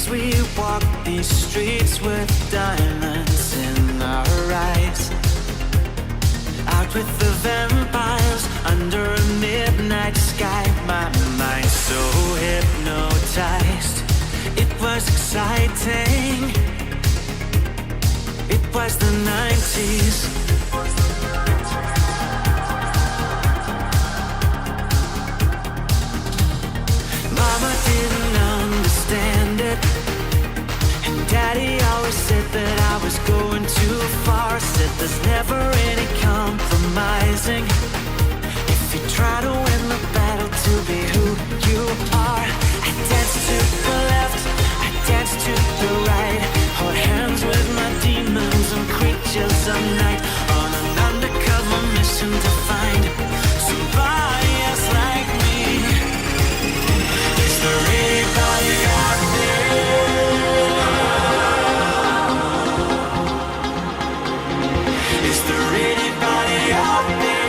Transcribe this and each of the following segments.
we walk these streets with diamonds in our eyes. Out with the vampires under a midnight sky. My mind so hypnotized. It was exciting. It was the 90s. Mama didn't understand it, and Daddy always said that I was going too far. Said there's never any compromising if you try to win the battle to be who you are. I dance to the left, I dance to the right, hold hands with my demons and creatures of night, on an undercover mission to find somebody else like me. Is there anybody out there? Is there anybody out there?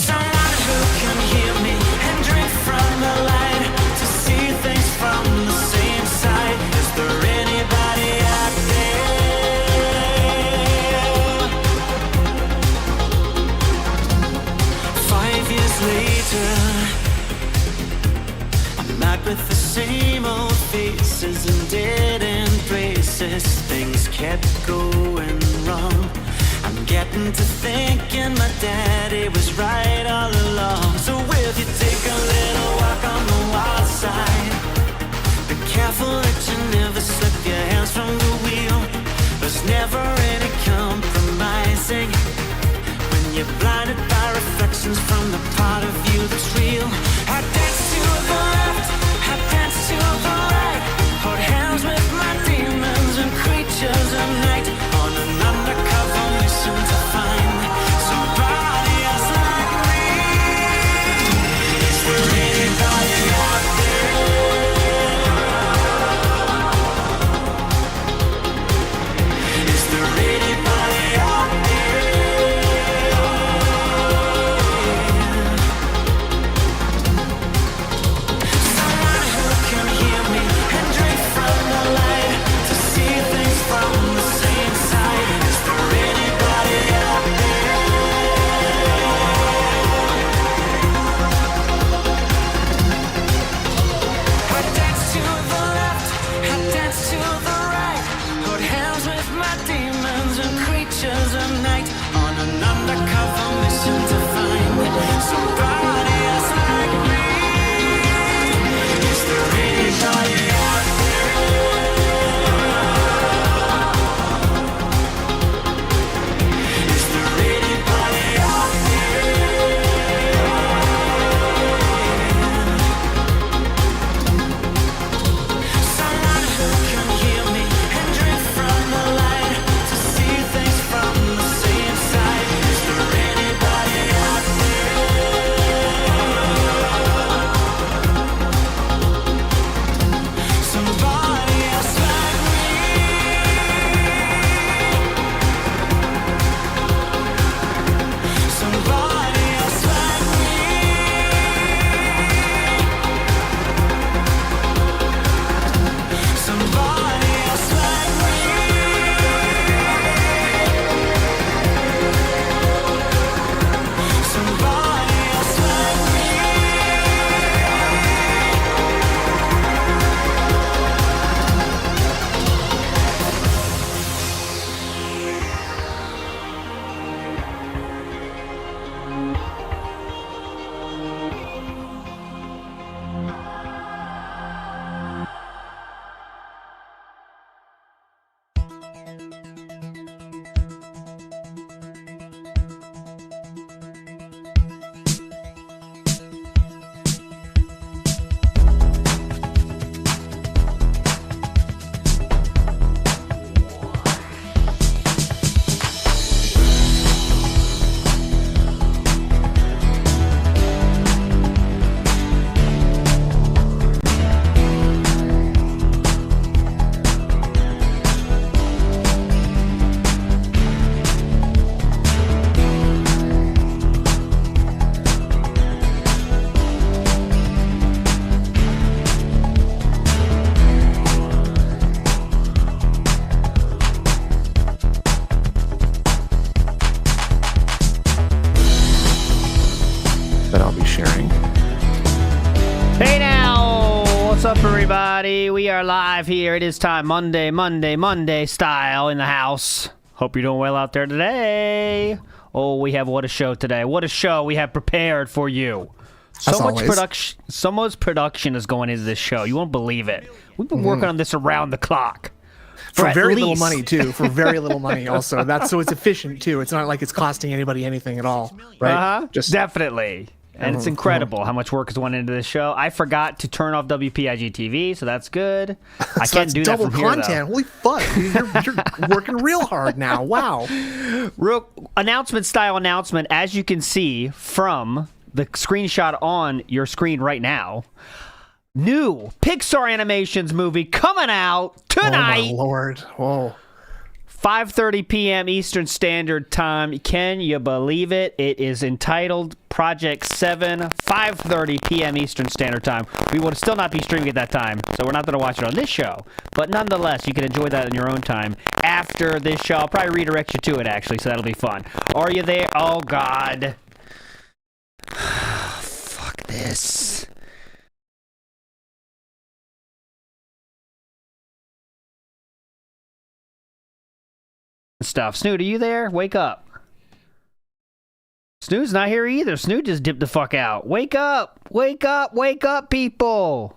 Someone who can hear me and drink from the light, to see things from the same side. Is there anybody out there? 5 years later, I'm out with the same old faces and dead end braces. Things kept going wrong. I'm getting to thinking my daddy was right all along. So will you take a little walk on the wild side? Be careful that you never slip your hands from the wheel. There's never any compromising when you're blinded by reflections from the part of you that's real. I dance to the left, I dance to the right, hold hands with my demons and creatures of night, on an undercover mission to find somebody else like that I'll be sharing. Hey now! What's up, everybody? We are live here. It is time, Monday style in the house. Hope you're doing well out there today. Oh, we have what a show today. What a show we have prepared for you. So much production is going into this show. You won't believe it. We've been working on this around the clock. For very little money, too. For very little money, also. So it's efficient, too. It's not like it's costing anybody anything at all, right? Definitely. And it's incredible how much work has went into this show. I forgot to turn off WPIG TV, so that's good. I can't do that from here, though. Double content. Holy fuck. You're working real hard now. Wow. Real announcement-style announcement, as you can see from the screenshot on your screen right now. New Pixar Animations movie coming out tonight. Oh, my Lord. Whoa. 5:30 p.m. Eastern Standard Time. Can you believe it? It is entitled Project 7, 5:30 p.m. Eastern Standard Time. We will still not be streaming at that time, so we're not going to watch it on this show. But nonetheless, you can enjoy that in your own time after this show. I'll probably redirect you to it, actually, so that'll be fun. Are you there? Oh, God. Fuck this. Stuff. Snood, are you there? Wake up. Snood's not here either. Snood just dipped the fuck out. Wake up! Wake up! Wake up, people!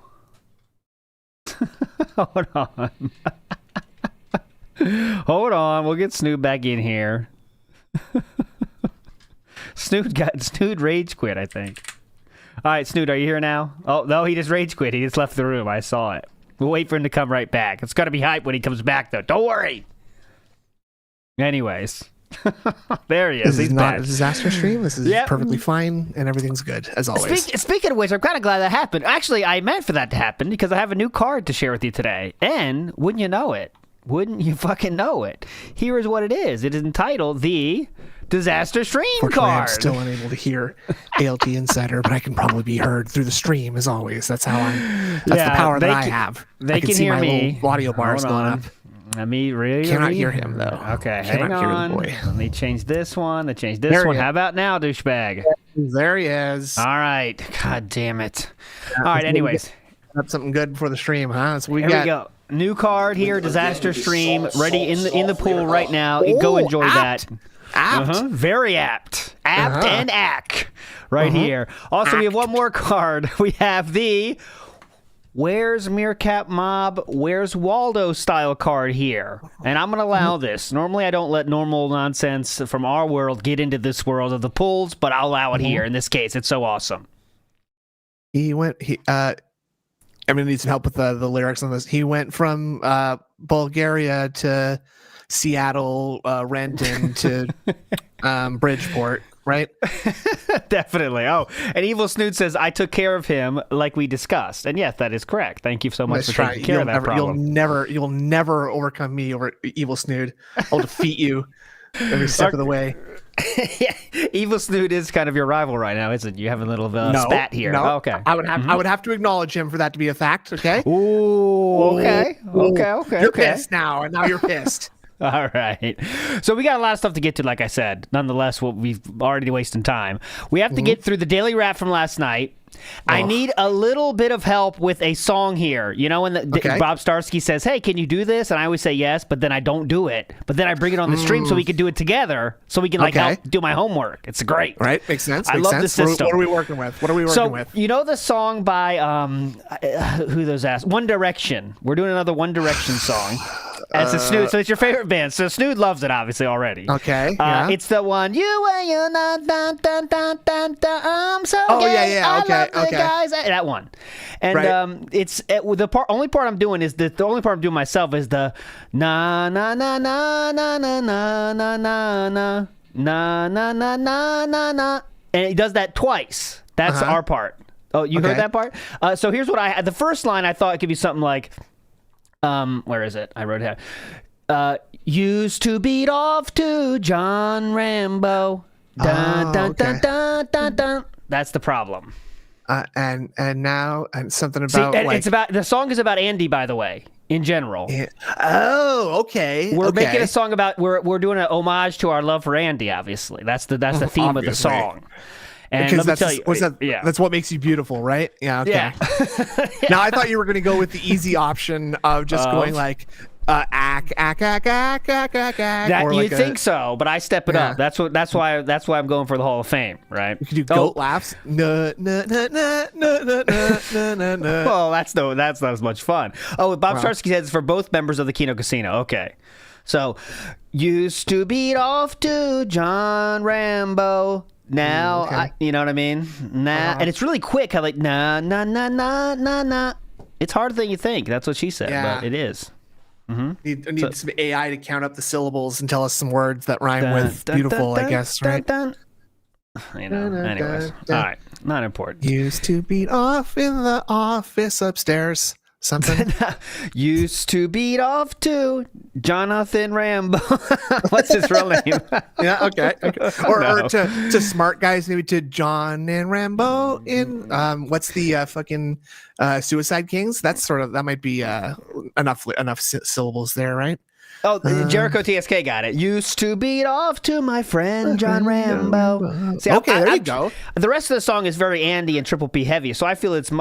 Hold on. Hold on. We'll get Snood back in here. Snood rage quit, I think. All right, Snood, are you here now? Oh, no, he just rage quit. He just left the room. I saw it. We'll wait for him to come right back. It's got to be hype when he comes back, though. Don't worry. Anyways, there he is. This is not a disaster stream. This is perfectly fine, and everything's good, as always. Speaking of which, I'm kind of glad that happened. Actually, I meant for that to happen because I have a new card to share with you today. And wouldn't you know it? Wouldn't you fucking know it? Here is what it is. It is entitled the Disaster Stream Card. I'm still unable to hear ALT Insider, but I can probably be heard through the stream, as always. That's how That's the power that I have. They can see hear my me. Little audio bars going up. Let me really cannot hear him though. Okay, hang on. Let me change this one. Let's change this one. How about now, douchebag? There he is. All right. God damn it. All right. Anyways, that's something good for the stream, huh? That's what we got. Here we go. New card here. Disaster Stream. Ready in the pool right now. Go enjoy that. Apt. Very apt. Apt and ack right here. Also, we have one more card. We have the Where's Meerkat Mob? Where's Waldo style card here? And I'm going to allow this. Normally, I don't let normal nonsense from our world get into this world of the pools, but I'll allow it here. In this case, it's so awesome. I'm going to need some help with the lyrics on this. He went from Bulgaria to Seattle, Renton to Bridgeport. Right? Definitely. Oh, and Evil Snood says, I took care of him like we discussed. And yes, that is correct. Thank you so much for taking care of that problem. You'll never overcome me over Evil Snood. I'll defeat you every step of the way. Evil Snood is kind of your rival right now, isn't it? You have a little spat here. No. Oh, okay. I would have to acknowledge him for that to be a fact, okay? Ooh, okay. You're pissed now, and now you're pissed. All right. So we got a lot of stuff to get to, like I said. Nonetheless, we've already wasting time. We have to get through the daily wrap from last night. I need a little bit of help with a song here. You know, when Bob Starsky says, hey, can you do this? And I always say yes, but then I don't do it. But then I bring it on the stream so we can do it together, so we can help do my homework. It's great. Right. Makes sense. I love the system. What are we working with? So, you know the song by, who those asked? One Direction. We're doing another One Direction song. As a Snood, so it's your favorite band. So Snood loves it, obviously, already. Okay. Yeah. It's the one. You and you, I'm so gay. I love the guys. That one. And it's the only part I'm doing is the only part I'm doing myself is the na na na na na na na na na na na na na na na, and he does that twice. That's our part. Oh, you heard that part? So here's what I had. The first line I thought it could be something like. Where is it? I wrote it down. Used to beat off to John Rambo. Dun, dun, dun, dun, dun, dun. That's the problem. And now something about it's about the song is about Andy, by the way, in general. Yeah. Oh, okay. We're making a song about we're doing an homage to our love for Andy. Obviously, that's the theme of the song. And because let me tell you, that's what makes you beautiful, right? Yeah. Okay. Yeah. Now I thought you were going to go with the easy option of just going like ack. That or you'd like think so, but I step it Yeah. up. That's why I'm going for the Hall of Fame, right? You could do goat laughs. No. Well, that's not as much fun. Oh, Bob Starsky says for both members of the Kino Casino. Okay. So, used to beat off to John Rambo. Now, okay. you know what I mean? And it's really quick. I like, nah. It's harder than you think. That's what she said, but it is. Need some AI to count up the syllables and tell us some words that rhyme with beautiful, I guess, right? You know, anyways. All right. Not important. Used to beat off in the office upstairs. Something. Used to beat off to Jonathan Rambo. What's his real name? Yeah, okay. Or to smart guys, maybe to John and Rambo in what's the fucking Suicide Kings? That might be enough syllables there, right? Oh, Jericho TSK got it. Used to beat off to my friend John Rambo. See, okay, there you go. The rest of the song is very Andy and Triple P heavy, so I feel it's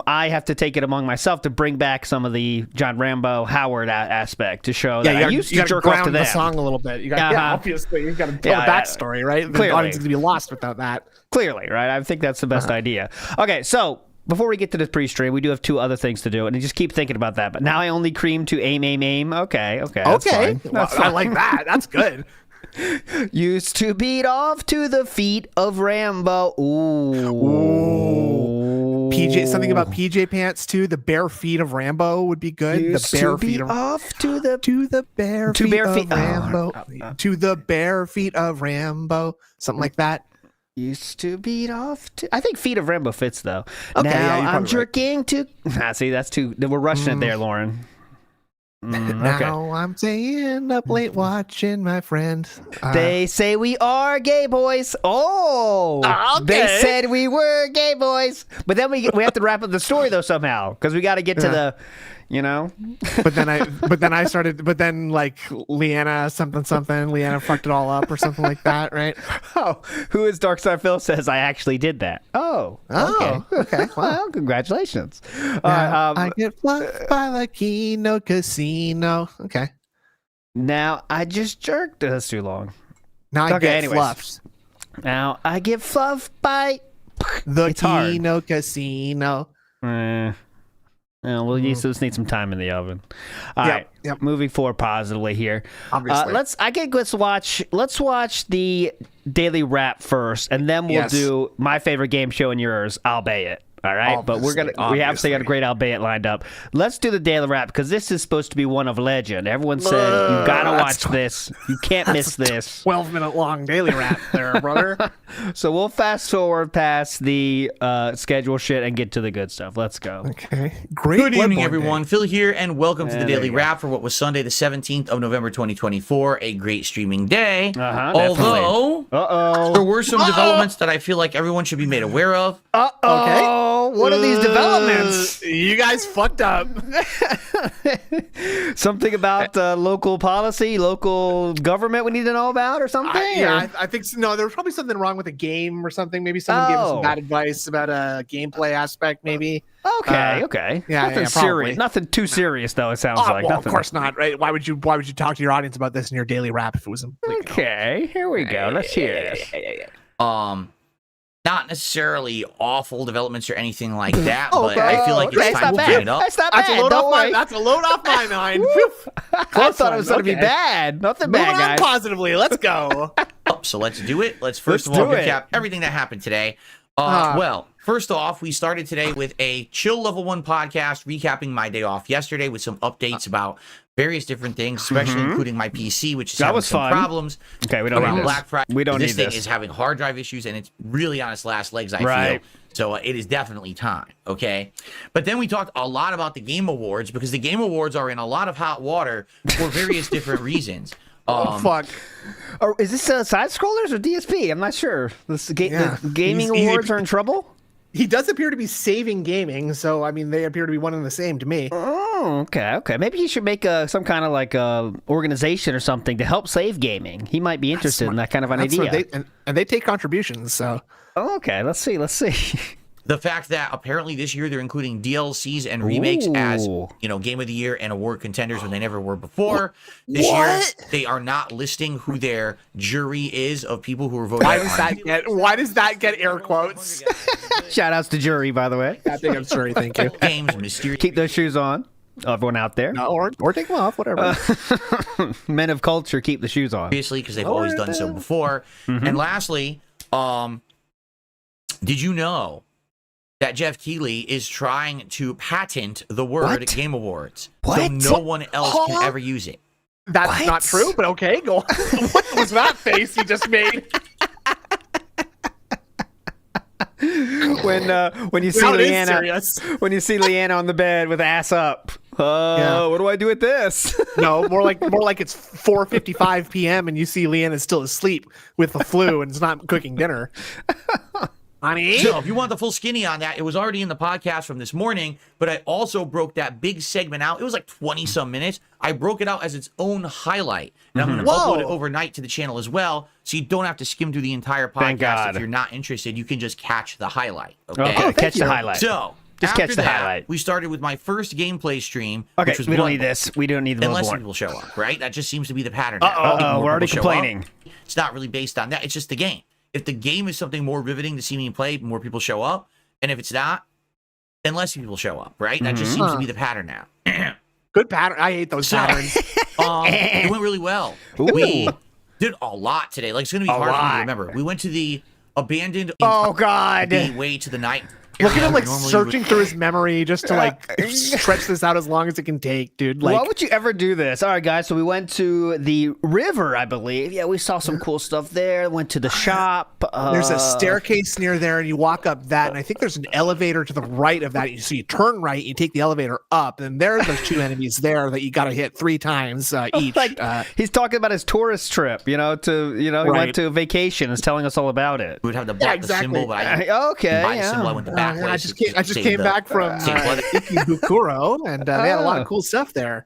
I have to take it among myself to bring back some of the John Rambo Howard aspect to show that I used to jerk off to them. The song a little bit. You got obviously you got to tell the backstory, right? The audience is gonna be lost without that. Clearly, right? I think that's the best idea. Okay, so. Before we get to this pre-stream, we do have two other things to do, and you just keep thinking about that. But now I only cream to aim. Okay. That's fine. Well, I like that. That's good. Used to beat off to the feet of Rambo. Ooh. PJ, something about PJ pants too. The bare feet of Rambo would be good. Used the bare to feet beat of off to the bare to feet bare of feet Rambo. To the bare feet of Rambo. Something like that. Used to beat off to... I think Feet of Rambo fits, though. Okay, now yeah, I'm jerking to... see, that's too... We're rushing it there, Lauren. Now I'm staying up late watching my friend. They say we are gay boys. Oh! Okay. They said we were gay boys. But then we have to wrap up the story, though, somehow. Because we got to get to the... You know, but then like Leanna something. Leanna fucked it all up or something like that, right? Oh, who is Darkstar Phil says I actually did that. Oh, okay. Well, congratulations. I get fluffed by the Kino Casino. Okay. Now I just jerked. That's too long. Now I get fluffed. Now I get fluffed by the Kino Casino. We'll just need some time in the oven. All right. Moving forward positively here. Obviously. Let's watch the daily wrap first, and then we'll do my favorite game show and yours. I'll bay it. All right, but we obviously got a great Albeit lined up. Let's do the daily wrap because this is supposed to be one of legend. Everyone said you gotta watch this. You can't miss this. 12-minute long daily wrap there, brother. So we'll fast forward past the schedule shit and get to the good stuff. Let's go. Okay. Great. Good evening, everyone. Phil here, and welcome to the daily wrap for what was Sunday, the 17th of November, 2024. A great streaming day. Although there were some developments that I feel like everyone should be made aware of. Okay. What are these developments? You guys fucked up. Something about local policy, local government we need to know about or something? I think so. No, there was probably something wrong with a game or something. Maybe someone gave us some bad advice about a gameplay aspect, maybe. Okay. Yeah, nothing serious. Nothing too serious, though, it sounds like. Well, of course not, right? Why would you talk to your audience about this in your daily wrap if it was Okay, here we go. Let's hear this. Not necessarily awful developments or anything like that, but I feel like it's time to bring it up. That's not bad. That's a load off my mind. I thought it was going to be bad. Nothing bad, guys. Positively. Let's go. So let's do it. Let's first of all recap everything that happened today. Well, first off, we started today with a chill level 1 podcast recapping my day off yesterday with some updates about various different things, especially including my PC, which is having some problems. Okay, we don't around need Black Friday. We don't need this thing is having hard drive issues, and it's really on its last legs, I feel. So it is definitely time, okay? But then we talked a lot about the Game Awards, because the Game Awards are in a lot of hot water for various different reasons. Fuck. Or is this side scrollers or DSP? I'm not sure. The gaming awards are in trouble? He does appear to be saving gaming, so I mean they appear to be one and the same to me. Oh, okay. Maybe he should make some kind of like organization or something to help save gaming. He might be interested in that kind of an idea. And they take contributions, so Okay, let's see. The fact that apparently this year they're including DLCs and remakes as, Game of the Year and award contenders when they never were before. This year, they are not listing who their jury is of people who are voting. Why does that get air quotes? Shoutouts to jury, by the way. I think I'm sorry. Thank you. Games mysterious. Keep those shoes on. Everyone out there. No, or take them off, whatever. Men of culture, keep the shoes on. Obviously, because they've always done so before. And lastly, did you know that Jeff Keighley is trying to patent the word Game Awards? So no one else can ever use it. That's not true, but okay, go on. What was that face you just made? When you see Leanna on the bed with ass up. What do I do with this? No, more like it's 4:55 p.m. and you see Leanna's still asleep with the flu and is not cooking dinner. Honey? So if you want the full skinny on that, it was already in the podcast from this morning, but I also broke that big segment out. It was like 20-some minutes. I broke it out as its own highlight. And I'm going to upload it overnight to the channel as well, so you don't have to skim through the entire podcast. If you're not interested, you can just catch the highlight. Okay, catch the highlight. So just catch the highlight. We started with my first gameplay stream. Okay, which was we don't need this. We don't need the unless Bloodborne. people show up, right? That just seems to be the pattern. We're already complaining. It's not really based on that. It's just the game. If the game is something more riveting to see me play, more people show up. And if it's not, then less people show up, right? That just seems to be the pattern now. Good pattern. I hate those patterns. It went really well. Ooh. We did a lot today. Like, it's going to be hard for me to remember. We went to the abandoned way to the night. Look at him like searching through his memory just to like stretch this out as long as it can take, dude. Like, why would you ever do this? All right, guys. So we went to the river, I believe. Yeah, we saw some cool stuff there. Went to the shop. There's a staircase near there, and you walk up that, and I think there's an elevator to the right of that. So you turn right, you take the elevator up, and there's those two enemies there that you got to hit 3 times each. Like, he's talking about his tourist trip, he went to vacation. Is telling us all about it. We would have the symbol, but I the symbol. I went the back. I just came back from Ikebukuro, and they had a lot of cool stuff there.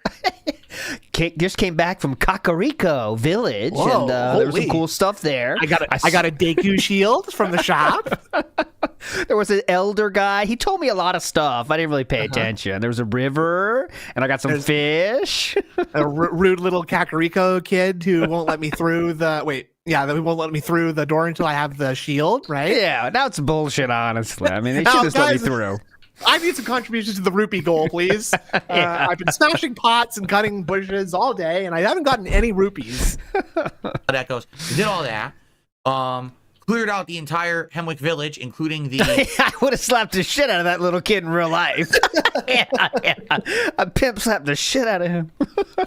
Just came back from Kakariko Village, and there was some cool stuff there. I got a Deku shield from the shop. There was an elder guy. He told me a lot of stuff. I didn't really pay attention. There was a river, and I got some fish. A rude little Kakariko kid who won't let me through the they won't let me through the door until I have the shield, right? Yeah, that's bullshit, honestly. I mean, they should just let me through. I need some contributions to the rupee goal, please. I've been smashing pots and cutting bushes all day, and I haven't gotten any rupees. That goes. We did all that. Cleared out the entire Hemwick village, including the... I would have slapped the shit out of that little kid in real life. A pimp slapped the shit out of him.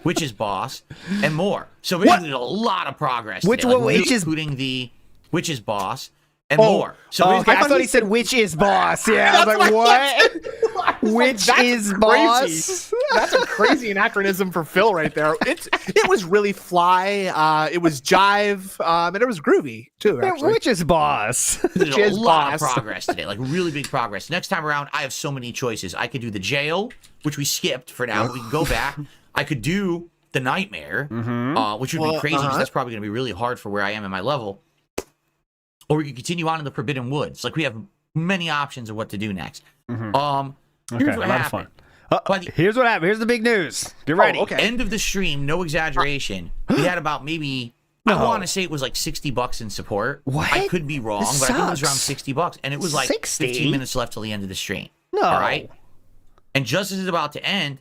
Witch's boss, and more. So we did a lot of progress today, including the Witch's boss, and more. So I thought he said which is boss. Yeah, I was like, what? Which is boss? That's a crazy anachronism for Phil right there. It was really fly. It was jive, and it was groovy too. Actually. Which is boss? There's a lot of progress today, like really big progress. Next time around, I have so many choices. I could do the jail, which we skipped for now. We can go back. I could do the nightmare, which would be crazy because that's probably going to be really hard for where I am in my level. Or we could continue on in the Forbidden Woods. Like, we have many options of what to do next. Here's what happened. Here's what happened. Here's the big news. Get ready. End of the stream, no exaggeration. We had about maybe, I want to say it was like $60 in support. What? I could be wrong, but I think it was around $60. And it was like 15 minutes left till the end of the stream. No. All right? And just as it's about to end,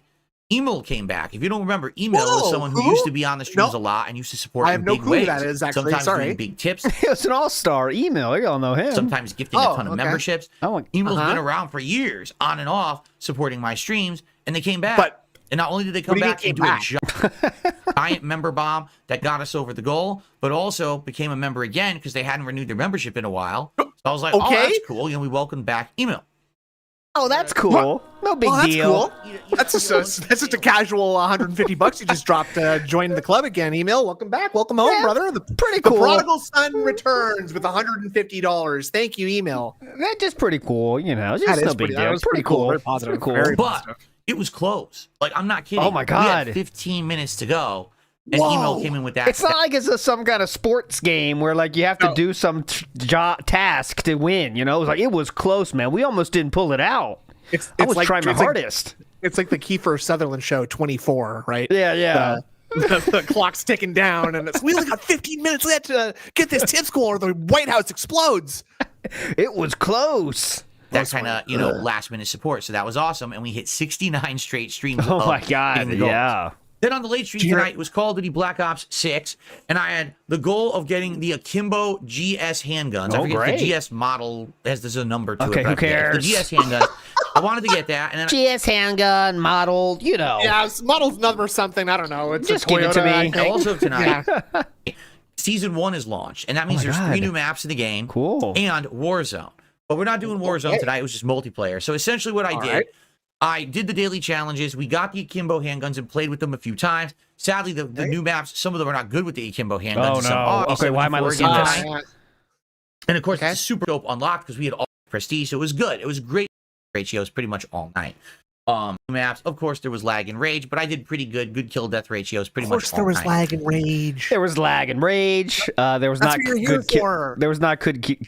Emil came back. If you don't remember, Emil was someone who used to be on the streams a lot and used to support in big ways. I have no clue who that is, actually. Sometimes doing big tips. It's an all-star. Emil. You all know him. Sometimes gifting a ton of memberships. Emil's been around for years, on and off, supporting my streams, and they came back. And not only did they come back and do a giant member bomb that got us over the goal, but also became a member again because they hadn't renewed their membership in a while. So I was like, oh, that's cool. We welcomed back Emil. Oh, that's cool. No big deal. Cool. That's just a casual $150 you just dropped to join the club again. Emil, welcome back. Welcome home, brother. Pretty cool. The prodigal son returns with $150. Thank you, Emil. That's just pretty cool. It's just no big deal. That was pretty cool. Very positive. Pretty cool. Very positive. It was close. Like, I'm not kidding. Oh, my God. We had 15 minutes to go. An email came in with that. It's not like it's some kind of sports game where like you have to do some task to win. You know, it was like it was close, man. We almost didn't pull it out. I was trying my hardest. It's like the Kiefer Sutherland show, 24, right? Yeah. The clock's ticking down, and we only got 15 minutes left to get this tip score, or the White House explodes. It was close. That kind of, last minute support. So that was awesome. And we hit 69 straight streams. Oh my God. Yeah. Then on the late stream tonight, it was Call of Duty Black Ops 6. And I had the goal of getting the Akimbo GS handguns. I forget the GS model, there's a number to it. Okay, who cares? The GS handgun. I wanted to get that. And then GS handgun, model, Yeah, model's number something. I don't know. It's just a Toyota, give it to me. And also tonight, Season 1 is launched. And that means there's 3 new maps in the game. Cool. And Warzone. But we're not doing Warzone tonight. It was just multiplayer. So essentially what I did the daily challenges. We got the Akimbo handguns and played with them a few times. Sadly, the new maps, some of them are not good with the Akimbo handguns. Oh, no. Okay, why am I listening to this? And, of course, the Super Dope unlocked because we had all prestige, so it was good. It was great ratios pretty much all night. Maps, of course, there was lag and rage, but I did pretty good. Good kill death ratios pretty much all night. Of course, there was lag and rage. There was lag and rage. There was not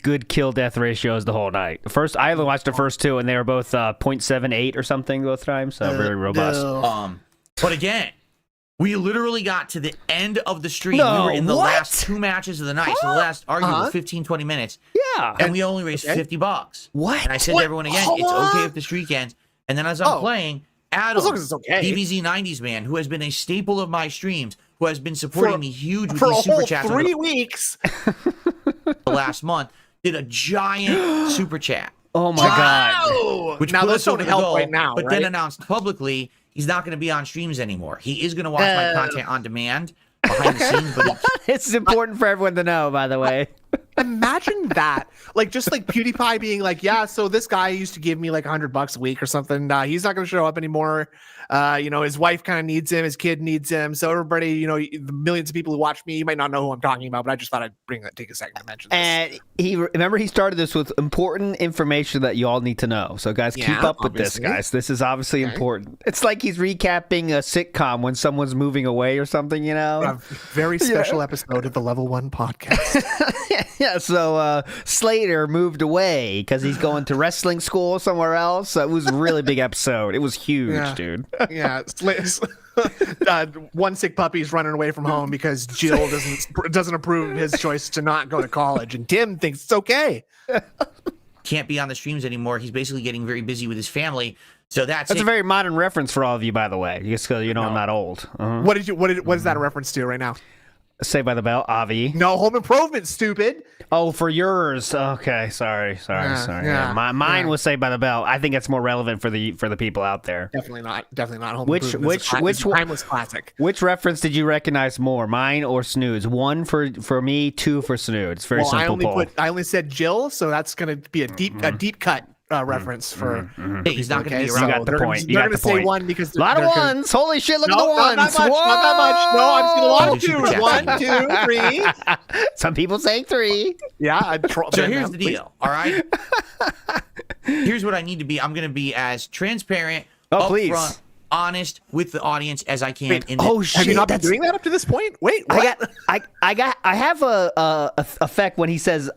good kill death ratios the whole night. I only watched the first 2, and they were both 0.78 or something both times, so very robust. No. But again, we literally got to the end of the stream. No, we were in the what? last 2 matches of the night, so the last argument was 15, 20 minutes. Yeah. And we only raised $50. What? And I said to everyone again, it's okay if the streak ends. And then as I'm playing, Adam, as long as it's okay. DBZ 90s man, who has been a staple of my streams, who has been supporting me huge with for these a super whole chats 3 weeks. the last month, did a giant super chat. Oh my God. Which now put those us don't over the help goal, right now, but right? then announced publicly he's not going to be on streams anymore. He is going to watch my content on demand behind the scenes, but It's important for everyone to know, by the way. Imagine that. Like, just like PewDiePie being like, yeah, so this guy used to give me like $100 a week or something. He's not going to show up anymore. His wife kind of needs him. His kid needs him. So everybody, the millions of people who watch me, you might not know who I'm talking about, but I just thought I'd take a second to mention this. And he started this with important information that you all need to know. So guys, keep up with this, guys. This is obviously important. It's like he's recapping a sitcom when someone's moving away or something, A very special episode of the Level 1 podcast. Yeah, so Slater moved away because he's going to wrestling school somewhere else. So it was a really big episode. It was huge, dude. Yeah, one sick puppy's running away from home because Jill doesn't approve of his choice to not go to college, and Tim thinks it's okay. can't be on the streams anymore. He's basically getting very busy with his family. So that's a very modern reference for all of you, by the way. Just so I'm not old. Uh-huh. What is that a reference to right now? Saved by the Bell, Avi. No, Home Improvement, stupid. Oh, for yours. Okay, sorry. Yeah. Mine was Saved by the Bell. I think it's more relevant for the people out there. Definitely not Home Improvement. Which timeless classic? Which reference did you recognize more, mine or Snooze? 1 for me, 2 for Snooze. It's very simple. I only said Jill, so that's going to be a deep cut. Reference for Hey, he's not going to be You around. got the point. They're going to say 1 because a lot of ones. Holy shit! Look at the ones. Not that much. No, I'm seeing a lot of 2s. 1, 2, 3. Some people saying 3. Yeah. So here's the deal. All right. Here's what I need to be. I'm going to be as transparent, upfront, honest with the audience as I can. Shit! Have you not been doing that up to this point? Wait, what? I have a effect when he says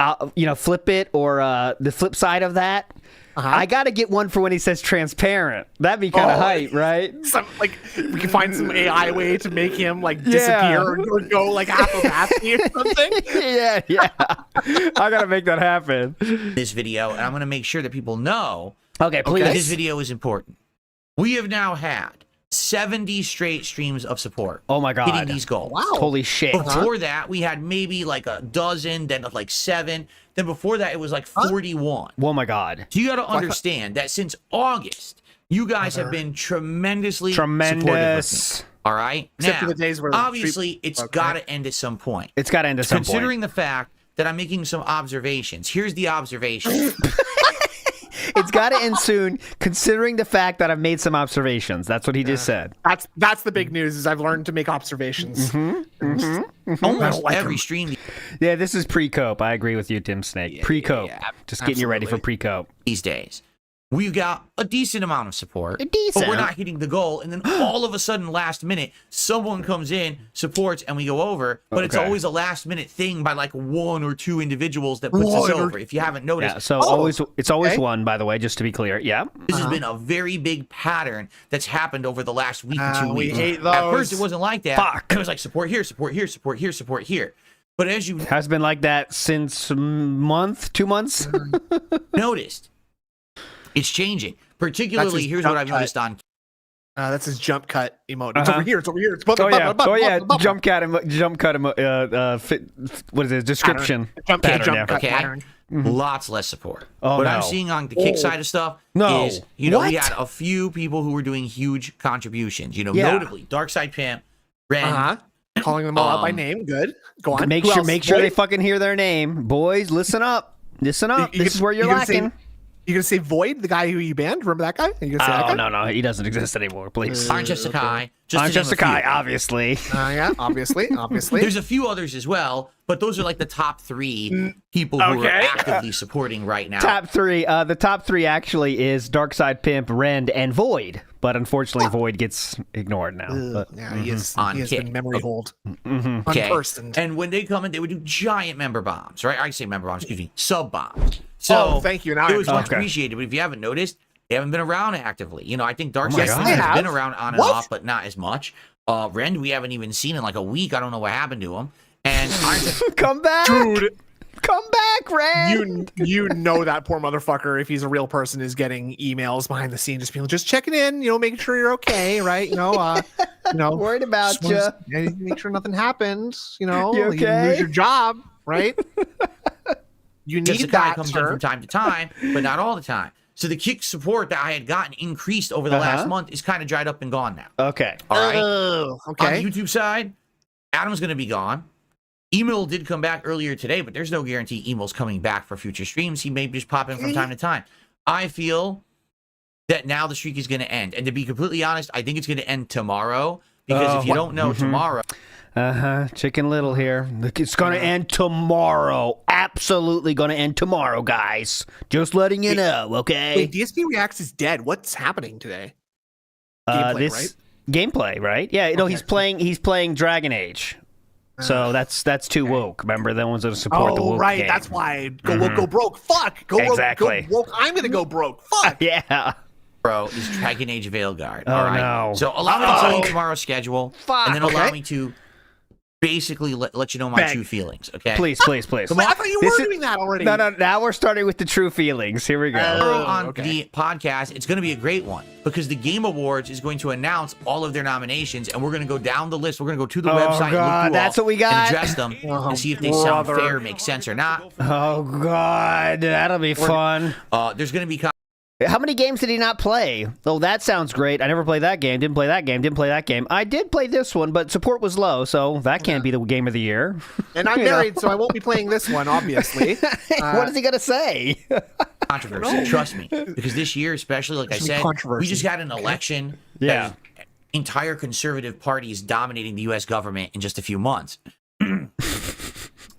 flip it or the flip side of that. I got to get one for when he says transparent. That'd be kind of hype, right? We can find some AI way to make him disappear or go like half a basket or something. Yeah. I got to make that happen. This video, and I'm going to make sure that people know. Okay, please. That this video is important. We have now had 70 straight streams of support. Oh my God. Hitting these goals. Wow. Holy shit. Before that, we had maybe like a dozen, then like 7. Then before that, it was like 41. Oh my God. So you got to understand that since August, you guys have been tremendously supportive of me. All right? Except now, for the days where obviously, it's got to end at some point. It's got to end at some point. Considering the fact that I'm making some observations. Here's the observation. It's got to end soon, considering the fact that I've made some observations. That's what he just said. That's the big news, is I've learned to make observations. Almost every stream. Yeah, this is pre-cope. I agree with you, Tim Snake. Pre-cope. Just getting you ready for pre-cope. These days. we got a decent amount of support, Decent. but we're not hitting the goal. And then all of a sudden, last minute, someone comes in, supports, and we go over. But it's always a last minute thing by like 1 or 2 individuals that puts us over. If you haven't noticed, Yeah, so it's always one, by the way, just to be clear. Yeah. this has been a very big pattern that's happened over the last week or 2 we weeks. hate At first, those. it wasn't like that. Fuck. It was like support here, support here, support here, support here. But as you Has been like that since 2 months. noticed, it's changing. Particularly, his here's jump what I've cut. noticed on. That's his jump cut emote. It's over here. It's over here. It's Oh yeah, jump cut. What is it? Description. Jump cut. pattern, yeah. Jump cut Okay. pattern. Lots less support. Oh, what no. I'm seeing on the kick side of stuff No. is, you know, we What? had a few people who were doing huge contributions. You know, Yeah. notably Darkside Pimp, Ren. Calling them all out by name. Good. Go on. Make Who sure else? they Void? fucking hear their name, boys. Listen up. Listen up. You This is where you're gonna say- lacking. You gonna say Void, the guy who you banned? Remember that guy? You gonna say that Oh guy? no, he doesn't exist anymore. Please. Aren't just a Kai. Just I'm to name just a a guy, few. obviously. Yeah, obviously. There's a few others as well, but those are like the top 3 people who are Okay. actively supporting right now. Top 3. The top 3 actually is Darkside Pimp, Rend, and Void. But unfortunately, Void gets ignored now. But, Yeah, he has On been kick. memory hold. Okay. Unpersoned. And when they come in, they would do giant member bombs, right? I say member bombs, excuse me, sub bombs. So Oh, thank you. Now I it was much understand. appreciated, but if you haven't noticed, they haven't been around actively. You know, I think Dark Oh my Side God. has They have. been around on and What? off, but not as much. Rend, we haven't even seen in like a week. I don't know what happened to him. And come back, Dude, come back, Rend. you know that poor motherfucker, if he's a real person, is getting emails behind the scenes, just people just checking in, you know, making sure you're okay, right? You know, Worried about just wanna make sure nothing happens. You know, You you didn't okay? lose your job, right? You just need the guy that, comes in sir. from time to time, but not all the time. So the kick support that I had gotten increased over the last month is kind of dried up and gone now. Okay. All right. Oh, On okay. the YouTube side, Adam's going to be gone. Email did come back earlier today, but there's no guarantee Email's coming back for future streams. He may just pop in from time to time. I feel that now the streak is going to end. And to be completely honest, I think it's going to end tomorrow. Because if you don't know, tomorrow, Chicken Little here. Look, it's gonna end tomorrow. Absolutely gonna end tomorrow, guys. Just letting you know, okay? Wait, DSP Reacts is dead. What's happening today? Gameplay, right? Gameplay, right? Yeah, no, Okay. he's playing Dragon Age. So that's too woke. Remember, the ones that support the Oh, woke right. game. That's why. Go woke, go broke. Fuck. Go Exactly. woke, go woke. I'm gonna go broke. Fuck. Yeah. is Dragon Age Veilguard. Oh, all right. no. So allow me to tell you tomorrow's schedule. Fuck. And then allow Okay. me to basically let you know my Bang. true feelings, okay? Please. Wait, I thought you This were is- doing that already. No. Now we're starting with the true feelings. Here we go. Tomorrow on okay. the podcast, it's going to be a great one because the Game Awards is going to announce all of their nominations, and we're going to go down the list. We're going to go to the website, God, and look that's through what we all, got? and address them, and see if they brother. sound fair, make sense or not. Oh God, that'll be fun. There's going to be How many games did he not play? Oh, that sounds great. I never played that game. Didn't play that game. Didn't play that game. I did play this one, but support was low, so that can't be the game of the year. And I'm You know. married, so I won't be playing this one, obviously. What is he gonna say? controversy. Trust me, because this year, especially, like I There's some said, controversy. we just got an election. Yeah. that entire conservative parties dominating the U.S. government in just a few months.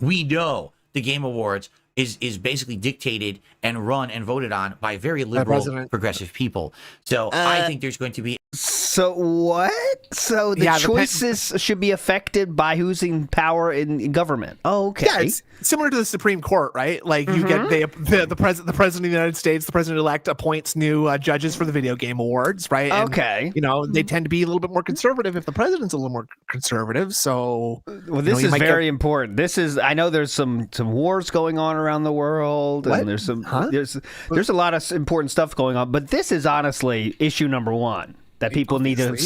We know the Game Awards is basically dictated and run and voted on by very liberal, president. progressive people. So I think there's going to be So what? So the Yeah, choices should be affected by who's in power in government. Oh, okay. Yeah, it's similar to the Supreme Court, right? Like you get the president of the United States, the president-elect appoints new judges for the Video Game Awards, right? And, Okay. you know, they tend to be a little bit more conservative if the president's a little more conservative. So, Well, this you is might very important. This is. I know there's some wars going on around the world, What? and there's some Huh? there's a lot of important stuff going on. But this is honestly issue number one that people need to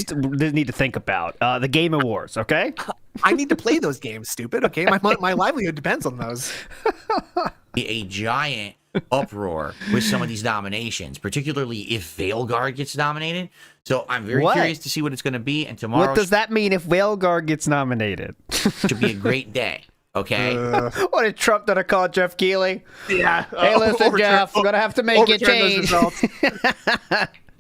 think about. The Game Awards. Okay. I need to play those games, stupid. Okay, my livelihood depends on those. a giant uproar with some of these nominations, particularly if Veilguard gets nominated. So I'm very What? curious to see what it's going to be. And tomorrow What does that mean if Veilguard gets nominated? should be a great day. Okay. What did Trump gonna call Jeff Keighley? Yeah. Hey, listen, Jeff, we're gonna have to make a overturn those change. results.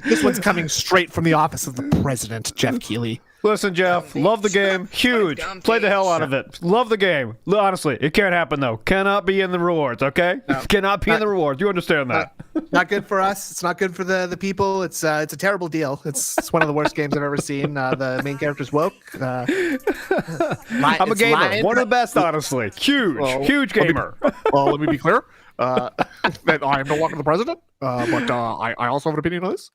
This one's coming straight from the office of the president, Jeff Keighley. Listen, Jeff, love the game. Huge. Play the hell out of it. Love the game. Honestly, it can't happen, though. Cannot be in the rewards, okay? No. Cannot be in the rewards. You understand that? Not good for us. It's not good for the people. It's a terrible deal. It's one of the worst games I've ever seen. The main character's woke. I'm a gamer. One of the best, honestly. Huge gamer. Well, let me be clear. That I am no longer the president, but I also have an opinion on this.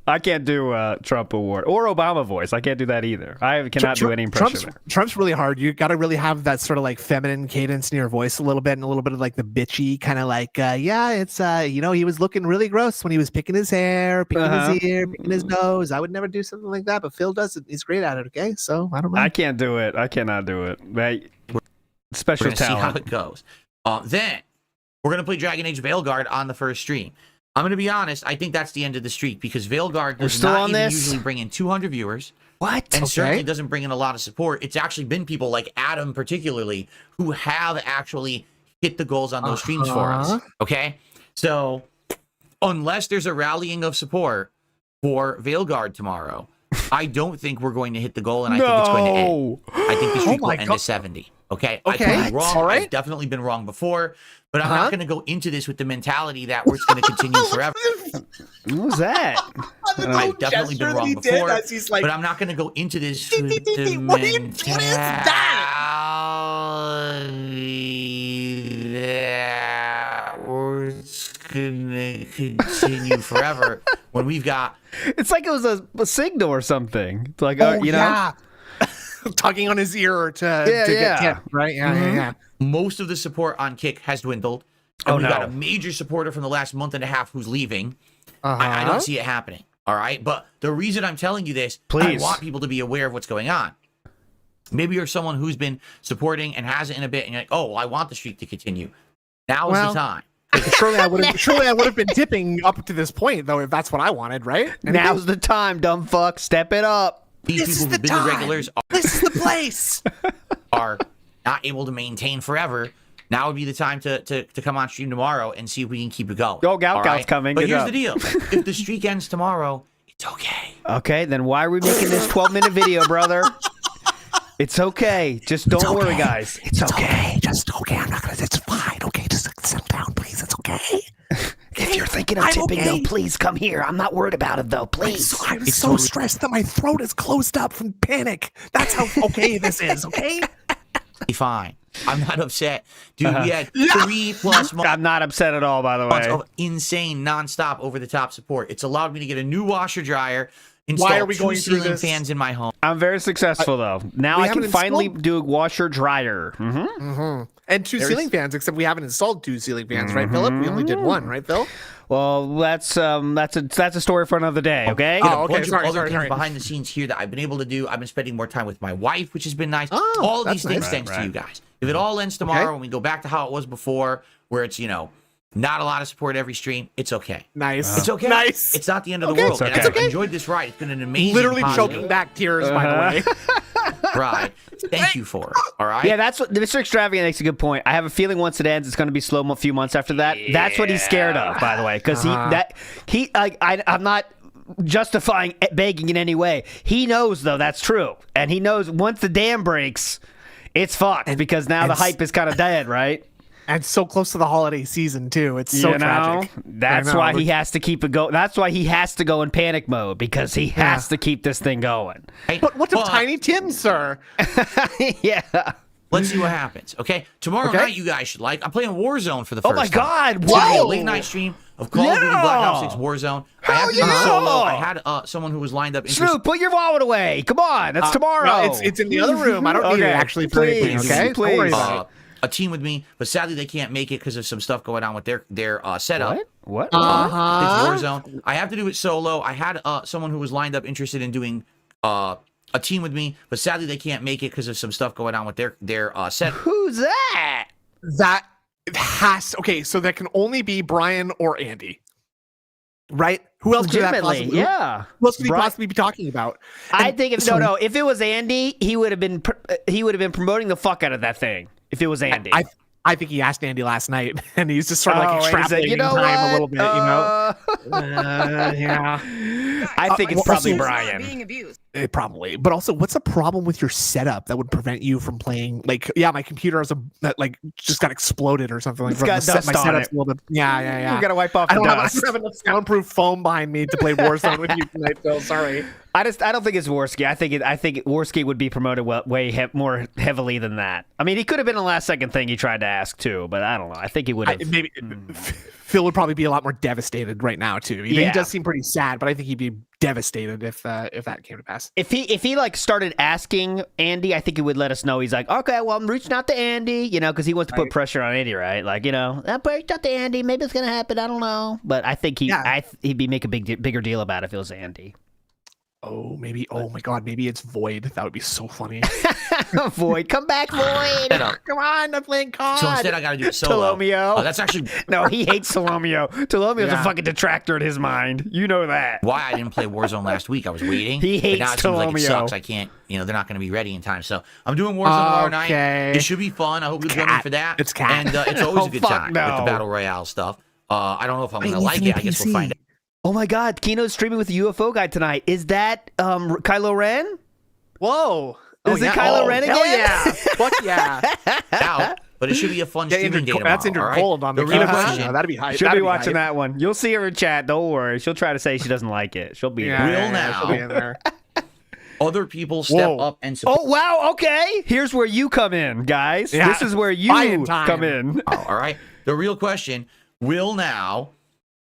I can't do Trump award or Obama voice. I can't do that either. I cannot do any impression. Trump's really hard. You got to really have that sort of like feminine cadence in your voice a little bit, and a little bit of like the bitchy kind of like, yeah, it's he was looking really gross when he was picking his hair, picking his ear, picking his nose. I would never do something like that, but Phil does it. He's great at it. Okay, so I don't know. I can't do it. I cannot do it. Special We're gonna talent. see how it goes. Then we're gonna play Dragon Age Veilguard on the first stream. I'm going to be honest. I think that's the end of the streak because Veilguard does not even usually bring in 200 viewers. What? And certainly doesn't bring in a lot of support. It's actually been people like Adam particularly who have actually hit the goals on those streams for us. Okay? So unless there's a rallying of support for Veilguard tomorrow, I don't think we're going to hit the goal, and I think it's going to end. I think the streak will end at 70. Okay? I could be wrong. I've definitely been wrong before. But I'm not going to go into this with the mentality that we're going to continue forever. What was that? I've definitely been wrong before, but I'm not going to go into this with the mentality that we're going to continue forever when we've got... It's like it was a signal or something. It's like, you know? Tugging on his ear to get tipped, right? Yeah. Most of the support on Kick has dwindled. And we've got a major supporter from the last month and a half who's leaving. I don't see it happening. All right. But the reason I'm telling you this, I want people to be aware of what's going on. Maybe you're someone who's been supporting and hasn't in a bit, and you're like, oh, well, I want the streak to continue. Now is the time. Surely I would have been tipping up to this point, though, if that's what I wanted, right? And now's the time, dumb fuck. Step it up. These people who've been the regulars this is the place. Are not able to maintain forever. Now would be the time to come on stream tomorrow and see if we can keep it going. Go, Gout's coming. But here's the deal. If the streak ends tomorrow, it's okay. Okay, then why are we making this 12-minute video, brother? It's okay. Just don't worry, guys. It's okay. Just okay. I'm not gonna. It's fine. Okay, just settle down, please. It's okay. If you're thinking of tipping, though, please come here. I'm not worried about it, though. Please. I'm so stressed that my throat is closed up from panic. That's how okay this is. Okay. Fine. I'm not upset. Dude, we had 3+ months. I'm not upset at all, by the way. Of insane, nonstop, over-the-top support. It's allowed me to get a new washer dryer, install 2 ceiling fans in my home. I'm very successful, though. Now I can finally do a washer dryer. And 2 ceiling fans, except we haven't installed 2 ceiling fans, right, Philip? We only did 1, right, Phil? Well, that's a story for another day, okay? Bunch of other things behind the scenes here that I've been able to do. I've been spending more time with my wife, which has been nice. All of these things thanks to you guys. If it all ends tomorrow and we go back to how it was before, where it's, not a lot of support every stream, it's okay. Nice. It's okay. Nice. It's not the end of the world. Okay. And I've enjoyed this ride. It's been an amazing Literally choking back tears, by the way. ride. Thank you for it. All right. Yeah, that's what Mr. Extravagant makes a good point. I have a feeling once it ends, it's going to be slow a few months after that. Yeah. That's what he's scared of, by the way, because I'm not justifying begging in any way. He knows though that's true, and he knows once the dam breaks, it's fucked because now the hype is kind of dead, right? And so close to the holiday season too. It's so tragic. That's why he has to keep it going. That's why he has to go in panic mode because he has to keep this thing going. But what's a Tiny Tim, sir? Yeah. Let's see what happens. Okay, tomorrow night you guys should I'm playing Warzone for the first time. Oh my God! It's gonna be a late night stream of Call of Duty Black Ops 6 Warzone. I have to do solo. I had someone who was lined up. Snoop, put your wallet away. Come on, that's tomorrow. No, it's in the other room. I don't need it actually for anything. Okay, please. A team with me, but sadly they can't make it because of some stuff going on with their setup. What? It's Warzone. I have to do it solo. I had someone who was lined up interested in doing a team with me, but sadly they can't make it because of some stuff going on with their setup. Who's that? That has so that can only be Brian or Andy, right? Who else could that possibly? Yeah. Who else could he possibly be talking about? I think if it was Andy, he would have been promoting the fuck out of that thing. If it was Andy, I think he asked Andy last night, and he's just sort of extrapolating time a little bit, yeah. I think it's probably Brian. Being abused. Probably, but also, what's the problem with your setup that would prevent you from playing? Like, yeah, my computer has just got exploded or something. Like, it's got dust my on setup's it. a little bit. Yeah. You gotta wipe off I the don't dust. have enough soundproof foam behind me to play Warzone with you tonight, Phil. Sorry. I don't think it's Warski. I think Warski would be promoted more heavily than that. I mean, he could have been a last second thing he tried to ask too, but I don't know. I think he would have. Maybe Phil would probably be a lot more devastated right now too. He does seem pretty sad, but I think he'd be devastated if that came to pass. If he like started asking Andy, I think he would let us know. He's like, okay, well, I'm reaching out to Andy, because he wants to put pressure on Andy, right? Like, I'm reaching out to Andy. Maybe it's gonna happen. I don't know, but I think he'd be make a bigger deal about it if it was Andy. Oh, maybe. Oh my God, maybe it's Void. That would be so funny. Void, come back, Void. Come on, I'm playing COD. So instead, I got to do it solo. Tolomeo. Oh, that's actually no. He hates Tolomeo. Tolomeo's a fucking detractor in his mind. You know that. Why I didn't play Warzone last week. I was waiting. He hates but now it seems like it sucks. I can't. They're not going to be ready in time. So I'm doing Warzone tomorrow night. It should be fun. I hope you'll join me for that. It's cat. And it's always a good time with the battle royale stuff. I don't know if I'm going to like it. I guess we'll find out. Oh my God, Kino's streaming with the UFO guy tonight. Is that Kylo Ren? Whoa. Is it Kylo Ren again? Hell yeah. Fuck yeah. Out, but it should be a fun streaming day tomorrow. That's Indra Cold on the real question. That'd be hype. She'll be watching that one. You'll see her in chat. Don't worry. She'll try to say she doesn't like it. She'll be now. She'll be in there. Other people step up and support. Oh, wow. Okay. Here's where you come in, guys. Yeah. This is where you come in. Oh, all right. The real question, will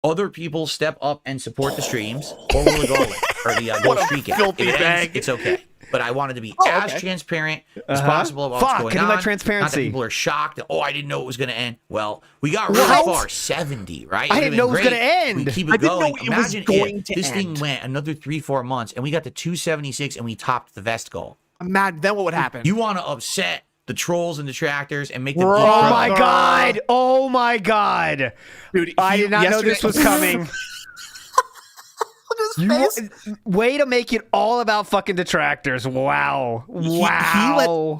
other people step up and support the streams, or will it go away? Or the go streak it? If it ends, it's okay. But I wanted to be as transparent as possible about what's going on. My transparency. Not that people are shocked that, I didn't know it was going to end. Well, we got really far, 70, right? I didn't know it was going to end. We keep it going. Imagine if this thing went another 3-4 months, and we got to 276, and we topped the vest goal. Mad. Then what would happen? You want to upset the trolls and detractors and make them eat Oh my God. Oh my God. Dude, I did not know this was coming. Way to make it all about fucking detractors. Wow.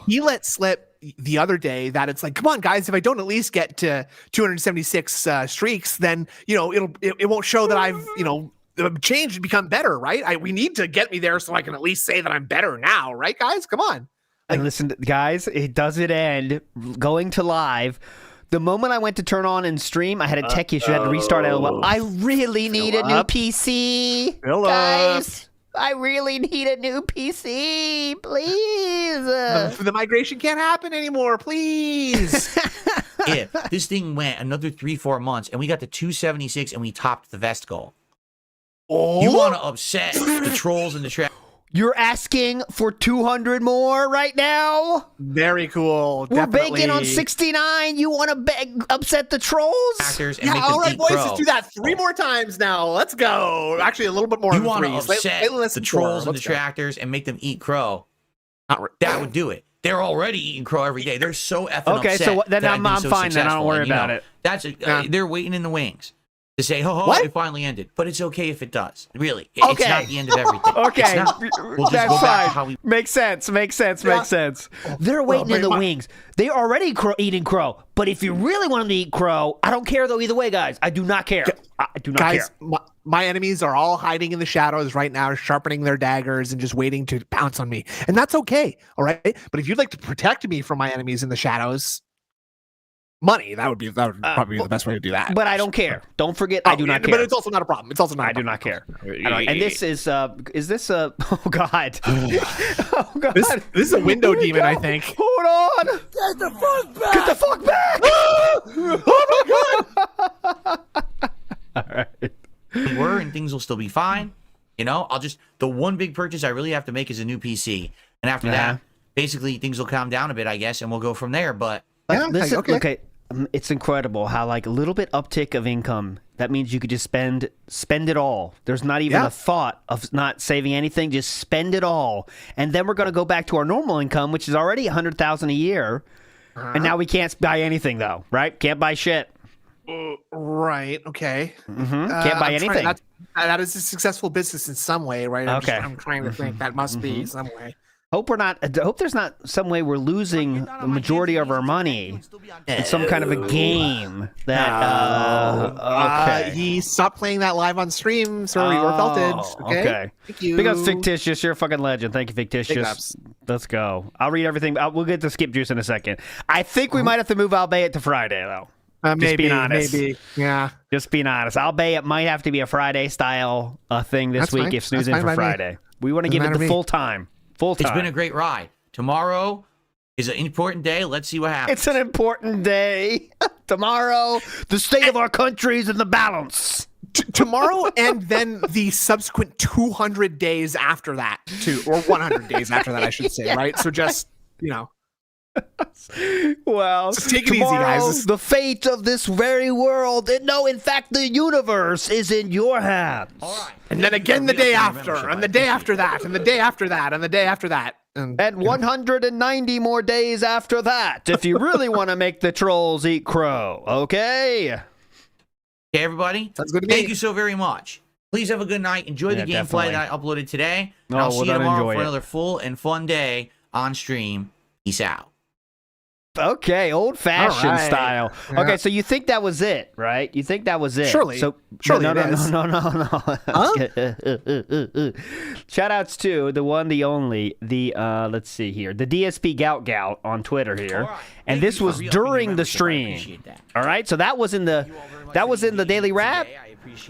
He let slip the other day that it's like, come on, guys, if I don't at least get to 276 streaks, then it won't show that I've changed and become better, right? We need to get me there so I can at least say that I'm better now, right, guys? Come on. And listen, guys, it doesn't end going to live. The moment I went to turn on and stream, I had a tech issue. I had to restart it. I really need a new PC. Guys, I really need a new PC. Please. The migration can't happen anymore. Please. If this thing went another 3-4 months and we got to 276 and we topped the vest goal. You want to upset the trolls and the trash. You're asking for 200 more right now? Very cool. We're Definitely. banking on 69. You want to upset the trolls? Yeah, all right, boys, let's do that 3 more times now. Let's go. Actually, a little bit more. You want to upset the trolls and detractors and make them eat crow. That would do it. They're already eating crow every day. They're so effing upset. So then I'm fine. Then I don't worry about it. They're waiting in the wings to say, it finally ended. But it's okay if it does. Really. It's not the end of everything. Okay. We'll just go back to how we... Makes sense. They're waiting in the wings. They're already eating crow. But if you really want them to eat crow, I don't care, though, either way, guys. I do not care. I do not care. My enemies are all hiding in the shadows right now, sharpening their daggers and just waiting to pounce on me. And that's okay, all right? But if you'd like to protect me from my enemies in the shadows... Money, that would probably be the best way to do that. But I don't care. Don't forget, I do not care. But it's also not a problem. It's also not. I do not care. And this is this a? Oh God! Oh God! This is a window demon, I think. Hold on! Get the fuck back! Get the fuck back! Oh my God! All right. And things will still be fine. The one big purchase I really have to make is a new PC, and after that, basically things will calm down a bit, I guess, and we'll go from there. But listen, okay. It's incredible how a little bit uptick of income, that means you could just spend it all. There's not even a thought of not saving anything, just spend it all. And then we're going to go back to our normal income, which is already $100,000 a year. And now we can't buy anything though, right? Can't buy shit. Right. Okay. Can't buy anything. That is a successful business in some way, right? Okay. I'm trying to think that must be some way. Hope there's not some way we're losing the majority of our money in some kind of a game that. Okay. He stopped playing that live on stream, so we were felted. Okay. Thank you. Big ups, Fictitious. You're a fucking legend. Thank you, Fictitious. Let's go. I'll read everything. We'll get to skip juice in a second. I think we might have to move Albeit to Friday though. Just being honest. Maybe. Yeah. Just being honest. Albeit might have to be a Friday style thing this week if Snooze in for Friday. We want to give it the full time. It's been a great ride. Tomorrow is an important day. Let's see what happens. It's an important day. Tomorrow, the state of our country is in the balance. Tomorrow and then the subsequent 200 days after that, too. Or 100 days after that, I should say, right? So just, Well, just take it easy, guys. The fate of this very world, in fact, the universe is in your hands. All right. And then again the day after, and the day after that, and the day after that, and the day after that. And 190 more days after that, if you really want to make the trolls eat crow, okay? Okay, everybody. Sounds good to me. Thank you so very much. Please have a good night. Enjoy the gameplay that I uploaded today. And I'll see you tomorrow for another full and fun day on stream. Peace out. Okay, old-fashioned style. Yeah. Okay, so you think that was it, right? You think that was it? Surely. No. Huh? Shoutouts to the one, the only, the let's see here, the DSP Gout on Twitter here, right. And this was during the stream. All right, so that was in the daily wrap.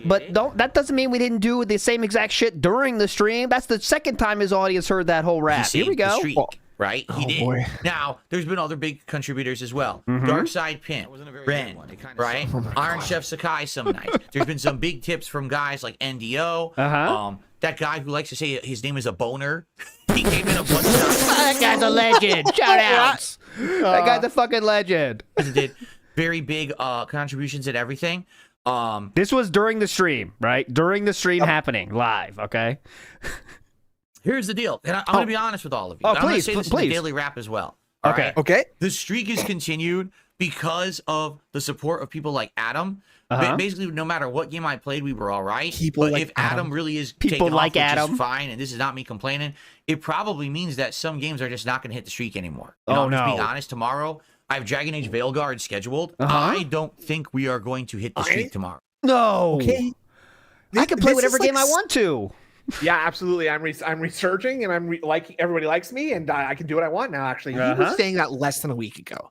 But that doesn't mean we didn't do the same exact shit during the stream. That's the second time his audience heard that whole rap. Here we go. Right? He did. Boy. Now, there's been other big contributors as well. Dark Side Pimp, Ren, right? Iron Chef Sakai some nights. There's been some big tips from guys like NDO. That guy who likes to say his name is a boner. He came in a bunch of times. That guy's a legend. Shout outs. That guy's a fucking legend. He did very big contributions and everything. This was during the stream, right? During the stream happening live, okay? Here's the deal, and I'm going to be honest with all of you. Oh, I'm going to say this in the daily wrap as well. Okay. Okay. The streak is continued because of the support of people like Adam. Basically, no matter what game I played, we were all right. If Adam really is taking off, which is fine, and this is not me complaining, it probably means that some games are just not going to hit the streak anymore. I'm just being honest. Tomorrow, I have Dragon Age Veilguard scheduled. I don't think we are going to hit the streak tomorrow. No. Okay. I can play whatever game I want to. Yeah, absolutely. I'm researching, and everybody likes me, and I can do what I want now. Actually, he was saying that less than a week ago.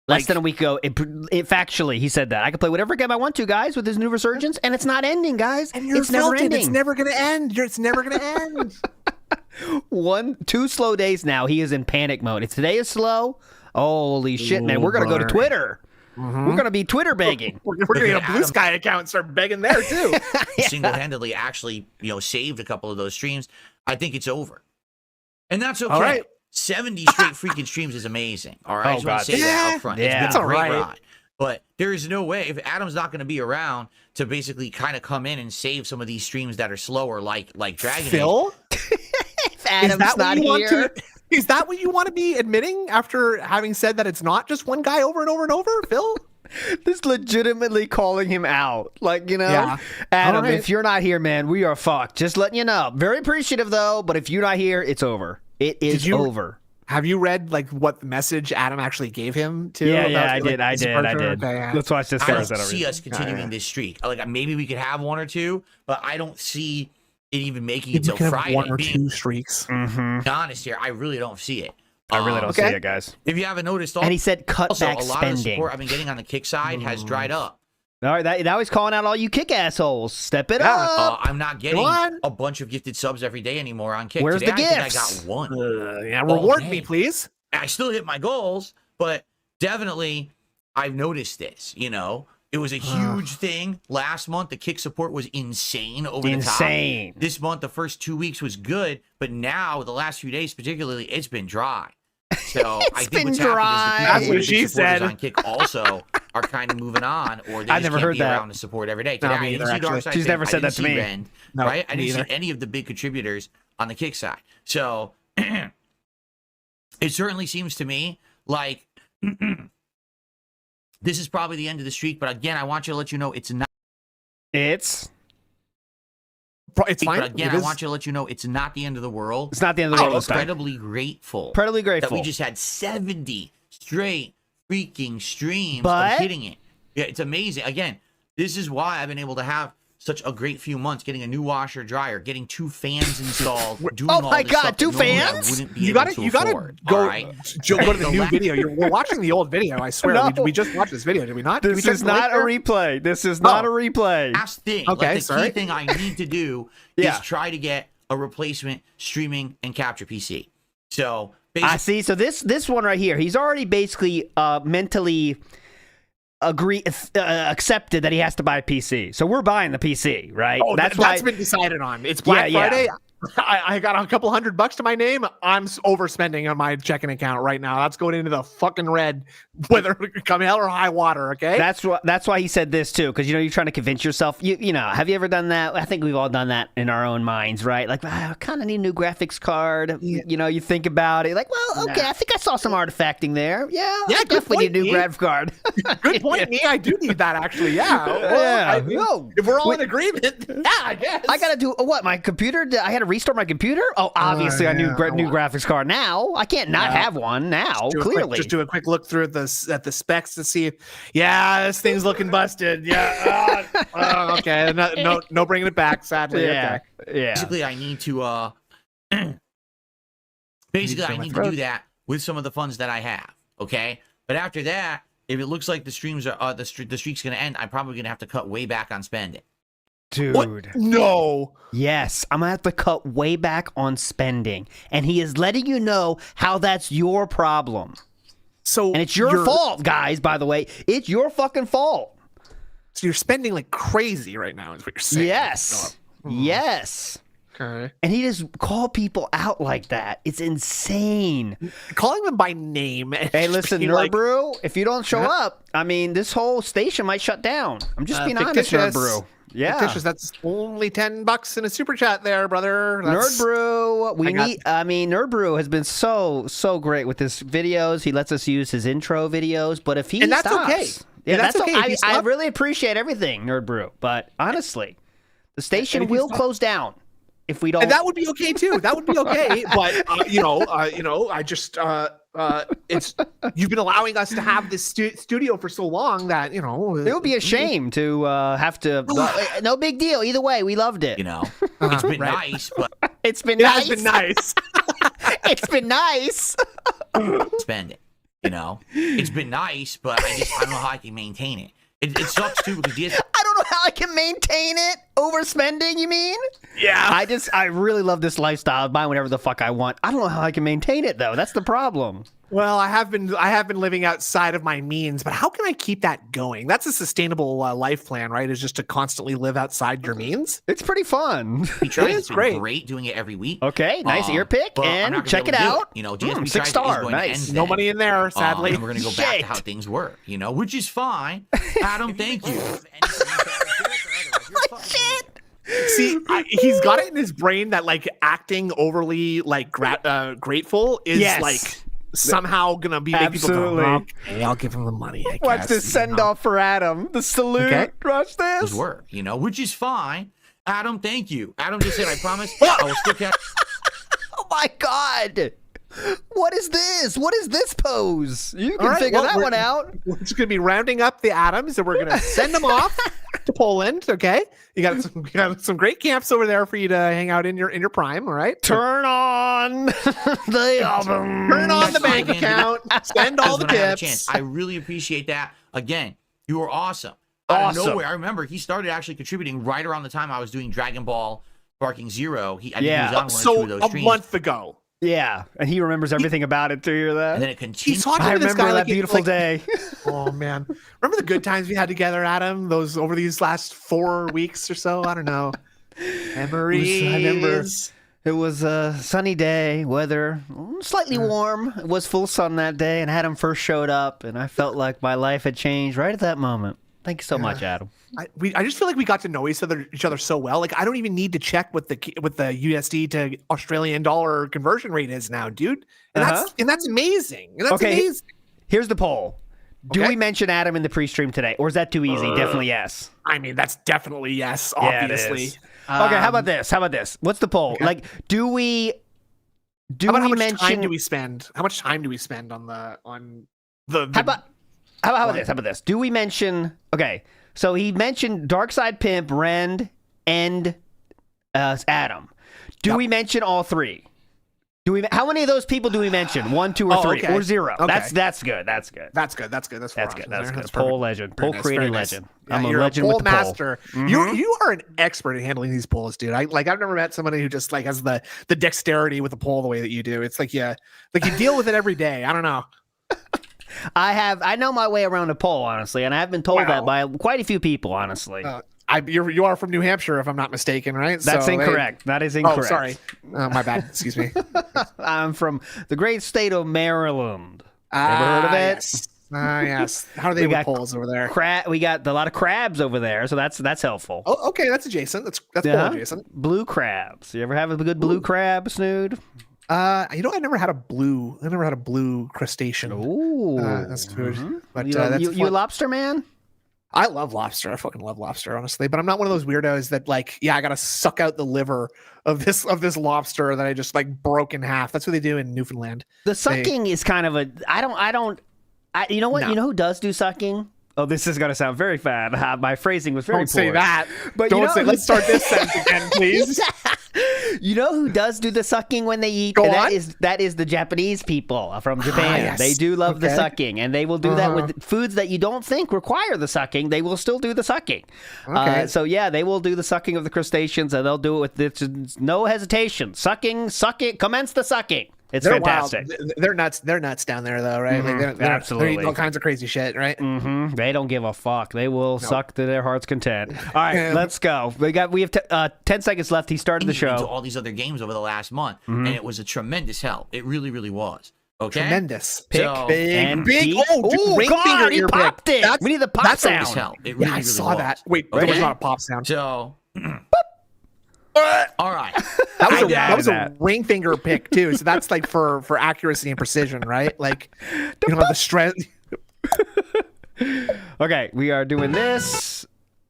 Less than a week ago, factually, he said that I can play whatever game I want to, guys, with his new resurgence, and it's not ending, guys. And it's never ending. It's never going to end. It's never going to end. 2 slow days now. He is in panic mode. If today is slow, holy shit, man! We're gonna go to Twitter. We're going to be Twitter begging. We're going to get a Blue Sky account and start begging there, too. Single-handedly actually, saved a couple of those streams. I think it's over. And that's okay. All right. 70 straight freaking streams is amazing. All right? I just want to say that up front. Yeah. It's been a great ride. But there is no way, if Adam's not going to be around to basically kind of come in and save some of these streams that are slower, like Dragon Phil? Age. If Adam's not here... Is that what you want to be admitting after having said that it's not just one guy over and over and over, Phil? This legitimately calling him out. Yeah. Adam, if you're not here, man, we are fucked. Just letting you know. Very appreciative, though, but if you're not here, it's over. It is over. Have you read what message Adam actually gave him to? Yeah, I did. Okay, yeah. Let's watch this. I don't see us continuing this streak. Maybe we could have 1 or 2, but I don't see it even making it till Friday. 1 or 2 streaks. Honest here, I really don't see it. I really don't see it, guys. If you haven't noticed, and he said cut back a lot spending. of the support I've been getting on the kick side has dried up. All right, now he's calling out all you kick assholes. Step it up. I'm not getting a bunch of gifted subs every day anymore on kick. Where's Today, the gifts? I think I got 1. Reward me, please. I still hit my goals, but definitely I've noticed this. It was a huge thing last month. The kick support was insane over the top. This month, the first 2 weeks was good, but now the last few days, particularly, it's been dry. So I think what's happened is the people who supporters on kick also are kind of moving on, or they just can't be around to support every day. Today, I didn't see Darkside. She's never said that to me. Rend, right? I didn't see any of the big contributors on the kick side. So it certainly seems to me like this is probably the end of the streak. But again, I want you to let you know it's not. It's It's fine. But again, I want you to let you know it's not the end of the world. It's not the end of the world. I'm incredibly grateful. Incredibly grateful. That we just had 70 straight freaking streams But of hitting it. Yeah, it's amazing. Again, this is why I've been able to have such a great few months, getting a new washer dryer, getting 2 fans installed, doing all my this God, stuff 2 that normally fans? I wouldn't be You able gotta to go all right? go to the new video. We're watching the old video. I swear. No. We just watched this video, did we not? Did we This check is the not a link replay. This is not a replay. Last thing, Okay, the key thing I need to do Yeah. is try to get a replacement streaming and capture PC. So I see. So this one right here, he's already basically mentally accepted that he has to buy a PC. So we're buying the PC, right? Oh, that's been decided on. It's Black Friday. I got a couple $100 to my name. I'm overspending on my checking account right now. That's going into the fucking red, whether it come hell or high water. Okay. That's why he said this too, because you're trying to convince yourself. You know, have you ever done that? I think we've all done that in our own minds, right? Like, I kind of need a new graphics card. Yeah. You know, you think about it, like, well, okay, I think I saw some artifacting there. Yeah, I definitely need a new graphics card. Good point, me. I do need that actually. Yeah. Well, if we're all in agreement, yeah, I guess. I gotta do what? My computer? I had to restart my computer? Oh, obviously I need a new graphics card now. I can't not have one now, clearly. Just do a quick look through at the specs to see if, this thing's looking busted. Yeah. Okay. No bringing it back, sadly. Yeah. Okay. Yeah. Basically, I need to do that with some of the funds that I have. Okay. But after that, if it looks like the streams are the streak's gonna end, I'm probably gonna have to cut way back on spending. Dude. What? No. Yes, I'm going to have to cut way back on spending. And he is letting you know how that's your problem. And it's your fault, guys, by the way. It's your fucking fault. So you're spending like crazy right now is what you're saying. Yes. Yes. Okay. And he just called people out like that. It's insane. Calling them by name. Hey, listen, Nerdbrew, if you don't show up, I mean, this whole station might shut down. I'm just being honest, Nerdbrew. Yeah, fictitious. That's only $10 in a super chat there, brother. Nerdbrew, Nerdbrew has been so great with his videos. He lets us use his intro videos, but if he that's stops, okay. Yeah, that's okay. I really appreciate everything, Nerdbrew, but honestly, the station will close down if we don't. And that would be okay too. That would be okay. But I just it's you've been allowing us to have this studio for so long that it would be a shame to have to. No big deal. Either way, we loved it. It's been nice, but it's been nice. It's been nice. Spend it. It's been nice, but I don't know how I can maintain it. It sucks too because I don't know how I can maintain it. Overspending, you mean? Yeah. I really love this lifestyle. Buy whatever the fuck I want. I don't know how I can maintain it though. That's the problem. Well, I have been living outside of my means, but how can I keep that going? That's a sustainable life plan, right? Is just to constantly live outside your means. It's pretty fun. It's great doing it every week. Okay, nice ear pick, and check it out. 6-star, nice. No money in there, sadly. And we're gonna go back to how things were, which is fine. Adam, thank you. Shit. See, he's got it in his brain that like acting overly like grateful is like somehow gonna be make people go, okay, I'll give him the money. Watch this send off for Adam. The salute. Okay. Watch this. Those were, which is fine. Adam, thank you. Adam just said, I promise I will still catch. Oh my God. What is this? What is this pose? You can figure that one out. We're just going to be rounding up the Adams and we're going to send them off to Poland. Okay. You got some great camps over there for you to hang out in your prime. All right. Turn on the album. Turn on the bank account. Spend all the tips. I really appreciate that. Again, you were awesome. Out of nowhere. I remember he started actually contributing right around the time I was doing Dragon Ball Sparking Zero. I think he was on one or two of those streams. A month ago. Yeah, and he remembers everything about it. Do you hear that? And then it continues. I remember that beautiful day. Oh man, remember the good times we had together, Adam? Those over these last 4 weeks or so. I don't know. Memories. I remember. It was a sunny day, weather slightly warm. It was full sun that day, and Adam first showed up, and I felt like my life had changed right at that moment. Thank you so much, Adam. I just feel like we got to know each other so well. Like I don't even need to check what the USD to Australian dollar conversion rate is now, dude. And that's amazing. And that's amazing. Here's the poll: do we mention Adam in the pre-stream today, or is that too easy? Definitely yes. I mean, that's definitely yes, Yeah, obviously. it is. Okay, how about this? What's the poll? Okay. Like, do we how much mention time do we spend? How much time do we spend on the How about this? Do we mention? Okay, so he mentioned Darkside Pimp, Rend, and Adam. Do we mention all three? How many of those people do we mention? 1, 2, or 3, okay. or 0? Okay. That's good. That's good. That's good. That's Good. Poll legend. Poll creating legend. Yeah, I'm a you're legend poll with the master. poll. You are an expert at handling these polls, dude. I've never met somebody who just like has the dexterity with the poll the way that you do. It's like you deal with it every day. I don't know. I know my way around a poll, honestly, and I have been told that by quite a few people, honestly. You are from New Hampshire, if I'm not mistaken, right? That's incorrect. That is incorrect. Oh, sorry. My bad. Excuse me. I'm from the great state of Maryland. Ever heard of it? Yes. Yes. How are they with polls over there? We got a lot of crabs over there, so that's helpful. Oh, okay. That's adjacent. That's poll adjacent. Blue crabs. You ever have a good blue crab, Snood? I never had a blue crustacean. Ooh, that's food. But you a lobster man? I love lobster. I fucking love lobster, honestly. But I'm not one of those weirdos that I gotta suck out the liver of this lobster that I just broke in half. That's what they do in Newfoundland. The sucking is kind of you know what? No. You know who does do sucking? Oh, this is gonna sound very bad. My phrasing was very poor. Don't say that. But let's start this sentence again, please. You know who does do the sucking when they eat? Go on. on. That is the Japanese people from Japan. Yes. They do love the sucking, and they will do that with foods that you don't think require the sucking. They will still do the sucking. Okay. So yeah, they will do the sucking of the crustaceans, and they'll do it with no hesitation. Sucking, commence the sucking. They're fantastic. Wild. They're nuts down there, though, right? Mm-hmm. Absolutely. They're eating all kinds of crazy shit, right? Mm-hmm. They don't give a fuck. They will suck to their heart's content. All right, let's go. We have 10 seconds left. He started the show. Into all these other games over the last month, and it was a tremendous help. It really, really was. Okay. Tremendous. Big. Oh, ring God, finger he popped it. We need the pop sound. Help. It really, I really saw was. that. Wait, that was not a pop sound. So. All right. That was a ring finger pick too. So that's for accuracy and precision, right? The strength. Okay, we are doing this.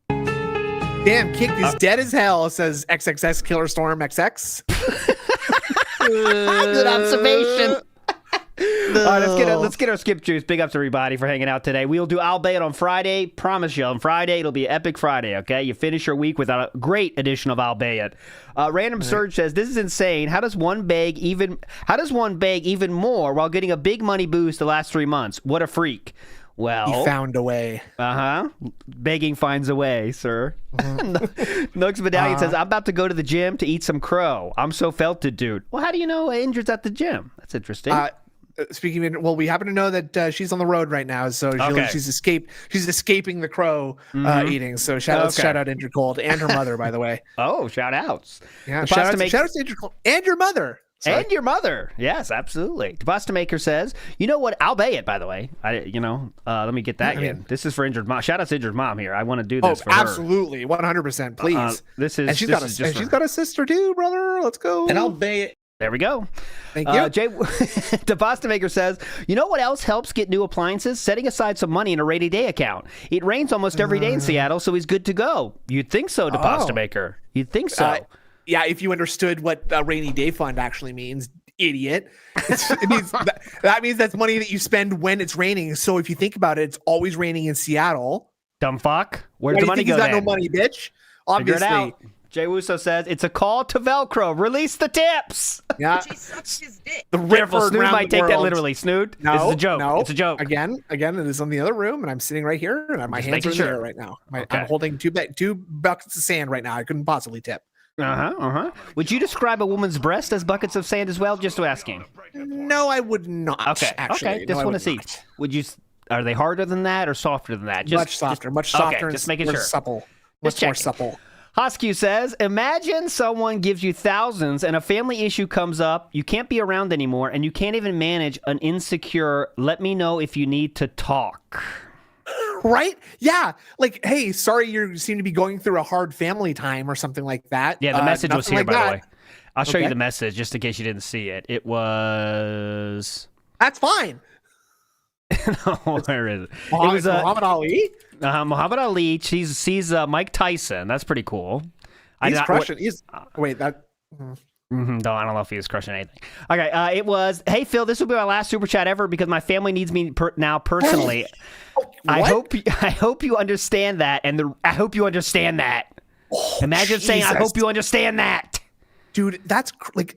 Damn, Kick is dead as hell, says XXX Killer Storm XX. Good observation. All right, let's get our skip juice. Big ups to everybody for hanging out today. We'll do Albeit on Friday. Promise you, on Friday it'll be Epic Friday. Okay, you finish your week with a great edition of Albeit. Random Surge says this is insane. How does one beg even more while getting a big money boost the last 3 months? What a freak. Well, he found a way. Begging finds a way, sir. Nooks Medallion says, I'm about to go to the gym to eat some crow. I'm so felted, dude. Well, how do you know Indrid's at the gym? That's interesting. Speaking of, we happen to know that she's on the road right now, so she's escaping the crow eating. So shout out Indrid Cold and her mother, by the way. Oh, shout outs. Yeah, shout out to Indrid Cold and your mother. Sorry. And your mother. Yes, absolutely. Pasta Maker says, you know what? Albeit, by the way. Let me get that in. This is for Injured Mom. Shout out to Injured Mom here. I want to do this for absolutely. 100%. Please. And she's got a sister too, brother. Let's go. And Albeit. There we go. Thank you. The Pasta Maker says, you know what else helps get new appliances? Setting aside some money in a rainy day account. It rains almost every day in Seattle, so he's good to go. You'd think so, the Pasta Maker. You'd think so. Yeah, if you understood what a rainy day fund actually means, idiot. That means that's money that you spend when it's raining. So if you think about it, it's always raining in Seattle. Dumb fuck. Where'd the money go? He's got no money, bitch. Obviously. Jay Wusso says, it's a call to Velcro. Release the tips. Yeah. She sucks his dick. Careful, Snood might take that literally. Snood, no, this is a joke. No. It's a joke. Again, it is on the other room, and I'm sitting right here, and my hands are in the air right now. I'm holding two buckets of sand right now. I couldn't possibly tip. Would you describe a woman's breast as buckets of sand as well? Just asking. No, I would not. Okay. Actually. Okay. Just want to see. Not. Would you? Are they harder than that or softer than that? Much softer. Okay, just making sure. Supple. Much more supple. Hoskew says, imagine someone gives you thousands and a family issue comes up, you can't be around anymore, and you can't even manage an insecure, let me know if you need to talk. Right? Yeah. Hey, sorry you seem to be going through a hard family time or something like that. Yeah, the message was here, by the way. I'll show you the message just in case you didn't see it. It was... That's fine. No, where is it? Muhammad, It was Muhammad Ali. Muhammad Ali. He's Mike Tyson. That's pretty cool. He's crushing. Wait, that. No, I don't know if he was crushing anything. Okay, it was. Hey Phil, this will be my last super chat ever because my family needs me now personally. I hope you understand that, and I hope you understand that. Imagine saying, "I hope you understand that." Dude, that's like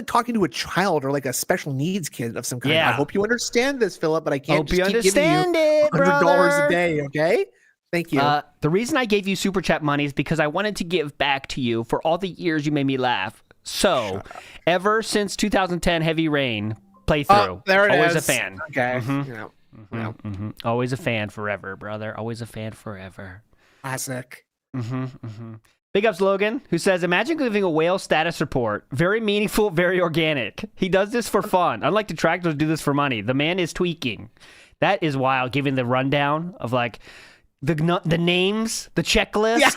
talking to a child or like a special needs kid of some kind. Yeah. I hope you understand this, Philip, but I can't Hope just you keep understand giving you it, $100 a day, okay? Thank you. The reason I gave you super chat money is because I wanted to give back to you for all the years you made me laugh. So, ever since 2010 Heavy Rain playthrough, there it always is. a fan. Okay. Always a fan forever, brother. Always a fan forever. Classic. Big ups Logan, who says, imagine giving a whale status report. Very meaningful, very organic. He does this for fun. Unlike detractors do this for money. The man is tweaking. That is wild, giving the rundown of like the names, the checklist. Yeah.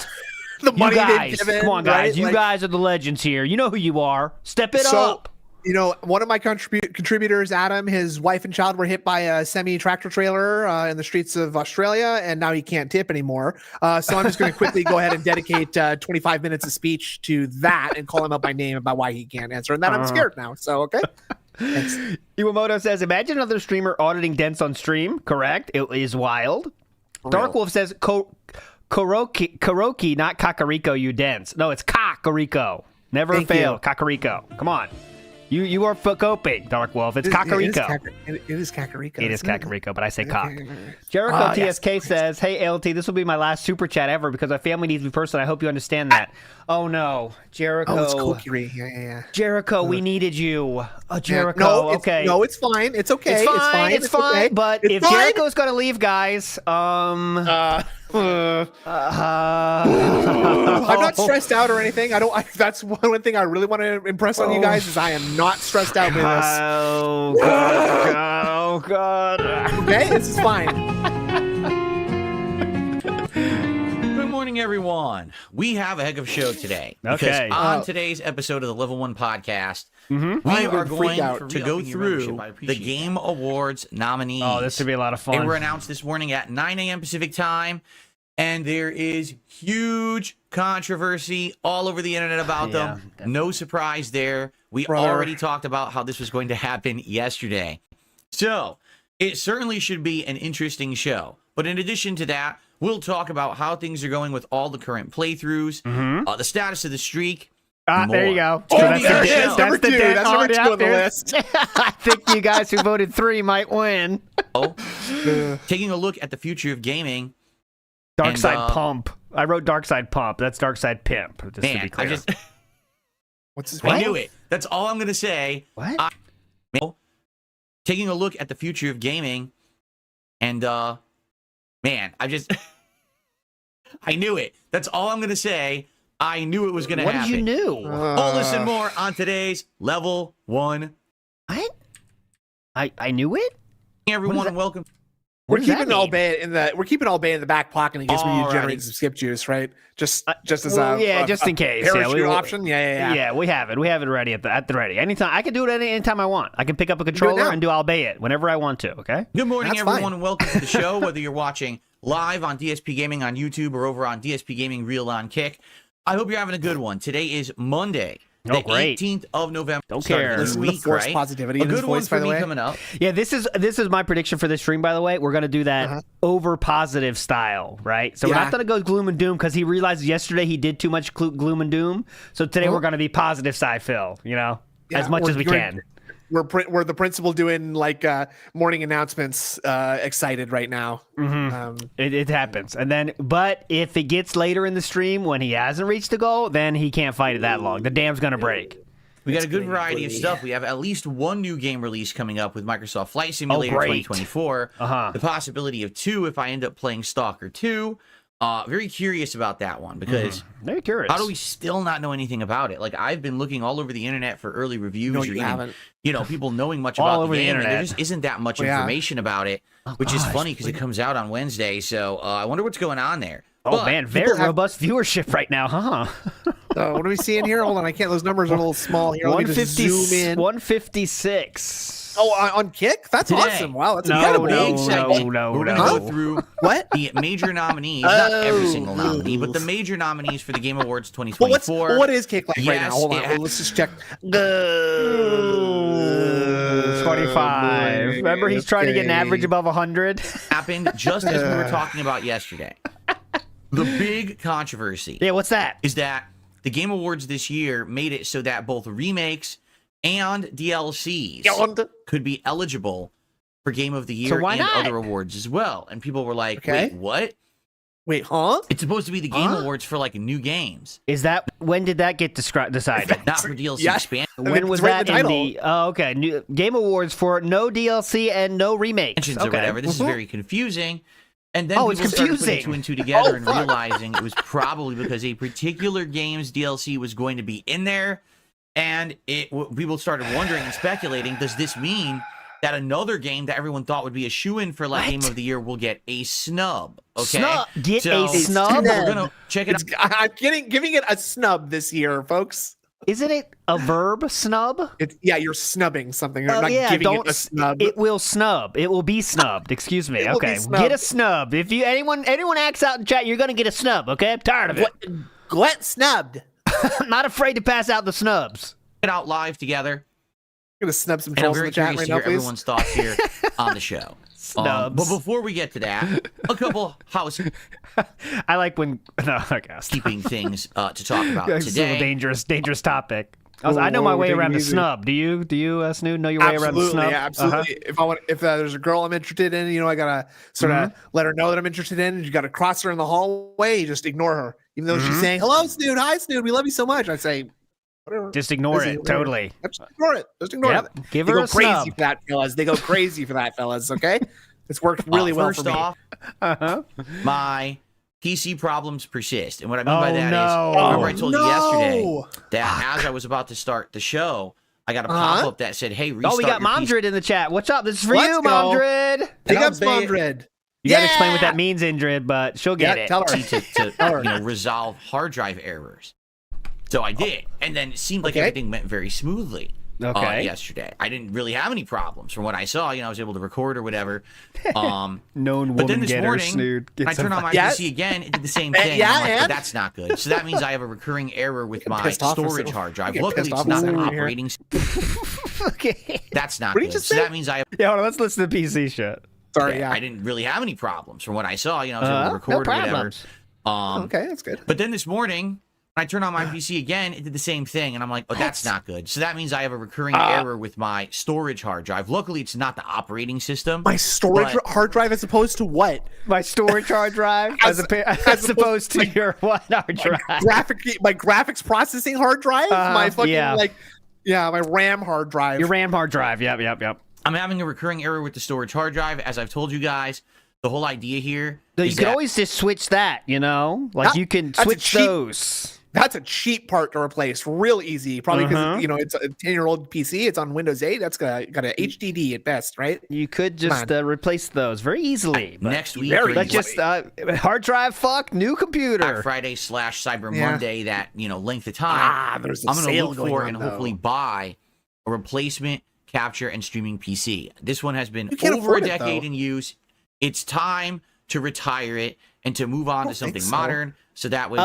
The money you guys, they've given, come on, guys. right? You guys are the legends here. You know who you are. Step it So, up. You know, one of my contributors, Adam, his wife and child were hit by a semi-tractor trailer in the streets of Australia, and now he can't tip anymore. So I'm just going to quickly go ahead and dedicate 25 minutes of speech to that and call him up by name about why he can't answer. And then I'm scared now. So, okay. Thanks. Iwamoto says, imagine another streamer auditing dents on stream. Correct. It is wild. Dark Wolf says, Karoki, not Kakariko, you dents. No, it's Kakariko. Never fail. Kakariko. Come on. You are coping, Dark Wolf. It's Kakariko. It is Kakariko. It is Kakariko, but I say cock. Jericho TSK says, hey, LT, this will be my last super chat ever because my family needs me personally. I hope you understand that. Oh, no. Jericho. Oh, it's Kokiri. Yeah. Jericho, we needed you. Oh, Jericho. No, okay. No, it's fine. It's okay. It's fine. Okay. But it's if fine. Jericho's going to leave, guys, I'm not stressed out or anything. That's one thing I really want to impress on you guys is I am not stressed out with this. Oh, God. Oh, God. Okay, this is fine. Good morning, everyone. We have a heck of a show today. Because on today's episode of the Level 1 podcast, we are going to go through the Game Awards nominees. Oh, this should be a lot of fun. They were announced this morning at 9 a.m. Pacific time. And there is huge controversy all over the internet about them. Definitely. No surprise there. We already talked about how this was going to happen yesterday. So it certainly should be an interesting show. But in addition to that, we'll talk about how things are going with all the current playthroughs, the status of the streak. There you go. Oh, that's number two. That's number two on the list. I think you guys who voted 3 might win. Taking a look at the future of gaming. Dark Side Pump. I wrote Dark Side Pump. That's Dark Side Pimp. Just to be clear. What's his name? I knew it. That's all I'm going to say. What? Taking a look at the future of gaming, and man, I knew it. That's all I'm going to say. I knew it was going to happen. What did you know? All this and more on today's Level 1. What? I knew it? Everyone, welcome. We're keeping all bay in the back pocket in case we generate some skip juice, right? Just as just in case. Parachute option. Yeah. We have it. We have it ready at the ready. Anytime I can do it anytime I want. I can pick up a controller and I'll bay it whenever I want to. Okay. Good morning, everyone, and welcome to the show. Whether you're watching live on DSP Gaming on YouTube or over on DSP Gaming Reel on Kick, I hope you're having a good one. Today is Monday. The 18th of November. Don't care. Listen to the force positivity. A good one for me coming up. Yeah, this is my prediction for this stream, by the way. We're going to do that over positive style, right? So we're not going to go gloom and doom because he realized yesterday he did too much gloom and doom. So today we're going to be positive side, Phil, as much as we can. We're the principal doing like morning announcements excited right now. It happens. But if it gets later in the stream when he hasn't reached the goal, then he can't fight it that long. The dam's going to break. We got a good variety of stuff. We have at least one new game release coming up with Microsoft Flight Simulator 2024. The possibility of 2 if I end up playing Stalker 2. Very curious about that one because very curious. How do we still not know anything about it? Like I've been looking all over the internet for early reviews or even, people knowing much about the game. And there just isn't that much information about it, which is funny because it comes out on Wednesday. So I wonder what's going on there. Oh man, very robust viewership right now, huh? So what are we seeing here? Hold on, I can't. Those numbers are a little small here. Let me just zoom in. 156. Oh, on Kick? That's Today. awesome. Wow, that's No, incredible. no, segment, no, we're gonna no. go through What? the major nominees, not every single nominee, but the major nominees for the Game Awards 2024. What is Kick like right Yes, now? Hold on. it Well, let's just check. 25. Remember, he's trying to get an average above 100. Happened just as we were talking about yesterday. The big controversy Yeah, what's that? is that the Game Awards this year made it so that both remakes and DLCs could be eligible for Game of the Year why and not? other awards as well. And people were like, Okay. wait, what? Wait, huh? It's supposed to be the Game Awards for like new games, Is that when did that get decided? not for DLC Yeah. expansion. When was It's right in that the in title. the? Oh, okay. New Game Awards for no DLC and no remakes. Or whatever. This is very confusing. And then Oh, it's people started confusing. putting two and two together and realizing it was probably because a particular game's DLC was going to be in there. And people started wondering and speculating, does this mean that another game that everyone thought would be a shoo-in for like Game of the Year will get a snub? Okay, Get a snub? We're gonna check it out. I'm giving it a snub this year, folks. Isn't it a verb? Snub? You're snubbing something. You're not yeah, giving it a snub. It will snub. It will be snubbed. Excuse me. It will be Okay, snubbed. get a snub. If you anyone acts out in chat, you're gonna get a snub. Okay, I'm tired of it. Get snubbed. I'm not afraid to pass out the snubs. It out live together. I'm gonna snub some And I'm trolls in very the chat curious right to now, hear please. everyone's thoughts here on the show. Snubs. But before we get to that, a couple I like when no, I guess. housekeeping things to talk about It's a little today. dangerous topic. I know my way take it around the easy. snub. Do you, Snood, know your way around the Absolutely, snub? yeah, absolutely. If there's a girl I'm interested in, I gotta sort of let her know that I'm interested in. You gotta cross her in the hallway. You just ignore her, even though she's saying hello, Snood. Hi, Snood. We love you so much. I say, whatever. Just ignore Busy, it. whatever. Totally. Just ignore it. Just ignore Yep. it. Give They her go a crazy snub. for that, fellas. They go crazy for that, fellas. Okay, it's worked really well First for me. off, my PC problems persist. And what I mean by Oh, that is, no. remember I told you yesterday no. that as I was about to start the show, I got a pop-up that said, hey, restart Oh, we got your PC. Mondred in the chat. What's up? This is for Let's you, go. Mondred. Big And ups, I'll bet- Mondred. You gotta explain what that means, Indrid, but she'll get Yeah, it. tell her. to resolve hard drive errors. So I did. And then it seemed like Okay. everything went very smoothly. Okay. Yesterday, I didn't really have any problems from what I saw. I was able to record or whatever. Known But then woman this getter, morning, Snood. when I turned on my Yeah. PC again, it did the same thing. Yeah, I'm like, and? "Oh, that's not good. So that means I have a recurring error with my pissed off or storage so- hard drive. get Luckily, pissed it's off not or an something here. operating. Okay. That's not What did you good. just So say? that means I Yeah, hold on. Let's listen to PC shit. Sorry, yeah. I didn't really have any problems from what I saw. I was able to No record or whatever. problems. Okay, that's good. But then this morning, when I turned on my PC again, it did the same thing. And I'm like, oh, that's not good. So that means I have a recurring error with my storage hard drive. Luckily, it's not the operating system. My storage But- hard drive as opposed to what? My storage hard drive, as opposed to your what hard drive? My graphics processing hard drive? My fucking yeah. my RAM hard drive. Your RAM hard drive. Yep. I'm having a recurring error with the storage hard drive. As I've told you guys, the whole idea here So you is could that always just switch that, Like you can that's a switch cheap- those. That's a cheap part to replace, real easy. Probably because Uh-huh. it's a 10-year-old PC. It's on Windows 8. That's got a HDD at best, right? You could just Come replace those very easily. But next week, very let's during just hard drive. Fuck new computer. Black Friday / Cyber Yeah. Monday, that length of time, There's a I'm going to sale look going for on, and though. hopefully buy a replacement capture and streaming PC. This one has been You can't over a afford it, decade though. in use. It's time to retire it and to move on to don't something think so. modern. So that way,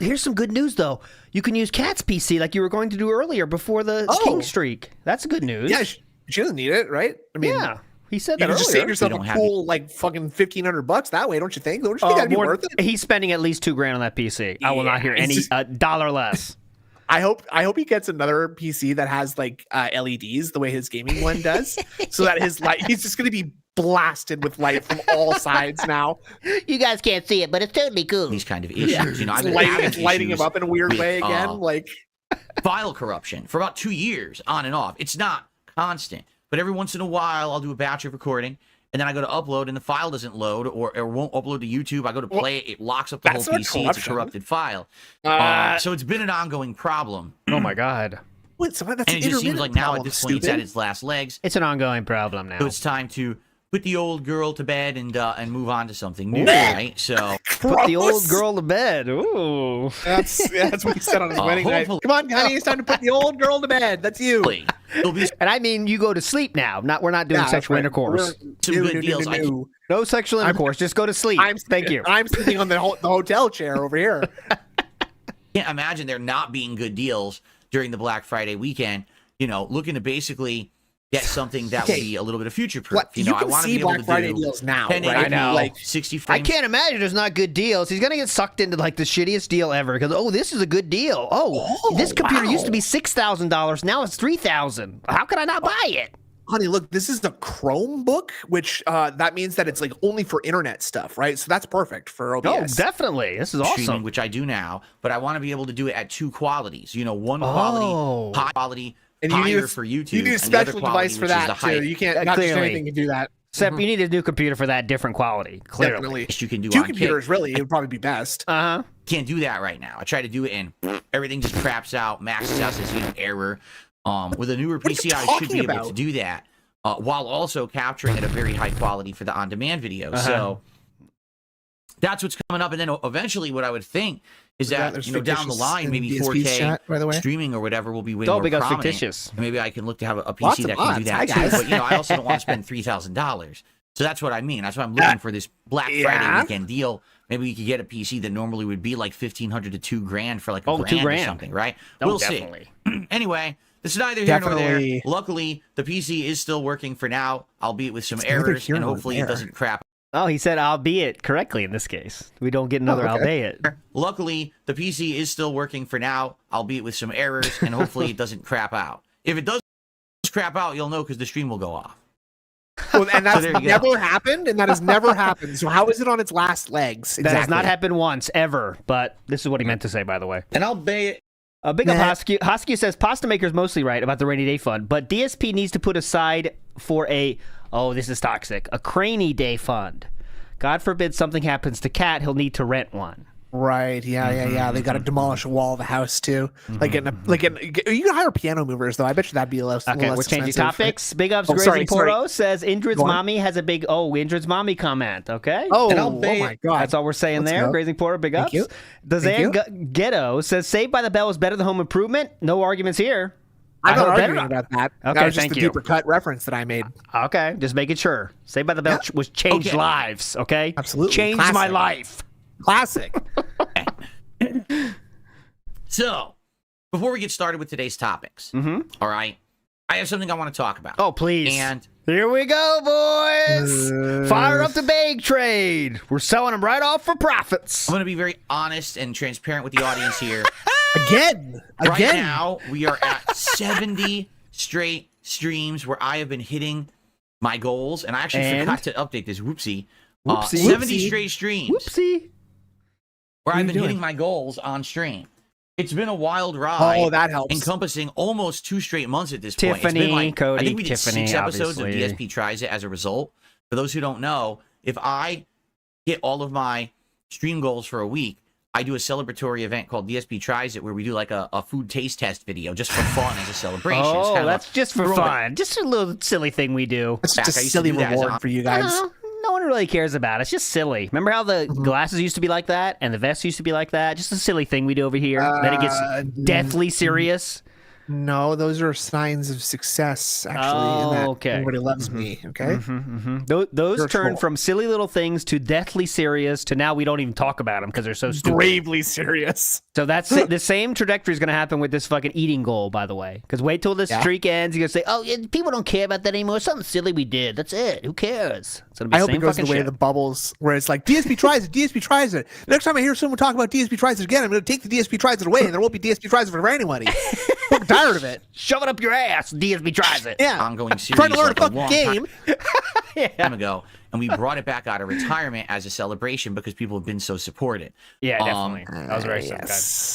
Here's some good news though. You can use Cat's PC like you were going to do earlier before the King streak. That's good news. Yeah, she doesn't need it, right? I mean, yeah. He said you that can just save earlier. yourself We don't a have cool fucking $1,500 that way, don't you think? Don't you think that'd be worth it? He's spending at least $2,000 on that PC. I will not hear Yeah, any it's dollar less. I hope he gets another PC that has LEDs the way his gaming one does, so that his light he's just gonna be blasted with light from all sides now. You guys can't see it, but it's totally cool. these kind of issues. I've been It's having lighting issues him up in a weird with, way again. file corruption for about 2 years on and off. It's not constant, but every once in a while I'll do a batch of recording and then I go to upload and the file doesn't load or won't upload to YouTube. I go to play it, it locks up the whole that's not PC. It's a corruption. corrupted file. So it's been an ongoing problem. Oh my god. Wait, so that's And it just seems like now at this point it's at its last legs. It's an ongoing problem now. So it's time to put the old girl to bed and move on to something new, right? So put the old girl to bed. Ooh, that's what he said on his wedding night. Come on, honey, it's time to put the old girl to bed. That's you. And I mean, you go to sleep now. We're not doing sexual intercourse. Some good deals. No sexual intercourse. Just go to sleep. Thank you. I'm sitting on the hotel chair over here. Can't imagine there not being good deals during the Black Friday weekend. Looking to basically get something that will be a little bit of future proof. I want to be able Black Friday deals now. Right? I know. Like 60 frames. I can't imagine there's not good deals. He's gonna get sucked into like the shittiest deal ever because this is a good deal. This computer used to be $6,000. Now it's $3,000. How could I not buy it? Honey, look, this is the Chromebook, which that means that it's like only for internet stuff, right? So that's perfect for OBS. Oh, definitely. This is awesome. Streaming, which I do now, but I want to be able to do it at 2 qualities. One quality, high quality, and higher for YouTube. You need a special device for that too. You can't not just anything can do that. Except you need a new computer for that different quality. Clearly, definitely. You can do 2 computers. Really, it would probably be best. Can't do that right now. I try to do it and everything just craps out. Maxes out says error. With a newer PC, I should be able to do that. While also capturing at a very high quality for the on-demand video. So that's what's coming up. And then eventually what I would think is that, down the line, maybe 4K chat, by the way. streaming or whatever will be way more prominent. Fictitious. And maybe I can look to have a PC that can do that too. But, I also don't want to spend $3,000. So that's what I mean. That's why I'm looking for this Black Friday weekend deal. Maybe we could get a PC that normally would be like $1,500 to $2,000 for like a grand or something, right? We'll see. Anyway. This is neither here nor there. Luckily, the PC is still working for now, albeit with some errors, and hopefully it doesn't crap. Oh, he said albeit correctly in this case. We don't get another albeit. Luckily, the PC is still working for now, albeit with some errors, and hopefully it doesn't crap out. If it does crap out, you'll know because the stream will go off. Well, and that's never happened, and that has never happened. So how is it on its last legs? Exactly. That has not happened once, ever. But this is what he meant to say, by the way. And I'll bet. Big up Hosky. Hosky says, Pasta Maker's mostly right about the rainy day fund, but DSP needs to put aside for this is toxic, a crainy day fund. God forbid something happens to Cat, he'll need to rent one. Right, yeah. They got to demolish a wall of the house too. You can hire piano movers though. I bet you that'd be less. Okay, we're changing topics. Big ups. Grazing Porto says Indrid's mommy has a big Indrid's mommy comment. Okay. Oh my god. That's all we're saying there. Grazing Porto, big ups. The Zan Ghetto says Saved by the Bell is better than Home Improvement. No arguments here. I'm not arguing about that. Okay, that was just the deeper cut reference that I made. Okay, just making sure. Saved by the Bell was changed lives. Okay, absolutely changed my life. Classic. So, before we get started with today's topics, all right, I have something I want to talk about. Oh, please. And here we go, boys. Fire up the bag trade. We're selling them right off for profits. I'm going to be very honest and transparent with the audience here. Again. Right now, we are at 70 straight streams where I have been hitting my goals, and I actually forgot to update this. Whoopsie. 70 straight streams. Whoopsie. Where I've been hitting my goals on stream. It's been a wild ride. Oh, that helps. Encompassing almost 2 straight months at this point. Tiffany, It's been like, Cody, I think we did Tiffany, 6 episodes obviously. of DSP Tries It as a result. For those who don't know, if I hit all of my stream goals for a week, I do a celebratory event called DSP Tries It where we do like a food taste test video just for fun as a celebration. Oh, that's just for fun. Just a little silly thing we do. It's just a silly reward for you guys. No one really cares about it. It's just silly. Remember how the glasses used to be like that and the vests used to be like that? Just a silly thing we do over here. Then it gets deathly serious. No, those are signs of success, actually. Oh, okay. Everybody loves me, okay? Those turn from silly little things to deathly serious to now we don't even talk about them because they're so stupid. Gravely serious. So that's the same trajectory is going to happen with this fucking eating goal, by the way. Because wait till this streak ends. You're going to say, oh, yeah, people don't care about that anymore. It's something silly we did. That's it. Who cares? It's gonna be I hope it goes the way of the bubbles where it's like, DSP tries it, DSP tries it. Next time I hear someone talk about DSP tries it again, I'm going to take the DSP tries it away and there won't be DSP tries it for anybody. I'm tired of it. Shove it up your ass. DSP tries it. Yeah. Ongoing series trying to learn like a fucking game. Time ago, and we brought it back out of retirement as a celebration because people have been so supportive. Yeah, definitely. That was very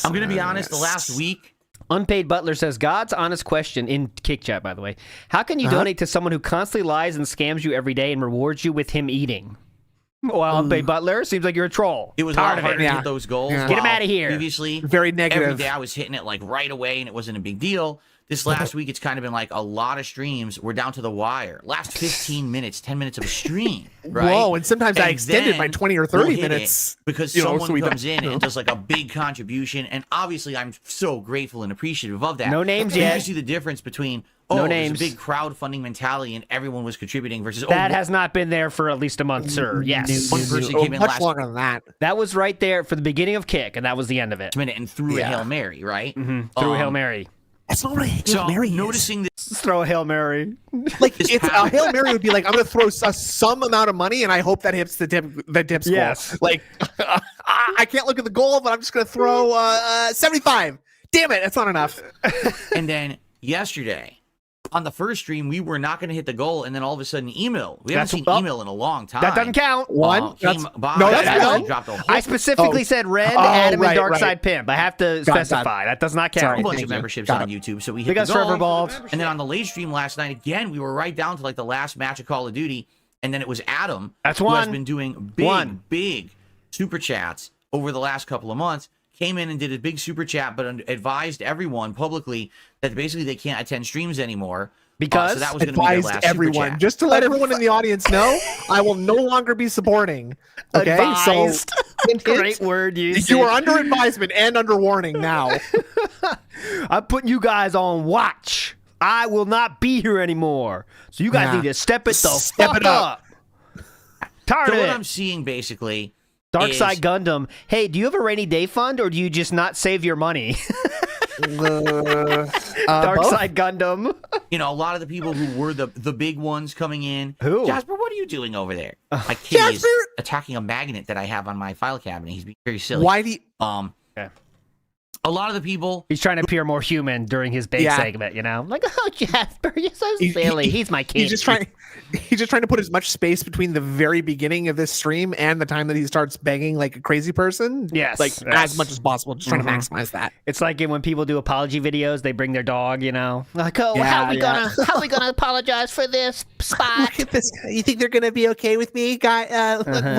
I'm going to be honest, the last week. Unpaid Butler says, God's honest question, in Kick Chat, by the way. How can you donate to someone who constantly lies and scams you every day and rewards you with him eating? Well, Bay Butler, seems like you're a troll. It was a lot harder to hit those goals. Yeah. Get him out of here. Previously, very negative. Every day I was hitting it like right away, and it wasn't a big deal. This last week, it's kind of been like a lot of streams. We're down to the wire. Last 15 minutes, 10 minutes of a stream, right? Whoa, and sometimes I extended by 20 or 30 minutes. Because someone comes in and does like a big contribution. And obviously, I'm so grateful and appreciative of that. No names but yet. You see the difference between, no there's names. a big crowdfunding mentality and everyone was contributing versus, that has not been there for at least a month, sir. Yes. one person came in much last longer than that. That was right there for the beginning of Kick, and that was the end of it. minute and threw a Hail Mary, right? Threw a Hail Mary. That's not what a Hail So Mary is. noticing this. Let's throw a Hail Mary. Like This it's a happened. Hail Mary would be like I'm going to throw some amount of money and I hope that hits the tips Yes. goal. Like I can't look at the goal, but I'm just going to throw 75. Damn it, that's not enough. And then yesterday, on the first stream, we were not going to hit the goal, and then all of a sudden, email. We haven't seen email in a long time. That doesn't count. One. Came That's, by, no, that's actually one. dropped a whole I specifically said Red, Adam, and Darkside Pimp. I have to specify. That does not count. bunch Thank of you. memberships Got on it. YouTube, so we hit Big the us goal. forever bald. And then on the late stream last night, again, we were right down to like the last match of Call of Duty, and then it was Adam, That's who has one. been doing big super chats over the last couple of months, came in and did a big super chat, but advised everyone publicly that basically they can't attend streams anymore. Because so that was going to be their Advised last super everyone, chat. just to let everyone in the audience know, I will no longer be supporting. Okay, Advised. so hint, Great word usage. you are under advisement and under warning now. I'm putting you guys on watch. I will not be here anymore. So you guys Yeah. need to step it the Step fuck it up. Tired So of what it. I'm seeing basically Darkside is- Gundam. Hey, do you have a rainy day fund or do you just not save your money? Both? Darkside Gundam. You know, a lot of the people who were the big ones coming in. Who? Jasper, what are you doing over there? My kid is Jasper! attacking a magnet that I have on my file cabinet. He's being very silly. Why do you, Okay. A lot of the people. He's trying to appear more human during his big Yeah. segment, you know? Like, oh, Jasper, you're so He- silly. he- He's my kid. he's just trying to put as much space between the very beginning of this stream and the time that he starts begging like a crazy person. Yes, like yes. as much as possible, just trying to maximize that. It's like when people do apology videos, they bring their dog, you know? Like, oh, Yeah, how yeah. are we gonna apologize for this spot? Look at this. You think they're gonna be okay with me, guy?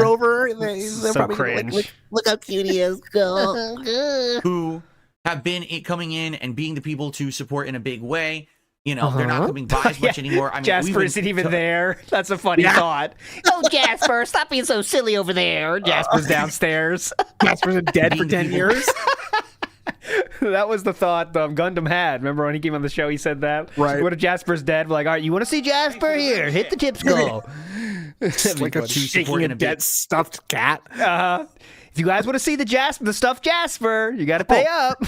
Rover. They're So probably gonna, cringe. look how cute he is. Go. Who have been coming in and being the people to support in a big way. You know, they're not coming by as much anymore. I mean, Jasper isn't even there. That's a funny thought. Oh, Jasper, stop being so silly over there. Jasper's downstairs. Jasper's been dead for 10 years. That was the thought Gundam had. Remember when he came on the show, he said that? Right. What if Jasper's dead? We're like, all right, you want to see Jasper? Here, hit the tip skull. It's like a shaking supporting a a dead stuffed cat. If you guys want to see the stuffed Jasper, you got to pay up.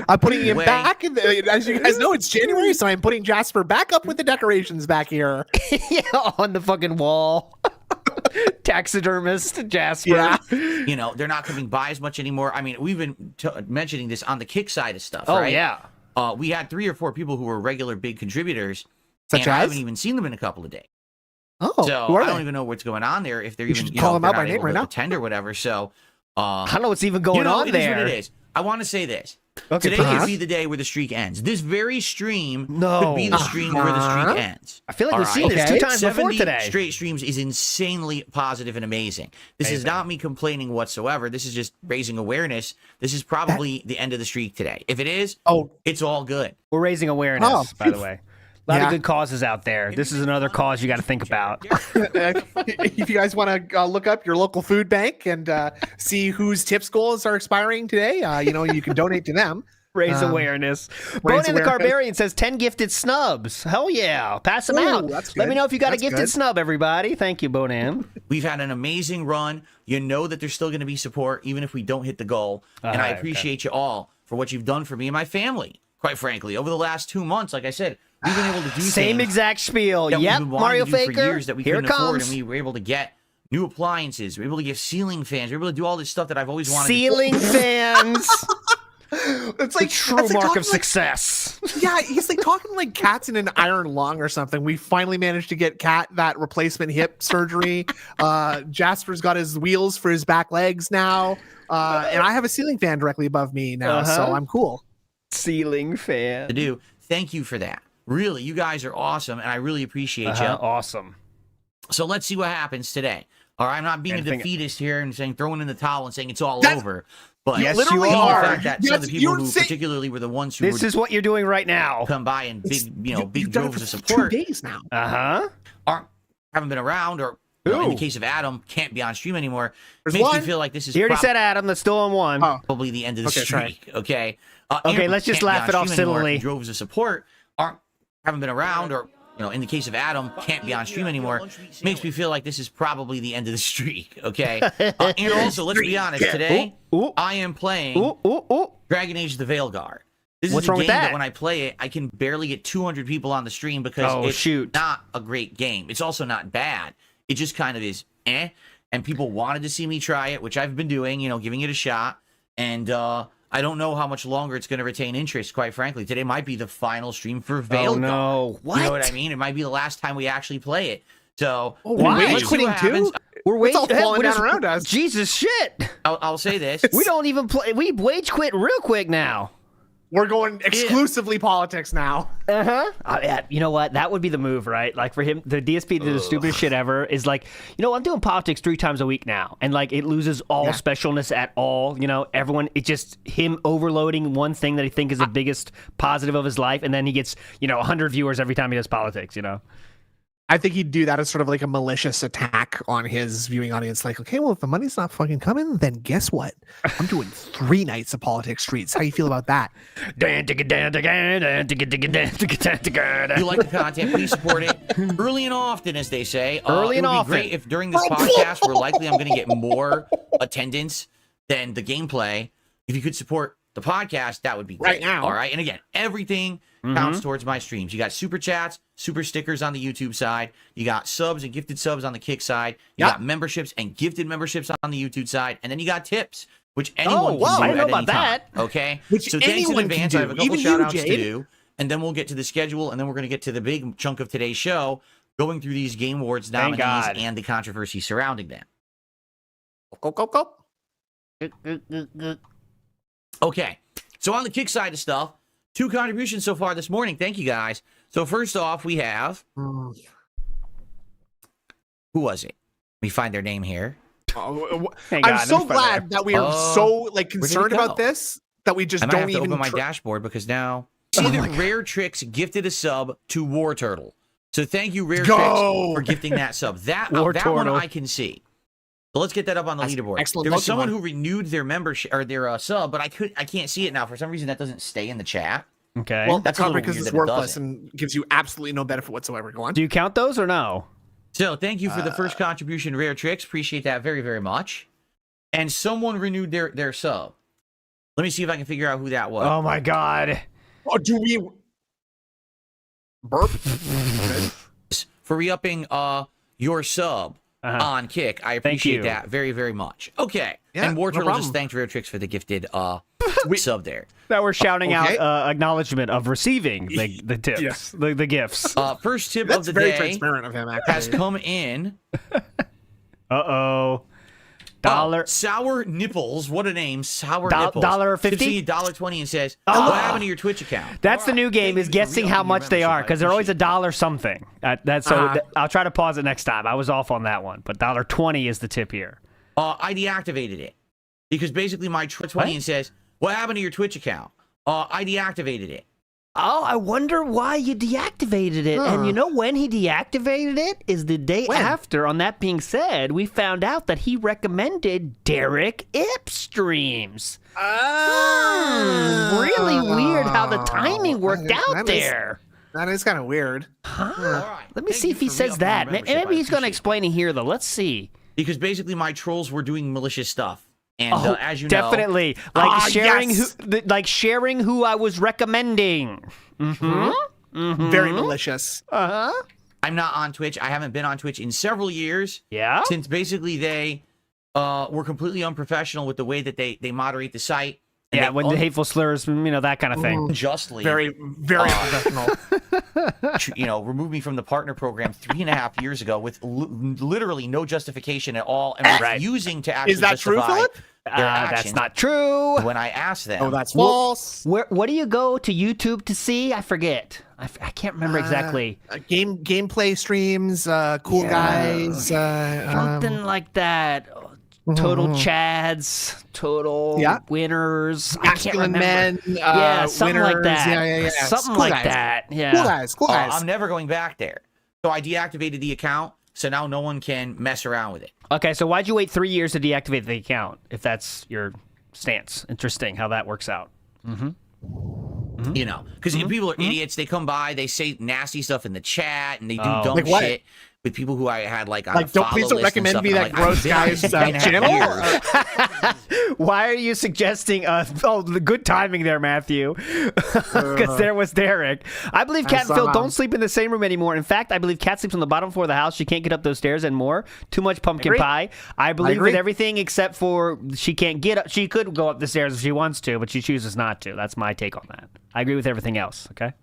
I'm putting him Way. back in the, as you guys know, it's January, so I'm putting Jasper back up with the decorations back here. Yeah, on the fucking wall. Taxidermist Jasper. Yeah. You know, they're not coming by as much anymore. I mean, we've been mentioning this on the Kick side of stuff, Oh, right? yeah. We had 3 or 4 people who were regular big contributors, Such and I as? haven't even seen them in a couple of days. Oh, So who are I don't they? even know what's going on there. If they're even should call them if out they're by not name able right to now. attend or whatever. So I don't know what's even going on it there. is what it is. I want to say this. Okay, Today please. could be the day where the streak ends. This very stream No. could be the stream where the streak ends. I feel like All we've seen right? this 2 times before 70 today. straight streams is insanely positive and amazing. This is not me complaining whatsoever. This is just raising awareness. This is probably the end of the streak today. If it is, it's all good. We're raising awareness, Oh, by the way. A lot Yeah. of good causes out there. This is another cause you got to think about. If you guys want to look up your local food bank and see whose tips goals are expiring today, you can donate to them. Raise awareness. raise Bone in the awareness. Carbarian says 10 gifted snubs. Hell yeah. Pass them Ooh, out. that's Let me good. know if you got That's a gifted good. snub, everybody. Thank you, Bonan. We've had an amazing run. You know that there's still going to be support, even if we don't hit the goal. And I okay. appreciate you all for what you've done for me and my family. Quite frankly, over the last 2 months, like I said, we've been able to do Same things exact spiel. that Yep, we've been wanting Mario to do Faker. for years that we Here it couldn't afford, comes. and we were able to get new appliances. We were able to get ceiling fans. We were able to do all this stuff that I've always wanted Ceiling fans. It's The like true that's like mark talking of like- success. Yeah, he's like talking like cats in an iron lung or something. We finally managed to get Cat that replacement hip surgery. Jasper's got his wheels for his back legs now. And I have a ceiling fan directly above me now, so I'm cool. Ceiling fan. to do. Thank you for that. Really, you guys are awesome, and I really appreciate you. Awesome. So let's see what happens today. All right, I'm not being a defeatist here and saying throwing in the towel and saying it's all over. But yes, literally, you are. The fact that some of the people who particularly were the ones who this is what you're doing right now. Come by and big droves of support. support. 2 days now. Haven't been around, or in the case of Adam, can't be on stream anymore. There's makes one. me feel like this is. You already said Adam. That's still on one. Probably the end of the streak. Okay. Okay, let's just laugh it off sillily. Droves of support haven't been around, or in the case of Adam, can't be on stream anymore. Makes me feel like this is probably the end of the streak. Okay. And also, let's be honest. Today, I am playing Dragon Age: The Veilguard. This is a game that when I play it, I can barely get 200 people on the stream because it's not a great game. It's also not bad. It just kind of is and people wanted to see me try it, which I've been doing, giving it a shot. And I don't know how much longer it's going to retain interest, quite frankly. Today might be the final stream for Veilguard. Oh, no. What? You know what I mean? It might be the last time we actually play it. So, why? We're quitting too? We're wage all falling down around us. Jesus shit. I'll say this. We don't even play. We wage quit real quick now. We're going exclusively politics now. Yeah, you know what? That would be the move, right? Like for him, the DSP did the stupidest shit ever. Is like, I'm doing politics 3 times a week now, and like it loses all specialness at all. Everyone, it's just him overloading one thing that he thinks is the biggest positive of his life, and then he gets 100 viewers every time he does politics. I think he'd do that as sort of like a malicious attack on his viewing audience. Like, okay, well, if the money's not fucking coming, then guess what? I'm doing 3 nights of politics streets. How you feel about that? You like the content, please support it. Early and often, as they say. Early and often. It would be great if during this podcast, where likely I'm going to get more attendance than the gameplay. If you could support the podcast, that would be great. Right now. All right. And again, everything counts towards my streams. You got super chats, super stickers on the YouTube side. You got subs and gifted subs on the Kick side. You got memberships and gifted memberships on the YouTube side. And then you got tips, which anyone can do I know at about any time. that. Okay? Which so thanks in advance. I have a couple shout outs to Jade. do. And then we'll get to the schedule. And then we're going to get to the big chunk of today's show, going through these Game Awards nominees and the controversy surrounding them. Go. Okay. So on the Kick side of stuff, 2 contributions so far this morning. Thank you, guys. So first off, we have... Who was it? Let me find their name here. I'm so glad that we are so concerned about this that we just don't have to even open my dashboard because now... See that Rare Tricks gifted a sub to War Turtle. So thank you, Rare Tricks, for gifting that sub. That one I can see. So let's get that up on the leaderboard. Excellent. There was someone who renewed their membership or their sub, but I can't see it now. For some reason, that doesn't stay in the chat. Okay. Well, that's probably because it's worthless and gives you absolutely no benefit whatsoever. Go on. Do you count those or no? So thank you for the first contribution, Rare Tricks. Appreciate that very, very much. And someone renewed their sub. Let me see if I can figure out who that was. Oh my god. Oh, do we burp? For re-upping your sub. On Kick. I appreciate that very, very much. Okay. Yeah, and War Turtle just thanked Rare Tricks for the gifted sub there. That we're shouting out acknowledgement of receiving the tips, the gifts. First tip That's of the very day transparent of him, actually. has come in. $1. Sour Nipples. What a name. Sour Nipples. $1.50? $1.20 and says, what happened to your Twitch account? That's the new game, is guessing how much they are, because they're always $1 something. I'll try to pause it next time. I was off on that one, but $1.20 is the tip here. I deactivated it because basically my Twitch 20 and says, what happened to your Twitch account? I deactivated it. Oh, I wonder why you deactivated it. And you know when he deactivated it? Is the day after. On that being said, we found out that he recommended Derek Ip streams. Really weird how the timing worked out there. That is kind of weird. Huh? Right. Let me see if he says that. Maybe he's going to explain it here, though. Let's see. Because basically my trolls were doing malicious stuff. And as you know, definitely sharing who I was recommending. Very malicious. I'm not on Twitch. I haven't been on Twitch in several years. Yeah. Since basically they were completely unpressible with the way that they moderate the site. Yeah, when the hateful slurs, that kind of thing. Justly. Very, very professional. Removed me from the partner program 3.5 years ago with literally no justification at all, and refusing to actually justify. Is that true, Philip? That's not true. When I asked them. Oh, that's false. What do you go to YouTube to see? I forget. I can't remember exactly. Gameplay streams, cool guys, something like that. Total chads, total winners. I can't remember. Men, something winners. like that. Yeah. Something cool like guys. that. Yeah. Cool guys. I'm never going back there. So I deactivated the account, so now no one can mess around with it. Okay, so why'd you wait 3 years to deactivate the account, if that's your stance? Interesting how that works out. You know, because people are idiots. They come by, they say nasty stuff in the chat, and they do dumb Like what? shit with people who I had like on Like, the don't please don't follow list and recommend stuff, me and that I'm gross like, guy's channel. Why are you suggesting? The good timing there, Matthew, because there was Derek. I believe Cat and Phil don't sleep in the same room anymore. In fact, I believe Cat sleeps on the bottom floor of the house. She can't get up those stairs and more. Too much pumpkin pie. I believe in everything except for she can't get up. She could go up the stairs if she wants to, but she chooses not to. That's my take on that. I agree with everything else. Okay.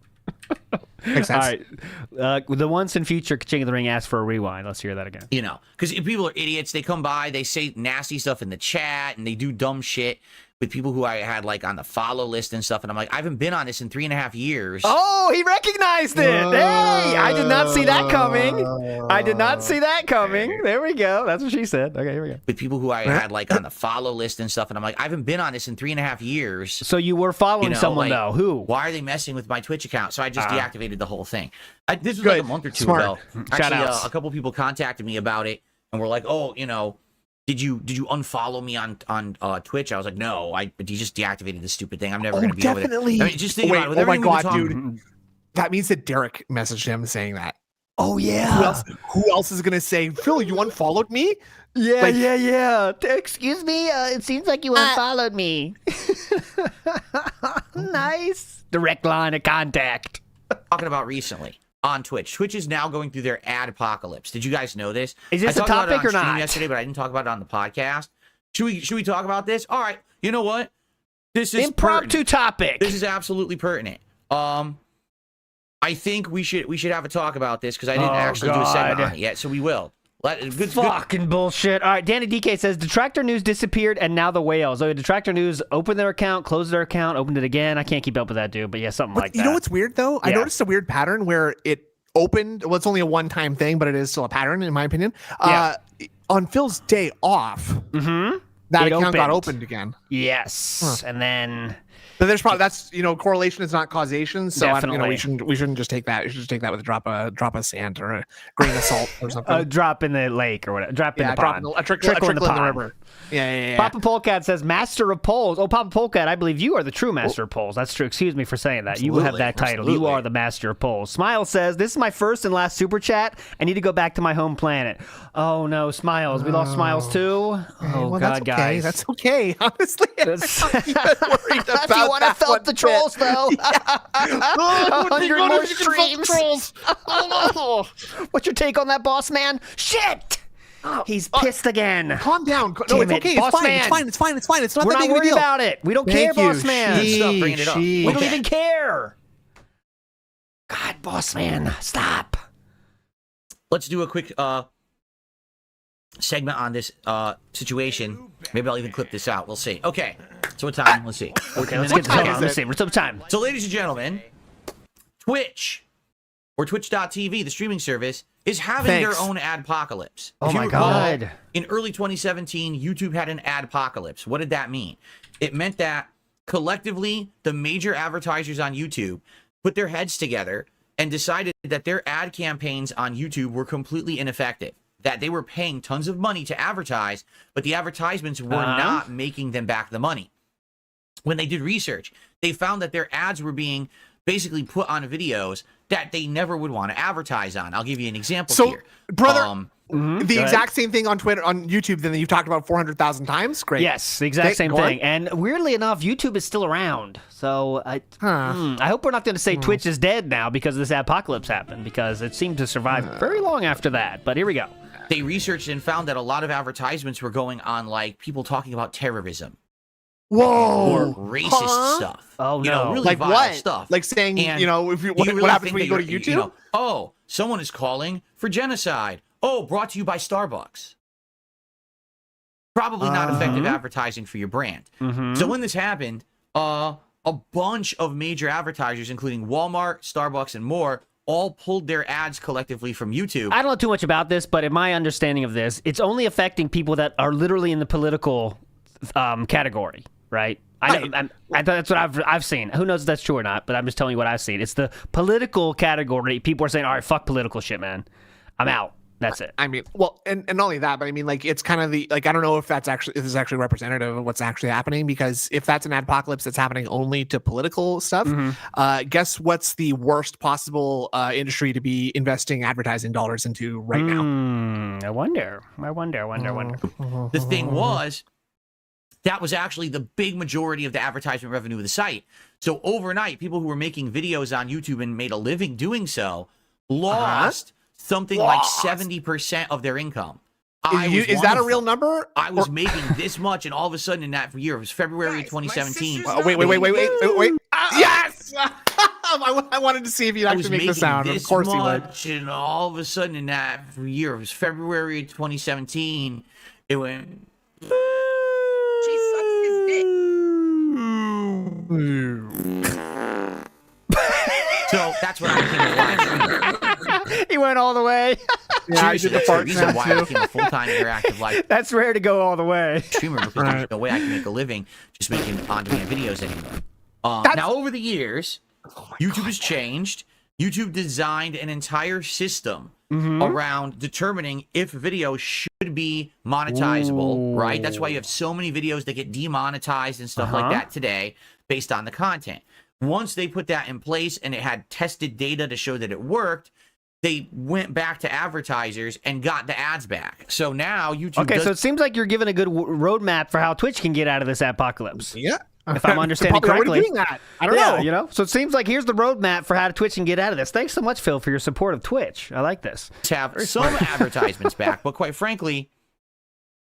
Makes sense. All right. The once in future King of the Ring asked for a rewind. Let's hear that again. You know, because people are idiots. They come by, they say nasty stuff in the chat, and they do dumb shit with people who I had like on the follow list and stuff. And I'm like, I haven't been on this in 3.5 years. Oh, he recognized it. Hey, I did not see that coming. I did not see that coming. There we go. That's what she said. Okay, here we go. With people who I had like on the follow list and stuff. And I'm like, I haven't been on this in 3.5 years. So you were following someone, like, though. Who? Why are they messing with my Twitch account? So I just deactivated the whole thing. This was like a month or two ago. Actually, a couple people contacted me about it and were like, oh, you know, did you unfollow me on Twitch? I was like, no, you just deactivated this stupid thing. I'm never going to be over there. I mean, just think about it. Oh my god, dude. That means that Derek messaged him saying that. Oh yeah. Who else is gonna say, Phil, you unfollowed me? Yeah. Excuse me. It seems like you unfollowed me. Nice. Direct line of contact. Talking about recently on Twitch. Twitch is now going through their Adpocolypse. Did you guys know this? Is this a topic or not? Yesterday, but I didn't talk about it on the podcast. Should we talk about this? All right. You know what? This is impromptu topic. This is absolutely pertinent. I think we should have a talk about this because I didn't actually do a segment on it yet, so we will. Fucking bullshit. All right, Danny DK says Detractor News disappeared and now the whales. Oh, Detractor News opened their account, closed their account, opened it again. I can't keep up with that, dude, but yeah, something like that. You know what's weird though? I noticed a weird pattern where it opened. Well, it's only a one-time thing, but it is still a pattern in my opinion. On Phil's day off, that account got opened again. Yes, and then. But there's probably correlation is not causation, so we shouldn't just take that. You should just take that with a drop of sand or a grain of salt or something. A drop in the lake or whatever. Drop in the pond. A trickle in the river. Yeah. Papa Polecat says Master of Polls. Oh, Papa Polecat, I believe you are the true Master of Polls. That's true. Excuse me for saying that. Absolutely, you have that title. Absolutely. You are the Master of Polls. Smile says this is my first and last super chat. I need to go back to my home planet. Oh no, Smiles. We lost Smiles too. Oh well, God, guys. That's okay. Honestly, I'm not even worried about that. Want to felt the trolls though. 100 more streams. What's your take on that, boss man? Shit. He's pissed again. Calm down. No, it's okay. It's fine. It's fine. It's not that big of a deal. We're not worried about it. We don't care, boss man. Stop bringing it up. We don't even care. God, boss man, stop. Let's do a quick segment on this situation. Maybe I'll even clip this out. We'll see. Okay. So what time? Let's see. Okay, let's get this on. Let's see. What's up time? So, ladies and gentlemen, Twitch or Twitch.tv, the streaming service, is having their own adpocalypse. Oh my God. In early 2017, YouTube had an adpocalypse. What did that mean? It meant that collectively, the major advertisers on YouTube put their heads together and decided that their ad campaigns on YouTube were completely ineffective. That they were paying tons of money to advertise, but the advertisements were not making them back the money. When they did research, they found that their ads were being basically put on videos that they never would want to advertise on. I'll give you an example here. Brother, the exact same thing on Twitter, on YouTube, that you've talked about 400,000 times. Great. Yes, the exact same thing. And weirdly enough, YouTube is still around. So I hope we're not going to say Twitch is dead now because this apocalypse happened, because it seemed to survive very long after that. But here we go. They researched and found that a lot of advertisements were going on like people talking about terrorism. Whoa. Or racist stuff. Oh, no. Really like vile what? stuff. Like saying, and if you, what happens when you go to YouTube? Someone is calling for genocide. Oh, brought to you by Starbucks. Probably not effective advertising for your brand. So when this happened, a bunch of major advertisers, including Walmart, Starbucks, and more, all pulled their ads collectively from YouTube. I don't know too much about this, but in my understanding of this, it's only affecting people that are literally in the political category, right? That's what I've seen. Who knows if that's true or not, but I'm just telling you what I've seen. It's the political category. People are saying, all right, fuck political shit, man. I'm out. That's it. I mean, well, and not only that, but I mean, like, it's kind of I don't know if this is actually representative of what's actually happening, because if that's an adpocalypse that's happening only to political stuff, guess what's the worst possible industry to be investing advertising dollars into right now? I wonder. The thing was, that was actually the big majority of the advertisement revenue of the site. So overnight, people who were making videos on YouTube and made a living doing so lost something like 70% of their income. Is that a real number? I was making this much, and all of a sudden in that year, it was February 2017. Wait. Yes! I wanted to see if you'd actually make the sound. Of course you would. And all of a sudden in that year, it was February 2017, it went... She sucks his dick. So that's what I became a live streamer. He went all the way. Yeah, I did the part reason why I became a full-time interactive live That's rare to go all the way. streamer, because there's no way I can make a living just making on-demand videos anymore. Now, over the years, YouTube has changed. YouTube designed an entire system around determining if video should be monetizable, right? That's why you have so many videos that get demonetized and stuff like that today based on the content. Once they put that in place and it had tested data to show that it worked, they went back to advertisers and got the ads back. So now YouTube Okay, so it seems like you're giving a good roadmap for how Twitch can get out of this apocalypse. Yeah. If I'm understanding correctly. Doing that. I don't know. You know? So it seems like here's the roadmap for how Twitch can get out of this. Thanks so much, Phil, for your support of Twitch. I like this. Have some advertisements back, but quite frankly,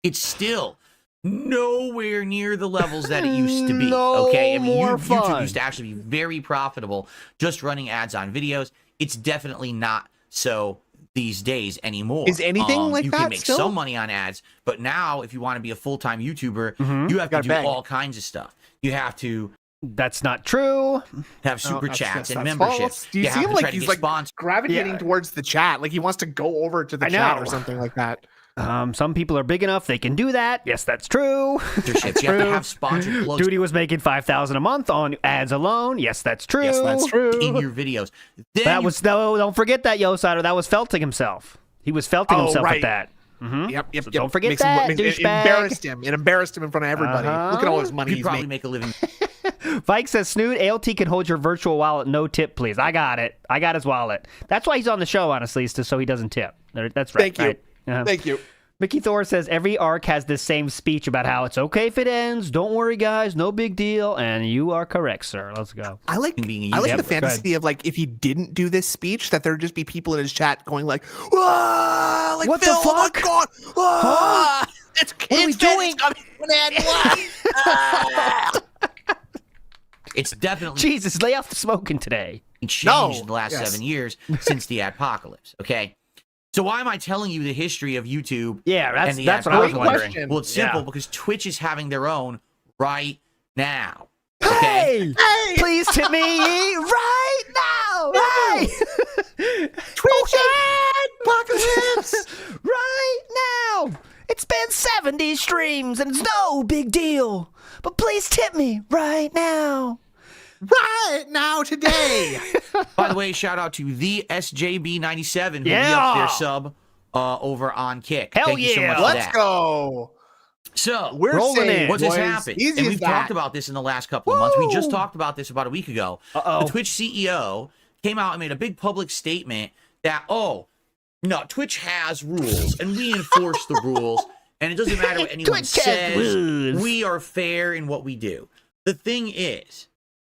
it's still nowhere near the levels that it used to be. Okay, I mean, YouTube used to actually be very profitable just running ads on videos. It's definitely not so these days anymore. Is anything like you that can make still? some money on ads, but now if you want to be a full-time YouTuber, you have to do all kinds of stuff. You have to That's not true. have super chats and that's memberships. false. Do you have see him to like try to he's get like sponsors. gravitating towards the chat? Like he wants to go over to the I chat know. or something like that. Some people are big enough they can do that. Yes, that's true. Sponsorships. You have to have sponsored plugs Duty was making $5,000 a month on ads alone. Yes, that's true. Yes, that's true. in your videos. Then That was don't forget that, Yosider. That was felting himself. He was felting himself right. at that. Yep. So don't forget Makes that, him, it douchebag. embarrassed him. It embarrassed him in front of everybody. Look at all his money you he's probably making. make a living. Vike says, Snoot, ALT can hold your virtual wallet. No tip, please. I got it. I got his wallet. That's why he's on the show, honestly, is so he doesn't tip. That's right. Thank you. Right. Thank you. Mickey Thor says, every arc has this same speech about how it's okay if it ends. Don't worry, guys. No big deal. And you are correct, sir. Let's go. I like Being the used. fantasy of like if he didn't do this speech, that there'd just be people in his chat going like, "Whoa, like What the Phil, oh my fuck? God, Huh? It's What are we doing? It's definitely Jesus, lay off the smoking today. changed in the last 7 years since the Adpocolypse. Okay. So why am I telling you the history of YouTube? Yeah, and the that's what I was Adpocolypse? wondering. question. Well, it's simple because Twitch is having their own right now. Okay? Hey, please tip me right now. Hey. Twitch Adpocalypse. Right now. It's been 70 streams and it's no big deal. But please tip me right now. Right now, today. By the way, shout out to the SJB97 who Yeah. re-upped their sub over on Kick. Hell Thank you so yeah. much for Let's that. go. So We're Rolling saying, in. what's has boys, happened? easy And as we've that. talked about this in the last couple of months. We just talked about this about a week ago. Uh-oh. The Twitch CEO came out and made a big public statement that, no, Twitch has rules and we enforce the rules. And it doesn't matter what anyone Twitch has says. rules. We are fair in what we do. The thing is,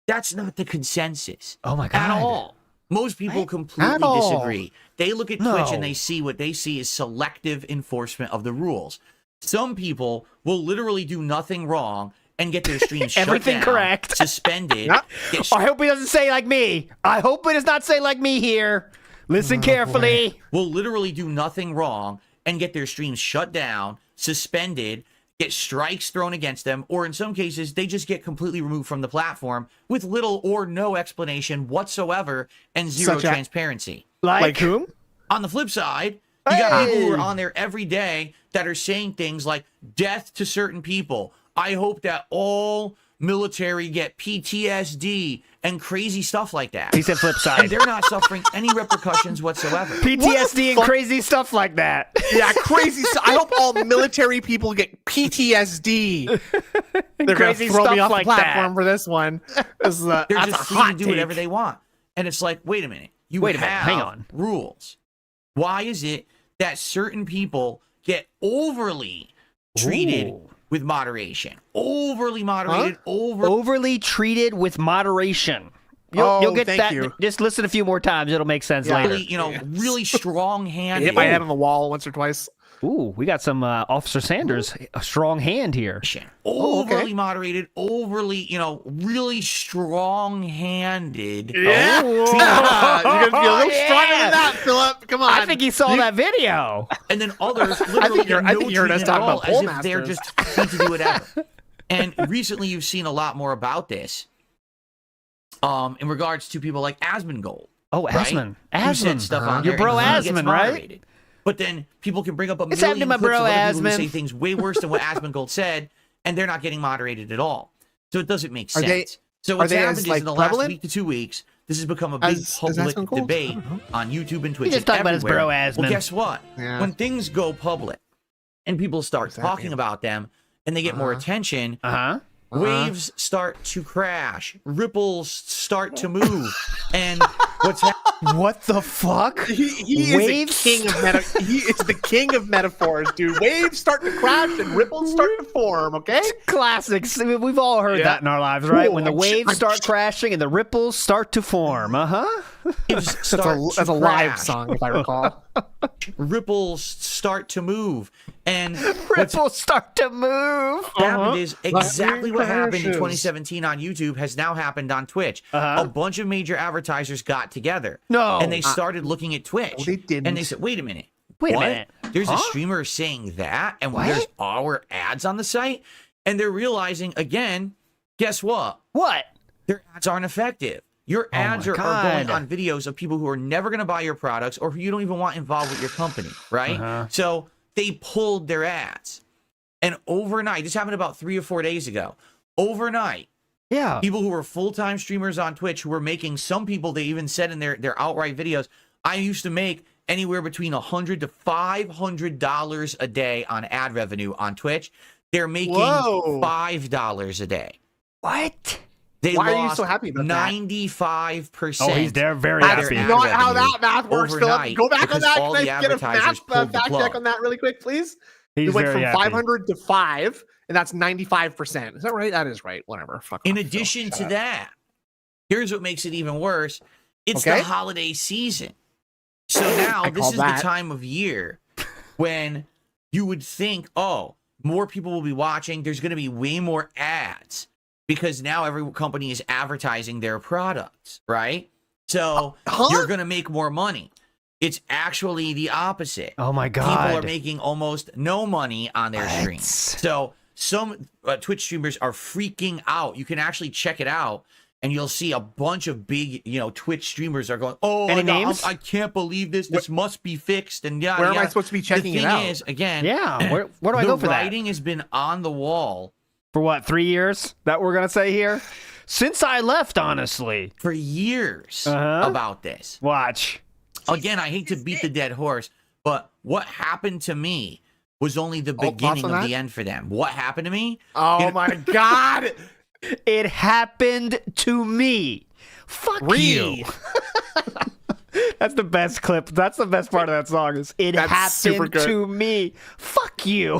that's not the consensus. Oh my God. At all. Most people completely At all. disagree. They look at Twitch No. and they see what they see is selective enforcement of the rules. Some people will literally do nothing wrong and get their streams shut Everything down, correct. suspended. Yeah. get I hope he doesn't say like me. I hope it does not say like me here. Listen carefully. will literally do nothing wrong and get their streams shut down, suspended, get strikes thrown against them, or in some cases, they just get completely removed from the platform with little or no explanation whatsoever and zero transparency. Like whom? On the flip side, you got people who are on there every day that are saying things like death to certain people. I hope that all military get PTSD and crazy stuff like that. He said flip side. And they're not suffering any repercussions whatsoever. PTSD and crazy stuff like that. Yeah, crazy stuff. I hope all military people get PTSD. They're crazy gonna throw stuff me off like the platform for this one. They're That's just a free hot to do take. whatever they want. And it's like, wait a minute. Hang on. Rules. Why is it that certain people get overly treated with moderation? Overly moderated, Overly treated with moderation. You'll get thank that. you. Just listen a few more times. It'll make sense later. really strong-handed. Hit my head on the wall once or twice. Ooh, we got some Officer Sanders, a strong hand here. Overly moderated, overly, really strong-handed. Yeah. You're going to be a little stronger than that, Philip. Come on. I think he saw that video. And then others literally I think you heard us talk about as pole if they're just free to do whatever. And recently you've seen a lot more about this in regards to people like Asmongold. Oh, Asmon. Right? Who said stuff on Your there bro and he gets Asmon, right? moderated. But then people can bring up a It's happened to million my clips bro of other people who Asmon. say things way worse than what Asmongold said, and they're not getting moderated at all. So it doesn't make sense. So what's happened is in the last week to 2 weeks, this has become a big public debate on YouTube and Twitch. He just talked about his bro Asmon. Well, guess what? Yeah. When things go public and people start talking about them and they get more attention, waves start to crash, ripples start to move, and what's happening? What the fuck? He is the king of metaphors, dude. Waves start to crash and ripples start to form, okay? Classics. I mean, we've all heard that in our lives, right? When the waves start crashing and the ripples start to form. That's a live song, if I recall. Ripples start to move, and ripples start to move. What happened is exactly what happened in 2017 on YouTube has now happened on Twitch. A bunch of major advertisers got together, and they started looking at Twitch. No, they didn't. And they said, "Wait a minute, Wait a minute. There's a streamer saying that, and there's our ads on the site, and they're realizing again. Guess what? What? Their ads aren't effective." Your ads are going on videos of people who are never going to buy your products or who you don't even want involved with your company, right? So they pulled their ads. And overnight, this happened about 3 or 4 days ago. Overnight, people who were full-time streamers on Twitch who were making, some people, they even said in their outright videos, I used to make anywhere between $100 to $500 a day on ad revenue on Twitch. They're making $5 a day. What? Why are you so happy about 95%. Oh, he's there very happy. That's not how that math works, Philip. Go back on that. All Can the I get a advertisers fact check on that really quick, please? He's it went very from happy. 500 to 5, and that's 95%. Is that right? That is right. Whatever. Fuck In off, addition Phil. to Shut up. that, here's what makes it even worse. It's the holiday season. So now this is the time of year when you would think, oh, more people will be watching. There's going to be way more ads. Because now every company is advertising their products, right? So you're going to make more money. It's actually the opposite. Oh, my God. People are making almost no money on their streams. So some Twitch streamers are freaking out. You can actually check it out, and you'll see a bunch of big, Twitch streamers are going, oh, Any names? I can't believe this. This must be fixed. And yada, Where am I yada. supposed to be checking it out? The thing is, again, where do I go for that? The writing has been on the wall. For what, 3 years? That we're going to say here? Since I left, honestly. For years about this. Watch. Again, I hate to beat the dead horse, but what happened to me was only the beginning of the end for them. What happened to me? Oh, my God. It happened to me. Fuck you. That's the best clip. That's the best part of that song. Is it happened to me? Fuck you.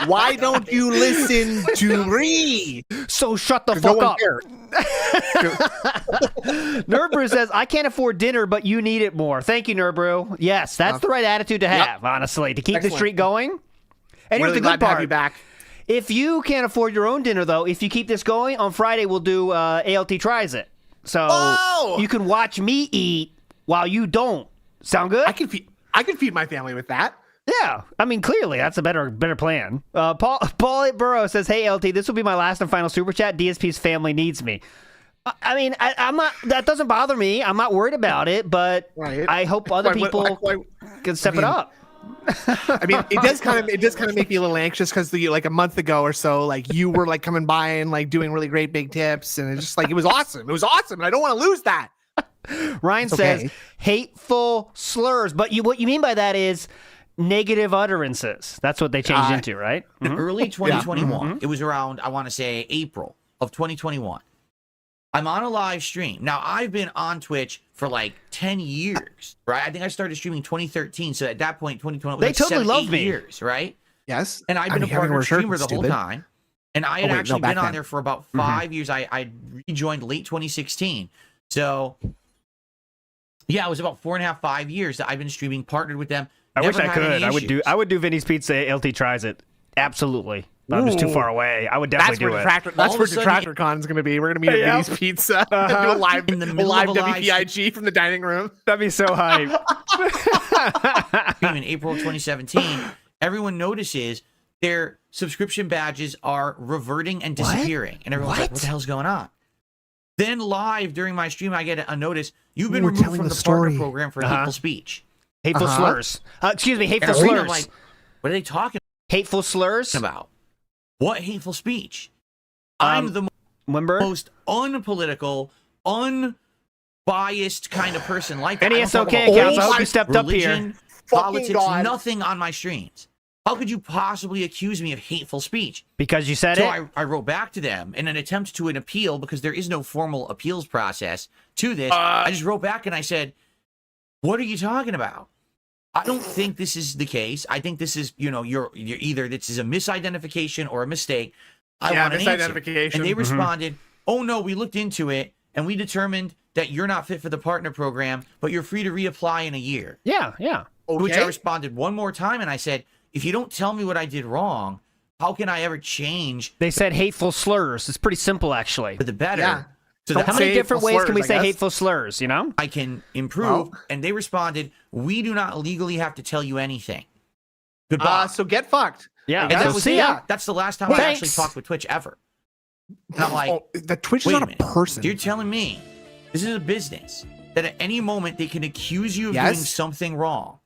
Why don't you listen to me? So shut the fuck up. Nurbrew says, I can't afford dinner, but you need it more. Thank you, Nurbrew. Yes, that's the right attitude to have, honestly, to keep the streak going. And here's the good part. Have you back. If you can't afford your own dinner, though, if you keep this going, on Friday we'll do ALT Tries It. So you can watch me eat while you don't. Sound good? I can feed my family with that. Yeah, I mean, clearly that's a better plan. Paul Burrow says, "Hey LT, this will be my last and final super chat. DSP's family needs me." I mean, I'm not. That doesn't bother me. I'm not worried about it, but I hope other people can step it up. I mean, it does kind of make me a little anxious because like a month ago or so, like you were like coming by and like doing really great big tips, and it's just like it was awesome. It was awesome, and I don't want to lose that. Ryan says hateful slurs, but what you mean by that is negative utterances. That's what they changed into, right? Early 2021. It was around, I want to say, April of 2021. I'm on a live stream. Now, I've been on Twitch for like 10 years, right? I think I started streaming 2013. So at that point, 2020 was they like totally 7, loved 8 me. years, right? Yes. And I've been a partner streamer the whole time. And I had actually been on there for about 5 years. I rejoined late 2016. So, yeah, it was about 4.5, 5 years that I've been streaming, partnered with them. I wish I could. I would do Vinny's Pizza. LT tries it. Absolutely. But I'm just too far away. I would definitely do it. That's where Detractor Con is going to be. We're going to meet at Vinny's Pizza. Do a live WPIG from the dining room. That'd be so hype. In April of 2017, everyone notices their subscription badges are reverting and disappearing. And everyone's like, what the hell's going on? Then live during my stream, I get a notice. You've been removed from the partner program for hateful speech. Hateful slurs. Excuse me, hateful slurs. I'm like, what are they talking hateful slurs? about? What hateful speech? I'm the most unpolitical, unbiased kind of person like that. NESOK accounts, I hope you stepped up here. Politics, nothing on my streams. How could you possibly accuse me of hateful speech? Because you said it? So I wrote back to them in an attempt to an appeal because there is no formal appeals process to this. I just wrote back and I said, what are you talking about? I don't think this is the case. I think this is, you're either this is a misidentification or a mistake. I want an misidentification. And they responded, oh no, we looked into it and we determined that you're not fit for the partner program, but you're free to reapply in a year. Yeah. Okay. To which I responded one more time and I said, if you don't tell me what I did wrong, how can I ever change? They said hateful slurs. It's pretty simple, actually. For the better. Yeah. So how many different ways can we say hateful slurs, I can improve. And they responded, we do not legally have to tell you anything. Goodbye. So get fucked. Yeah. And that's the last time I actually talked with Twitch ever. And I'm like, the Twitch is not a person. You're telling me this is a business that at any moment they can accuse you of doing something wrong.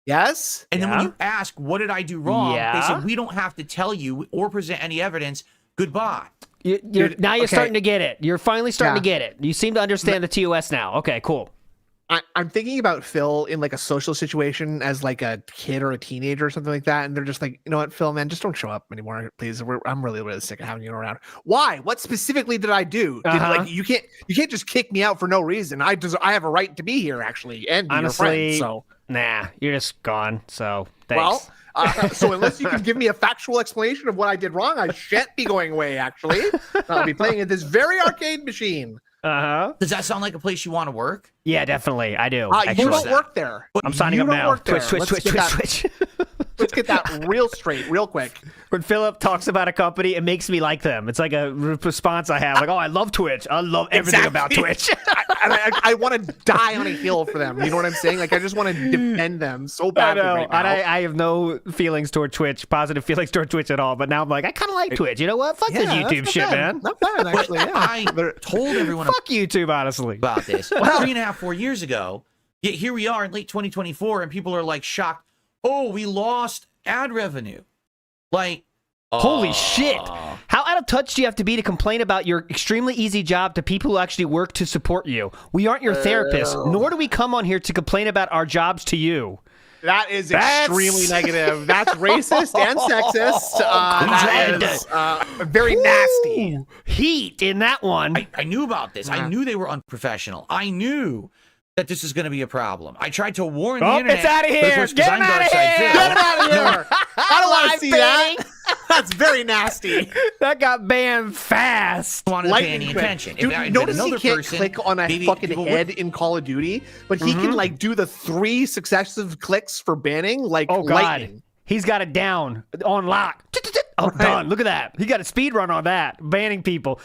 Yes. And then when you ask, what did I do wrong? They said, we don't have to tell you or present any evidence. Goodbye. Now you're starting to get it. You're finally starting to get it. You seem to understand the TOS now. Okay, cool. I'm thinking about Phil in like a social situation as like a kid or a teenager or something like that, and they're just like, you know what, Phil, man, just don't show up anymore, please. I'm really, really sick of having you around. Why? What specifically did I do? Like you can't just kick me out for no reason. I have a right to be here, actually, and be honestly, your friend. So nah, you're just gone. So thanks. Well, so unless you can give me a factual explanation of what I did wrong, I shan't be going away, actually. I'll be playing at this very arcade machine. Does that sound like a place you want to work? Yeah, definitely. I do. You don't work there. I'm signing up now. Twitch. Let's get that real straight, real quick. When Philip talks about a company, it makes me like them. It's like a response I have. Like, oh, I love Twitch. I love everything about Twitch. I want to die on a hill for them. You know what I'm saying? Like, I just want to defend them so badly right now. I have no feelings toward Twitch, positive feelings toward Twitch at all. But now I'm like, I kind of like Twitch. You know what? Fuck this YouTube shit, man. Not bad, actually. Yeah. I told everyone fuck YouTube, honestly, about this 3.5, 4 years ago. Yet here we are in late 2024, and people are like shocked. Oh, we lost ad revenue. Like, holy shit. How out of touch do you have to be to complain about your extremely easy job to people who actually work to support you? We aren't your therapists, nor do we come on here to complain about our jobs to you. That is extremely negative. That's racist and sexist. That is very nasty. Heat in that one. I knew about this. I knew they were unprofessional. I knew that this is going to be a problem. I tried to warn the internet. It's out of here. Get him out of here. Get him out of here. I don't want to see that. That's very nasty. That got banned fast. I wanted to pay any attention. Dude, notice he can't click on a fucking head in Call of Duty, but he can like do the 3 successive clicks for banning like lightning. He's got it down on lock. Oh, done. Look at that. He got a speed run on that. Banning people.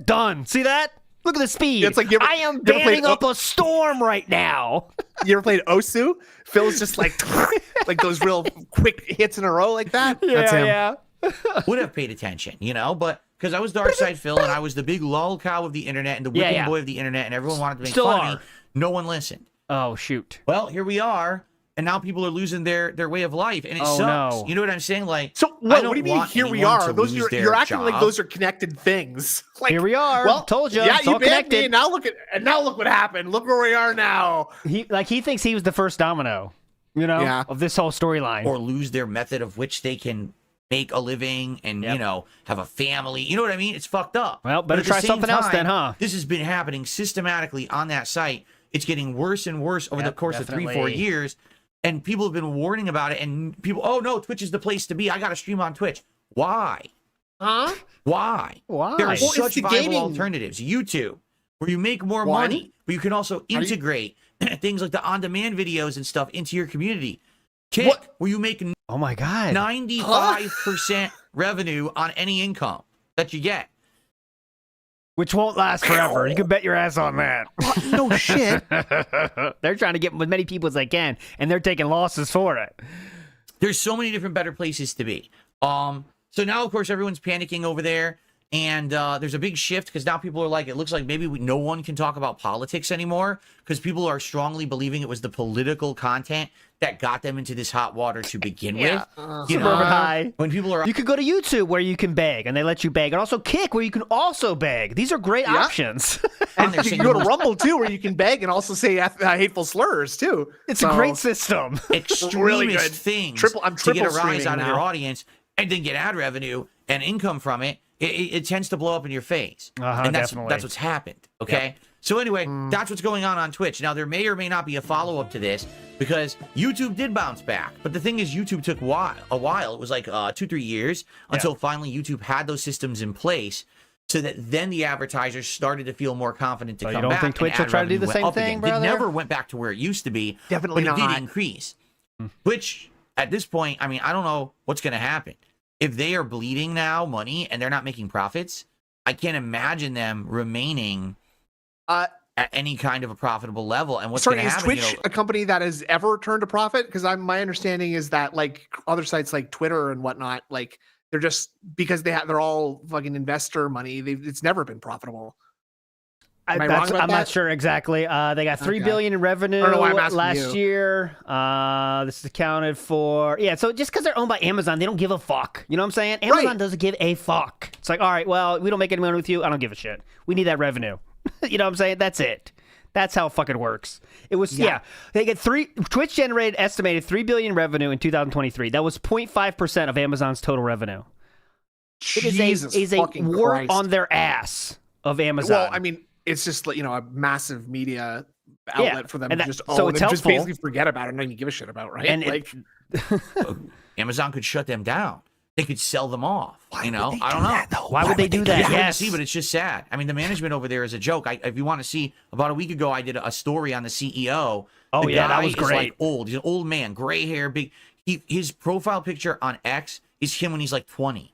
Done. See that? Look at the speed. It's like I am banding up a storm right now. You ever played Osu? Phil's just like like those real quick hits in a row like that. That's him. Yeah. Would have paid attention, but because I was Darkside Phil and I was the big lol cow of the internet and the whipping boy of the internet, and everyone wanted to make fun of me. No one listened. Oh shoot. Well, here we are. And now people are losing their way of life, and it sucks. No. You know what I'm saying? Like, so what do you mean? Here we are. Those you're acting job. like those are connected things. Like, here we are. Well, told you. Yeah, it's you all banned connected. me. Now look what happened. Look where we are now. He thinks he was the first domino. Of this whole storyline. Or lose their method of which they can make a living and have a family. You know what I mean? It's fucked up. Well, better try something else then, huh? This has been happening systematically on that site. It's getting worse and worse over the course of 3-4 years. And people have been warning about it, and people, oh no, Twitch is the place to be. I got to stream on Twitch. Why? Huh? Why? Why? There are Well, such viable gaming alternatives. YouTube, where you make more money, but you can also integrate things like the on-demand videos and stuff into your community. Kick, where you make oh my god 95% revenue on any income that you get. Which won't last forever. You can bet your ass on that. No shit. They're trying to get as many people as they can, and they're taking losses for it. There's so many different better places to be. So now, of course, everyone's panicking over there, and there's a big shift because now people are like, it looks like maybe no one can talk about politics anymore because people are strongly believing it was the political content that got them into this hot water to begin with. Suburban High. When people are, you could go to YouTube where you can beg, and they let you beg, and also Kick where you can also beg. These are great options. And you can go to Rumble too, where you can beg and also say hateful slurs too. It's a great system. Extremist really good. things I'm to get a rise streaming out of now. their audience and then get ad revenue and income from it. It tends to blow up in your face, and that's what's happened. Okay. Yep. So anyway, that's what's going on Twitch. Now, there may or may not be a follow-up to this because YouTube did bounce back. But the thing is, YouTube took a while. It was like 2-3 years until finally YouTube had those systems in place so that then the advertisers started to feel more confident to come back. You don't think Twitch will try to do the same thing, brother? It never went back to where it used to be. Definitely but not. It did increase. Which, at this point, I mean, I don't know what's going to happen. If they are bleeding now money and they're not making profits, I can't imagine them remaining at any kind of a profitable level. And what's going to happen? Is Twitch a company that has ever turned a profit? Because my understanding is that like other sites like Twitter and whatnot, like they're just because they're all fucking investor money. It's never been profitable. I'm not sure exactly. They got $3 billion in revenue last year. This is accounted for. Yeah, so just because they're owned by Amazon, they don't give a fuck. You know what I'm saying? Amazon doesn't give a fuck. It's like, all right, well, we don't make any money with you. I don't give a shit. We need that revenue. You know what I'm saying? That's it. That's how it fucking works. It was they get Twitch generated estimated $3 billion revenue in 2023. That was 0.5% of Amazon's total revenue. Jesus it is a war Christ. on their ass of Amazon. Well, I mean, it's just a massive media outlet for them to just own so it's and just helpful. basically forget about it and not even give a shit about, right? And like Amazon could shut them down. They could sell them off. I don't know. Why would they do that? Yes. See, but it's just sad. I mean, the management over there is a joke. If you want to see, about a week ago, I did a story on the CEO. Oh, the yeah, guy that was great. Is like old. He's an old man, gray hair, big. His profile picture on X is him when he's like 20.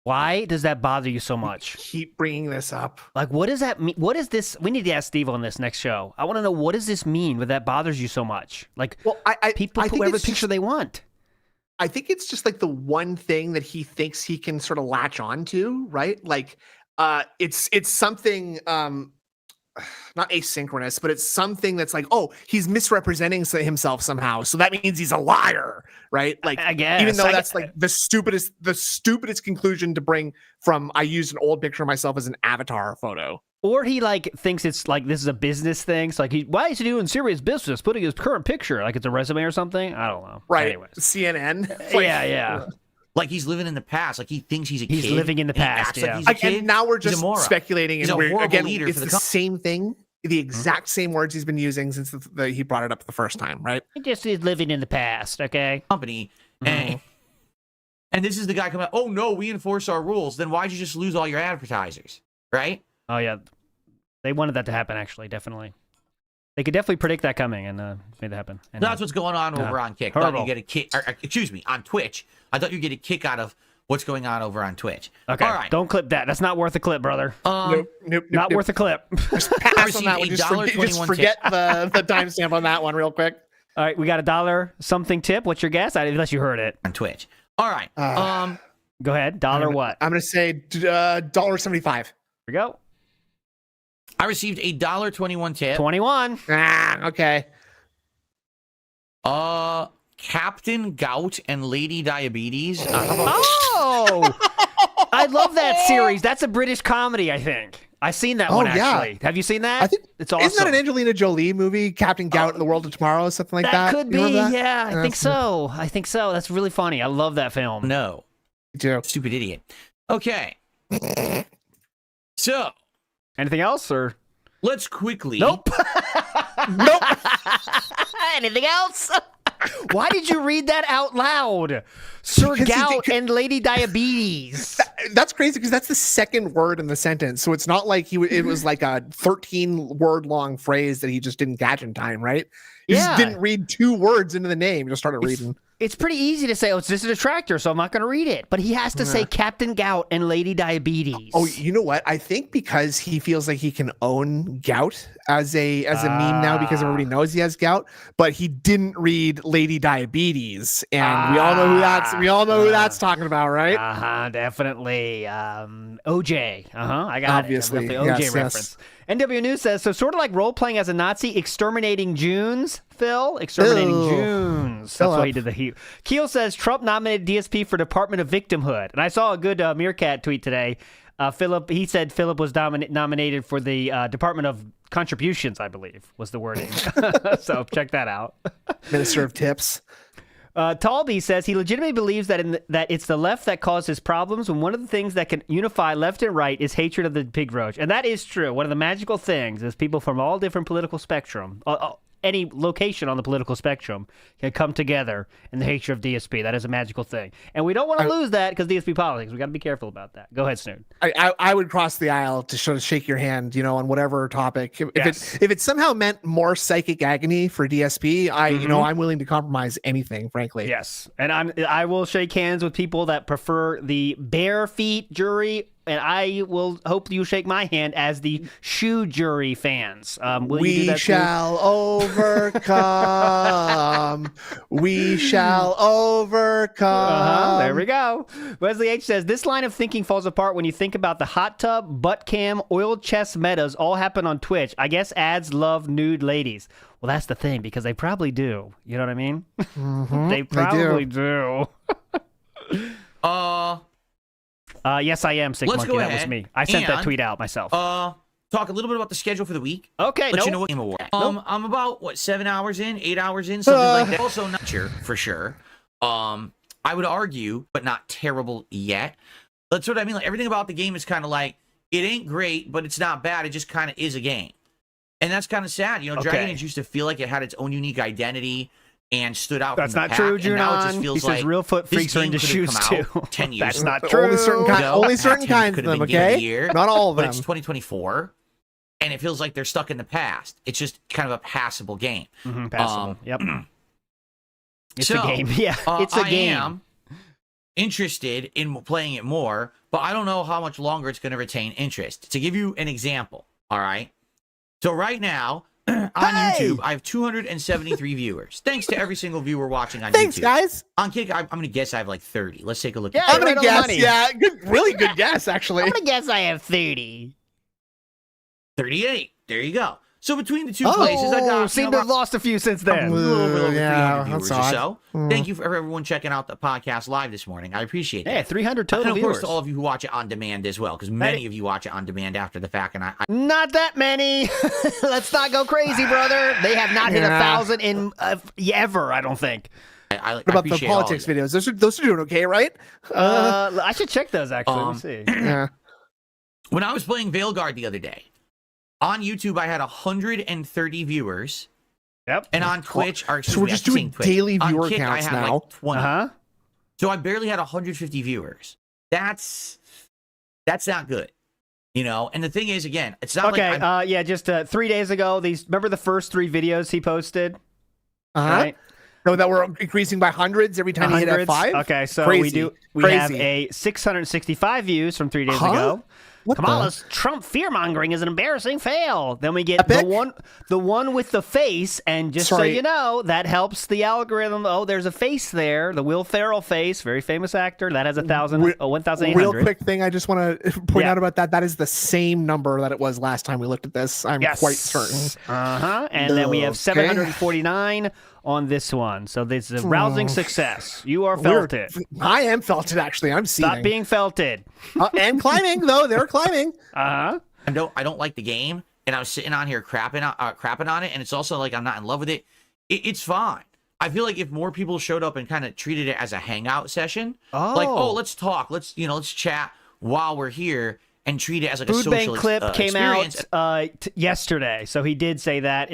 Why does that bother you so much? Keep bringing this up. Like, what does that mean? What is this? We need to ask Steve on this next show. I want to know, what does this mean that bothers you so much? Like, well, people put whatever picture they want. I think it's just like the one thing that he thinks he can sort of latch on to, right? Like, it's something not asynchronous, but it's something that's like, oh, he's misrepresenting himself somehow, so that means he's a liar, right? Like, I guess, even though that's like the stupidest conclusion to bring from. I used an old picture of myself as an avatar photo. Or he like thinks it's like this is a business thing. So like, why is he doing serious business, putting his current picture like it's a resume or something? I don't know. Right. Anyways. CNN. Like, yeah. Like he's living in the past. Like he thinks he's a kid. He's living in the past. Like he's a kid. And now we're just speculating. He's and a horrible again, leader it's for the same thing. The exact same words he's been using since he brought it up the first time, right? He just is living in the past, okay? Company. And this is the guy coming out, oh no, we enforce our rules. Then why'd you just lose all your advertisers? Right? Oh, yeah. They wanted that to happen, actually, definitely. They could definitely predict that coming and made that happen. And that's what's going on over on Kick. I thought you get a kick, excuse me, on Twitch. I thought you'd get a kick out of what's going on over on Twitch. Okay, all right. Don't clip that. That's not worth a clip, brother. Nope, Not worth a clip. Just pass on that one. Just forget the timestamp on that one real quick. All right, we got $1 something tip. What's your guess? Unless you heard it on Twitch. All right. Go ahead. Dollar what? I'm gonna say $1.75. Here we go. I received a $1.21 tip. 21. Okay. Captain Gout and Lady Diabetes. Oh, I love that series. That's a British comedy, I think. I've seen that one actually. Have you seen that? I think it's awesome. Isn't that an Angelina Jolie movie, Captain Gout in the World of Tomorrow, something like that? That could be. Yeah, I think so. I think so. That's really funny. I love that film. No. Me too. Stupid idiot. Okay. So. Anything else or? Let's quickly. Nope. Nope. Anything else? Why did you read that out loud? Sir Gout and Lady Diabetes. That's crazy because that's the second word in the sentence. So it's not like it was like a 13-word long phrase that he just didn't catch in time, right? He just didn't read 2 words into the name. He just started reading. It's pretty easy to say, oh, it's just a detractor, so I'm not going to read it. But he has to say Captain Gout and Lady Diabetes. Oh, you know what? I think because he feels like he can own gout as a meme now because everybody knows he has gout, but he didn't read Lady Diabetes, and we all know who that's talking about, right? Definitely. OJ. I got Obviously, it. The OJ reference. NW News says, so sort of like role-playing as a Nazi, exterminating Junes, Phil? Exterminating Junes. That's why he did the heat. Keel says, Trump nominated DSP for Department of Victimhood. And I saw a good Meerkat tweet today. He said Philip was nominated for the Department of Contributions, I believe, was the wording. So check that out. Minister of Tips. Talby says he legitimately believes that that it's the left that causes problems when one of the things that can unify left and right is hatred of the pig roach. And that is true. One of the magical things is people from all different political spectrum, any location on the political spectrum can come together in the hatred of DSP. That is a magical thing. And we don't want to lose that because DSP politics. We got to be careful about that. Go ahead, Snood. I would cross the aisle to sort of shake your hand, on whatever topic. If it somehow meant more psychic agony for DSP, I'm willing to compromise anything, frankly. Yes. And I will shake hands with people that prefer the bare feet jury, and I will hope you shake my hand as the shoe jury fans. We shall overcome. We shall overcome. There we go. Wesley H says, this line of thinking falls apart when you think about the hot tub, butt cam, oil chest metas all happen on Twitch. I guess ads love nude ladies. Well, that's the thing, because they probably do. You know what I mean? Mm-hmm, they probably do. Yes, I am, Sick Let's Monkey. go That ahead was me. I sent that tweet out myself. Talk a little bit about the schedule for the week. Okay, Let you know what game award. I'm about 7 hours in, 8 hours in, something like that. Also not sure for sure. I would argue, but not terrible yet. That's what I mean. Like everything about the game is kind of like it ain't great, but it's not bad. It just kind of is a game, and that's kind of sad. Dragon Age used to feel like it had its own unique identity and stood out. That's from the not pack, true, and now it just Junon. feels He like says real foot freaks are into shoes too. 10 years. That's not true. Only certain kinds of them. Okay, not all of them. But it's 2024. And it feels like they're stuck in the past. It's just kind of a passable game. Passable. Yep. It's a game. Yeah, it's a game. I am interested in playing it more, but I don't know how much longer it's going to retain interest. To give you an example, all right? So right now, on YouTube, I have 273 viewers. Thanks to every single viewer watching on YouTube. Thanks, guys. On Kick, I'm going to guess I have like 30. Let's take a look. I'm going to guess. Yeah, really good guess, actually. I'm going to guess I have 30. 38. There you go. So between the two places, I got seem to have lost a few since then. A little bit over 300 viewers or so. Thank you for everyone checking out the podcast live this morning. I appreciate it. Yeah, 300 total and of viewers. course, to all of you who watch it on demand as well, because many of you watch it on demand after the fact. And I not that many. Let's not go crazy, brother. They have not hit 1,000 in ever, I don't think. What about the politics videos? Those are doing okay, right? I should check those, actually. Let me see. Yeah. When I was playing Veilguard the other day, on YouTube, I had 130 viewers. Yep. And on Twitch, so we're just doing daily viewer counts I had now. Like 20. So I barely had 150 viewers. That's not good. And the thing is, again, it's not like just 3 days ago, remember the first 3 videos he posted? Right? No, that we're increasing by hundreds every time you hit F5? Okay, so Crazy. we have a 665 views from 3 days ago. What Kamala's Trump fear-mongering is an embarrassing fail. Then we get the one with the face, and just so you know, that helps the algorithm. Oh, there's a face there, the Will Ferrell face, very famous actor. That has 1,800. Real quick thing I just want to point out about that. That is the same number that it was last time we looked at this. I'm quite certain. And then we have 749 on this one. So this is a rousing success. You are felted. I am felted, actually. I'm seeing. Stop being felted. And climbing, though. They're climbing. I don't like the game, and I was sitting on here crapping on it, and it's also like I'm not in love with it. It's fine. I feel like if more people showed up and kind of treated it as a hangout session, like, let's talk, let's chat while we're here, and treat it as like a social Food Bank clip came experience. out yesterday, so he did say that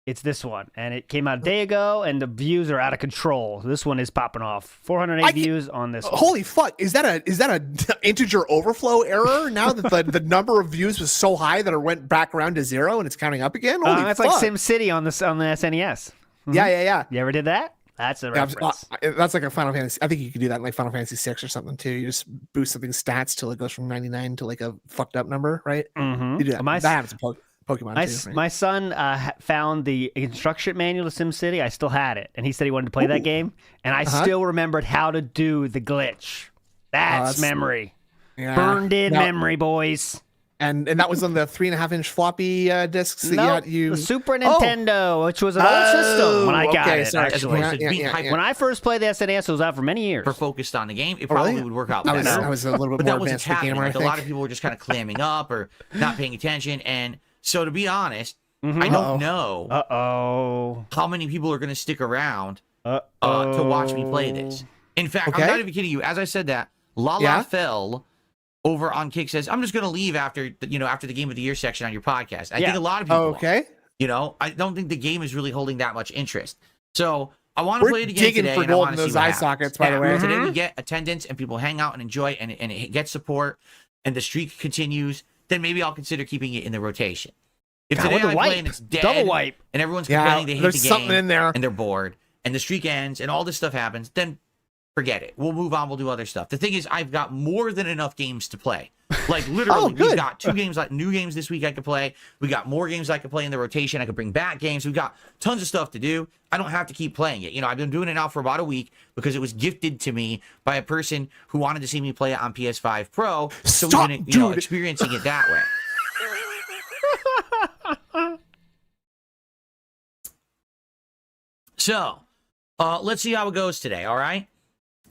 it's this one, and it came out a day ago, and the views are out of control. This one is popping off. 408 views on this one. Holy fuck! Is that a integer overflow error? Now that the number of views was so high that it went back around to 0 and it's counting up again. Holy that's fuck. like SimCity on the SNES. Mm-hmm. Yeah. You ever did that? That's a reference. That's like a Final Fantasy. I think you could do that in like Final Fantasy 6 or something too. You just boost something's stats till it goes from 99 to like a fucked up number, right? Mm-hmm. You do that. That happens in Pokemon too. Right? My son found the instruction manual to SimCity. I still had it, and he said he wanted to play that game, and I still remembered how to do the glitch. That's memory. Yeah. Burned in memory, boys. And that was on the 3.5-inch floppy discs. The Super Nintendo, which was an old system when I got it. Actually, when I first played the SNES, it was out for many years. For focused on the game, it probably would work out better. I was a little bit more advanced gamer. Like, a lot of people were just kind of clamming up or not paying attention, and so to be honest, I don't know how many people are going to stick around to watch me play this. In fact, I'm not even kidding you. As I said that, Lala Fell over on Kick says, I'm just going to leave after the Game of the Year section on your podcast. I think a lot of people I don't think the game is really holding that much interest. So I want to play it again today, and I want to see what happens. Sockets, by the way. Today we get attendance, and people hang out and enjoy, and it gets support, and the streak continues. Then maybe I'll consider keeping it in the rotation. If today I play and it's dead, double wipe, and everyone's complaining they hate the game, something in there, and they're bored, and the streak ends, and all this stuff happens, then forget it. We'll move on. We'll do other stuff. The thing is, I've got more than enough games to play. Like literally, we've got 2 games, like new games this week I could play. We got more games I could play in the rotation. I could bring back games. We've got tons of stuff to do. I don't have to keep playing it. I've been doing it now for about a week because it was gifted to me by a person who wanted to see me play it on PS5 Pro. So we've been, experiencing it that way. So, let's see how it goes today, all right?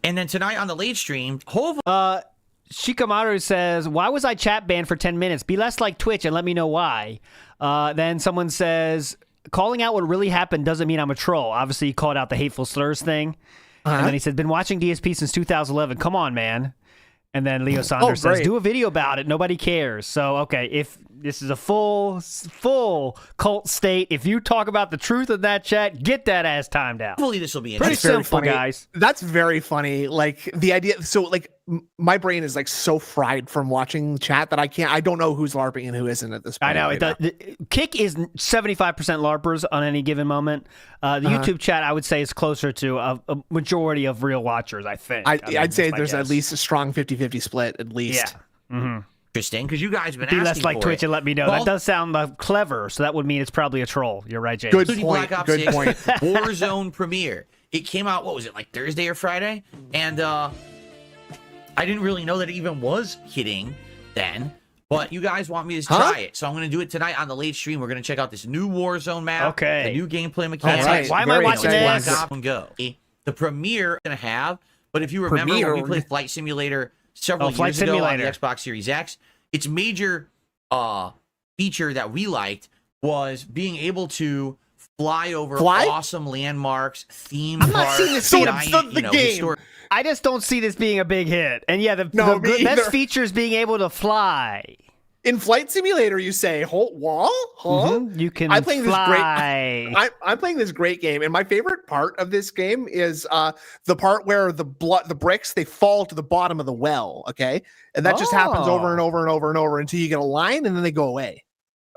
And then tonight on the late stream, hopefully... Shikamaru says, why was I chat banned for 10 minutes? Be less like Twitch and let me know why. Then someone says, calling out what really happened doesn't mean I'm a troll. Obviously, he called out the hateful slurs thing. And then he said, been watching DSP since 2011. Come on, man. And then Leo Saunders says, do a video about it. Nobody cares. So, okay, if this is a full cult state, if you talk about the truth in that chat, get that ass timed out. Hopefully this will be pretty simple, guys. That's very funny. Like, the idea, so, like, my brain is, like, so fried from watching chat that I don't know who's LARPing and who isn't at this point. I know. Kick is 75% LARPers on any given moment. The YouTube chat, I would say, is closer to a majority of real watchers, I think. I'd say there's at least a strong 50-50 split, at least. Yeah. Interesting, because you guys have been asking less like for Twitch it. And let me know. That does sound clever, so that would mean it's probably a troll. You're right, James. Good point. Black Ops 6 Warzone premiere. It came out, what was it, like Thursday or Friday? And I didn't really know that it even was hitting then. But you guys want me to try it, so I'm going to do it tonight on the late stream. We're going to check out this new Warzone map, the new gameplay mechanics. Right. Why am I watching this? Black Ops and Go. The premiere going to have, but if you remember when we played Flight Simulator several years ago on the Xbox Series X, its major feature that we liked was being able to fly over awesome landmarks, theme parks. I'm not seeing this being the game. I just don't see this being a big hit. And yeah, the best feature is being able to fly. In Flight Simulator, you say, wall? Huh? You can I'm playing fly. I'm playing this great game, and my favorite part of this game is the part where the bricks, they fall to the bottom of the well, okay? And that just happens over and over and over and over until you get a line, and then they go away.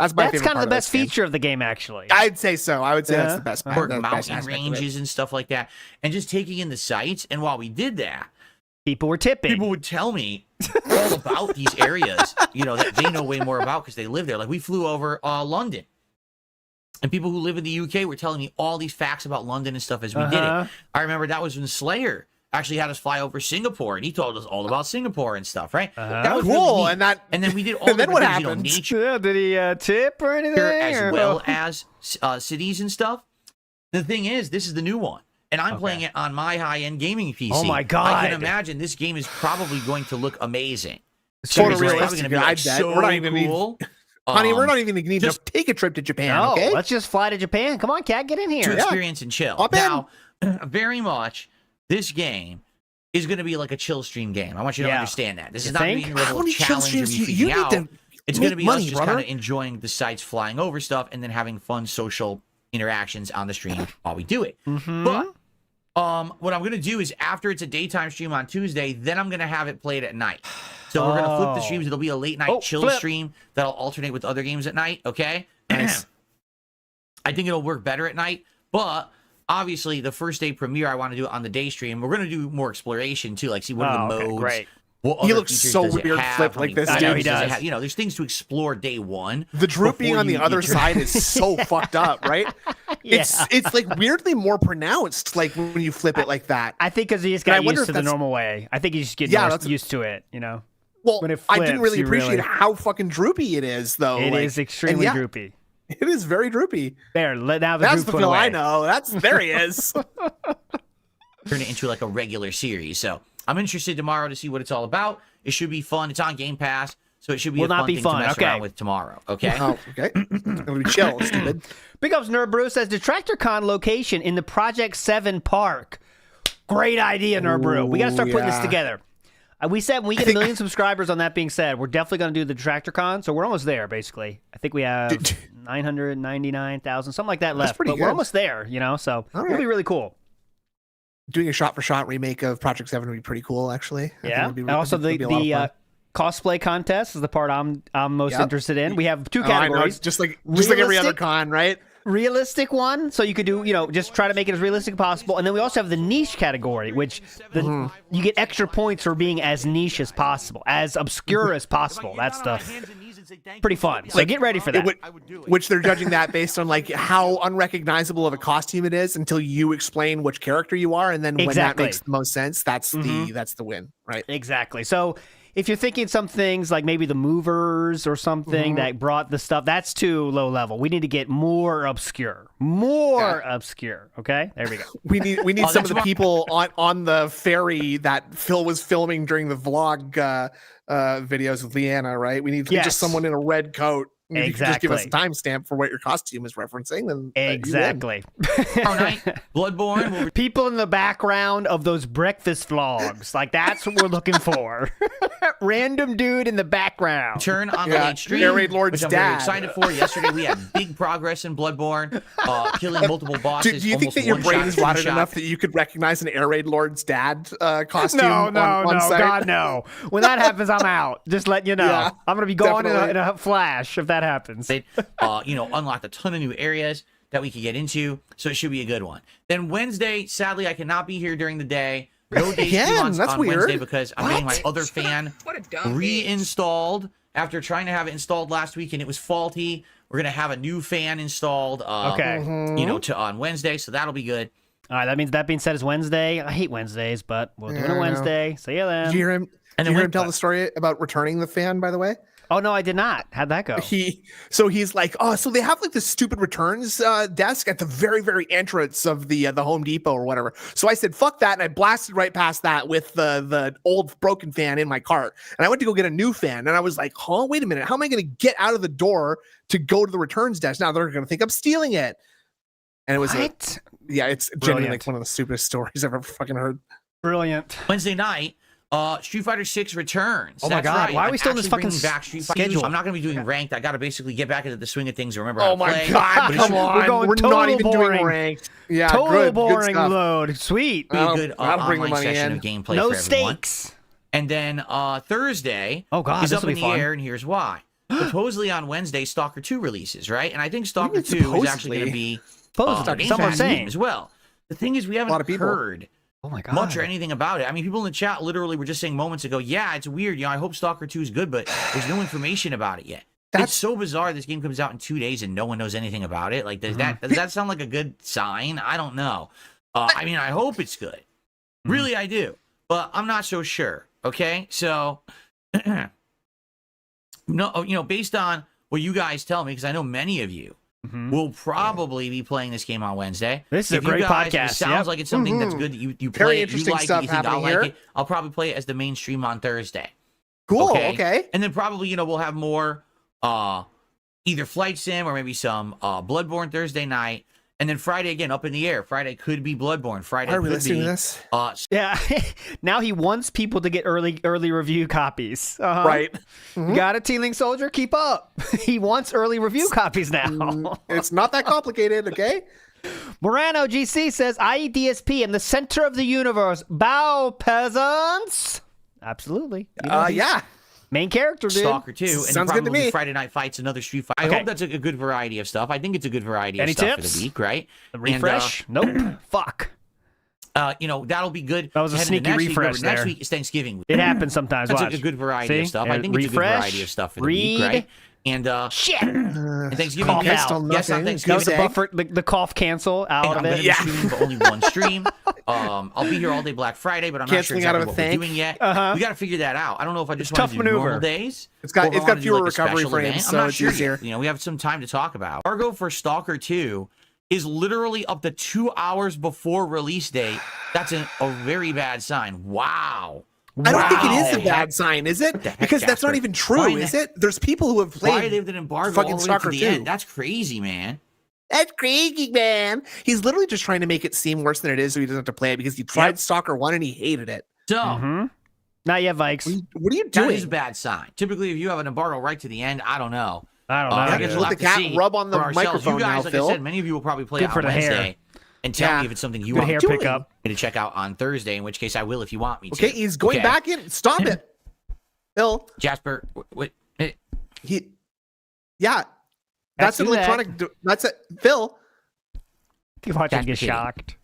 That's my favorite That's kind of part the best this game. feature of the game, actually. I'd say so. I would say that's the best part. Or the best mountain aspect of it. ranges and stuff like that, and just taking in the sights. And while we did that, People were tipping. people would tell me all about these areas, that they know way more about because they live there. Like we flew over London, and people who live in the UK were telling me all these facts about London and stuff as we did it. I remember that was when Slayer actually had us fly over Singapore, and he told us all about Singapore and stuff, right? That was Cool. really neat. And then we did all and the then what things, happened? nature Yeah, did he tip or anything? as well as cities and stuff. The thing is, this is the new one. And I'm playing it on my high-end gaming PC. Oh my God. I can imagine this game is probably going to look amazing. Photorealistic, It's probably going to be I bet. so We're not even cool. Honey, we're not even going to need to just- take a trip to Japan, No, okay? let's just fly to Japan. Come on, Cat, get in to here. experience and chill. Hop in. Now, very much, this game is going to be like a chill stream game. I want you to Yeah. understand that. This You is not going think? to be a How level many of chill challenge or streams you do you freaking need out. to It's going to make be us money, just brother? kind of enjoying the sights, flying over stuff, and then having fun social interactions on the stream while we do it. But what I'm going to do is after it's a daytime stream on Tuesday, then I'm going to have it played at night. So we're going to flip the streams. It'll be a late night chill flip. stream that'll alternate with other games at night, okay? Nice. I think it'll work better at night, but obviously the first day premiere, I want to do it on the day stream. We're going to do more exploration too, like see what are the okay, modes. great. What He other looks features so does it weird have, flipped how like many this, I know, features he does it does. have? There's things to explore day one. The drooping before on the you other enter. side is so fucked up, right? It's like weirdly more pronounced, like when you flip it like that. I think because he just And I got wonder used if to the that's- normal way. I think he's just getting Yeah, more that's- used to it, Well, when it I didn't flips, really you appreciate really- how fucking droopy it is, though. It like, is and extremely yeah, droopy. It is very droopy. There, now the That's droop the went feel I away. know. There he is. Turn it into like a regular series. So I'm interested tomorrow to see what it's all about. It should be fun. It's on Game Pass, so it should be Will a not fun be thing fun, to mess okay. around with tomorrow. Okay. Oh, okay. It'll be chill, stupid. Big ups, Nerd Brew says DetractorCon location in the Project 7 park. Great idea, Nerd Brew. We got to start putting this yeah. together. We said when we get a million subscribers, on that being said, we're definitely going to do the DetractorCon. So we're almost there, basically. I think we have 999,000, something like that left. pretty But we're good. almost there, so All it'll be right. really cool. Doing a shot-for-shot remake of Project 7 would be pretty cool, actually. I think Yeah. it'd be- And also it'd be a lot of the fun. cosplay contest is the part I'm most Yep. interested in. We have two Oh, I know, categories. it's just like every other Realistic? con, right? Realistic one, so you could do, just try to make it as realistic as possible. And then we also have the niche category, which you get extra points for being as niche as possible, as obscure as possible. That's pretty fun. So get ready for that. Which they're judging that based on like how unrecognizable of a costume it is until you explain which character you are, and then when that Exactly. makes the most sense, that's the win, right? Exactly. So if you're thinking some things like maybe the movers or something that brought the stuff, that's too low level. We need to get more obscure. Obscure. Okay? There we go. We need some of the people on the ferry that Phil was filming during the vlog videos with Leanna, right? We need Yes. just someone in a red coat. If you could just give us a Exactly. timestamp for what your costume is referencing, then you win. Exactly. Tomorrow night, Bloodborne will People in the background of those breakfast vlogs. Like, that's what we're looking for. Random dude in the background. return on the Yeah, late stream, Air Raid Lord's which I'm dad. very excited for. Yesterday we had big progress in Bloodborne, killing multiple bosses. Do you think almost that your one brain shot, is two rotted shot. enough that you could recognize an Air Raid Lord's dad costume on site? God, no. When that happens, I'm out. Just letting you know. Yeah, I'm going to be gone in definitely. a flash if that happens. They, unlocked a ton of new areas that we could get into, so it should be a good one. Then Wednesday, sadly, I cannot be here during the day. No day Again? stream That's on weird. Wednesday because I'm getting my What? other fan What a dumb bitch. reinstalled after trying to have it installed last week and it was faulty. We're gonna have a new fan installed. Okay. On Wednesday, so that'll be good. All right, that being said, is Wednesday. I hate Wednesdays, but we'll do it Yeah, I on know. Wednesday. See you then. Did you hear him? And Did you then hear him tell the story about returning the fan? By the way, Oh, no, I did not. How'd that go? He's like, oh, so they have like this stupid returns desk at the very, very entrance of the Home Depot or whatever. So I said, fuck that, and I blasted right past that with the old broken fan in my cart. And I went to go get a new fan, and I was like, huh, wait a minute, how am I going to get out of the door to go to the returns desk? Now they're going to think I'm stealing it. And it was What? it's genuinely Brilliant. like one of the stupidest stories I've ever fucking heard. Brilliant. Wednesday night, Street Fighter 6 returns. Oh my That's God, right. why are I'm we still in this actually bringing fucking back Street Fighter. schedule? I'm not going to be doing ranked. I got to basically get back into the swing of things. and Remember how Oh to my play. god, But it come should on. We're going We're total not even boring. doing ranked. Yeah, Total good boring stuff. load. Sweet. be a good That'll bring the online money session in. of gameplay No for everyone. stakes. And then Thursday Oh, God, is this up will in be the fun. air, and here's why. supposedly on Wednesday, Stalker 2 releases, right? And I think Stalker 2 is actually going to be someone's saying as well. The thing is, we haven't heard much or anything about it. I mean, people in the chat literally were just saying moments ago, yeah, it's weird. You know, I hope Stalker 2 is good, but there's no information about it yet. It's so bizarre. This game comes out in 2 days and no one knows anything about it. Like, does that sound like a good sign? I don't know. I mean, I hope it's good. Really, I do. But I'm not so sure. Okay, so no, you know, based on what you guys tell me, because I know many of you will probably be playing this game on Wednesday. This is a great podcast. It sounds like it's something that's good that you play. Very interesting stuff happening here. Like it. I'll probably play it as the main stream on Thursday. Cool. Okay. And then probably, you know, we'll have more either Flight Sim or maybe some Bloodborne Thursday night. And then Friday again, up in the air. Friday could be Bloodborne. Friday Are we could listening be to this? Yeah. Now he wants people to get early review copies. Right. Got it, Teeling Soldier? Keep up. He wants early review copies now. It's not that complicated, okay? Morano GC says, IE DSP in the center of the universe. Bow, peasants. Absolutely. You know, yeah. Main character, dude. Stalker 2. And Sounds probably good to me. Friday Night Fights, another Street Fight. I hope that's a good variety of stuff. I think it's a good variety of Any stuff tips? for the week, right? The refresh? Nope. Fuck. You know, that'll be good. That was a Heading to sneaky next refresh week. there. Next week is Thanksgiving week. It happens sometimes. That's Watch. a good variety of stuff. I think it's a good variety of stuff for the week, right? And shit. And Thanksgiving Cough week. out. Yes, on That Thanksgiving. was the buffer, the cough cancel out And of I'm it. going to be streaming, but only one stream. I'll be here all day Black Friday, but I'm not sure Canceling out exactly of a what thank. we're doing yet. We got to figure that out. I don't know if I just want Tough to do maneuver. normal days. It's got or if I wanna do, fewer like, a recovery special frames, event. so I'm not it's sure easier. yet. You know, we have some time to talk about. Cargo for Stalker 2 is literally up to 2 hours before release date. That's a very bad sign. Wow. I don't think it is a bad sign, is it? heck, Because that's not Jasper? even true, Why is it? There's people who have Why played they did an embargo fucking all the way Stalker to the 2. end? That's crazy, man. That's crazy, man. He's literally just trying to make it seem worse than it is so he doesn't have to play it because he tried Stalker 1 and he hated it. So, Not yet, Vikes. What are you that doing? is a bad sign. Typically, if you have an embargo right to the end, I don't know. I don't know. I Yeah, guess just we'll let have the to cat see rub on the for ourselves. microphone You guys, now, like Phil. I said, many of you will probably play Good it for on the hair. Wednesday and tell me if it's something you Good want hair doing? pickup. me to check out on Thursday, in which case I will if you want me to. Okay, he's going Okay. back in. Stop it. Phil. Jasper, Yeah. That's an do that. electronic. That's it. Phil. You watch him Jasper get Kitty. shocked.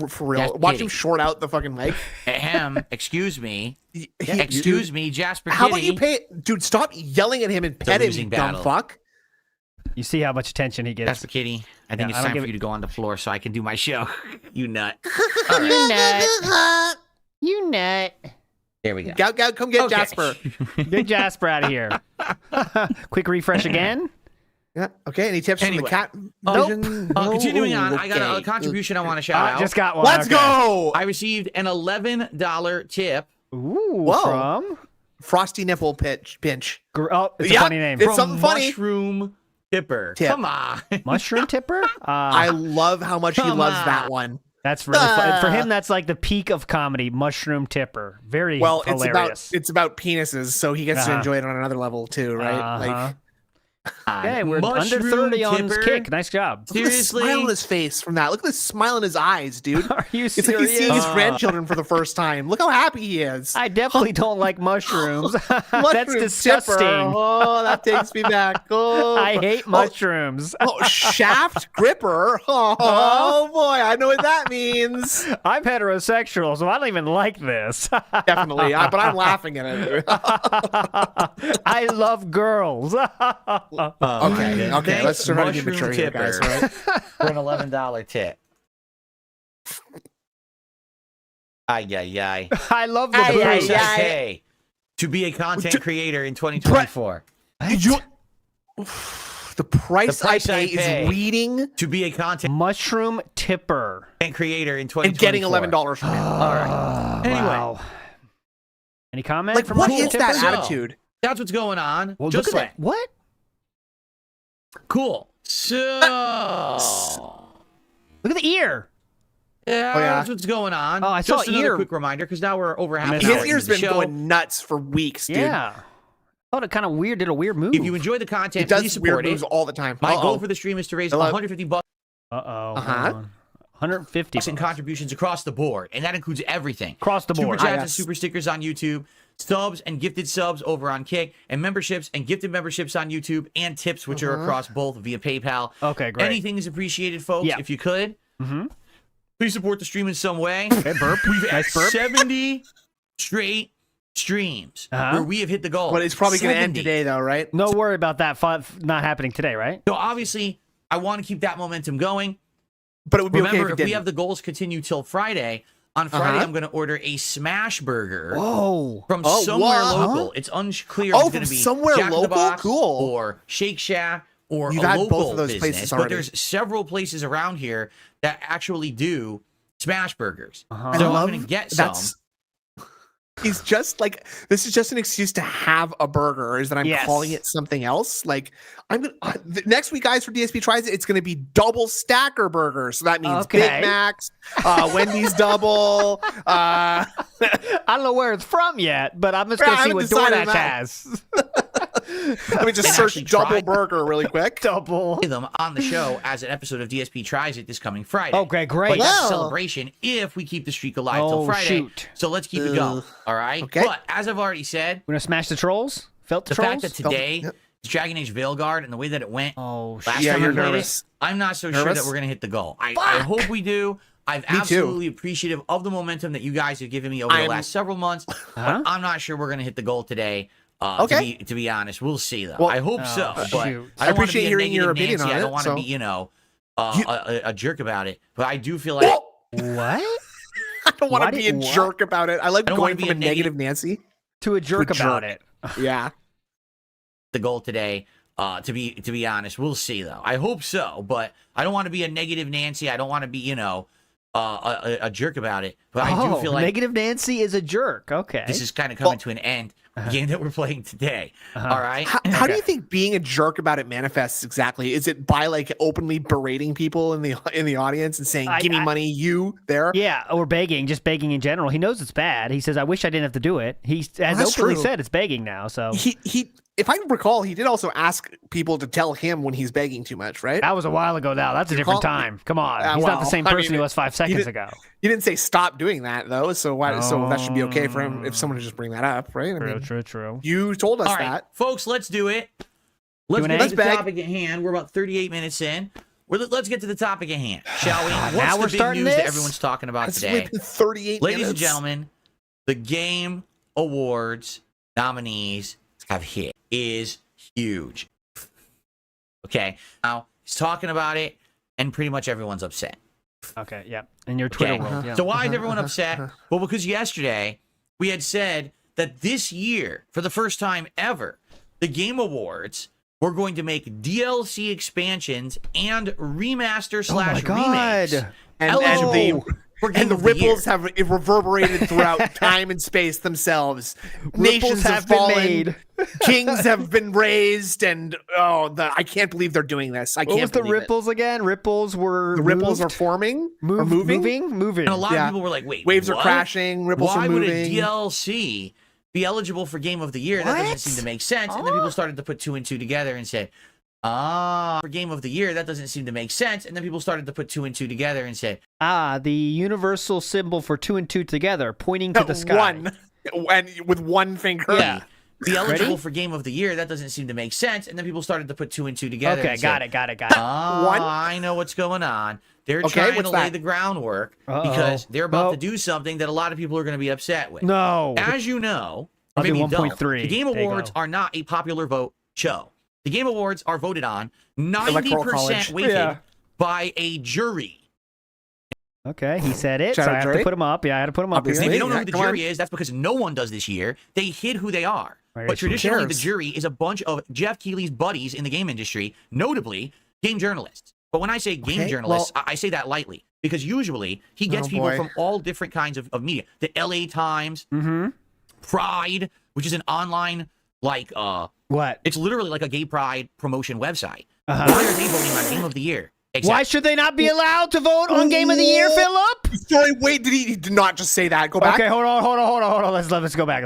For real. Jasper Watch Kitty. him short out the fucking mic. excuse me. He- Excuse me, Jasper How Kitty. about you pay? Dude, stop yelling at him and pet him, losing you dumb battle. fuck. You see how much attention he gets. Jasper Kitty, I think Yeah, it's I don't time give for you to go on the floor so I can do my show. You nut. You nut. You nut. There we go. Come get Okay. Jasper. Get Jasper out of here. Quick refresh again. Yeah. Okay. Any tips Anyway. from the cat? Vision? Continuing No? on, I got a Okay. contribution I want to shout out. Just got one. Let's Okay. go. I received an $11 tip. Ooh, Whoa. from? Frosty nipple pinch. Oh, it's a Yeah, funny name. it's From something funny. Mushroom Tipper. Tip. Come on. Mushroom Tipper? I love how much he Come loves on. that one. That's really fun. For him, that's like the peak of comedy. Mushroom Tipper. Very Well, hilarious. it's about penises, so he gets to Uh-huh. enjoy it on another level too, right? Like, Okay, we're Mushroom under 30 on his Tipper? kick. Nice job. look at the Seriously? smile on his face from that. Look at the smile in his eyes, dude. Are you It's like he's serious? seeing his grandchildren for the first time. Look how happy he is. I definitely don't like mushrooms. That's Mushroom disgusting. Tipper. Oh, that takes me back. Oh, I hate mushrooms. Oh, shaft gripper. Oh boy, I know what that means. I'm heterosexual, so I don't even like this. Definitely, but I'm laughing at it. I love girls. Okay. Let's try to be Mushroom mature here, guys. Tipper. All right? For an $11 tip. Ay, ay, ay. I love the Ay, booze. ay, Price I ay. pay to be a content creator in 2024. You- the price, The price I I pay pay. is reading To be a content Mushroom Tipper. creator in 2024. and getting $11 from him. All right. Anyway, Wow. Any comment? Like, from what Mushroom is that Tipper? attitude? that's what's going on. Well, Just look at like that. What? cool. So Look at the ear. yeah, Oh, yeah. that's what's going on. Oh, I saw Just another ear. quick reminder because now we're over half an missed hour it. His into ear's the been show. going nuts for weeks, dude. Yeah. I thought it kind of weird. Did a weird move. If you enjoy the content, He does please weird support moves it. all the time. My Uh-oh. goal for the stream is to raise Hello? $150 Uh-oh. 150 in contributions across the board, and that includes everything. across the board. Super chats and yes. super stickers on YouTube, subs and gifted subs over on Kick, and memberships and gifted memberships on YouTube, and tips, which are across both via PayPal. Okay, great. Anything is appreciated, folks. Yeah. If you could, please support the stream in some way. Okay, burp. We've Nice burp. 70 straight streams where we have hit the goal. But it's probably going to end 70. today, though, right? No worry about that not happening today, right? So obviously, I want to keep that momentum going. But it would be Remember, okay if we have the goals continue till Friday, on Friday I'm going to order a smash burger from somewhere local. It's unclear if it's going to be somewhere Jack in the local? Box Cool. or Shake Shack or You've a had local both of those business. places But already. there's several places around here that actually do smash burgers. So I I'm love going to get some. He's just like, this is just an excuse to have a burger, is that I'm calling it something else. Like, I'm gonna next week, guys, for DSP Tries It, it's going to be double stacker burgers. So that means Big Macs, Wendy's double. I don't know where it's from yet, but I'm just going to see what DoorDash has. Let me just search double burger really quick. Double. Them on the show as an episode of DSP Tries It this coming Friday. Okay, great. But that's a celebration if we keep the streak alive till Friday. Shoot. So let's keep it going. All right. Okay. But as I've already said, We're going to smash the trolls? Felt the the trolls? fact that today is Dragon Age Veilguard and the way that it went last Yeah, time you're I played nervous. it, I'm not so sure Nervous? that we're gonna hit the goal. I hope we do. I'm absolutely appreciative of the momentum that you guys have given me over the last several months. But I'm not sure we're gonna hit the goal today. To be honest, we'll see though. Well, I hope so. But shoot. I don't want to appreciate be a hearing your negative opinion Nancy. on I it, don't want to so- be, a jerk about it. But I do feel like What? I don't want Why to be a did- what? jerk about it. I like don't wanna going be from a a negative Nancy. To a jerk To about jerk. it. Yeah. the goal today. To be honest, we'll see though. I hope so, but I don't want to be a negative Nancy. I don't want to be, a jerk about it. But I do feel like Negative Nancy is a jerk. Okay. this is kind of coming to an end. The game that we're playing today. All right. How do you think being a jerk about it manifests exactly? Is it by like openly berating people in the audience and saying, "Give me money, you there"? Yeah, or begging, just begging in general. He knows it's bad. He says, "I wish I didn't have to do it." He has That's openly true. said it's begging now. So He if I recall, he did also ask people to tell him when he's begging too much, right? that was a while ago. Now that's a different time. Come on, he's not the same person he was 5 seconds ago. He didn't say stop doing that though, so why? So that should be okay for him if someone would just bring that up, right? True. You told us All right, that. folks, let's do it. Let's Q&A? get to the beg. topic at hand. We're about 38 minutes in. Let's get to the topic at hand, shall we? Now What's we're the big starting news that this? everyone's talking about It's today? only been 38 Ladies minutes. and gentlemen, the Game Awards nominees have hit. Is huge. Okay, now he's talking about it, and pretty much everyone's upset. Okay, yeah. In your Twitter Okay. world. Yeah. So why is everyone upset? Well, because yesterday we had said that this year, for the first time ever, the Game Awards were going to make DLC expansions and remaster slash remakes. And the ripples have reverberated throughout time and space themselves. Nations have been fallen, made. kings have been raised, and I can't believe they're doing this. I What can't was the believe it. ripples again? Ripples were The ripples moved? are forming, or moving. moving. And a lot Yeah. of people were like, wait, Waves are what? crashing, ripples Why are would a moving. DLC be eligible for Game of the Year? That doesn't seem to make sense. And then people started to put two and two together and said, for Game of the Year, that doesn't seem to make sense. And then people started to put two and two together and said, the universal symbol for 2 and 2 together, pointing to the sky. One, and with one finger. Yeah. be eligible Ready? for Game of the Year. That doesn't seem to make sense. And then people started to put two and two together. Okay, and got said, it. One? I know what's going on. They're Okay, trying to what's lay that? the groundwork Uh-oh. because they're about Well- to do something that a lot of people are going to be upset with. No. As you know, or I'll do maybe you don't, 1.3. the Game There you Awards go. are not a popular vote show. The Game Awards are voted on Electoral 90% college. weighted Yeah. by a jury. Okay, he said it, Shout so out I have jury. to put him up. Yeah, I had to put him up Obviously. And here. if you don't know who the Come on. jury is, that's because no one does this year. They hid who they are. Right, But who traditionally, the cares? jury is a bunch of Jeff Keighley's buddies in the game industry, notably game journalists. But when I say game Okay, journalists, well- I say that lightly because usually he gets Oh, people boy. from all different kinds of media. The LA Times, Mm-hmm. Pride, which is an online, What? it's literally like a gay pride promotion website. Uh-huh. Why are they voting on Game of the Year? Why should they not be allowed to vote on Game of the Year, Philip? Sorry, wait, he did not just say that. Go back. Okay, hold on. Let's go back.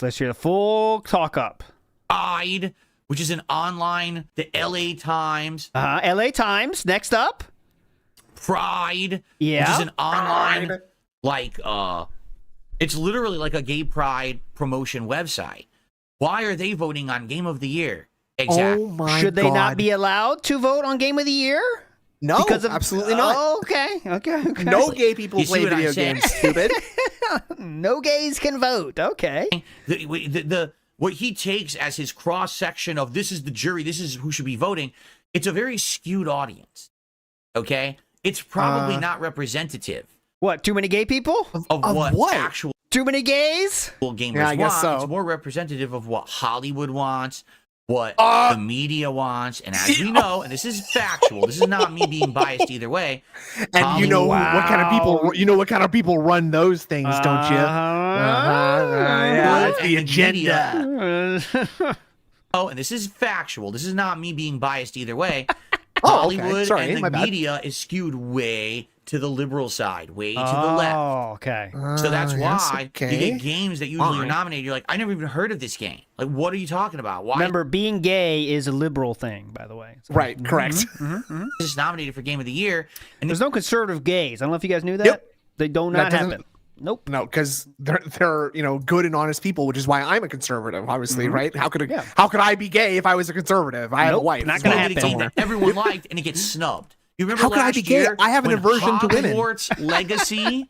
Let's hear the full talk up. Pride, which is an online, the LA Times, LA Times, next up. Pride, Yeah. which is an online, It's literally like a gay pride promotion website. Why are they voting on Game of the Year? Exactly. Oh my Should they God. not be allowed to vote on Game of the Year? No, Because of, absolutely not. Oh, okay. No gay people You see play what I'm video saying? games, stupid. No gays can vote. Okay. What he takes as his cross section of this is the jury, this is who should be voting. It's a very skewed audience. Okay, it's probably not representative What? Too many gay people? of what actual Too many gays? gamers Yeah, I guess want. so. It's more representative of what Hollywood wants, what the media wants, and as we know, and this is factual, this is not me being biased either way. And you know what kind of people? You know what kind of people run those things, don't you? Yeah, it's the And the agenda. Oh, and this is factual. This is not me being biased either way. Oh, okay. Hollywood Sorry, and my the bad. media is skewed way to the liberal side, way to the left. Oh, okay. So that's yes, why okay. you get games that usually are Fine. nominated. You're like, I never even heard of this game. Like, what are you talking about? Why Remember, being gay is a liberal thing, by the way. So- Right, correct. is this nominated for Game of the Year? And There's no conservative gays. I don't know if you guys knew that. Yep. They do That not doesn't- happen. Nope. No, because they're good and honest people, which is why I'm a conservative, obviously, right? How could I be gay if I was a conservative? I have a Nope, wife. not so- gonna a game happen. that everyone liked, and it gets snubbed. You remember How could I last be gay? year? I have an when aversion to women. Hogwarts Legacy,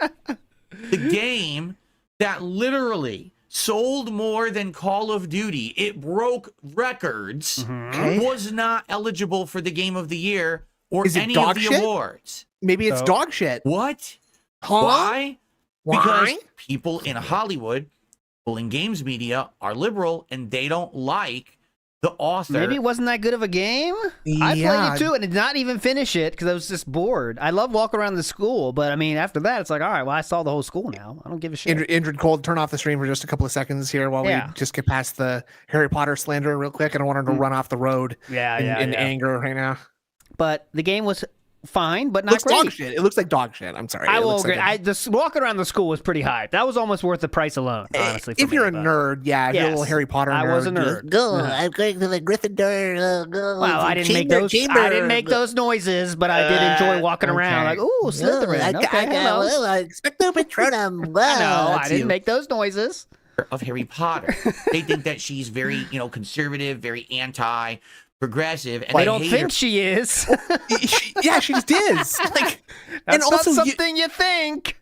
the game that literally sold more than Call of Duty, it broke records, was not eligible for the Game of the Year or Is it any dog of the shit? awards. Maybe it's So- dog shit. What? Huh? Why? Because Why? people in Hollywood, people in games media are liberal and they don't like the author. Maybe it wasn't that good of a game. I Yeah. played it too and did not even finish it because I was just bored. I love walking around the school, but I mean, after that, it's like, all right, well, I saw the whole school now. I don't give a shit. Indrid Cole, turn off the stream for just a couple of seconds here while Yeah. we just get past the Harry Potter slander real quick. I don't want her to run off the road Yeah, in anger right now. But the game was fine, but not Looks great. dog shit. It looks like dog shit. I'm sorry. I It will looks agree. like Just walking around the school was pretty hype. That was almost worth the price alone, honestly. if for you're me, a but- nerd, yeah. If you're a little Yes. Harry Potter nerd. I was a you're nerd. like, Go, Yeah. I'm going to the Gryffindor. Go, Well, I didn't make those. I didn't make those noises, but I did enjoy walking around. Like, ooh, Slytherin. Okay, hello. I expect no Patronum. No, I didn't make those noises. of Harry Potter. They think that she's very, conservative, very anti-progressive, and They they don't hate think her she is. Yeah, she just is. Like, That's also not something you think.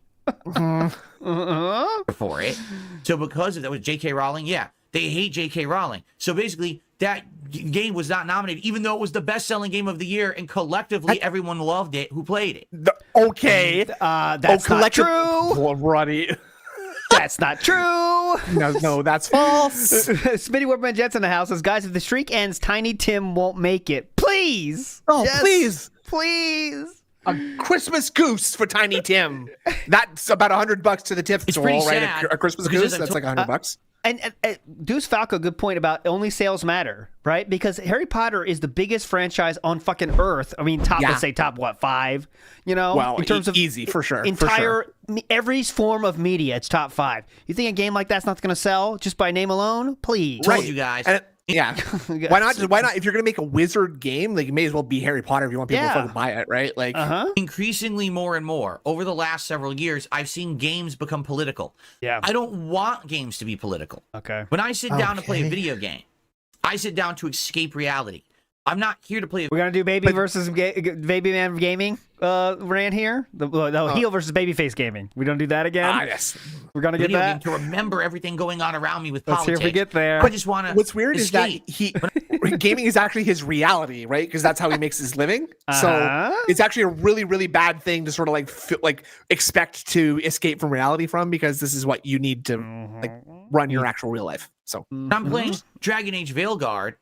for it. So because of that, was J.K. Rowling? Yeah, they hate J.K. Rowling. So basically, that game was not nominated, even though it was the best-selling game of the year, and collectively, everyone loved it who played it. Okay. That's not true. Well, Roddy. That's not true. No, that's false. Smitty Workman Jets in the house says, guys, if the streak ends, Tiny Tim won't make it. Please. Oh, Yes, please. Please. A Christmas goose for Tiny Tim. That's about $100 to the tip It's store, pretty right? sad, A Christmas because goose. as I That's like $100. And Deuce Falco, good point about only sales matter, right? Because Harry Potter is the biggest franchise on fucking Earth. I mean, Yeah. let's say top, 5? Well, in terms of easy for sure. entire every form of media, it's top 5. You think a game like that's not going to sell just by name alone? Please, Told you guys. And yeah. Why not? If you're gonna make a wizard game, like, you may as well be Harry Potter if you want people to fucking buy it, right? Like, Increasingly more and more over the last several years, I've seen games become political. Yeah. I don't want games to be political. Okay. When I sit down to play a Okay. video game, I sit down to escape reality. I'm not here to play. We're gonna do baby versus baby man gaming. Rant here. The heel versus babyface gaming. We don't do that again. yes. We're gonna get video that. game to remember everything going on around me with Let's see politics. if we get there. I just want to. What's weird is that gaming is actually his reality, right? Because that's how he makes his living. So it's actually a really, really bad thing to sort of like expect to escape from reality from, because this is what you need to like run your actual real life. So when I'm playing Dragon Age Veilguard,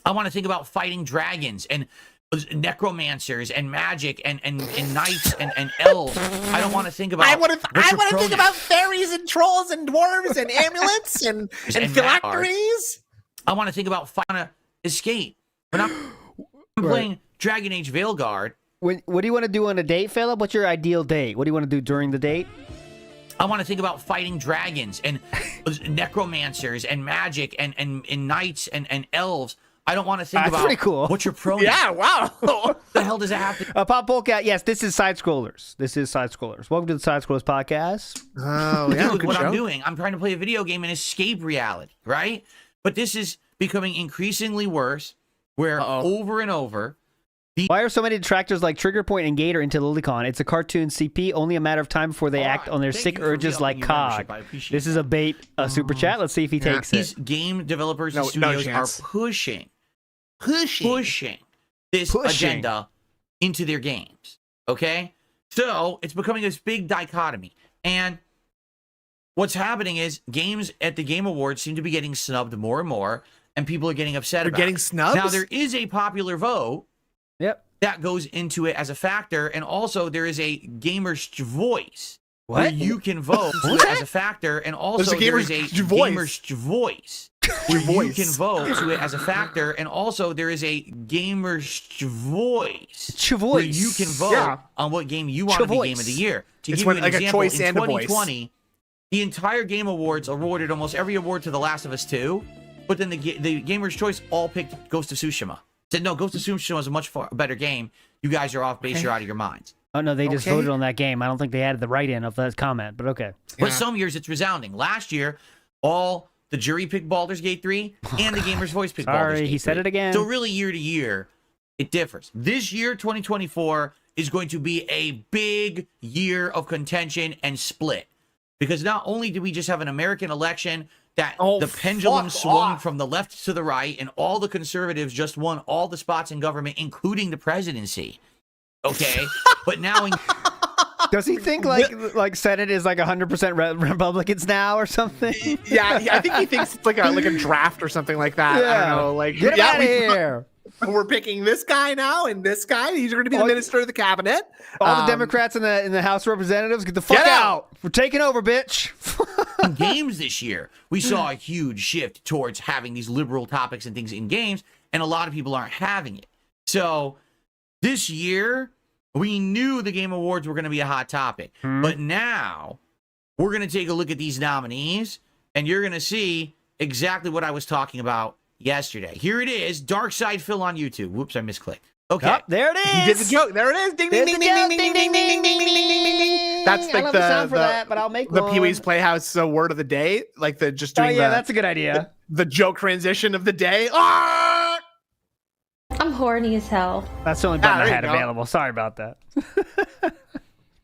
I want to think about fighting dragons and necromancers and magic and knights and elves. I don't want to think about. I want to think pronoun? about fairies and trolls and dwarves and amulets and phylacteries. I want to think about fighting escape. When I'm playing Dragon Age Veilguard, What do you want to do on a date, Philip? What's your ideal date? What do you want to do during the date? I want to think about fighting dragons and necromancers and magic and knights and elves. I don't want to think That's about pretty cool. what's your pronoun. Yeah, wow. What the hell does it have to? Pop Polecat, yes, this is Side Scrollers. This is Side Scrollers. Welcome to the Side Scrollers podcast. Oh, yeah. Dude, good what show. I'm doing, I'm trying to play a video game and escape reality, right? But this is becoming increasingly worse, where over and over. Why are so many detractors like Trigger Point and Gator into Lilycon? It's a cartoon CP, only a matter of time before they act on their Thank sick you for urges like re-upping your Cog. membership. I appreciate This is a bait, a super chat. Let's see if he takes These it. game developers and No studios are chance. pushing this agenda into their games. Okay? So it's becoming this big dichotomy. And what's happening is games at the Game Awards seem to be getting snubbed more and more, and people are getting upset They're about getting it. snubs? Now, there is a popular vote Yep. that goes into it as a factor, and also there is a gamer's voice where What? you can vote to it as a factor, and also there is a gamer's voice where you can vote to it as a factor, and also there is a gamer's voice where you can vote on what game you want to be Game of the Year. To It's give when, you an like, a example, choice in and a voice. 2020, the entire Game Awards awarded almost every award to The Last of Us 2, but then the Gamer's Choice all picked Ghost of Tsushima. Said, no, Ghost of Tsushima is a much better game. You guys are off base. You're out of your minds. Oh, no, they just Okay. voted on that game. I don't think they added the write-in of that comment, but okay. But some years it's resounding. Last year, all the jury picked Baldur's Gate 3 and the Gamer's Voice picked Baldur's Sorry, Gate he said 3. it again. So really, year to year, it differs. This year, 2024, is going to be a big year of contention and split. Because not only do we just have an American election that the pendulum swung from the left to the right, and all the conservatives just won all the spots in government, including the presidency. Okay? But now... Does he think like Senate is like 100% Republicans now or something? Yeah, I think he thinks it's like a draft or something like that. I don't know. Like, Get him out of here. We're picking this guy now and this guy. These are going to be the minister of the cabinet. All the Democrats in the House of Representatives, get the fuck Get out. We're taking over, bitch. In games this year, we saw a huge shift towards having these liberal topics and things in games, and a lot of people aren't having it. So this year, we knew the Game Awards were going to be a hot topic. But now, we're going to take a look at these nominees, and you're going to see exactly what I was talking about yesterday. Here it is, Dark Side Phil on YouTube. Whoops, I misclicked. Okay. Oh, there it is. He did the joke. There it is. Ding, ding, ding, ding, ding, ding, ding, ding, ding, ding, ding, ding, ding. That's I like love the sound for that, but I'll make the one. Pee-wee's Playhouse word of the day. Like the just Oh doing yeah, that's a good idea. the joke transition of the day. Ah! I'm horny as hell. That's the only button there I you had go. available. Sorry about that.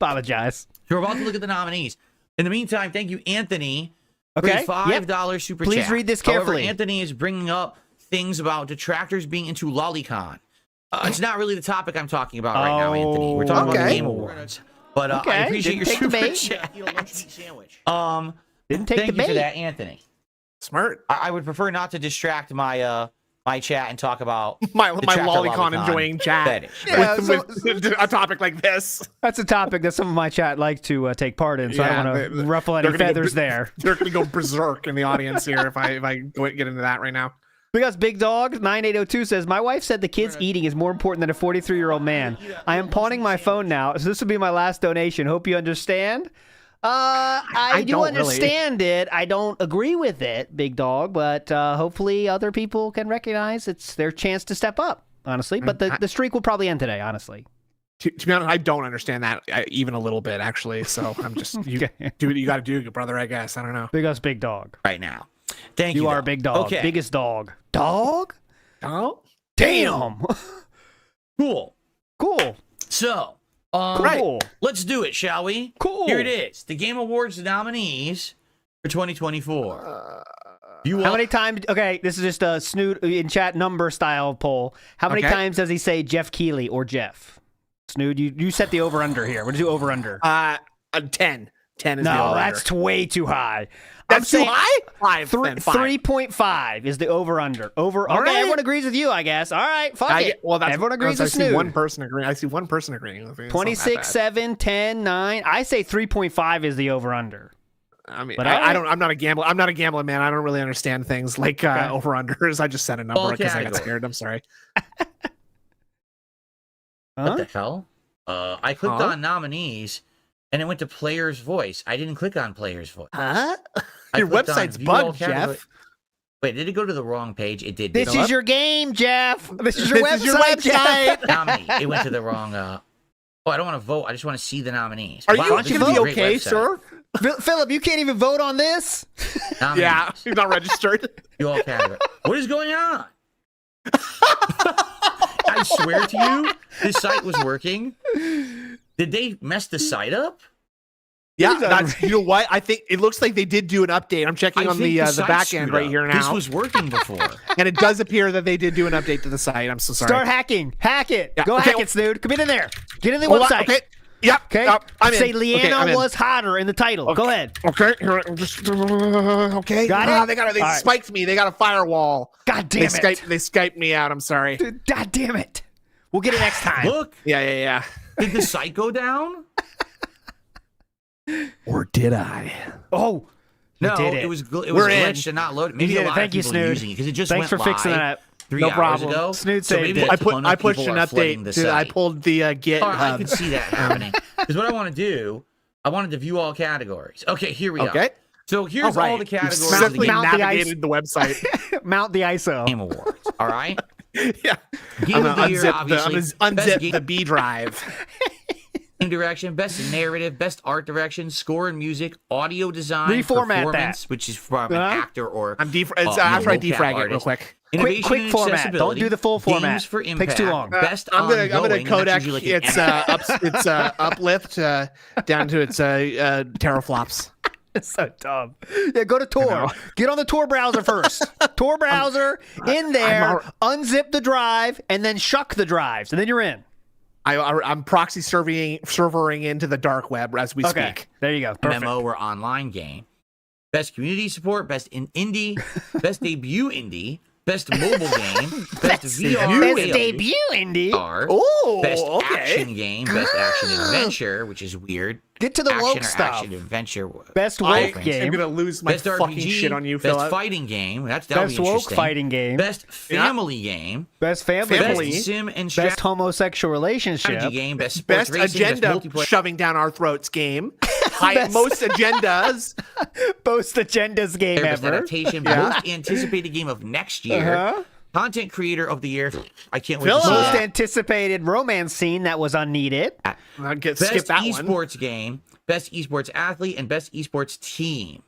Apologize. So we're about to look at the nominees. In the meantime, thank you, Anthony, Okay. for a $5 super Please chat. read this However, carefully. Anthony is bringing up things about detractors being into lolicon. It's not really the topic I'm talking about right now, Anthony. We're talking about the Okay. Game Awards. But I Okay, appreciate your didn't take the super bait. chat. Didn't take Thank the you for bait. that, Anthony. Smart. I would prefer not to distract my my chat and talk about My detractor lolicon enjoying chat fetish. Yeah, with a topic like this. That's a topic that some of my chat like to take part in, so I Yeah, don't want they- to ruffle any they're gonna go feathers there. They're going to go berserk in the audience here if I get into that right now. Because Big Dog 9802 says, my wife said the kids eating is more important than a 43-year-old man. I am pawning my phone now, so this will be my last donation. Hope you understand. I do don't really. understand it. I don't agree with it, Big Dog, but hopefully other people can recognize it's their chance to step up, honestly. But the streak will probably end today, honestly. To be honest, I don't understand that even a little bit, actually. So I'm just Okay. do what you got to do, brother. I guess I don't know. Big us, Big Dog. right now. Thank you. You are though. a big dog. Okay. Biggest dog. Dog? Oh, Damn. Cool. Cool. So, Cool. let's do it, shall we? Cool. Here it is. The Game Awards nominees for 2024. How many times? Okay, this is just a snoot in chat number style poll. How many Okay. times does he say Jeff Keighley or Jeff? Snood, you set the over under here. What do you do over under? 10. 10 is the No, over. that's way too high. That's too high. 5. 3.5 is the over under. Over. All Okay, right. everyone agrees with you, I guess. All right, fuck it. Well, that's Everyone agrees I with see Snood. one person agreeing. I see one person agreeing with me. It's not that 26, bad. 7, 10, 9. I say 3.5 is the over under. I mean, But I don't. I'm not a gambler. I'm not a gambler, man. I don't really understand things like over unders. I just said a number All because I got categories. scared. I'm sorry. What the hell? I clicked Huh? on nominees, and it went to player's voice. I didn't click on player's voice. Huh? I Your clicked on website's view all bugged, category- Jeff. Wait, did it go to the wrong page? It did. This is your game, Jeff. This is your website. Jeff. Nominee. It went to the wrong. Oh, I don't want to vote. I just want to see the nominees. Are Wow, you this going to is a be great okay, website. sir? Philip, you can't even vote on this. Nominees. Yeah, he's not registered. You all category. What is going on? I swear to you, this site was working. Did they mess the site up? Yeah, that's, you know what? I think it looks like they did do an update. I'm checking on the site back end screwed right up. here now. This was working before. And it does appear that they did do an update to the site. I'm so sorry. Start hacking. Hack it. Yeah, Go okay. hack it, Snood. Come in there. Get in the Hold on, website. okay. Yep. Okay. I'm in. Say Okay, Leanna I'm in. was hotter in the title. Go ahead. Okay. Here, I'm just okay. Got it? They All right. spiked me. They got a firewall. God damn it. They Skyped me out. I'm sorry. God damn it. We'll get it next time. Look, Yeah. did the site go down? Or did I? Oh. No, did it. it was We're in. glitched and not loaded. Maybe did a it. lot Thank of you, people are Snood. using it because it just Thanks went for fixing live that. 3 No hours problem. ago. Snood so saved maybe it. a I ton of pushed people an are flooding the update. I site. pulled the GitHub. All right, I could see that happening. Because what I want to do, I wanted to view all categories. Okay, here we Okay. go. So here's All right. all the categories You've of the successfully Game, Mount the navigated the website. Mount the ISO. Game Awards. All right. Yeah. Game I'm of gonna the year, obviously. unzip Best the B drive. game direction, best narrative, best art direction, score and music, audio design, Reformat performance, that. which is from an actor or It's after I mocap defrag it real artist. quick. Innovation Quick and format. accessibility, Don't do the full format. Games for Takes impact, too long. Best I'm gonna ongoing, and codec that's usually like an it's uplift down to its teraflops. It's so dumb. Yeah, go to Tor. Get on the Tor browser first. Tor browser, in there, unzip the drive, and then shuck the drives, and then you're in. I'm proxy servering into the dark web as we speak. There you go. Perfect. MMO or online game. Best community support, best indie, best debut indie, best mobile game, best VR, Best debut indie. Oh, best okay. action game, best action adventure, which is weird. Get to the action woke or stuff. action adventure. Best I woke game. am gonna lose my Best fucking RPG, shit on you, best Philip. fighting game. That'll Best be woke interesting. fighting game. Best family game. Best family. Best sim and Best homosexual relationship. strategy game. Best sports Best racing. agenda Best multiplayer. shoving down our throats game. Most agendas. Most agendas game Best ever. adaptation. Most anticipated game of next year. Uh-huh. Content creator of the year. I can't wait Philip. to see Most that. anticipated romance scene that was unneeded. Skip Best that one. esports game, best esports athlete, and best esports team.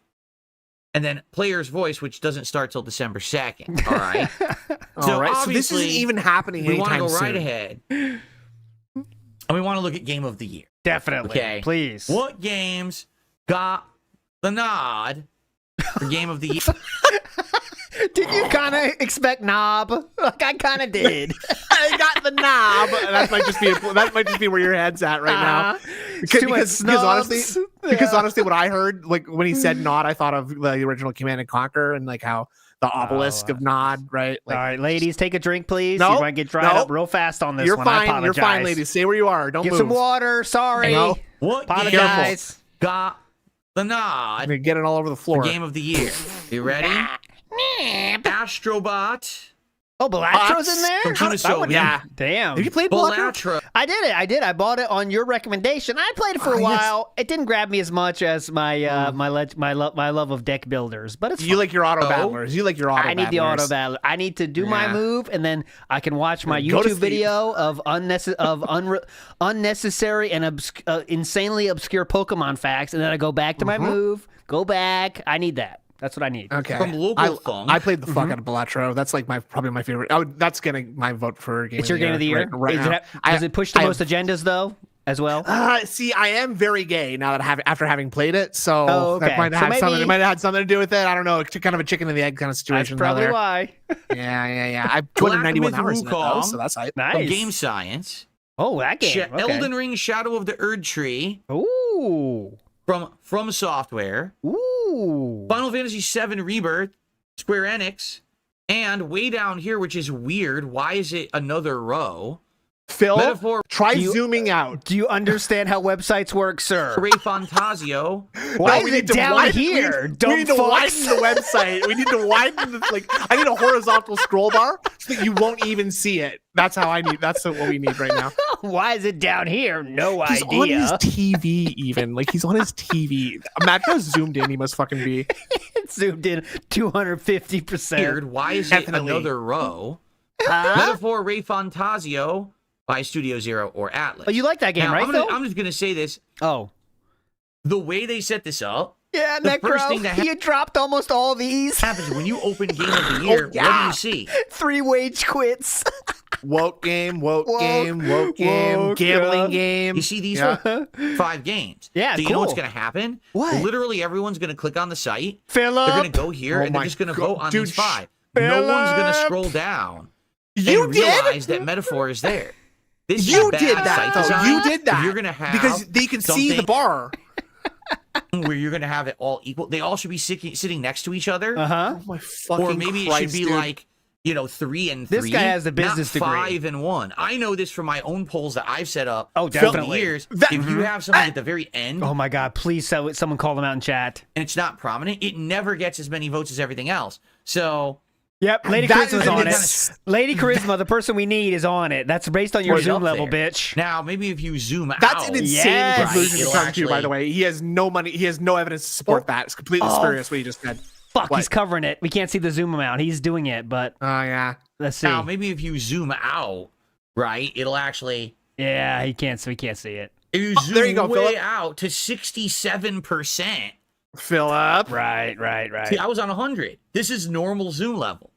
And then player's voice, which doesn't start till December 2nd. All right. All right. So this isn't obviously, even happening we want to anytime go right soon. ahead. And we want to look at game of the year. Definitely. Okay. Please. What games got the nod for game of the year? Did you kind of expect knob? Like I kind of did. I got the knob. That might just be where your head's at right now. Because honestly, what I heard, like when he said Nod, I thought of the original Command and Conquer and like how the obelisk of Nod, right? Like, All right, ladies, take a drink, please. No, You might get dried no. up real fast on this you're one. I fine. apologize. You're fine, ladies. Stay where you are. Don't Get move. some water. Sorry. No. What games Apologize. got the I'm nod gonna get it all over the floor. for game of the year? You ready? Astrobot. Oh, Bellatro's in there? From Tunasobian. Yeah. Damn. Have you played Bellatro? Bellatro. I did it. I bought it on your recommendation. I played it for a while. It didn't grab me as much as my my love of deck builders, but it's You fun. like your auto battlers. You like your auto I need the auto battler. I need to do my Yeah. move, and then I can watch my Go to YouTube sleep. video of unnecessary and insanely obscure Pokemon facts, and then I go back to my move. Go back. I need that. That's what I need. Okay. From local funk. I played the fuck out of Bellatro. That's like probably my favorite. That's getting my vote for game. It's your game of the year. right now. Does it push the most agendas though, as well? See, I am very gay now that after having played it, so Oh, okay. that might So have something. maybe- It might have had something to do with it. I don't know. It's kind of a chicken and the egg kind of That's situation. probably there. why. Yeah. I 291 Black hours in it, though, Wukong. so that's hype. From Nice. Game Science. Oh, that game. Okay. Elden Ring Shadow of the Erd Tree. Ooh. From Software. Ooh. Final Fantasy VII Rebirth, Square Enix, and way down here, which is weird. Why is it another row? Phil, Metaphor. try zooming out. Do you understand how websites work, sir? Ray Fantasio. Why No, is it down here? We need to Dumb widen fucks? the website. We need to widen the I need a horizontal scroll bar so that you won't even see it. That's how I need. That's what we need right now. Why is it down here? No He's idea. on his TV, even like he's on his TV. Imagine how zoomed in he must fucking be. Zoomed in 250%. Weird. Why is Definitely. it another row? Metaphor Ray Fantasio by Studio Zero or Atlas. Oh, you like that game, Now, right, Phil? I'm just gonna say this. Oh. The way they set this up, Yeah, the first thing Necro, that you dropped almost all these. happens when you open Game of the Year. What do you see? 3 wage quits. Woke game, woke Woke, game, woke game, woke, gambling game. You see these Yeah. 5 games. Yeah, So you know what's cool. gonna happen? What? Literally everyone's gonna click on the site. Philip. They're gonna go here Oh and they're my just gonna God. vote on Dude, these 5. No one's gonna Philip. scroll down You and did? realize that Metaphor is there. This You is bad did site that. though. design. You did that. You're gonna have because they can see the something bar. where you're gonna have it all equal. They all should be sitting next to each other. Uh-huh. Oh my fucking Or maybe Christ, it should be dude. like 3 and 3. This guy has a business not degree. 5 and 1. I know this from my own polls that I've set up. Oh, over the definitely. years. That- if you have something at the very end Oh my God! Please, someone call them out in chat. and it's not prominent, it never gets as many votes as everything else. So Yep, Lady That Charisma's is- on it's- it. Lady Charisma, the person we need, is on it. That's based on your Right Zoom up level, there. bitch. now maybe if you zoom That's out, an insane Yes. conclusion Right, to it'll come to, by actually- the way. He has no money. He has no evidence to support that. It's completely Oh. spurious what he just said. Fuck, What? he's covering it. We can't see the zoom amount. He's doing it, but Oh, yeah. let's see. now maybe if you zoom out, right, it'll actually. Yeah, we can't see it. If you zoom there you go, way Philip. out to 67%. Philip. Right. See, I was on 100. This is normal zoom level.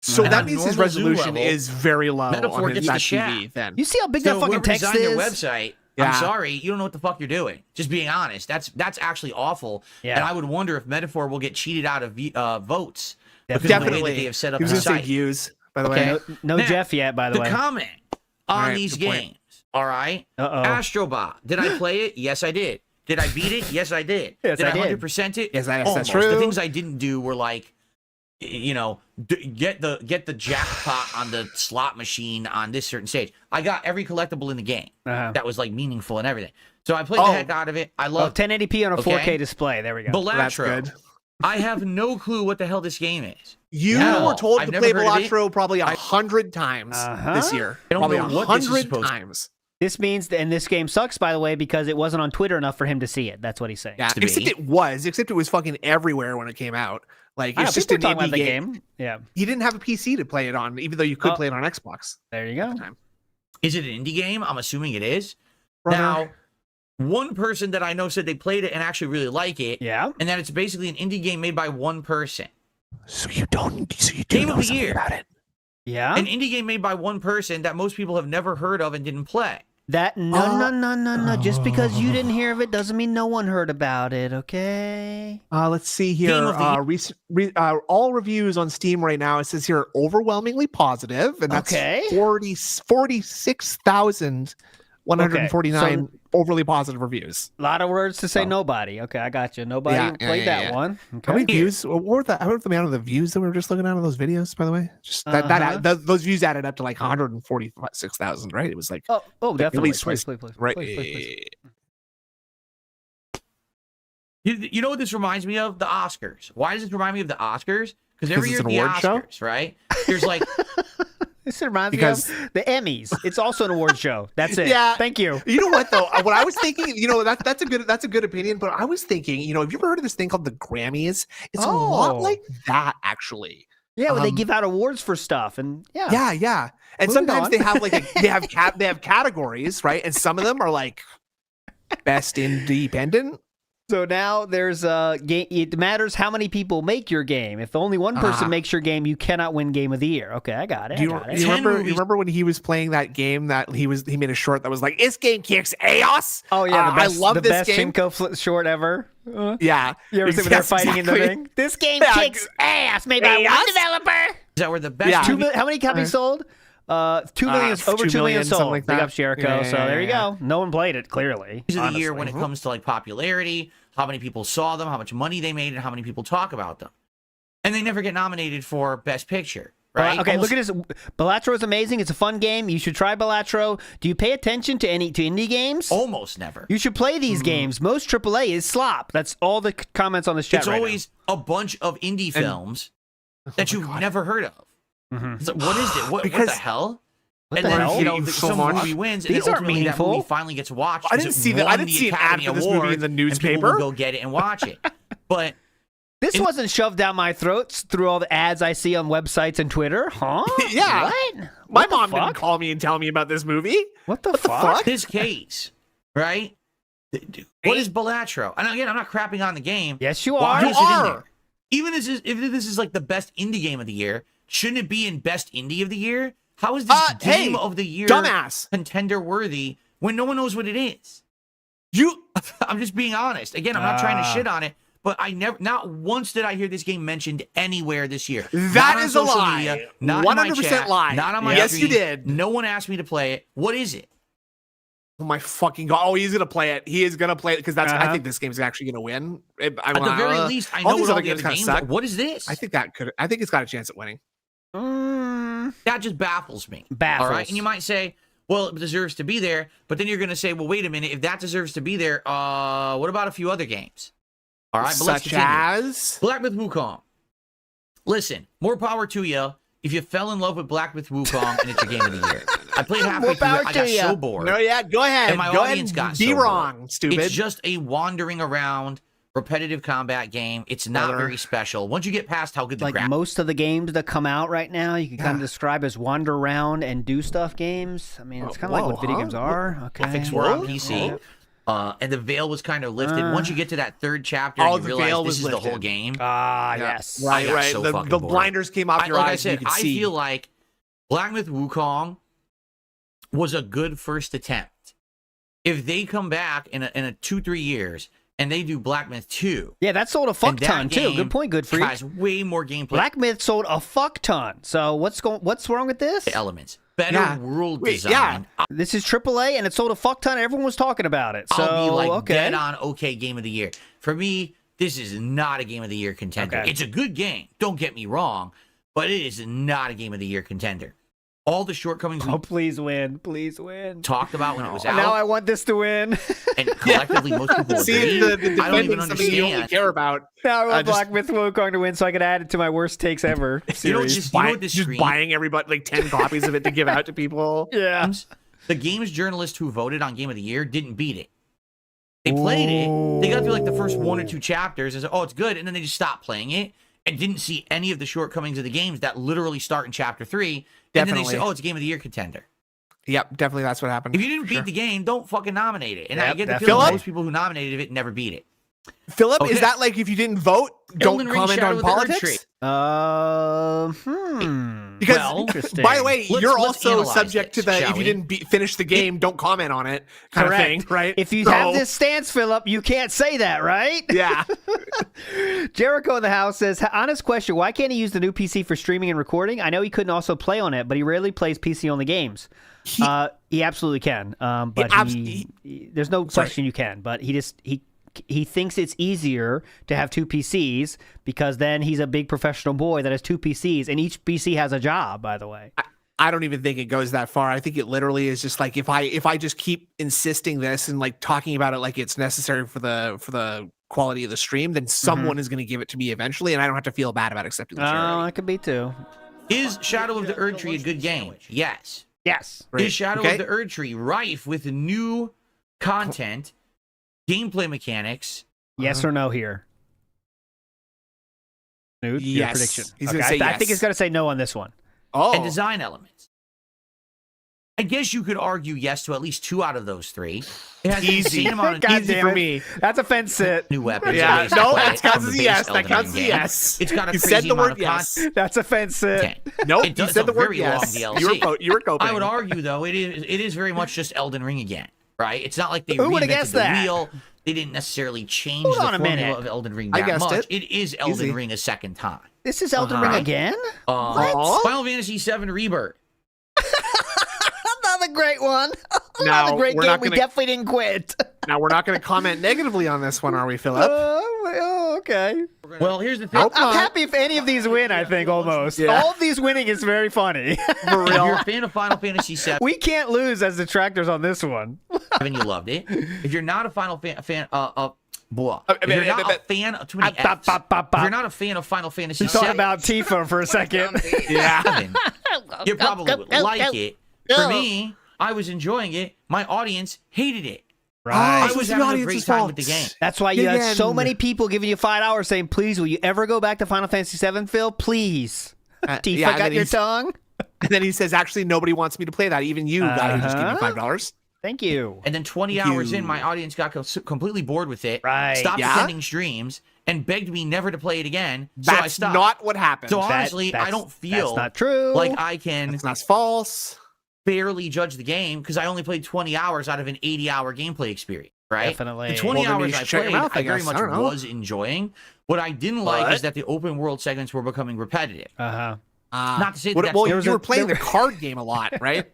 So And that on means his normal Zoom resolution level, is very low Metaphor on his gets the that shaft. TV then. You see how big So that fucking whoever text designed is? your website, Yeah. I'm sorry, you don't know what the fuck you're doing. Just being honest. That's actually awful. Yeah. And I would wonder if Metaphor will get cheated out of votes because of the way Definitely. that they have set up He was the going to say site. views, by the Okay. way. No Now, Jeff yet, by the way. comment on All right, these good point. games. All right. Uh-oh. Astrobot. Did I play it? Yes, I did. Did I beat it? Yes, I did. Yes, did I I did. 100% it? Yes, that's Almost. true. The things I didn't do were like, get the jackpot on the slot machine on this certain stage. I got every collectible in the game Uh-huh. that was like meaningful and everything. So I played the Oh. heck out of it. I Oh, love 1080p on a Okay. 4K display. There we go. That's Balatro. good. I have no clue what the hell this game is. You No, were told I've to never play heard of it. Balatro probably 100 times Uh-huh. this year. I don't Probably know what this is 100 supposed to- times. This means, and this game sucks, by the way, because it wasn't on Twitter enough for him to see it. That's what he's saying. Yeah, to be. except it was fucking everywhere when it came out. Like, I know, it's just people an are talking indie about the game. game. Yeah, He didn't have a PC to play it on, even though you could Oh. play it on Xbox there you go. at the time. Is it an indie game? I'm assuming it is. Brother. Now, one person that I know said they played it and actually really like it, Yeah. and that it's basically an indie game made by one person. So you do Game know of the something year. about it. Yeah. An indie game made by one person that most people have never heard of and didn't play. That no. Just because you didn't hear of it doesn't mean no one heard about it. Okay. Let's see Game here. of the All reviews on Steam right now, it says here overwhelmingly positive, and that's Okay. 46,149 overly positive reviews. A lot of words to say nobody. Okay, I got you. Nobody Yeah, played yeah, that yeah. one. How many Okay. views? What were the amount of the views that we were just looking at on those videos? By the way, just Uh-huh. those views added up to like 146,000, right? It was like Oh, definitely. least Please, twice- please, right. please. You know what this reminds me of? The Oscars. Why does this remind me of the Oscars? Because every it's year at an the award show? Oscars, right? There's like This reminds Because- me of the Emmys. It's also an award show. That's it. Yeah. Thank you. You know what though? What I was thinking, that's a good opinion. But I was thinking, have you ever heard of this thing called the Grammys? It's a Oh. lot like that, actually. Yeah, well, they Um, give out awards for stuff, and yeah. Yeah. And Moving sometimes on. they have they have categories, right? And some of them are like best independent. So now there's a game. It matters how many people make your game. If only one person makes your game, you cannot win Game of the Year. Okay, I got it. Do you, I got it. you 10 remember? movies- You remember when he was playing that game that he made a short that was like, "This game kicks ass." Oh yeah, the best, I love the this best game. short ever. Yeah, You ever see when they're Yes, fighting in the exactly. ring? This game Yeah, kicks ass. Made by one developer. is that where the best Yeah. movie- How many copies sold? 2 million, over 2 million something sold. like Big that. up Jericho. Yeah, So yeah, there you yeah. go. No one played it clearly. of the honestly. year when it comes to like popularity, how many people saw them, how much money they made, and how many people talk about them. And they never get nominated for Best Picture, right? Okay, Almost- look at this. Balatro is amazing. It's a fun game. You should try Balatro. Do you pay attention to indie games? almost never. You should play these games. Most AAA is slop. That's all the comments on this chat It's right always a bunch of indie films that you've never heard of. Mhm. It's like, what is it? What the Because- hell? What and the then hell? So some much. movie wins, These and then aren't ultimately that meaningful. movie finally gets watched. I 'cause didn't it see that. I won didn't the see an ad Academy for this movie in Award, the and people newspaper. will go get it and watch it. But This wasn't shoved down my throats through all the ads I see on websites and Twitter, huh? Yeah. What? My What the mom didn't fuck? call me and tell me about this movie. What the fuck? This case, right? What is Balatro? And again, I'm not crapping on the game. Yes, you Why are. is it in there? Even if this is like the best indie game of the year, shouldn't it be in best indie of the year? How is this game of the year dumbass contender worthy when no one knows what it is? I'm just being honest. Again, I'm not trying to shit on it, but not once did I hear this game mentioned anywhere this year. That not is a lie. Media, not 100% in my chat, lie. Not on my Yes, stream. you did. No one asked me to play it. What is it? Oh my fucking god! Oh, he's gonna play it. He is gonna play it because that's. I think this game's actually gonna win. At the very least, I know all these what all other the other games games kind are. of suck. What is this? I think it's got a chance at winning. That just baffles me. Baffles. All right, and you might say, well, it deserves to be there, but then you're going to say, well, wait a minute, if that deserves to be there, what about a few other games? All right, but let's Such continue. as Black Myth Wukong. Listen, more power to you if you fell in love with Black Myth Wukong and it's your game of the year. I played halfway through it. I got so bored. no, yeah, go ahead. And my go audience ahead got and so be bored. wrong, stupid. It's just a wandering around repetitive combat game. It's not Brother. very special. Once you get past how good the Like graphics most of the games that come out right now, you can kind of describe as wander around and do stuff games. I mean, it's kind of like what video games are. Okay. graphics were on PC. And the veil was kind of lifted. Once you get to that third chapter, you the realize veil this was is the whole lifted. game. Yes. right, I got right. so the fucking bored. blinders came off your like eyes. I said, and you could I see. feel like Black Myth Wukong was a good first attempt. If they come back in a 2-3 years and they do Black Myth 2, Yeah, that sold a fuck and that ton too. game Good point, good freak. has way more gameplay Black Myth sold a fuck ton. So what's wrong with this? elements, better world design. This is AAA and it sold a fuck ton. Everyone was talking about it. So I'll be like okay. dead on okay game of the year. For me, this is not a game of the year contender. Okay. It's a good game, don't get me wrong, but it is not a game of the year contender. All the shortcomings we Oh, please win. Please win. talked about when it was out, Now I want this to win. and collectively most people See agree. the I don't even defending something you only understand. care about. Now I want just- Black Myth Wukong to win so I can add it to my worst takes ever You know, series. you know what this just screen- buying everybody like 10 copies of it to give out to people. Yeah. The games journalist who voted on Game of the Year didn't beat it. They played it. They got through like the first 1 or 2 chapters and said, "Oh, it's good," and then they just stopped playing it and didn't see any of the shortcomings of the games that literally start in chapter 3. And then they Definitely. say, "Oh, it's a Game of the Year contender." Yep, definitely that's what happened. If you didn't for sure. beat the game, don't fucking nominate it. And I Yep, get the definitely. feeling most people who nominated it never beat it. Philip, Okay. is that like if you didn't vote, don't Elden Ring comment Shadow on of the Erd politics? Tree. Because, Well, interesting. by the way, you're let's also analyze subject this, to the shall if you we? didn't finish the game, don't comment on it kind Correct. of thing, right? If you So, have this stance, Philip, you can't say that, right? yeah, Jericho in the house says, honest question, why can't he use the new PC for streaming and recording? I know he couldn't also play on it, but he rarely plays PC-only games. He absolutely can. But there's no question you can. But he thinks it's easier to have 2 PCs because then he's a big professional boy that has 2 PCs, and each PC has a job, by the way. I don't even think it goes that far. I think it literally is just like if I just keep insisting this and like talking about it like it's necessary for the quality of the stream, then someone is going to give it to me eventually, and I don't have to feel bad about accepting the Oh, charity. it could be too. Is Shadow of the Erd Tree a good game? Yes. Yes. Right. Is Shadow Okay. of the Erd Tree rife with new content, gameplay mechanics? Yes or no here? Nude, your Yes. prediction. He's Okay, gonna say I yes. think he's going to say no on this one. Oh, And design elements? I guess you could argue yes to at least 2 out of those 3. It has the Easy. insane amount of God easy damn for it. me. That's a fence sit. new weapons. Yeah, ways to no, play that it from counts the as a base yes. That Elden counts as Ring a game. yes. It's got a You crazy said the amount word of yes. content. That's a fence sit. Okay. Nope, It you does said a the word very yes. long You were DLC. you were coping. I would argue though it is very much just Elden Ring again, right? It's not like they Who would've reinvented guessed the that? wheel. They didn't necessarily change Hold the on a formula minute. of Elden Ring I that guessed much. it. It is Elden Easy. Ring a second time. This is Elden Ring again? Final Fantasy VII Rebirth. Another great one. Now, Another great we're game not we gonna- definitely didn't quit. Now we're not going to comment negatively on this one, are we, Philip? Okay. Well, here's the thing. Nope. I'm not. happy if any of these win, I think, almost. Yeah. All of these winning is very funny. For If you're real. a fan of Final Fantasy VII, We can't lose as detractors on this one. and you loved it. If you're not a Final fan, if you're not but- a fan of too many Fs, if you're not a fan of Final Fantasy Talk VII, about Tifa for a second. Yeah. you probably would like it. For me, I was enjoying it. My audience hated it. Right. I was having a great time with the game. That's why you had so Again. many people giving you $5 saying, please, will you ever go back to Final Fantasy VII, Phil? Please. Tifa yeah, and got then your he's- tongue? And then he says, actually, nobody wants me to play that. Even you, guy who just gave me $5. Thank you. And then 20 hours in, my audience got completely bored with it, Right. stopped Yeah? attending streams, and begged me never to play it again. So I That's stopped. not what happened. So honestly, I don't feel that's not true. like I can That's false. fairly judge the game because I only played 20 hours out of an 80-hour gameplay experience, right? Definitely. The 20 Well, then you hours I should check 'em played, out, I I very guess. much I don't know. was enjoying. What I didn't like But- is that the open world segments were becoming repetitive. Uh-huh. Not to say that Well, that's well, there you was a- were playing there- the card game a lot, right?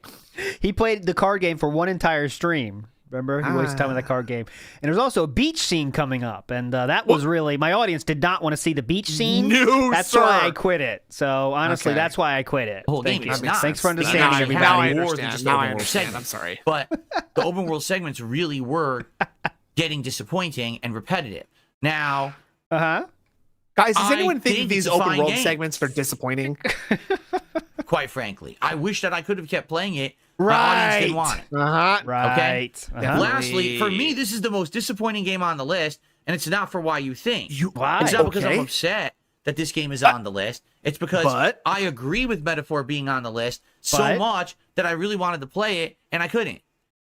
He played the card game for one entire stream. Remember? He wasted time with that card game. And there's also a beach scene coming up. And that was really, my audience did not want to see the beach scene. No, That's sir. why I quit it. So honestly, Okay. that's why I quit it. The whole Thank game you. is not. Thanks for The understanding, game everybody. Now I more than understand. just Now open I world understand. I'm segments. sorry. But the open world segments really were getting disappointing and repetitive. Now, Uh-huh. Guys, does I anyone think think these it's a open fine world game. segments are disappointing? quite frankly, I wish that I could have kept playing it. My audience didn't want it. Uh-huh. Right. Uh-huh. Lastly, for me, this is the most disappointing game on the list, and it's not for why you think. Why? It's not because I'm Okay. upset that this game is on the list. It's because But- I agree with Metaphor being on the list so But- much that I really wanted to play it, and I couldn't.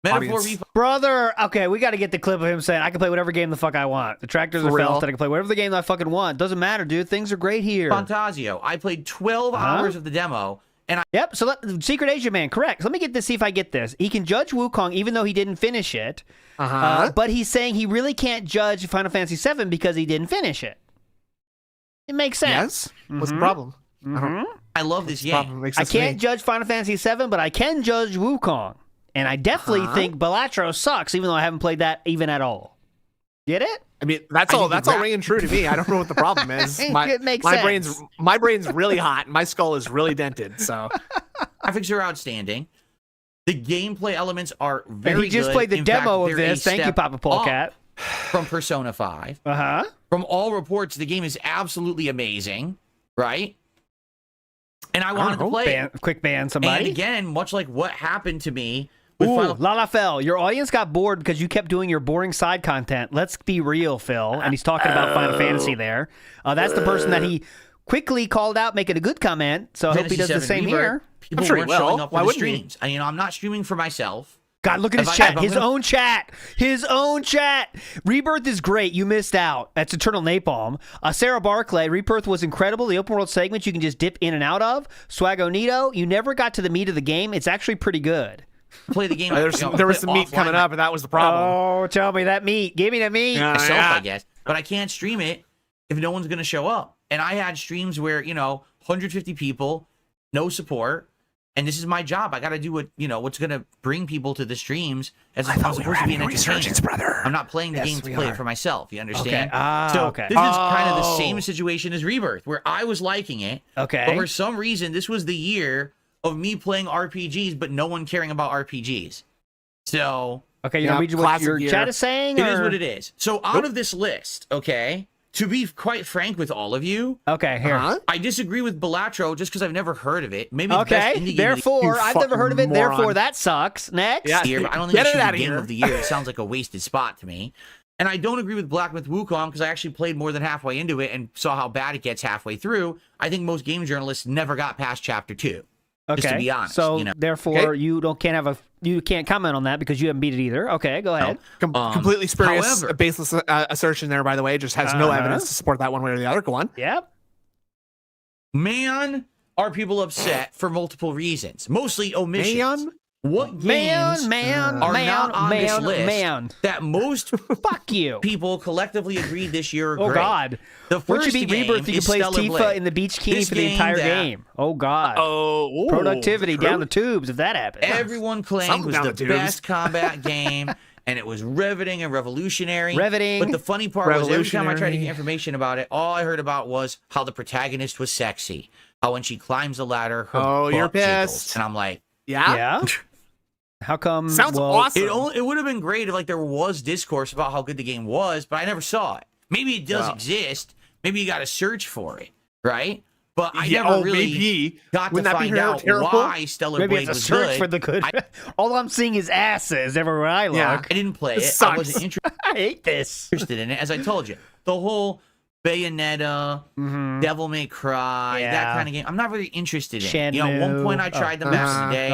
Metaphor Audience. Brother, okay, we got to get the clip of him saying, I can play whatever game the fuck I want. The tractors For are real? felt, and I can play whatever the game I fucking want. Doesn't matter, dude. Things are great here. Fantasio. I played 12 hours of the demo, and I Yep, so Secret Asia Man, correct. So let me get this, see if I get this. He can judge Wukong even though he didn't finish it, but he's saying he really can't judge Final Fantasy VII because he didn't finish it. It makes sense. Yes. What's the problem? I love this game. Problem makes I sense to can't me. judge Final Fantasy VII, but I can judge Wukong. And I definitely think Balatro sucks, even though I haven't played that even at all. Get it? I mean, that's all ringing true to me. I don't know what the problem is. It makes my sense. brain's really hot. And my skull is really dented. So Graphics are outstanding. The gameplay elements are And very he just good. played the In demo fact, of they're a this. Thank you, step Papa up Polecat. from Persona 5. Uh-huh. From all reports, the game is absolutely amazing, right? And I wanted to play it. Quick ban somebody. And again, much like what happened to me with Ooh, Final Lala Phil, your audience got bored because you kept doing your boring side content. Let's be real, Phil. And he's talking about Final Fantasy there. That's the person that he quickly called out, making a good comment. So I hope he does the Fantasy same VII Rebirth, here. People I'm sure he weren't will. showing up Why for the wouldn't he? streams. I'm not streaming for myself. God, look at his If chat. I'm His gonna- own chat. His own chat. Rebirth is great. You missed out. That's Eternal Napalm. Sarah Barclay. Rebirth was incredible. The open world segments you can just dip in and out of. Swagonito. You never got to the meat of the game. It's actually pretty good. Play the game. there was play some meat offline coming up, and that was the problem. Oh, tell me that meat. Give me that meat. Yeah. myself, I guess. But I can't stream it if no one's going to show up. And I had streams where, 150 people, no support. And this is my job. I got to do what's going to bring people to the streams as I'm supposed to be an entertainer. brother. I'm not playing the game to play it for myself. You understand? Ah, so okay. this is kind of the same situation as Rebirth, where I was liking it. Okay. But for some reason, this was the year of me playing RPGs, but no one caring about RPGs. So Okay, you Yeah, know read what classic your year. chat is saying? it is or- what it is. So out of this list, okay, to be quite frank with all of you, Okay, here. Huh? I disagree with Balatro just because I've never heard of it. Maybe the best Okay, indie game therefore, You I've never heard of it. fucking Therefore, moron. that sucks. Next. Yeah. of the year, but I don't think Get it it should outta be game here. of the year. It sounds like a wasted spot to me. And I don't agree with Black Myth Wukong because I actually played more than halfway into it and saw how bad it gets halfway through. I think most game journalists never got past chapter 2. Okay. Just to be honest, So therefore, Okay. you can't comment on that because you haven't beat it either. Okay, go ahead. Completely spurious, however- baseless assertion there, by the way. Just has no evidence to support that one way or the other. Go on. Yep. Man, are people upset for multiple reasons, mostly omissions. Man? What games Man, are not on this list man. that most Fuck you. people collectively agreed this year are Oh great? God. The Once you first beat game Rebirth, you can is play Stellar Tifa Blade. in the beach bikini This for the game entire that game. Oh God. Oh, Productivity down the tubes if that happens. Everyone claimed Something was down the the tubes. best combat game, and it was riveting and revolutionary. Riveting. But the funny part was every time I tried to Revolutionary. get information about it, all I heard about was how the protagonist was sexy. How when she climbs the ladder, her Oh, you're butt jiggles. pissed. And I'm like, Yeah? Yeah. How come? Sounds well, awesome. it would have been great if there was discourse about how good the game was, but I never saw it. Maybe it does Wow. exist. Maybe you got to search for it, right? but I never really got to find out why Stellar Blade was good. Maybe it's a search for the good. All I'm seeing is asses everywhere I look. Yeah, I didn't play it. I wasn't interested. I hate this. Interested in it, as I told you. The whole Bayonetta, Devil May Cry, that kind of game. I'm not really interested in. You know, at one point I tried them back in the day.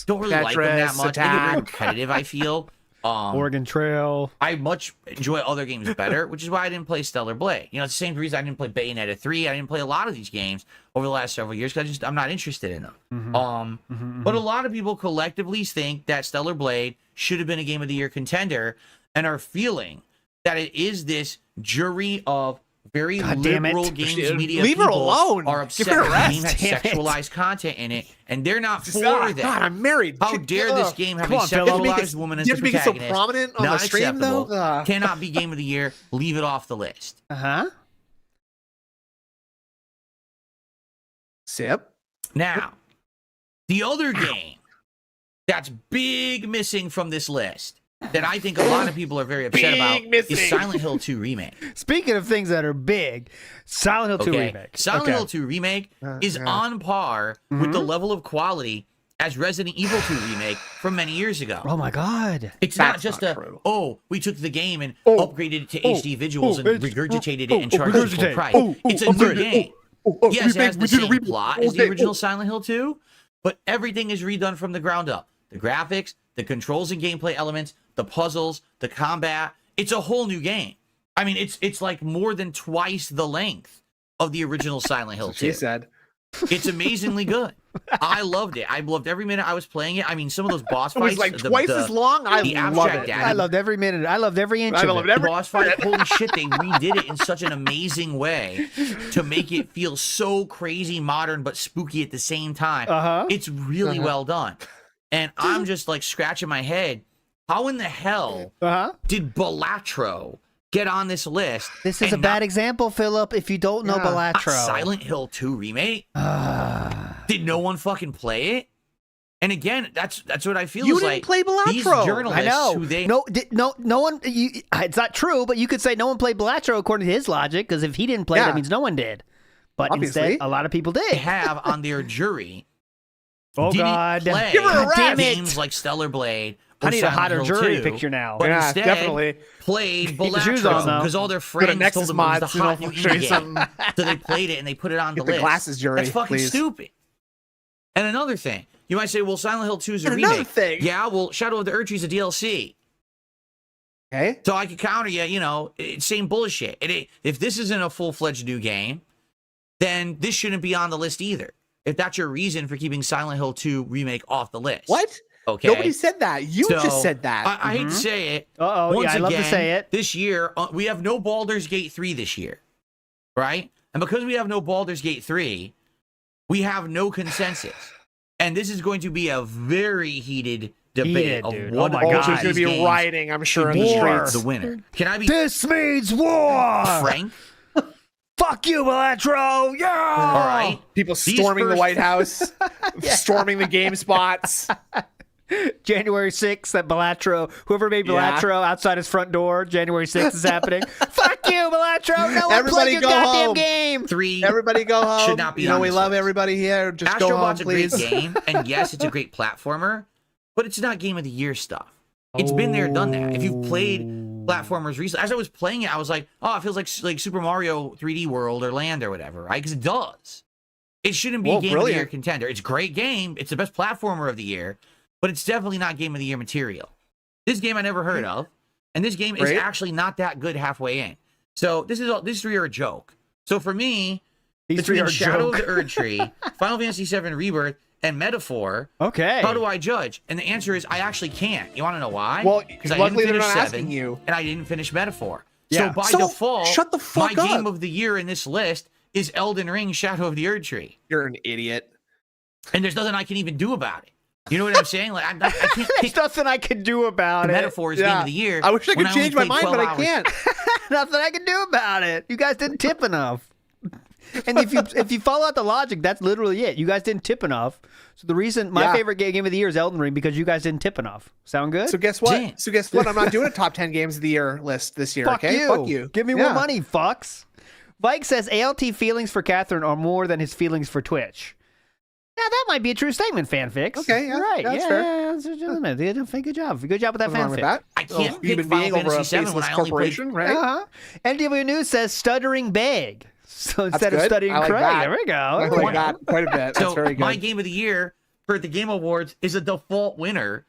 Don't really like them that much. They get very repetitive, I feel. Oregon Trail. I much enjoy other games better, which is why I didn't play Stellar Blade. You know, it's the same reason I didn't play Bayonetta 3. I didn't play a lot of these games over the last several years because I'm not interested in them. But a lot of people collectively think that Stellar Blade should have been a Game of the Year contender and are feeling that it is this jury of very liberal games media Leave her alone. Are upset that the game has sexualized content in it, and they're not for that. God, I'm married. How dare this game have a sexualized woman as the protagonist? You have to make it so prominent on the stream, though? Cannot be Game of the Year. Leave it off the list. Sip. Now, the other game that's big missing from this list that I think a lot of people are very upset about is Silent Hill 2 Remake. Speaking of things that are big, Silent Hill 2 Remake. Silent Hill 2 Remake is on par with the level of quality as Resident Evil 2 Remake from many years ago. Oh my God. It's not just we took the game and upgraded it to HD visuals and regurgitated it and charged it full price. It's a new game. Yes, it has the same plot as the original Silent Hill 2, but everything is redone from the ground up. The graphics, the controls and gameplay elements, the puzzles, the combat. It's a whole new game. I mean, it's like more than twice the length of the original Silent Hill 2. She said. It's amazingly good. I loved it. I loved every minute I was playing it. I mean, some of those boss fights. It was like twice as long. I love it. I loved every minute. I loved every inch of it. The boss fight, holy shit, they redid it in such an amazing way to make it feel so crazy modern but spooky at the same time. It's really well done. And I'm just like scratching my head. How in the hell did Balatro get on this list? This is a bad example, Philip, if you don't know Balatro. Silent Hill 2 Remake? Did no one fucking play it? And again, that's what I feel. You is didn't like play Balatro. These journalists I know. Who they... No one. It's not true, but you could say no one played Balatro according to his logic, because if he didn't play, that means no one did. But instead, a lot of people did. They have on their jury. God, play give her a rest. Games like Stellar Blade. I need a hotter jury picture now. But instead, definitely played Balatro because all their friends told them it was the hot new indie game. So they played it and they put it on the list. The glasses jury. That's fucking stupid. And another thing, you might say, well, Silent Hill 2 is a remake. Yeah, well, Shadow of the Erdtree is a DLC. Okay. So I could counter you, you know, same bullshit. If this isn't a full-fledged new game, then this shouldn't be on the list either. If that's your reason for keeping Silent Hill 2 Remake off the list. What? Okay. Nobody said that. You just said that. I hate to say it. Once again, I love to say it. This year, we have no Baldur's Gate 3 this year, right? And because we have no Baldur's Gate 3, we have no consensus. And this is going to be a very heated debate of what there's going to be rioting, I'm sure, in the streets. The winner. Can I be... This means war! Frank? Fuck you, Balatro! Yeah! All right. People storming the White House, storming the game spots. January 6th at Balatro. Whoever made Balatro outside his front door, January 6th is happening. Fuck you, Balatro! No one play your goddamn game! 3. Everybody go home. Should not be. You know we love everybody here. Just go home, please. Astrobot's a great game, and yes, it's a great platformer, but it's not Game of the Year stuff. It's been there, done that. If you've played platformers recently, as I was playing it, I was like, oh, it feels like Super Mario 3D World or Land or whatever, right? Because it does. It shouldn't be Game of the Year contender. It's a great game. It's the best platformer of the year, but it's definitely not Game of the Year material. This game I never heard of, and this game is actually not that good halfway in. So these three are a joke. So for me, between Shadow of the Erdtree, Final Fantasy VII Rebirth, and Metaphor, how do I judge? And the answer is I actually can't. You want to know why? Well, because I didn't finish 7, and I didn't finish Metaphor. Yeah. So by default, shut the fuck up. Game of the year in this list is Elden Ring: Shadow of the Erdtree. You're an idiot. And there's nothing I can even do about it. You know what I'm saying? Like I can't. There's nothing I can do about it. Metaphor is Game of the Year. I wish I could change my mind, but I can't. Nothing I can do about it. You guys didn't tip enough. And if you follow out the logic, that's literally it. You guys didn't tip enough. So the reason my favorite game of the year is Elden Ring because you guys didn't tip enough. Sound good? So guess what? I'm not doing a top 10 games of the year list this year. Fuck okay? you. Fuck you. Give me more money, fucks. Mike says ALT feelings for Catherine are more than his feelings for Twitch. Now that might be a true statement, fanfics. Okay, yeah, right. that's Yeah, fair. that's legitimate. They did a good job. Good job with that Nothing wrong with fanfic. that. I can't pick human Final being over a Fantasy VII when faceless I only corporation, played. right? Uh-huh. NW News says stuttering bag. So instead of good. studying I like Craig, that. there we go. I like that quite a bit. That's So very good. my game of the year for the Game Awards is a default winner,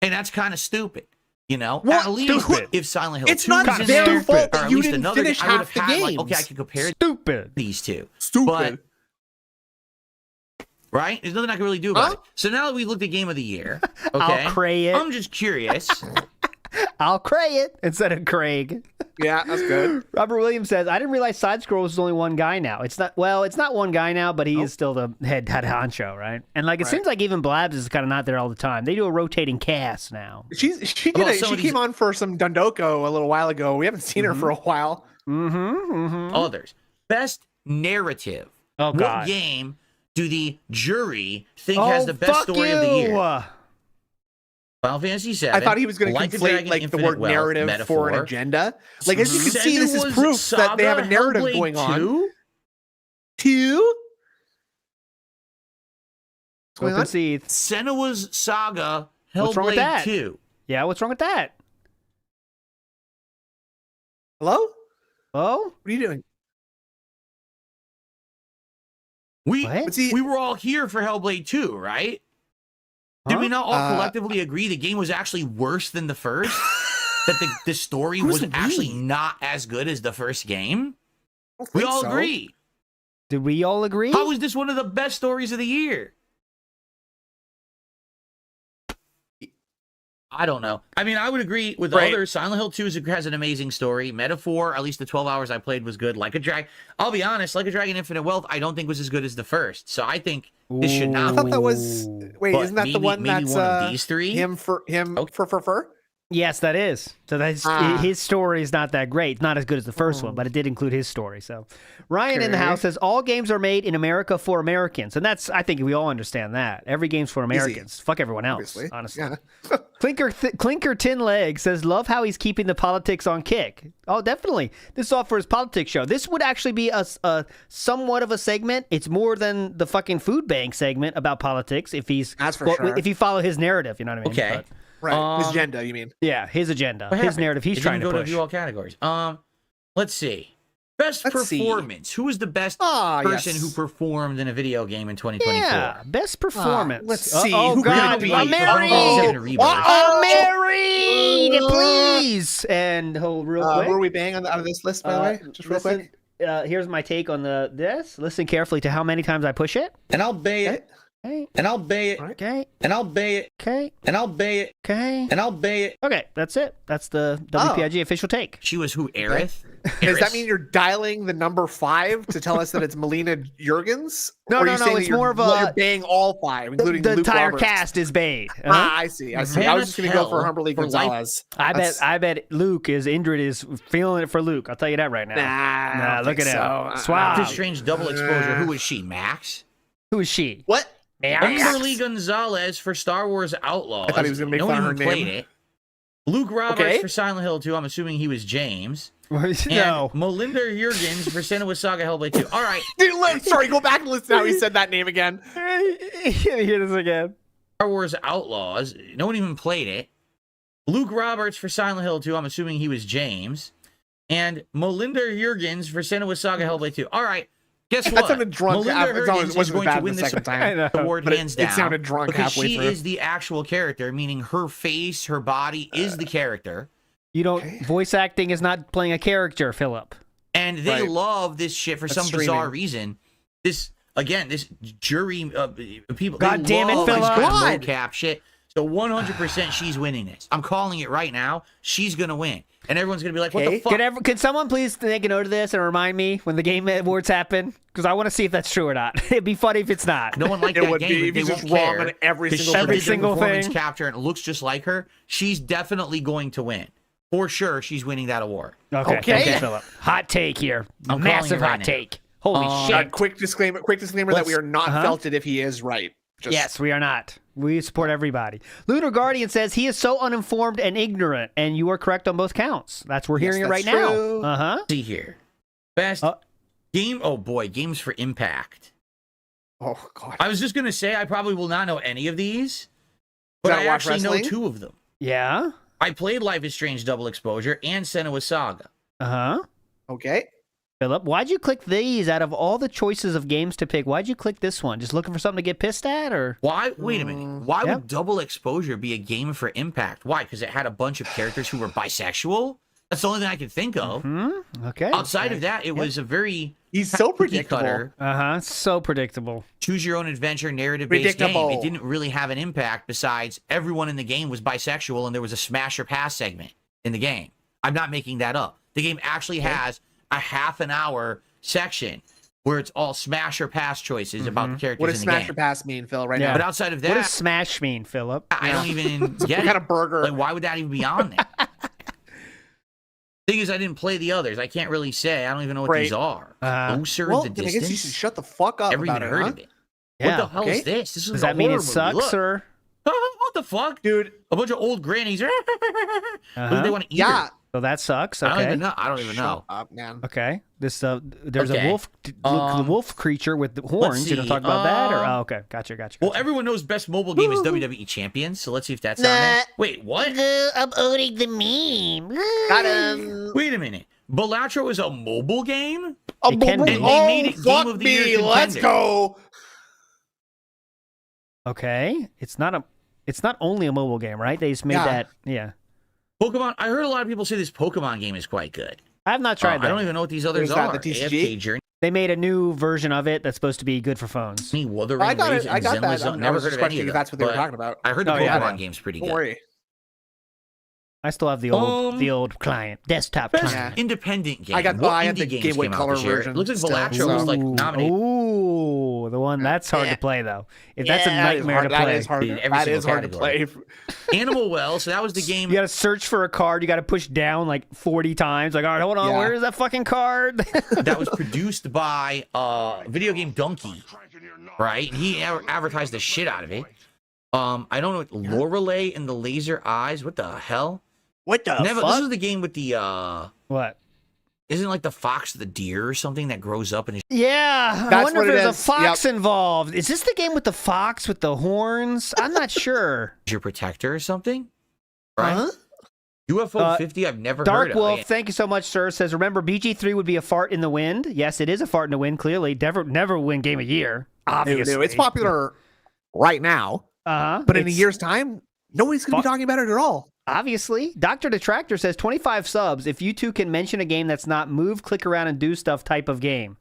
and that's kind of stupid. You know, What? at least Stupid. if Silent Hill It's 2 not was in their there, fault or that at you least didn't another, finish I would half have the had like, games. okay, I could compare Stupid. these two. Stupid. But, right? There's nothing I can really do about Huh? it. So now that we looked at Game of the Year, okay, I'll cray it. I'm just curious. I'll cray it instead of Craig. Yeah, that's good. Robert Williams says, I didn't realize Side Scrolls is only one guy now. It's not one guy now, but he is still the head honcho, right? And like it seems like even Blabs is kind of not there all the time. They do a rotating cast now. She Well, some of these- came on for some Dundoko a little while ago. We haven't seen her for a while. Others. Best narrative. Oh, What God. game do the jury think has the best story of the year? Final Fantasy VII. I thought he was going to Like a conflate Dragon, like the Infinite word Wealth, narrative for an Metaphor. agenda. Like as you can see, this is Senua's proof that they have a Saga, narrative Hellblade going on. 2? Two? What's going Open on? Seath. Senua's Saga, What's wrong with that? Hellblade 2. Yeah, what's wrong with that? Hello? Oh? What are you doing? We What? What's he? we were all here for Hellblade 2, right? Did we not all collectively agree the game was actually worse than the first? That the story Who's was actually we? not as good as the first game? I don't We think all so. agree. Did we all agree? How is this one of the best stories of the year? I don't know. I mean, I would agree with Right. others. Silent Hill 2 has an amazing story. Metaphor, at least the 12 hours I played, was good. Like a Dragon, I'll be honest, Like a Dragon Infinite Wealth, I don't think was as good as the first. So I think this should I not thought be. that was. Wait, But isn't that the maybe- one maybe that's one of these three? him for Yes, that is. So that's his story is not that great. It's not as good as the first one, but it did include his story. So Ryan in the Okay. house says all games are made in America for Americans, and that's I think we all understand that. Every game's for Americans. Fuck everyone else. Obviously. Honestly. Yeah. Clinker Tin Leg says love how he's keeping the politics on kick. Oh, definitely. This is all for his politics show. This would actually be a somewhat of a segment. It's more than the fucking food bank segment about politics. If he's That's for sure. if you follow his narrative, you know what I mean. Okay. But, Right. His agenda, you mean? yeah, his agenda, What his happened? narrative. He's It trying didn't to go push. view all categories. Let's see. Best Let's see. performance. Who was the best Ah, person yes. who performed in a video game in 2024? Yeah, best performance. let's see. Oh Who could God, it be? I'm married. Oh, I'm married, please. And hold real quick. Were we banging out of this list, by the way? Just real listen, quick. Here's my take on this. Listen carefully to how many times I push it. And I'll bay it. Okay. And I'll bay it. Okay. And I'll bay it. Okay. And I'll bay it. Okay. And I'll bay it. Okay. That's it. That's the WPIG official take. She was who? Aerith? Does that mean you're dialing the number 5 to tell us that it's Melina Jurgens? No, Or are no, you no, saying that it's you're- more of well, a- you're baying all 5, including The Luke entire Roberts. cast is bayed. I see. I see. I was just going to go for Humberly For life. Gonzalez. I bet Indrid is feeling it for Luke. I'll tell you that right now. Nah, look at him. so. Swag. Doctor Strange double exposure. Who was she? Max? Who is she? What? Humberly Gonzalez for Star Wars Outlaws. I thought he was gonna make no fun one of even her played name. it. Luke Roberts Okay. for Silent Hill 2. I'm assuming he was James. And No. Melinda Jurgens for Senua's Saga Hellblade 2. All right. Dude, sorry, go back and listen to how he said that name again. Hear this again. Star Wars Outlaws. No one even played it. Luke Roberts for Silent Hill 2. I'm assuming he was James. And Melinda Jurgens for Senua's Saga Hellblade 2. All right. Guess what? That sounded drunk. Melinda It Jurgens is wasn't going bad to the win this second time. I know. award But hands down. it sounded drunk because halfway she through. is the actual character, meaning her face, her body is the character. You don't. Voice acting is not playing a character, Philip. And they Right. love this shit for That's some bizarre streaming. reason. This jury people. God they damn it, love this Philip. kind of mocap shit. So 100% she's winning this. I'm calling it right now. She's gonna win, and everyone's gonna be like, "What the fuck?" Can someone please make a note of this and remind me when the game awards happen? Because I want to see if that's true or not. It'd be funny if it's not. No one liked It that would game. be But if they he's won't just wrong care on every 'cause single she Every did the single performance thing. capture, and it looks just like her. She's definitely going to win for sure. She's winning that award. Okay, Okay. thank you, Philip. Hot take here. I'm calling Massive it right hot now. take. Holy shit. Quick disclaimer that we are not felted if he is right. Just, Yes, we are not. We support everybody. Lunar Guardian says he is so uninformed and ignorant, and you are correct on both counts. We're hearing it right that's true. now. See here, best Oh boy, games for impact. Oh God. I was just gonna say I probably will not know any of these, but I actually know 2 of them. Yeah. I played Life is Strange Double Exposure and Senua's Saga. Uh-huh. Okay. Philip, why'd you click these out of all the choices of games to pick? Why'd you click this one? Just looking for something to get pissed at, or? Why? Wait a minute. Why would Double Exposure be a game for impact? Why? Because it had a bunch of characters who were bisexual? That's the only thing I could think of. Okay. Outside of that, it was a very He's so predictable. cutter, so predictable. choose your own adventure narrative-based game. It didn't really have an impact besides everyone in the game was bisexual and there was a smash or pass segment in the game. I'm not making that up. The game actually has a half an hour section where it's all smash or pass choices about the characters What in does the smash game. or pass mean, Phil? Right Yeah. now. But outside of that, What does smash mean, Philip? I don't even get What kind of burger? Like, why would that even be on there? Thing is, I didn't play the others. I can't really say. I don't even know what these are. Closer well, the then distance. I guess you should shut the fuck up Never about even it, heard huh? of it. Yeah. What the hell is this? This is Does a that mean horror it movie. sucks, Look. or? What the fuck, Dude. A bunch of old grannies. Look, they want to eat her. So that sucks. I Okay. don't even know. I don't even know. Shut up, man. Okay. This there's Okay. a wolf, the wolf creature with the horns. You don't see. talk about that, or okay, gotcha. Well, everyone knows best mobile game is WWE Champions, so let's see if that's on there. Wait, what? I'm owning the meme. Got him. Wait a minute. Balatro is a mobile game? It can be. And they made it Game fuck of the me. Year Let's contender. go. Okay. It's not only a mobile game, right? They just made that. Yeah. Pokemon. I heard a lot of people say this Pokemon game is quite good. I have not tried that. I don't even know what these others Is that are. the TCG? AFK Journey. They made a new version of it that's supposed to be good for phones. Wuthering I got Waves, it. and I got Zenless that. Zone. I Never was heard just of any questioning of if them, that's what they were but talking about. I heard the Oh, yeah. Pokemon game's pretty Don't good. worry. I still have the old client, desktop Best client. independent game. I got- What I had indie the games Game Boy came out Color this year? version It looks like still, Balatro so- was like nominated. Ooh, the one that's hard to play though. If that's a that is nightmare hard- to That play. is hard. In every That is single hard to play. category. Animal Well, so that was the game. You got to search for a card. You got to push down like 40 times. Like, all right, hold on. Yeah. Where is that fucking card? That was produced by Video Game Donkey, right? He advertised the shit out of it. I don't know what Lorelei and the Laser Eyes. What the hell? What the Never. fuck? This is the game with the What? Isn't it like the fox, the deer, or something that grows up and is Yeah, I That's wonder if what it there's a is. fox involved. Is this the game with the fox with the horns? I'm not sure. your protector or something? Right? Huh? UFO 50. I've never Dark heard Wolf, of. thank you so much, sir. Says, remember BG3 would be a fart in the wind? Yes, it is a fart in the wind. Clearly, never win game of year. Obviously, No, it's popular right now, but in a year's time, nobody's going to be talking about it at all. Obviously. Dr. Detractor says 25 subs. If you two can mention a game that's not move, click around, and do stuff type of game.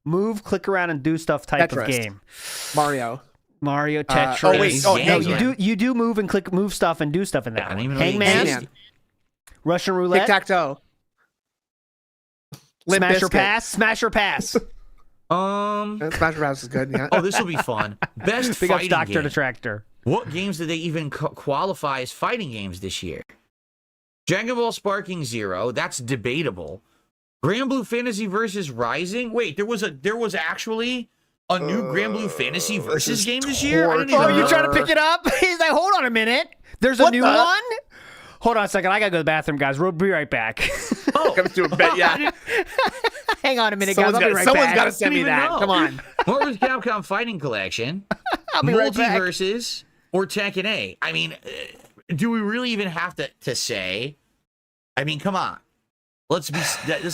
Move, click around, and do stuff type of Tetris. game. Mario, Tetris. oh, wait, oh, no, Hangman. you do move and click move stuff and do stuff in that. I don't one. even know they Hangman, exist. Russian roulette, Tic Tac Toe, smash or pass, smash or pass. Smash or Pass is good. Yeah. Oh, this will be fun. Best Big ups, fighting Dr. game. Detractor. What games did they even qualify as fighting games this year? Dragon Ball Sparking Zero. That's debatable. Grand Blue Fantasy versus Rising. Wait, there was actually a new Grand Blue Fantasy versus game this year. I didn't even Oh, you know. trying to pick it up? He's like, hold on a minute. There's a new one? Hold on a second. I got to go to the bathroom, guys. We'll be right back. Oh, Comes to a bet. Yeah. Hang on a minute, guys. Someone's I'll be right someone's back. got to send me Didn't even that. know. Come on. Marvel's Capcom Fighting Collection, be right back. Multiverses, or Tekken 8. I mean, do we really even have to say? I mean, come on. Let's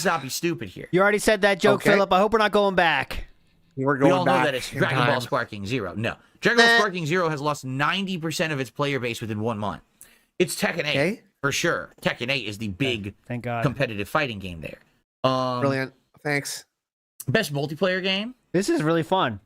not be stupid here. You already said that joke, Okay. Philip. I hope we're not going back. We're We going all know back that it's in Dragon time. Ball Sparking Zero. No. Dragon Ball Sparking Zero has lost 90% of its player base within 1 month. It's Tekken 8, Okay. for sure. Tekken 8 is the big Thank God. competitive fighting game there. Brilliant. Thanks. Best multiplayer game? This is really fun.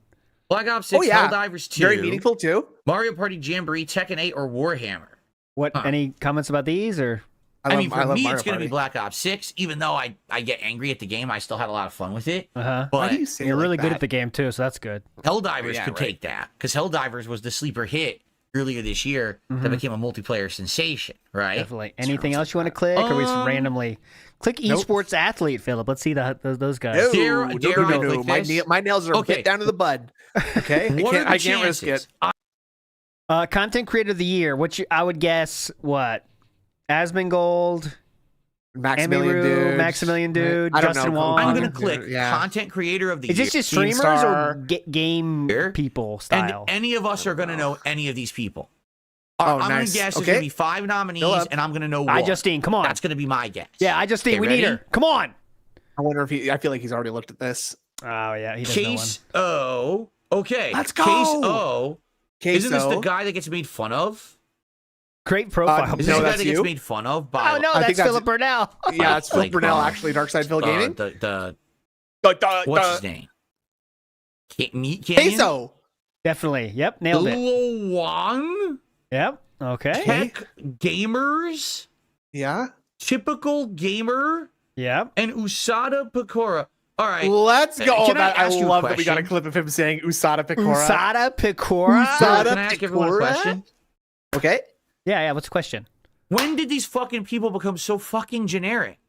Black Ops 6, Oh, yeah. Helldivers 2, Very meaningful too. Mario Party Jamboree, Tekken 8, or Warhammer. What? Any comments about these or? I mean, for love me, Mario it's going to Party. be Black Ops 6, even though I get angry at the game. I still had a lot of fun with it. Uh-huh. Why But do you say You're it like really good that? at the game too, so that's good. Helldivers Yeah, could right. take that because Helldivers was the sleeper hit earlier this year that became a multiplayer sensation, right? Definitely. Anything else you want to click, or we just randomly click esports athlete, Philip? Let's see those guys. No, Dare no, I no, no. click My, this? my nails are Okay. bit down to the bud. Okay, What are the I can't risk chances? it. Content creator of the year. I would guess what? Asmongold, Maximilian Dude. I don't Justin know. Wong. I'm gonna click content creator of the year. Is this just streamers or game people style? And any of us are gonna know any of these people. Oh, I'm nice. gonna guess there's gonna be 5 nominees, and I'm gonna know one. iJustine, come on. That's gonna be my guess. Yeah, iJustine, we need her. Come on. I wonder if I feel like he's already looked at this. Oh yeah, he doesn't know one. Case O. Okay. Let's go. Case O. Isn't this the guy that gets made fun of? Great profile. Is this the guy that gets made fun of by? Oh no, that's Philip Burnell. Yeah, it's Philip Burnell, actually. Darksideville Gaming. What's his name? Meat Canyon. Queso. Definitely. Yep, nailed it. Wong. Yep. Okay. Tech Gamers. Yeah. Typical Gamer. Yep. And Usada Pecora. All right. Let's go. Can I I ask you a love that we question? got a clip of him saying Usada Pecora. Usada Pecora. Can I ask everyone a question? Okay. Yeah. What's the question? When did these fucking people become so fucking generic?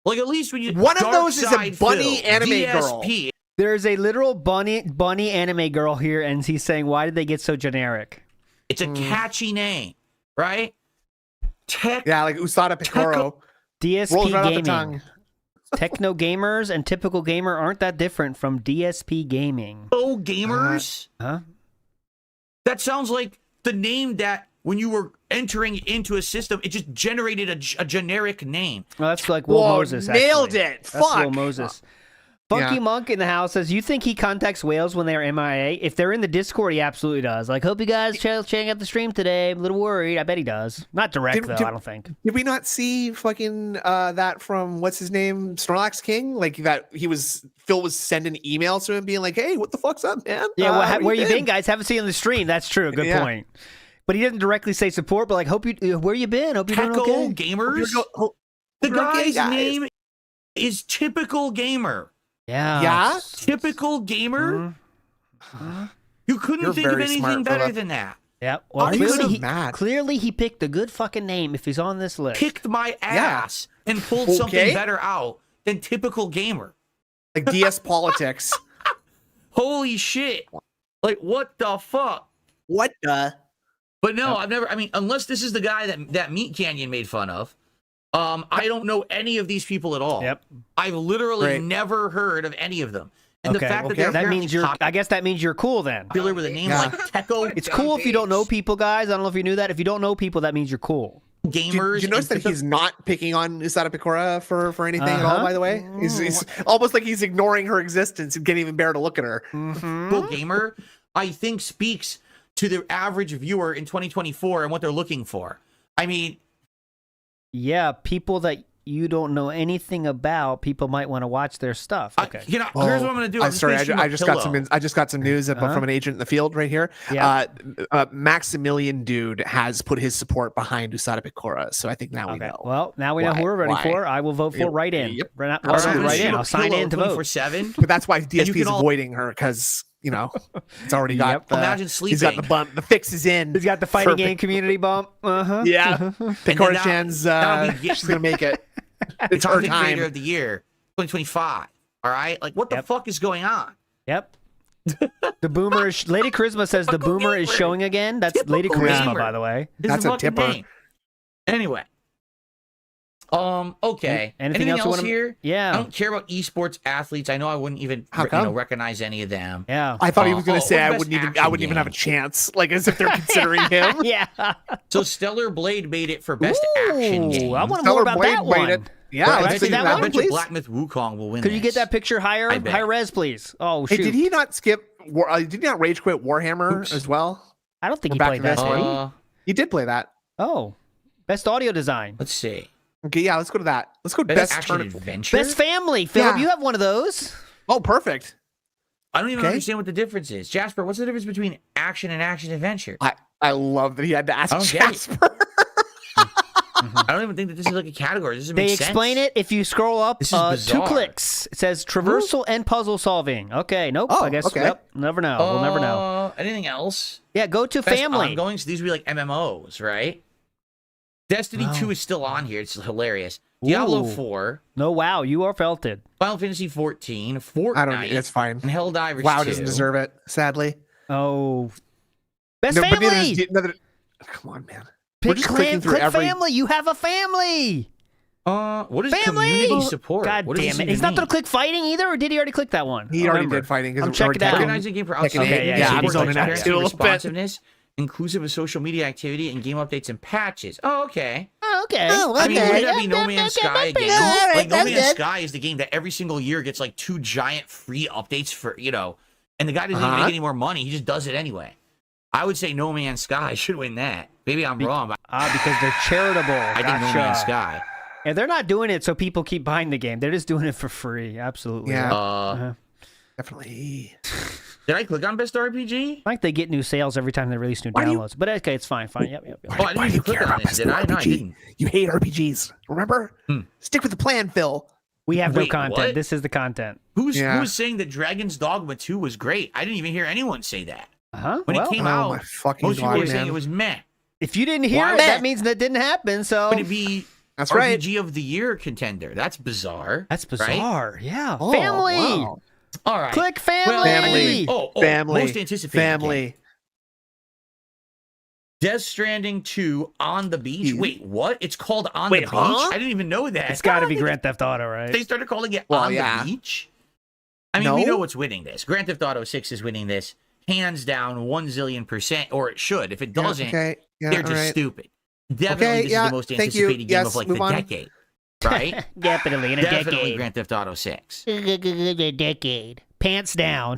Like, at least when you one of those is a Darkside bunny Phil, anime DSP. girl. There's a literal bunny anime girl here, and he's saying, "Why did they get so generic?" It's a catchy name, right? Yeah, like Usada Pecoro. DSP Rolls right off the Gaming. tongue. Techno gamers and typical gamer aren't that different from DSP Gaming. Oh, gamers. Huh? That sounds like the name that when you were entering into a system, it just generated a generic name. Well, that's like Whoa, WhoaMoses. nailed actually. it. That's Fuck. WhoaMoses. Funky Monk in the house says, you think he contacts whales when they're MIA? If they're in the Discord, he absolutely does. Like, hope you guys checking out the stream today. I'm a little worried. I bet he does. Not direct, though, I don't think. Did we not see fucking that from, what's his name, Snorlax King? Like, that Phil was sending emails to him being like, hey, what the fuck's up, man? Yeah, where you been, guys? Haven't seen you on the stream. That's true. Good point. But he didn't directly say support, but like, where you been? Hope you're doing okay. Gamers? The guy's name is Typical Gamer. Yeah. Typical Gamer? You couldn't think of anything better than that. Yeah. Well, mad? Clearly he picked a good fucking name if he's on this list. Kicked my ass and pulled something better out than Typical Gamer. Like DS Politics. Holy shit. Like, what the fuck? What the? But no, unless this is the guy that Meat Canyon made fun of, I don't know any of these people at all. Yep. I've literally never heard of any of them. And the fact that they're I guess that means you're cool then. Popular with a name like Techo. It's cool if you don't know people, guys. I don't know if you knew that. If you don't know people, that means you're cool. Gamers. Did you notice that he's not picking on Usada Pecora for anything at all, by the way? He's almost like he's ignoring her existence and can't even bear to look at her. Gamer, I think, speaks to the average viewer in 2024 and what they're looking for. I mean, yeah, people that you don't know anything about, people might want to watch their stuff. Okay. Here's what I'm going to do. I'm sorry, I just got some news from an agent in the field right here. Yeah. Maximilian Dude has put his support behind Usada Pecora, so I think now we know. Well, now we know who we're voting for. I will vote for right in. Yep. Right in. I'll sign in to vote. 24/7. But that's why DSP is avoiding her, because it's already got. Imagine sleeping. He's got the bump. The fix is in. He's got the fighting game community bump. Yeah. Pecora Chan's she's gonna make it. It's her time. Creator of the year, 2025. All right, like what the fuck is going on? Yep. The boomer is Lady Charisma says the boomer is showing again. That's Lady Charisma, by the way. That's a tipper. Name. Anyway. Okay. Anything else here? Yeah. I don't care about esports athletes. I know I wouldn't even recognize any of them. Yeah. I thought he was going to say I wouldn't even have a chance, like as if they're considering him. Yeah. So Stellar Blade made it for best action game. I want to know more about that one. Yeah, I bet you Black Myth Wukong will win. Could you get that picture higher res, please? Oh, shoot. Hey, did he not skip? Did he not rage quit Warhammer as well? I don't think he played that. He did play that. Oh, best audio design. Let's see. Okay, yeah, let's go to that. Let's go best action adventure. Best family. Philip, you have one of those. Oh, perfect. I don't even understand what the difference is. Jasper, what's the difference between action and action adventure? I love that he had to ask Jasper. I don't even think that this is like a category. This doesn't they make sense. explain it if you scroll up 2 clicks. It says traversal and puzzle solving. Okay, nope. Oh, I guess. okay. Yep. Never know. We'll never know. Anything else? Yeah, go to Best family. ongoing. So these would be like MMOs, right? Destiny 2 is still on here. It's hilarious. Diablo 4. No, wow, you are felted. Final Fantasy 14. Fortnite. I don't. It's fine. And Helldivers. WoW 2. doesn't deserve it, sadly. Oh, best family. Come on, man. Pick family. You have a family. What is Family! community support? God What does damn this it. even He's not mean? going to click fighting either, or did he already click that one? He already did fighting. I'm checking out. Organize a game for outside Okay, yeah, yeah, he he's did zoning click out that. transparency, too a little bit. responsiveness, inclusive of social media activity, and game updates and patches. Oh, okay. Oh, okay. I mean, wouldn't that be No Okay, Man's okay, Sky okay, again? all right, Like, No that's Man's good. Sky is the game that every single year gets like 2 giant free updates for, and the guy doesn't even make any more money. He just does it anyway. I would say No Man's Sky should win that. Maybe I'm wrong, but Because they're charitable. I think No Man's Sky. And they're not doing it so people keep buying the game. They're just doing it for free. Absolutely. Yeah. Definitely. Did I click on Best RPG? Like they get new sales every time they release new Why do you- downloads. But okay, it's fine. Yep. Oh, I didn't even click on this, did I? No, I didn't. You hate RPGs. Remember? Stick with the plan, Phil. We have no Wait, content. what? This is the content. Who's Yeah. saying that Dragon's Dogma 2 was great? I didn't even hear anyone say that. When Well, it came Oh my out, fucking most people God, were saying man. it was meh. if you didn't hear Why- it, that means that didn't happen. So Would it be That's right. RPG of the Year contender? That's bizarre. that's right? bizarre. Yeah. Oh, Family. wow. All right. Click family. Well, Family. Family. Most anticipated game. Family. Death Stranding 2 on the beach. Wait, what? It's called On Wait, the Beach? huh? I didn't even know that. It's got to be Grand Theft Auto, right? They started calling it Well, On yeah. the Beach? I mean, we No? know what's winning this. Grand Theft Auto 6 is winning this. Hands down, 1 zillion%, or it should. If it doesn't, Okay. Yeah, they're just all right. stupid. Definitely, Okay, this yeah, is the most thank you. anticipated game Yes, of like move the on. decade. Right? Definitely in a Definitely decade. Grand Theft Auto 6. A decade. Pants down.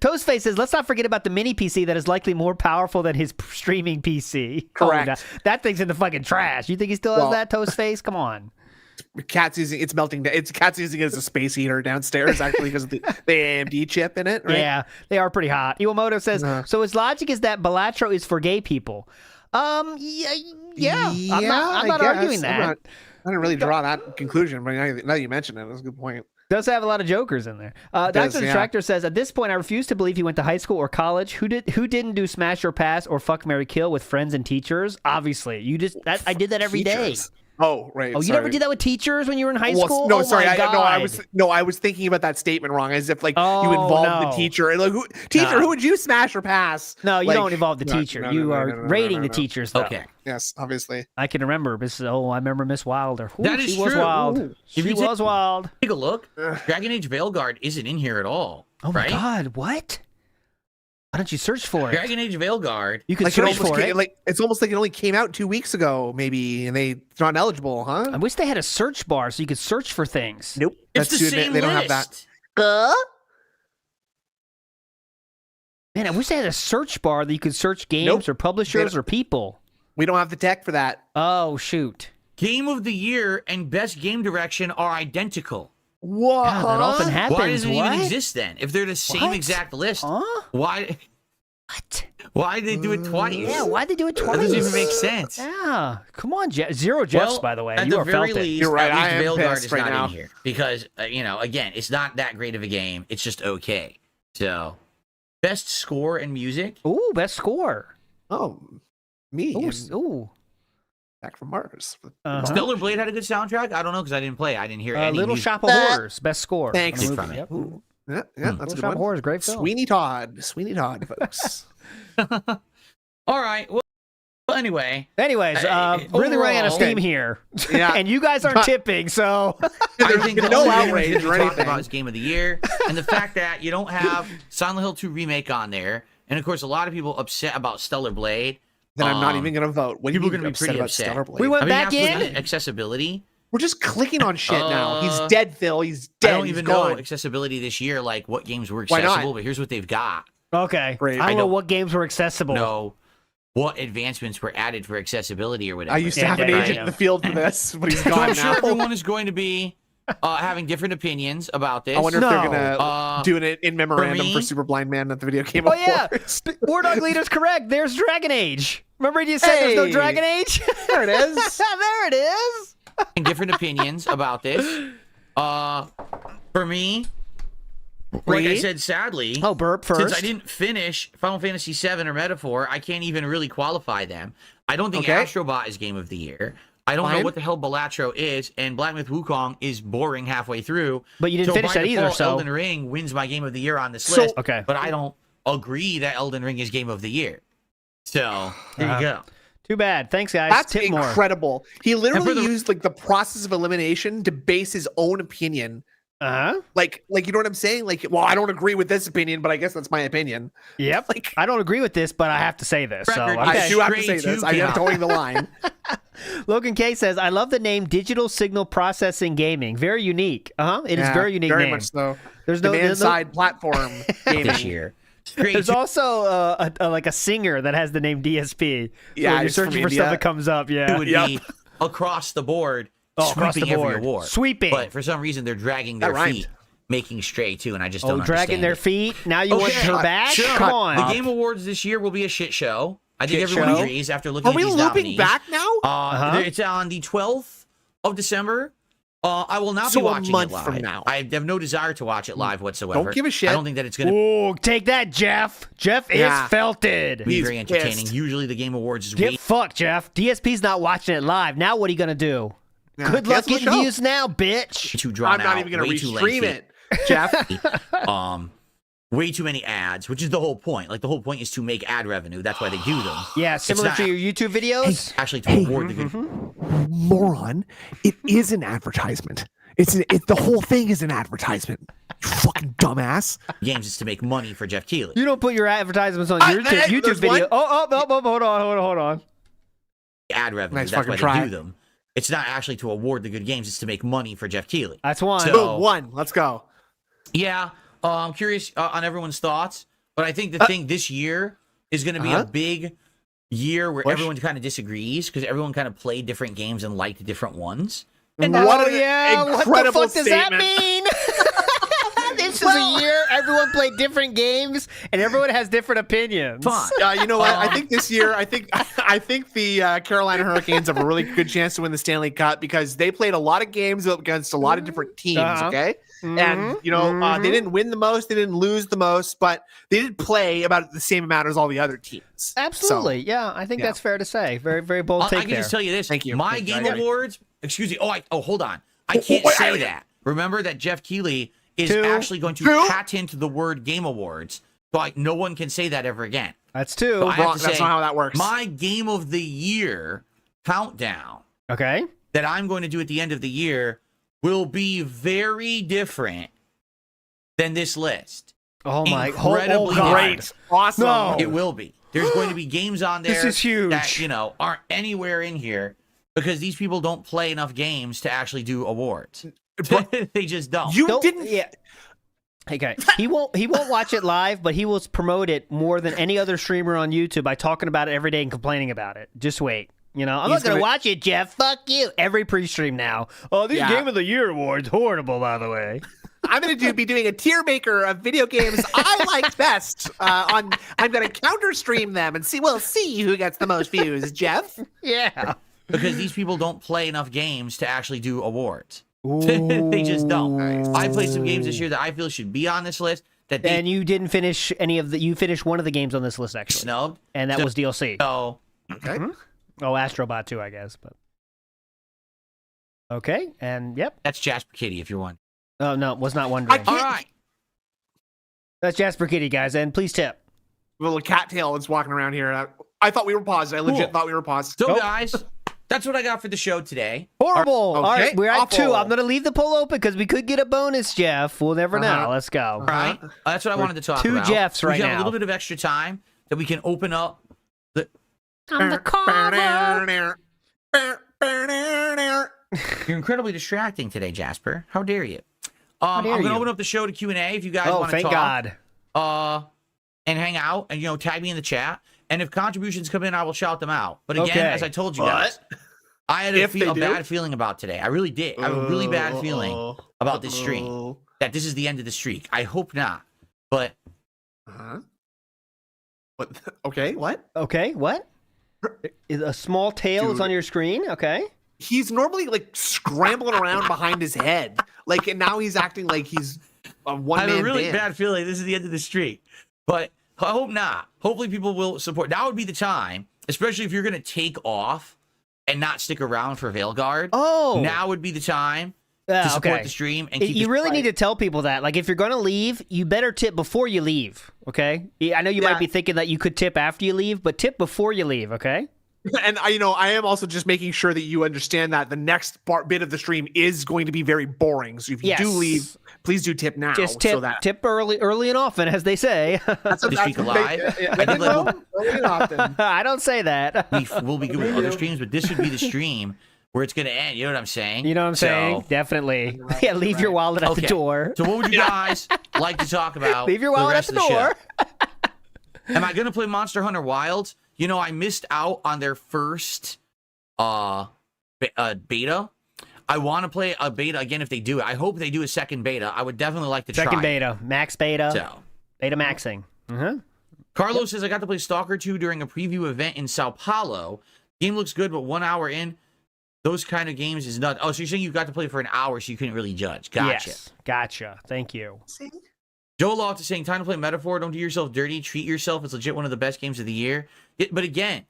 Toastface says, let's not forget about the mini PC that is likely more powerful than his streaming PC. Correct. Oh, that thing's in the fucking trash. You think he still has Well- that, Toastface? Come on. Cat's using it's melting down. Cat's using it as a space heater downstairs actually because of the AMD chip in it. Right? Yeah, they are pretty hot. Iwamoto says, so his logic is that Balatro is for gay people. Yeah. I'm not I arguing guess. that. I didn't really draw that conclusion, but now you mention it, that's a good point. Does have a lot of jokers in there. does, Dr. yeah. Distractor says, at this point, I refuse to believe he went to high school or college. Who didn't do Smash or Pass or Fuck, Marry, Kill with friends and teachers? Obviously, I did that every day. Teachers. Oh, right. Oh, you sorry. never did that with teachers when you were in high Well, school? no, Oh sorry. my God. I was thinking about that statement wrong, as if like you Oh, involved no. the teacher. Like, No. who would you smash or pass? No, you Like, don't involve the no, teacher. no, You no, are no, no, no, rating no, the no. teachers, though. Okay. Yes, obviously. I can remember. I remember Miss Wilder. Ooh, That is she was true. wild. Ooh. She If you was wild. Take a look. Dragon Age Veilguard isn't in here at all. Oh my right? God! What? Why don't you search for it? Dragon Age Veilguard. You can Like search for it. Like it's almost like it only came out 2 weeks ago, maybe, and it's not eligible, huh? I wish they had a search bar so you could search for things. Nope. It's the too- same they don't list. have that. Man, I wish they had a search bar that you could search games Nope. or publishers They- or people. We don't have the tech for that. Oh shoot! Game of the Year and Best Game Direction are identical. Whoa. Wow, that often happens. Why does it What? even exist then? If they're the same What? exact list, Huh? why What? did they do it twice? Yeah, why'd they do it That twice? doesn't even make sense. Yeah, come on, Zero Jeffs, by the way. At You the are very felt it. least, You're right, at I least am Veilguard pissed is right not now. in here because again, it's not that great of a game. It's just okay. So, best score and music. Ooh, best score. Oh, me. Ooh, and ooh. Back from Mars. Uh-huh. Stellar Blade had a good soundtrack. I don't know because I didn't play. I didn't hear any Little music. Shop of Horrors, best score. Thanks. on a Good movie. from it. Yep. Ooh. Yeah, that's a Little good Shop of one. Horrors, great film. Sweeney Todd, folks. All right. Well, anyway, Anyways, really running out of overall- steam here. Yeah. And you guys aren't But- tipping, so. I think been the no only thing outrage we should or talk anything. about is Game of the Year and the fact that you don't have Silent Hill 2 remake on there, and of course, a lot of people upset about Stellar Blade. Then I'm not even going to vote. What do you people mean are gonna be pretty about upset. Stellar Blade? We went I mean, back absolutely in. accessibility. We're just clicking on shit now. He's Uh, dead, Phil. He's I dead. don't He's even know gone. accessibility this year, like what games were Why not? accessible, but here's what they've got. Okay. Great. I I don't know don't what games were accessible. No, what advancements were added for accessibility or whatever. I used to Yeah, have an yeah, agent yeah. in the field for this, but he's So gone I'm sure now. everyone is going to be having different opinions about this. I wonder if they're No. gonna do it in memorandum me- for Super Blind Man at the Video Game Oh, yeah. Awards. War Dog Leader's correct. There's Dragon Age. Remember you said there's no Hey. Dragon Age? There it is. There it is. having different opinions about this. For me, like I Reed? said, sadly, Oh, burp first. since I didn't finish Final Fantasy VII or Metaphor, I can't even really qualify them. I don't think Okay. Astrobot is Game of the Year. I don't know Fine. what the hell Balatro is, and Black Myth Wukong is boring halfway through. But you didn't So finish by that either, default, so. Elden Ring wins my Game of the Year on this So- list. Okay. But I don't agree that Elden Ring is Game of the Year. So there you go. Too bad. Thanks, guys. That's Tip more. incredible. He literally used like the process of elimination to base his own opinion. Like you know what I'm saying? Like, well, I don't agree with this opinion, but I guess that's my opinion. Yep. Like, I don't agree with this, but I have to say this. So Record, I do have to say Straight this. to I am count. towing the line. Logan K says, I love the name Digital Signal Processing Gaming. Very unique. It is very unique very name. much so. There's no Demand-side platform gaming. This year. Straight There's to- also like a singer that has the name DSP. So Yeah, when you're he's from searching for India. stuff that comes up. it Yeah. would be across the board, across sweeping the board. every award. Sweeping. But for some reason, they're dragging That their rhymed. feet, making Stray too, and I just don't understand Dragging their it. feet. Now you want Okay, her back? sure. Come on. The Game Awards this year will be a shit show. I think Shit everyone show? agrees after looking Are we at these looping nominees. back now? It's on the 12th of December. I will not So be a watching month it live. from now. I have no desire to watch it live whatsoever. Don't give a shit. I don't think that it's going to Oh, take that, Jeff. Jeff Yeah. is felted. be He's very entertaining. pissed. Usually the Game Awards is Get way fucked, Jeff. DSP's not watching it live. Now what are you going to do? Yeah, Good luck cancel the getting show. views now, bitch. too drawn I'm not out, even going way to too restream lengthy. it, Jeff. Way too many ads, which is the whole point. Like the whole point is to make ad revenue. That's why they do them. Yeah, It's similar not to your YouTube videos. actually to award the good Moron! It is an advertisement. It's the whole thing is an advertisement. You fucking dumbass. games is to make money for Jeff Keighley. You don't put your advertisements on your hey, YouTube there's video. one. Hold on. Ad revenue. Nice That's why fucking try. they do them. It's not actually to award the good games. It's to make money for Jeff Keighley. That's one. So- Boom, one. Let's go. Yeah, I'm curious on everyone's thoughts, but I think the thing this year is going to be a big year where Push. everyone kind of disagrees because everyone kind of played different games and liked different ones. And Oh, what an yeah. What the incredible fuck does that statement. mean? This is a year everyone played different games and everyone has different opinions. Fine. You know what? I think this year, I think the Carolina Hurricanes have a really good chance to win the Stanley Cup because they played a lot of games against a lot of different teams. Okay, and you know they didn't win the most, they didn't lose the most, but they did play about the same amount as all the other teams. Absolutely. Yeah, I think that's fair to say. Very, very bold I take can there. just tell you this. Thank you. My Thank you. Game I got it. Awards. Excuse me. Hold on. I can't wait, say that. Remember that Jeff Keighley is Two. actually going to Two. patent the word Game Awards. So like no one can say that ever again. That's two. So I have Wrong. to That's say, not how that works. My Game of the Year countdown Okay. that I'm going to do at the end of the year will be very different than this list. Oh my. Incredibly God. different. Awesome. No. It will be. There's going to be games on there This is huge. that, aren't anywhere in here because these people don't play enough games to actually do awards. They just don't. You Don't- didn't. Yeah. Okay. He won't watch it live, but he will promote it more than any other streamer on YouTube by talking about it every day and complaining about it. Just wait. I'm not He's gonna gonna- watch it, Jeff. Fuck you. Every pre-stream now. Oh, this Yeah. Game of the Year award's horrible, by the way. I'm going to be doing a tier maker of video games I like best. I'm going to counter stream them and we'll see who gets the most views. Jeff. Yeah. because these people don't play enough games to actually do awards. They just don't. I played some games this year that I feel should be on this list that they And you didn't finish any of the. You finished one of the games on this list actually, snubbed. and that So- was DLC. So Okay. Oh, Astrobot too, I guess. But okay, and yep. that's Jasper Kitty, if you're one. Oh no, was not wondering. I All can't- right. That's Jasper Kitty, guys, and please tip. Little cattail is walking around here. I thought we were paused. I legit Cool. thought we were paused. So Nope. guys, that's what I got for the show today. Horrible. Okay, All right, we're at awful. 2. I'm gonna leave the poll open because we could get a bonus, Jeff. We'll never know. Uh-huh. Let's go. All right. That's what I wanted to talk two about. Jeffs right we got now. a little bit of extra time that we can open up the. I'm the cover. You're incredibly distracting today, Jasper. How dare you? I'm dare going to you. open up the show to Q&A if you guys Oh, want to thank talk. God. And hang out and tag me in the chat. And if contributions come in, I will shout them out. But again, Okay. as I told you guys, I had a If they do? bad feeling about today. I really did. I have a really bad feeling about this stream. That this is the end of the streak. I hope not. But Huh? What? Okay. What? Okay, what? Is a small tail is Dude. on your screen? Okay. He's normally like scrambling around behind his head, like, and now he's acting like he's a one I man have a really band. bad feeling this is the end of the streak. But I hope not. Hopefully people will support. Now would be the time, especially if you're going to take off and not stick around for Veilguard. Oh. Now would be the time Yeah, to support okay. the stream and keep You the really need to tell people that. Like, if you're going to leave, you better tip before you leave, okay? I know you might Yeah. be thinking that you could tip after you leave, but tip before you leave, okay? And I am also just making sure that you understand that the next bit of the stream is going to be very boring. So if you do leave, please do tip now. Just tip early and often, as they say. This week alive. I think early and often. I don't say that. we'll be good with other streams, but this would be the stream where it's going to end. You know what I'm saying? You know what I'm saying? Definitely. Yeah, leave your wallet at the door. So what would you guys like to talk about? Leave your wallet at the door. Am I going to play Monster Hunter Wilds? I missed out on their first beta. I want to play a beta again if they do it. I hope they do a second beta. I would definitely like to try. Second beta. Max beta. So. Beta maxing. Carlos says, I got to play Stalker 2 during a preview event in Sao Paulo. Game looks good, but 1 hour in, those kind of games is nuts. Oh, so you're saying you got to play for an hour so you couldn't really judge. Gotcha. Yes. Gotcha. Thank you. Joe Loft is saying, time to play Metaphor. Don't do yourself dirty. Treat yourself. It's legit one of the best games of the year. But again,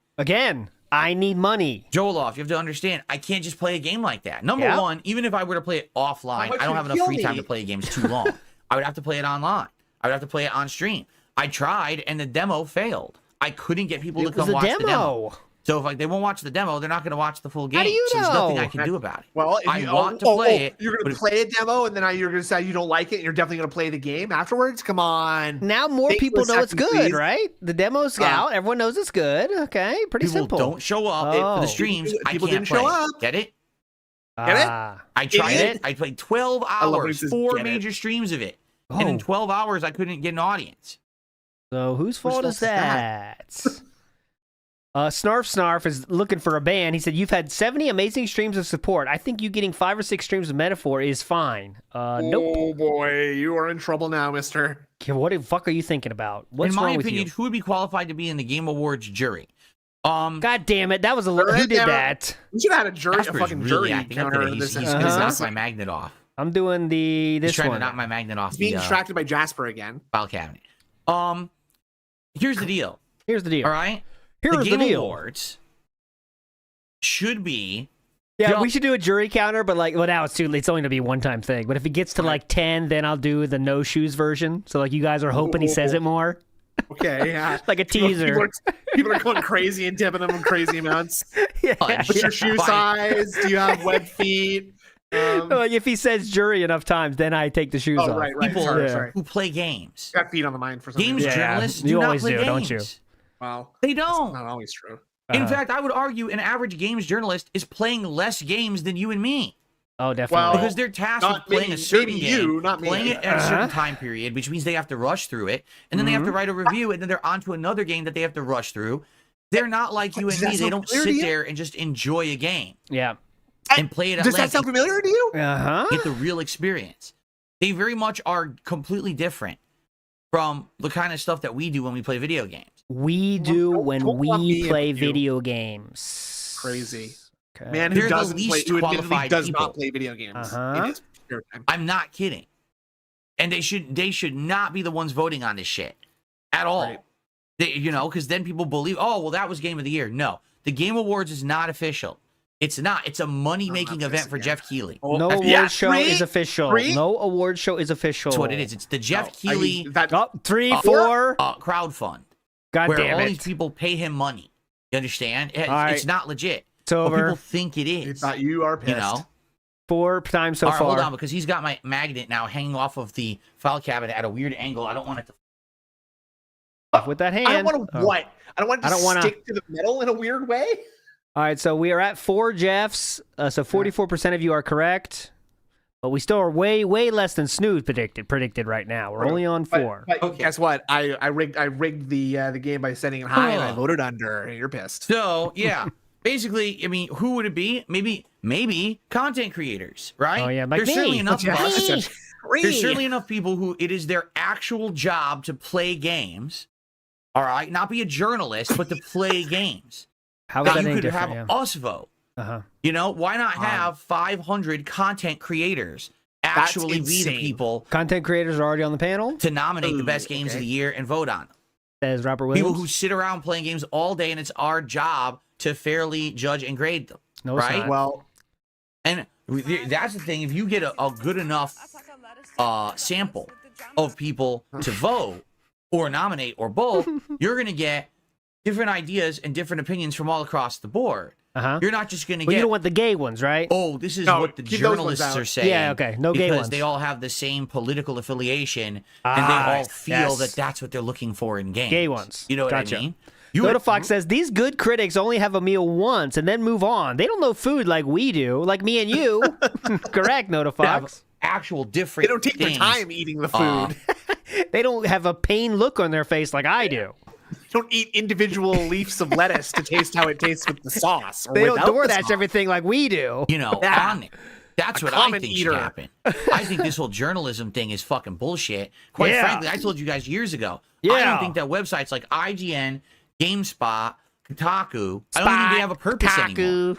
I need money. Joe Loft, you have to understand, I can't just play a game like that. Number one, even if I were to play it offline, I don't have enough free time to play a game. It's too long. I would have to play it online. I would have to play it on stream. I tried, and the demo failed. I couldn't get people to come watch the demo. So if they won't watch the demo, they're not going to watch the full game. How do you know? There's nothing I can do about it. Well, if I want to play it. You're going to play a demo, and then you're going to say you don't like it, and you're definitely going to play the game afterwards? Come on. Now more people know it's good, right? The demo's out. Everyone knows it's good. Okay, pretty simple. People don't show up for the streams. People I can't didn't show play. up. Get it? Get it? I tried it. I played 12 hours, 4 major streams of it. And in 12 hours, I couldn't get an audience. So whose fault is that? Snarf is looking for a ban. He said, you've had 70 amazing streams of support. I think you getting 5 or 6 streams of Metaphor is fine. Nope. Oh, boy. You are in trouble now, mister. Okay, what the fuck are you thinking about? What's wrong with you? In my opinion, who would be qualified to be in the Game Awards jury? God damn it. That was who did that? We should have had a fucking jury counter. He's going to knock my magnet off. I'm doing this one. He's trying to knock my magnet off. He's being distracted by Jasper again. File cabinet. Here's the deal. All right? Here's the Game deal. Awards should be... Yeah, we should do a jury counter, but now it's too late. It's only going to be a one-time thing. But if it gets to 10, then I'll do the no-shoes version. So you guys are hoping he says it more. Okay, yeah. Like a teaser. People are going crazy and tipping them in crazy amounts. Yeah. What's your shoe size? Do you have web feet? If he says jury enough times, then I take the shoes off. Right. People who play games. Got feet on the mind for some games reason. journalists you do always not play do, games. don't you? Well, they don't. That's not always true. In fact, I would argue an average games journalist is playing less games than you and me. Oh, definitely. Because they're tasked with playing a certain game, playing it at a certain time period, which means they have to rush through it, and then they have to write a review, and then they're on to another game that they have to rush through. They're not like you and me. They don't sit there and just enjoy a game. Yeah. And play it at Does that sound familiar to you? Get the real experience. They very much are completely different from the kind of stuff that we do when we play video games. We do when we play video games. Crazy. Okay. Man who does not play video games. I'm not kidding. And they should not be the ones voting on this shit at all. Right. Because then people believe, oh, well, that was Game of the Year. No, the Game Awards is not official. It's not. It's a money-making event for Jeff Keighley. No award show is official. No award show is official. That's what it is. It's the Jeff Keighley 3, 4 crowd fund. God where damn all it. these people pay him money. You understand? It's not legit. It's over. But people think it is. Thought you are pissed. 4 times so far. Hold on, because he's got my magnet now hanging off of the file cabinet at a weird angle. I don't want it to... With that hand. I don't want to what? I don't want it to stick to the metal in a weird way? All right, so we are at 4 Jeffs. So 44% of you are correct. But we still are way, way less than Snooze predicted right now. We're only on 4. But guess what? I rigged the game by setting it high, and I voted under. And you're pissed. So yeah, basically, I mean, who would it be? Maybe content creators, right? Oh yeah, there's certainly enough. There's certainly enough people who it is their actual job to play games. All right, not be a journalist, but to play games. How now is that you any could different? have us vote. Why not have 500 content creators actually be the people? Content creators are already on the panel to nominate the best games of the year and vote on them. Says Robert Williams. People who sit around playing games all day, and it's our job to fairly judge and grade them. No, it's right? not. Well, and that's the thing. If you get a good enough sample of people to vote or nominate or both, you're going to get different ideas and different opinions from all across the board. You're not just going to get. You don't want the gay ones, right? Oh, this is what the journalists are saying. Yeah, okay. No gay ones. Because they all have the same political affiliation, and they all feel that that's what they're looking for in games. Gay ones. You know what I mean? Fox says, these good critics only have a meal once and then move on. They don't know food like we do, like me and you. Correct, Fox. Actual different They don't take their time eating the food. They don't have a pained look on their face like I do. Don't eat individual leaves of lettuce to taste how it tastes with the sauce. Or they don't without the DoorDash sauce. everything like we do. You know, on it. That's what I think should happen. I think this whole journalism thing is fucking bullshit. Quite frankly, I told you guys years ago. I don't think that websites like IGN, GameSpot, Kotaku, I don't think they have a purpose anymore.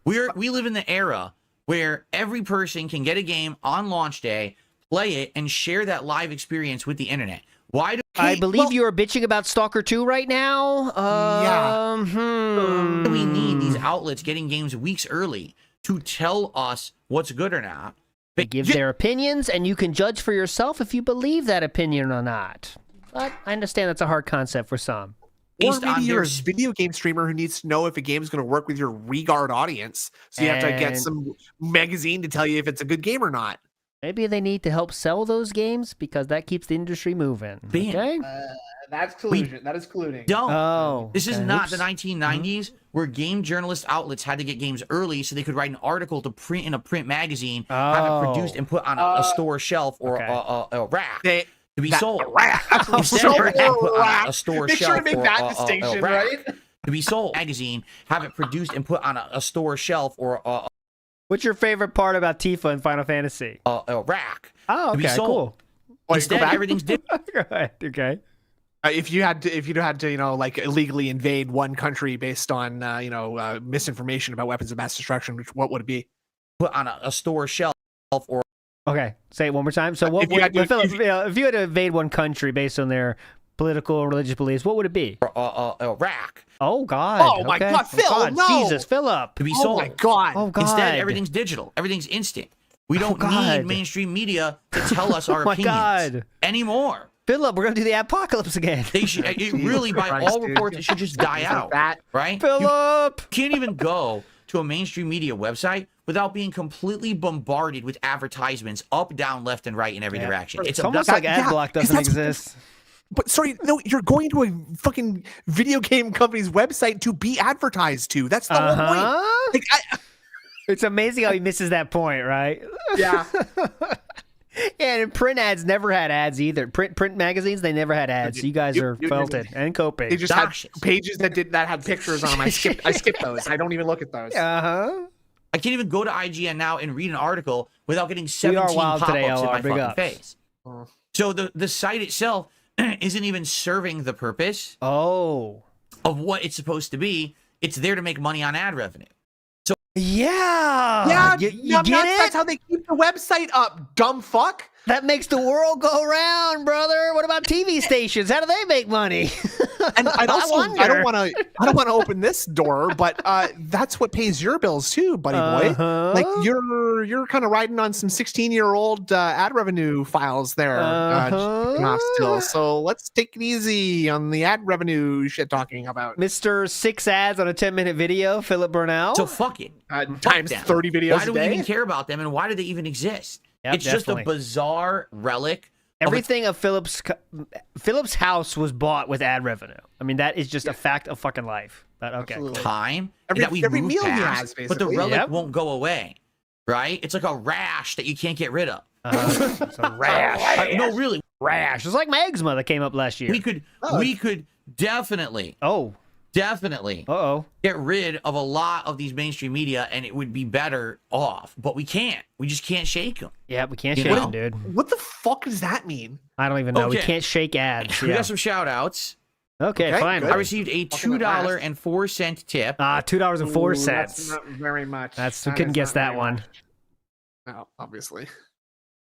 We live in the era where every person can get a game on launch day, play it, and share that live experience with the internet. Why do I believe you are bitching about Stalker 2 right now? We need these outlets getting games weeks early to tell us what's good or not. They give their opinions, and you can judge for yourself if you believe that opinion or not. But I understand that's a hard concept for some. Or maybe you're a video game streamer who needs to know if a game's going to work with your regard audience. So you have to get some magazine to tell you if it's a good game or not. Maybe they need to help sell those games because that keeps the industry moving. Okay? That's collusion. That is colluding. This is not the 1990s where game journalist outlets had to get games early so they could write an article to print in a print magazine, have it produced and put on a store shelf or a rack. To be sold. A rack. A store Make shelf. sure to make that distinction, right? To be sold. Magazine, have it produced and put on a store shelf or a What's your favorite part about Tifa in Final Fantasy? A rack. Oh, okay, to be sold. Cool. Instead, everything's different. Okay. If you had to, you know, like illegally invade one country based on, misinformation about weapons of mass destruction, what would it be? Put on a store shelf or. Okay, say it one more time. So, if you had to invade one country based on their political or religious beliefs, what would it be? A rack. Oh God! Oh my God, Phil! No, Jesus, Philip! To be sold. Oh my God! Oh God! Instead, everything's digital. Everything's instant. We don't need mainstream media to tell us our opinions anymore. Philip, we're gonna do the Adpocolypse again. They should. It really, by all reports, it should just die out. Right? Philip, you can't even go to a mainstream media website without being completely bombarded with advertisements up, down, left, and right in every direction. It's almost like Adblock doesn't exist. But sorry, no, you're going to a fucking video game company's website to be advertised to. That's the whole point. Like, it's amazing how he misses that point, right? Yeah. And print ads never had ads either. Print magazines, they never had ads. You guys are felted and coping. They just had pages that had pictures on them. I skipped those. I don't even look at those. I can't even go to IGN now and read an article without getting 17 pop-ups in my fucking face. So the site itself isn't even serving the purpose of what it's supposed to be. It's there to make money on ad revenue. So you get it? That's how they keep the website up, dumb fuck. That makes the world go round, brother. What about TV stations? How do they make money? And also, I don't want to open this door, but that's what pays your bills too, buddy boy. Like you're kind of riding on some 16-year-old ad revenue files there, still. So let's take it easy on the ad revenue shit talking about. Mr. 6 ads on a 10-minute video, Philip Burnell. So fuck it. Times 30 videos. Why do we even care about them, and why do they even exist? Yep, it's just a bizarre relic. Everything of Philip's house was bought with ad revenue. I mean, that is just a fact of fucking life. But okay, Absolutely. Time every meal he has, basically. But the relic won't go away, right? It's like a rash that you can't get rid of. It's a rash. No, really, rash. It's like my eczema that came up last year. We could definitely. Definitely get rid of a lot of these mainstream media, and it would be better off. But we can't. We just can't shake them. Yeah, we can't shake them, dude. What the fuck does that mean? I don't even know. We can't shake ads. We got some shout outs. Okay, fine. Good. I received a $2.04 tip. $2.04. That's not very much. We couldn't guess that one. No, obviously.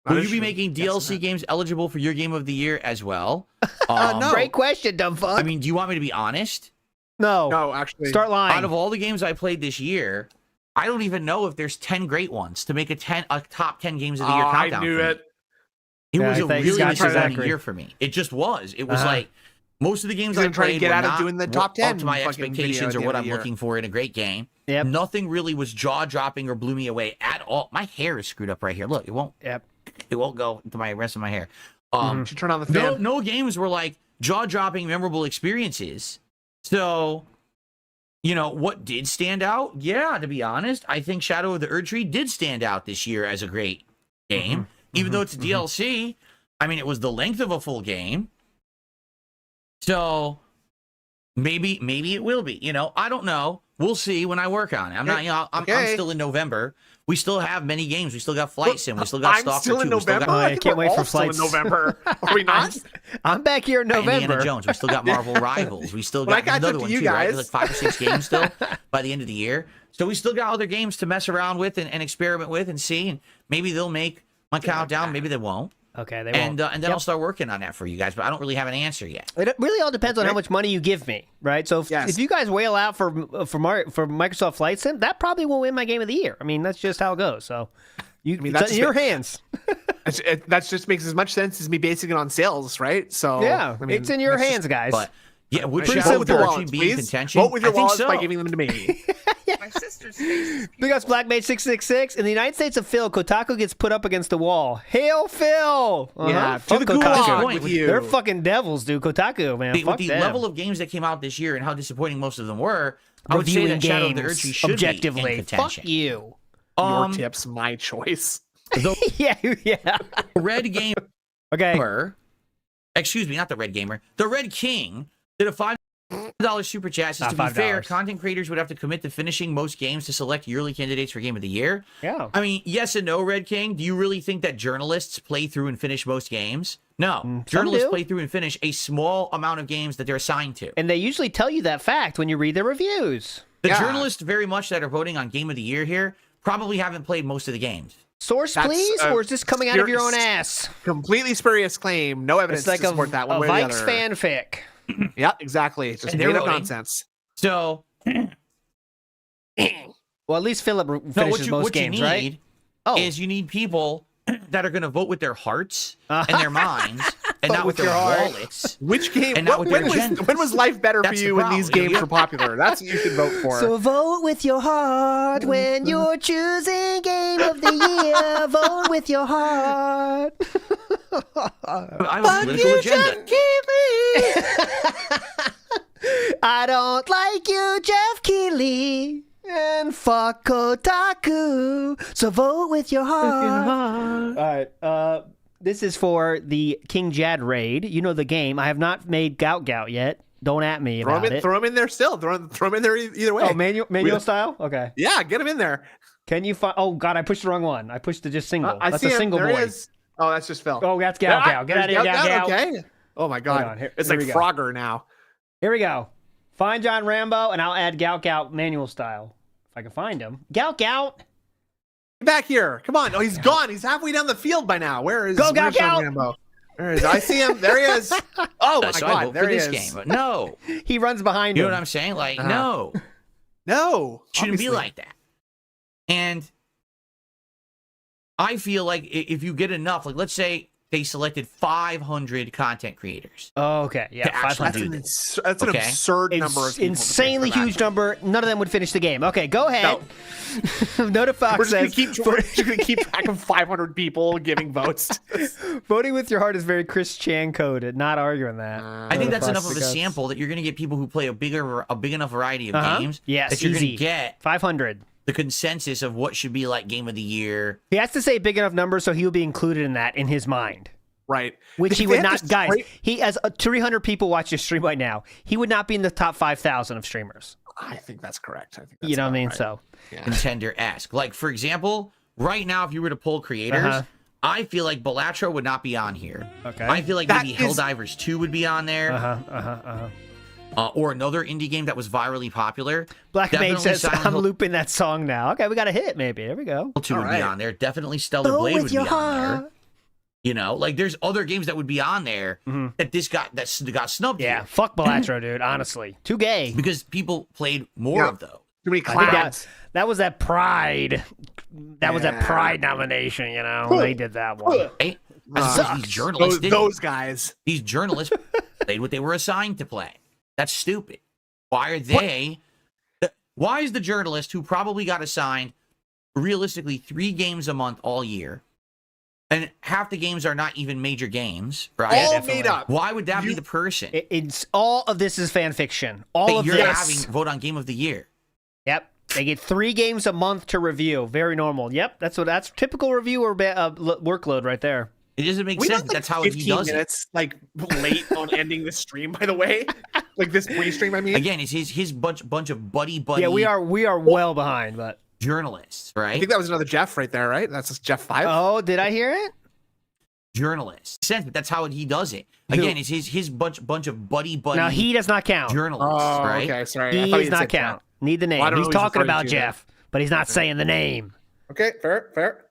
Will you be making DLC games eligible for your game of the year as well? No. Great question, dumb fuck. I mean, do you want me to be honest? No, actually. Start lying. Out of all the games I played this year, I don't even know if there's 10 great ones to make a top 10 games of the year countdown. I knew it. It was a really disappointing year for me. It just was. It was like Most of the games He's I gonna try to played get were out of not doing the top up 10 to my fucking video expectations at or the what end of I'm the year. looking for in a great game. Yep. Nothing really was jaw-dropping or blew me away at all. My hair is screwed up right here. Look, it won't go into my rest of my hair. You should turn on the fan. No games were like jaw-dropping, memorable experiences. So, what did stand out? Yeah, to be honest, I think Shadow of the Erdtree did stand out this year as a great game. Even though it's DLC, I mean, it was the length of a full game. So maybe it will be. I don't know. We'll see when I work on it. I'm not. I'm still in November. We still have many games. We still got Flight Sim. We still got Stalker 2. still in November. I can't wait for Flights. In November. Are we not? I'm back here in November. Indiana Jones. We still got Marvel Rivals. We still got another one too, right? There's like 5 or 6 games still by the end of the year. So we still got other games to mess around with and experiment with and see. And maybe they'll make my countdown. Maybe they won't. Okay, they won't. And then I'll start working on that for you guys. But I don't really have an answer yet. It really all depends on how much money you give me, right? So if you guys whale out for Microsoft Flight Sim, that probably will win my game of the year. I mean, that's just how it goes. So it's in your hands. That just makes as much sense as me basing it on sales, right? So yeah, it's in your hands, guys. But yeah, would vote Shadow with of your the wallets, Erdtree be in please. contention? Vote with your I think wallets so. by giving them to me. My sister's face. Big ups, Blackmage666. In the United States of Phil, Kotaku gets put up against the wall. Hail Phil! Yeah, fuck to the Kotaku. gulag with you. They're fucking devils, dude. Kotaku, man. With Fuck the them. level of games that came out this year and how disappointing most of them were, I would say Reviewing that Shadow of the games Erdtree should objectively. be in contention. Fuck you. Your tips, my choice. yeah. Red Gamer, Okay. excuse me, not the Red Gamer, the Red King did a $5 super chat. Says, to be fair, content creators would have to commit to finishing most games to select yearly candidates for Game of the Year. Yeah. I mean, yes and no, Red King. Do you really think that journalists play through and finish most games? No. Journalists play through and finish a small amount of games that they're assigned to. And they usually tell you that fact when you read their reviews. The journalists very much that are voting on Game of the Year here probably haven't played most of the games. Source, please? Or is this coming out of your own ass? Completely spurious claim. No evidence It's like to support that one a way or the Vikes other. fanfic. Yeah, exactly. It's just And they're made up voting. nonsense. So, Well, at least Philip finishes most games, right? Is you need people that are going to vote with their hearts and their minds and not with their wallets. Which game? And not with their when agendas. was life better That's for the you when problem. these games were popular? That's what you should vote for. So vote with your heart when you're choosing Game of the Year. Vote with your heart. I have a political agenda. I don't like you, Jeff Keighley. And fuck Kotaku. So vote with your heart. All right. This is for the King Jad raid. You know the game. I have not made Gout yet. Don't at me about it. Throw him in there still. Throw him in there either way. Oh, manual style? Okay. Yeah, get him in there. Can you find... Oh, God, I pushed the wrong one. I pushed the just single. I That's see a him. single There boy. he is. Oh, that's just Phil. Oh, that's Gout. Get out of here, Gout. Okay. Oh, my God. on, here it's we like go. Frogger now. Here we go. Find John Rambo, and I'll add Gout manual style. If I can find him. Gout. Get back here. Come on. Oh, he's gone. He's halfway down the field by now. Where's Go, John Gout. Rambo? There he is. I see him. There he is. Oh, my So I God. vote There for he this is. game. But no. He runs behind You know him. what I'm saying? Like, no. No. Shouldn't be obviously. like that. And I feel like if you get enough, like let's say they selected 500 content creators. Oh, okay. Yeah, To actually 500. do That's an Okay. absurd number of people. Insanely to pick for huge that. number. None of them would finish the game. Okay, go ahead. Noda Fox We're says, just going to keep track of 500 people giving votes. voting with your heart is very Chris Chan coded. Not arguing that. I think that's Noda enough Fox of a pickups. sample that you're going to get people who play a big enough variety of games. Yes, that you're going easy. to get 500. the consensus of what should be like Game of the Year. He has to say big enough number so he'll be included in that in his mind. Right. Which he They would have not. to Guys, scrape- he has 300 people watch his stream right now. He would not be in the top 5,000 of streamers. I think that's correct. I think that's You know what I mean? right. So, Contender-esque. Like, for example, right now, if you were to pull creators, I feel like Balatro would not be on here. Okay. I feel like That maybe is- Helldivers 2 would be on there. Or another indie game that was virally popular. Black Mage Definitely says, Silent I'm Hill looping that song now. Okay, we got a hit, maybe. There we go. 2 would be right. on there. Definitely Stellar Go Blade with would be your on heart. there. You know, like there's other games that would be on there that got snubbed Yeah, here fuck Balatro, dude. Honestly, too gay. because people played more Yeah. of those. Too many I think clouds. that was that Pride. That was that Pride nomination. You know, they did that one. Right? As opposed to these journalists, Those guys. these journalists played what they were assigned to play. That's stupid. Why are they? Why is the journalist who probably got assigned realistically 3 games a month all year, and half the games are not even major games, right? All made up. Why would that be the person? It's all of this is fan fiction. All of you're this. having vote on game of the year. Yep. They get 3 games a month to review. Very normal. Yep. That's typical reviewer workload right there. It doesn't make sense. That's how he does minutes, it. Like late on ending the stream, by the way. Like this pre-stream, I mean. Again, it's his bunch of buddy. Yeah, we are well behind, but journalists, right? I think that was another Jeff right there, right? That's Jeff 5. Oh, did I hear it? Journalists. Sense, but that's how he does it. Again, it's his bunch of buddy. Now he does not count. Journalists, right? Okay, sorry. He does not count. Need the name. Well, he's talking about Jeff, but he's not saying the name. Okay, fair.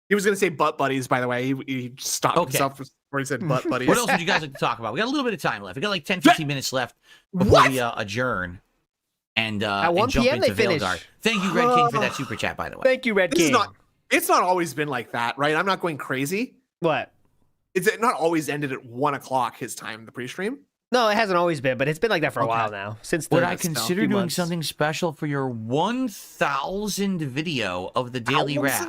He was going to say butt buddies, by the way. He stopped himself before he said butt buddies. What else would you guys like to talk about? We got a little bit of time left. We got like 10, 15 minutes left before we adjourn and at 1 jump p.m. into they finish. Veilguard. Thank you, Red King, for that super chat, by the way. Thank you, Red King. It's not always been like that, right? I'm not going crazy. What? It's not always ended at 1 o'clock his time, the pre-stream? No, it hasn't always been, but it's been like that for a while now. Would I consider doing something special for your 1,000 video of the daily wrap?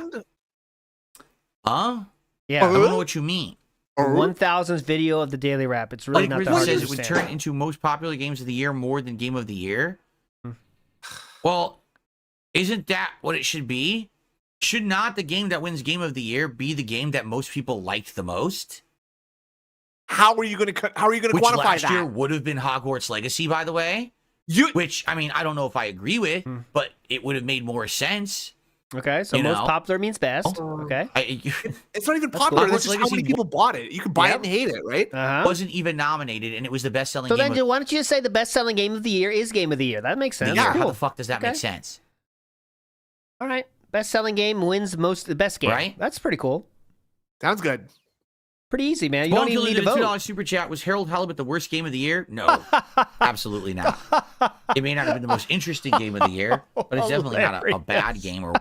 Huh? Yeah. I don't know what you mean. 1,000th video of the daily wrap. It's really not that hard to says it would turn into most popular games of the year more than game of the year. Well, isn't that what it should be? Should not the game that wins game of the year be the game that most people liked the most? How are you going to quantify Which last that? year would have been Hogwarts Legacy, by the way. Which, I mean, I don't know if I agree with, but it would have made more sense. Okay, so most popular means best. Okay. It's not even popular. Cool. That's just how many people bought it. You can buy it and hate it, right? Wasn't even nominated, and it was the best-selling game. So then, why don't you just say the best-selling game of the year is game of the year? That makes sense. Yeah, cool. how the fuck does that make sense? All right. Best-selling game wins the best game. Right? That's pretty cool. Sounds good. Pretty easy, man. You don't even need to vote. $2 super chat. Was Harold Halibut the worst game of the year? No, absolutely not. It may not have been the most interesting game of the year, but it's definitely not a bad game. Or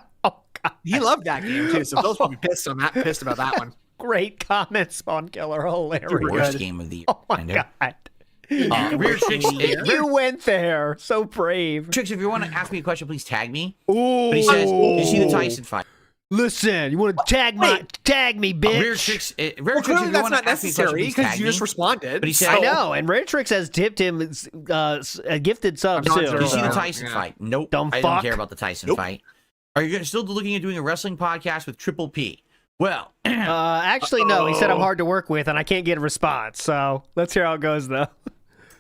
he loved that game too, so Phil's probably pissed about that one. Great comment, Spawn Killer. Hilarious. Worst game of the year. Oh my god. Rear Chicks, you went there. So brave. Chicks, if you want to ask me a question, please tag me. Ooh. But he says, did you see the Tyson fight? Listen, you want to tag me, bitch? Rear Chicks, Well, clearly that's not necessary because you just responded. But he said, I know, and Rare Tricks has tipped him a gifted sub too. Did you see the Tyson fight? Nope. Dumb I fuck. don't care about the Tyson fight. Are you still looking at doing a wrestling podcast with Triple P? Well, actually, no. He said I'm hard to work with, and I can't get a response. So let's hear how it goes, though.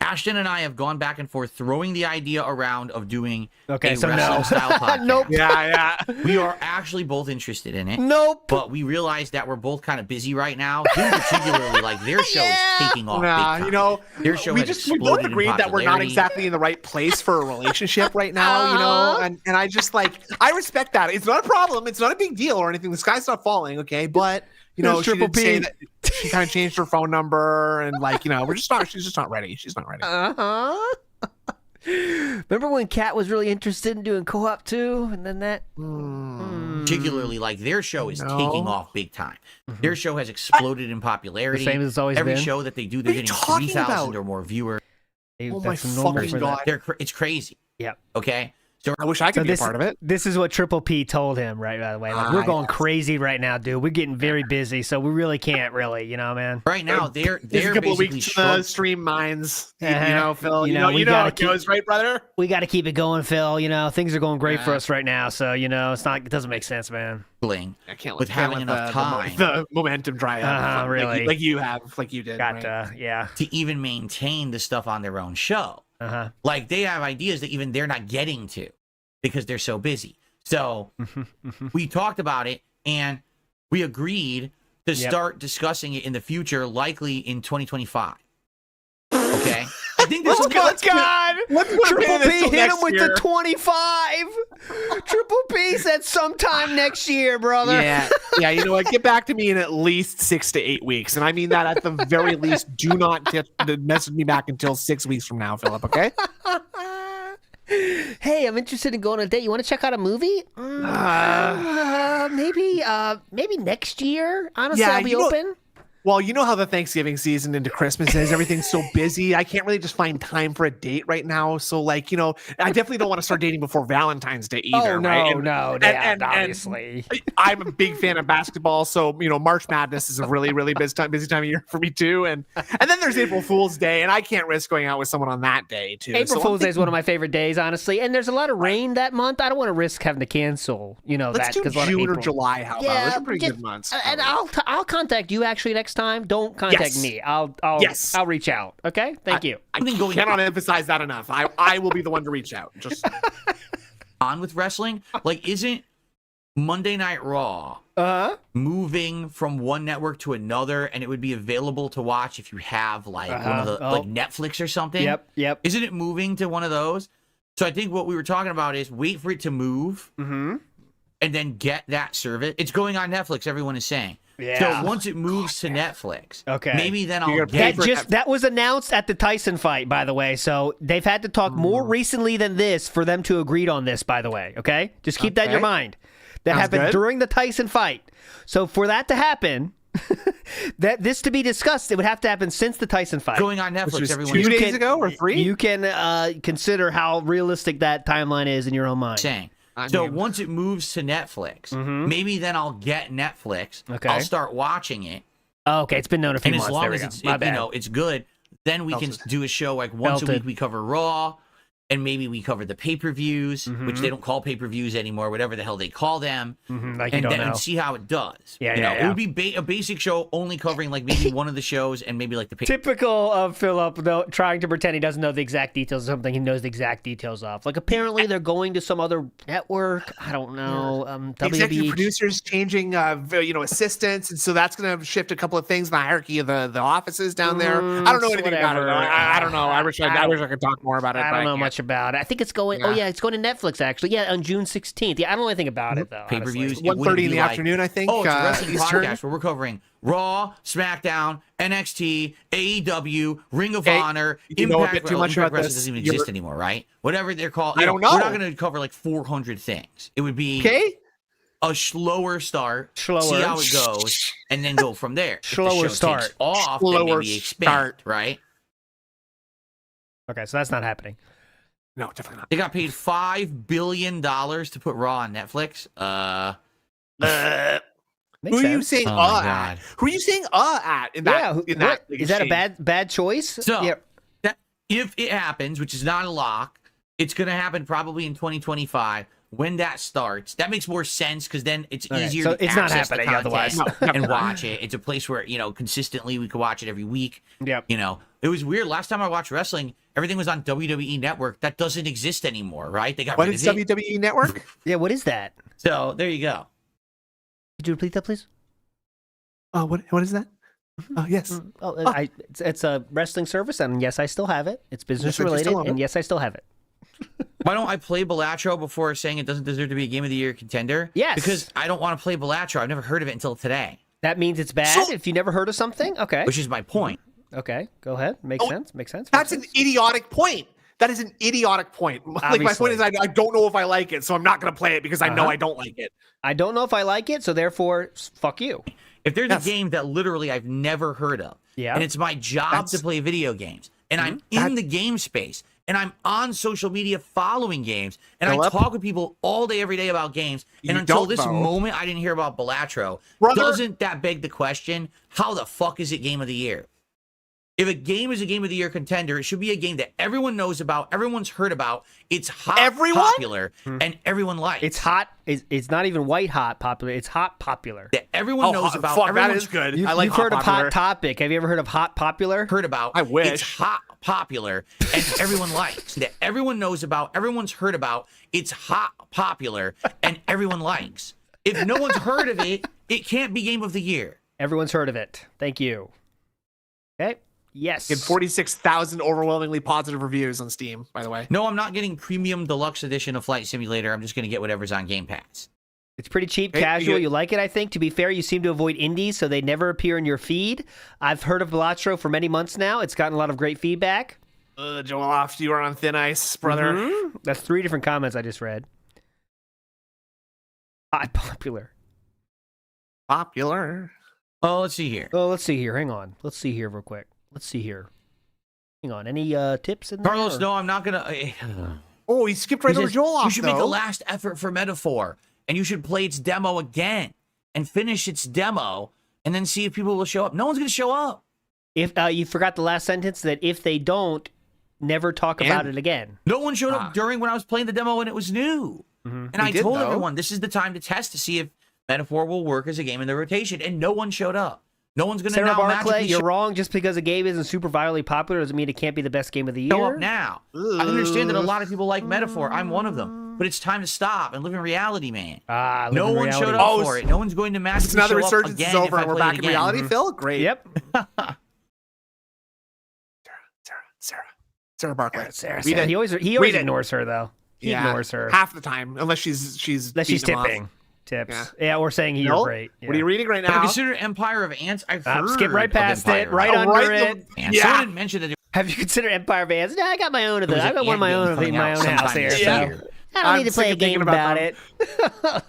Ashton and I have gone back and forth throwing the idea around of doing a so wrestling style podcast. Nope. Yeah. We are actually both interested in it. Nope. But we realize that we're both kind of busy right now. Him particularly, like their show is taking off big time. You know, their show we has both exploded in agreed that we're not popularity. exactly in the right place for a relationship right now. You know, and I just I respect that. It's not a problem. It's not a big deal or anything. The sky's not falling. Okay, but. You know, she did say that she kind of changed her phone number and she's just not ready. She's not ready. Remember when Kat was really interested in doing co-op too? And then that... Particularly, like, their show is taking off big time. Their show has exploded in popularity. The same as it's always Every been. show that they do, they're getting 3,000 or more viewers. Oh my fucking god. It's crazy. Yep. Okay? So I wish I could be a part of it. This is what Triple P told him, right, by the way. Like, we're going crazy right now, dude. We're getting very busy, so we really can't man. Right now, they're a couple of basically weeks stream mines. You know, Phil. You know how it goes, right, brother? We got to keep it going, Phil. You know, things are going great for us right now, so it doesn't make sense, man. I can't with having enough time, the momentum dry up, really, like you did. To even maintain the stuff on their own show. Like they have ideas that even they're not getting to because they're so busy. So we talked about it and we agreed to start discussing it in the future, likely in 2025 Okay. I think this Let's Triple P hit him with year. the 25. Triple P said sometime next year, brother. Yeah. You know what? Get back to me in at least 6 to 8 weeks, and I mean that at the very least. Do not message me back until 6 weeks from now, Philip. Okay. Hey, I'm interested in going on a date. You want to check out a movie? Maybe next year. Honestly, I'll be open. Well, you know how the Thanksgiving season into Christmas is. Everything's so busy. I can't really just find time for a date right now. So, like, I definitely don't want to start dating before Valentine's Day either. Oh, no, right? and obviously. I'm a big fan of basketball. So, March Madness is a really, really busy time of year for me, too. And then there's April Fool's Day, and I can't risk going out with someone on that day, too. April Fool's Day is one of my favorite days, honestly. And there's a lot of rain that month. I don't want to risk having to cancel, Let's do June or July. How about? Those are pretty good months. And I'll contact you actually next time. Don't contact me. I'll reach out. Okay. Thank you. I cannot emphasize that enough. I will be the one to reach out. Just on with wrestling. Like, isn't Monday Night Raw moving from one network to another, and it would be available to watch if you have one of the like Netflix or something? Yep. Isn't it moving to one of those? So I think what we were talking about is wait for it to move, and then get that service. It's going on Netflix. Everyone is saying. Yeah. So once it moves to Netflix, okay, maybe then I'll get that was announced at the Tyson fight, by the way. So they've had to talk more recently than this for them to agree on this, by the way. Okay, just keep that in your mind. That happened during the Tyson fight. So for that to happen, this to be discussed, it would have to happen since the Tyson fight. Going on Netflix, everyone. 2 days ago or 3? You can consider how realistic that timeline is in your own mind. So once it moves to Netflix, maybe then I'll get Netflix. Okay. I'll start watching it. Oh, okay, it's been known a few months. And as long as it's good, then we can do a show like once a week. We cover Raw, and maybe we cover the pay-per-views, which they don't call pay-per-views anymore, whatever the hell they call them. And see how it does. It would be a basic show only covering like maybe one of the shows and maybe like the typical of Philip, though, trying to pretend he doesn't know the exact details of something he knows the exact details of. Like apparently they're going to some other network. I don't know. Executive producers changing, assistants, and so that's going to shift a couple of things in the hierarchy of the offices down there. I don't know anything about it. I don't know. I wish I could talk more about it. I don't know much about it. I think it's going. Oh yeah, it's going to Netflix actually. Yeah, on June 16th. Yeah, I don't know anything about it though. Pay-per-views. 1:30 in the afternoon, I think. Oh, it's a wrestling podcast where we're covering Raw, SmackDown, NXT, AEW, Ring of Honor, Impact. Too much about Wrestling doesn't even exist anymore, right? Whatever they're called. I don't know. We're not going to cover like 400 things. It would be a slower start, see how it goes, and then go from there. Slower start. Takes off, then maybe expand, right? Okay, so that's not happening. No, definitely not. They got paid $5 billion to put Raw on Netflix. Who are you saying at? Who are you saying at? In that is that a bad choice? So that if it happens, which is not a lock, it's going to happen probably in 2025. When that starts, that makes more sense because then it's easier to it's not happening otherwise and watch it. It's a place where consistently we could watch it every week. Yep. It was weird. Last time I watched wrestling, everything was on WWE Network. That doesn't exist anymore, right? They got rid of it. What is WWE Network? Yeah, what is that? So there you go. Could you repeat that, please? Oh, what is that? Oh, yes. It's a wrestling service, and yes, I still have it. It's business related, and yes, I still have it. Why don't I play Balatro before saying it doesn't deserve to be a Game of the Year contender? Yes. Because I don't want to play Balatro. I've never heard of it until today. That means it's bad if you never heard of something? Okay. Which is my point. Okay, go ahead. Makes sense. That's an idiotic point. That is an idiotic point. Like my point is I don't know if I like it, so I'm not going to play it because I know I don't like it. I don't know if I like it, so therefore, fuck you. If there's a game that literally I've never heard of, and it's my job to play video games, and I'm in the game space, and I'm on social media following games, and I talk with people all day, every day about games, and until this moment, I didn't hear about Balatro. Doesn't that beg the question, how the fuck is it Game of the Year? If a game is a Game of the Year contender, it should be a game that everyone knows about, everyone's heard about, it's hot, popular, and everyone likes. It's hot. It's not even white hot popular. It's hot popular. That everyone knows about. Fuck, that is good. You've heard of Hot Topic. Have you ever heard of Hot Popular? Heard about. I wish. It's hot, popular, and everyone likes. That everyone knows about, everyone's heard about, it's hot, popular, and everyone likes. If no one's heard of it, it can't be Game of the Year. Everyone's heard of it. Thank you. Okay. Yes. Get 46,000 overwhelmingly positive reviews on Steam, by the way. No, I'm not getting premium deluxe edition of Flight Simulator. I'm just going to get whatever's on Game Pass. It's pretty cheap, casual. You like it, I think. To be fair, you seem to avoid indies, so they never appear in your feed. I've heard of Balatro for many months now. It's gotten a lot of great feedback. Joel Oft, you are on thin ice, brother. Mm-hmm. That's 3 different comments I just read. Hot popular. Popular. Oh, let's see here. Oh, let's see here. Hang on. Let's see here real quick. Let's see here. Hang on. Any tips in there? Carlos, no, I'm not gonna. Oh, he skipped right over Joel off. You should make a last effort for Metaphor, and you should play its demo again and finish its demo, and then see if people will show up. No one's gonna show up. If you forgot the last sentence, that if they don't, never talk about it again. No one showed up during when I was playing the demo when it was new. And I told everyone this is the time to test to see if Metaphor will work as a game in the rotation, and no one showed up. No one's going to now Barclay, you're wrong. Just because a game isn't super virally popular doesn't mean it can't be the best game of the year. Show up now. I understand that a lot of people like Metaphor. I'm one of them. But it's time to stop and live in reality, man. No one showed up for it. No one's going to magically show up again. Now the resurgence is over and we're back in reality, Phil? Great. Yep. Sarah Barclay. Sarah. He always ignores her, though. He ignores her. Half the time, unless she's tipping. Tips. Yeah, or saying you're great. Yeah. What are you reading right now? Have you considered Empire of Ants? I've heard skip right past it, right under it. Someone didn't mention that. Have you considered Empire of Ants? No, I got my own of them. I got one of my own in my own house here. So I don't need to play a game about it.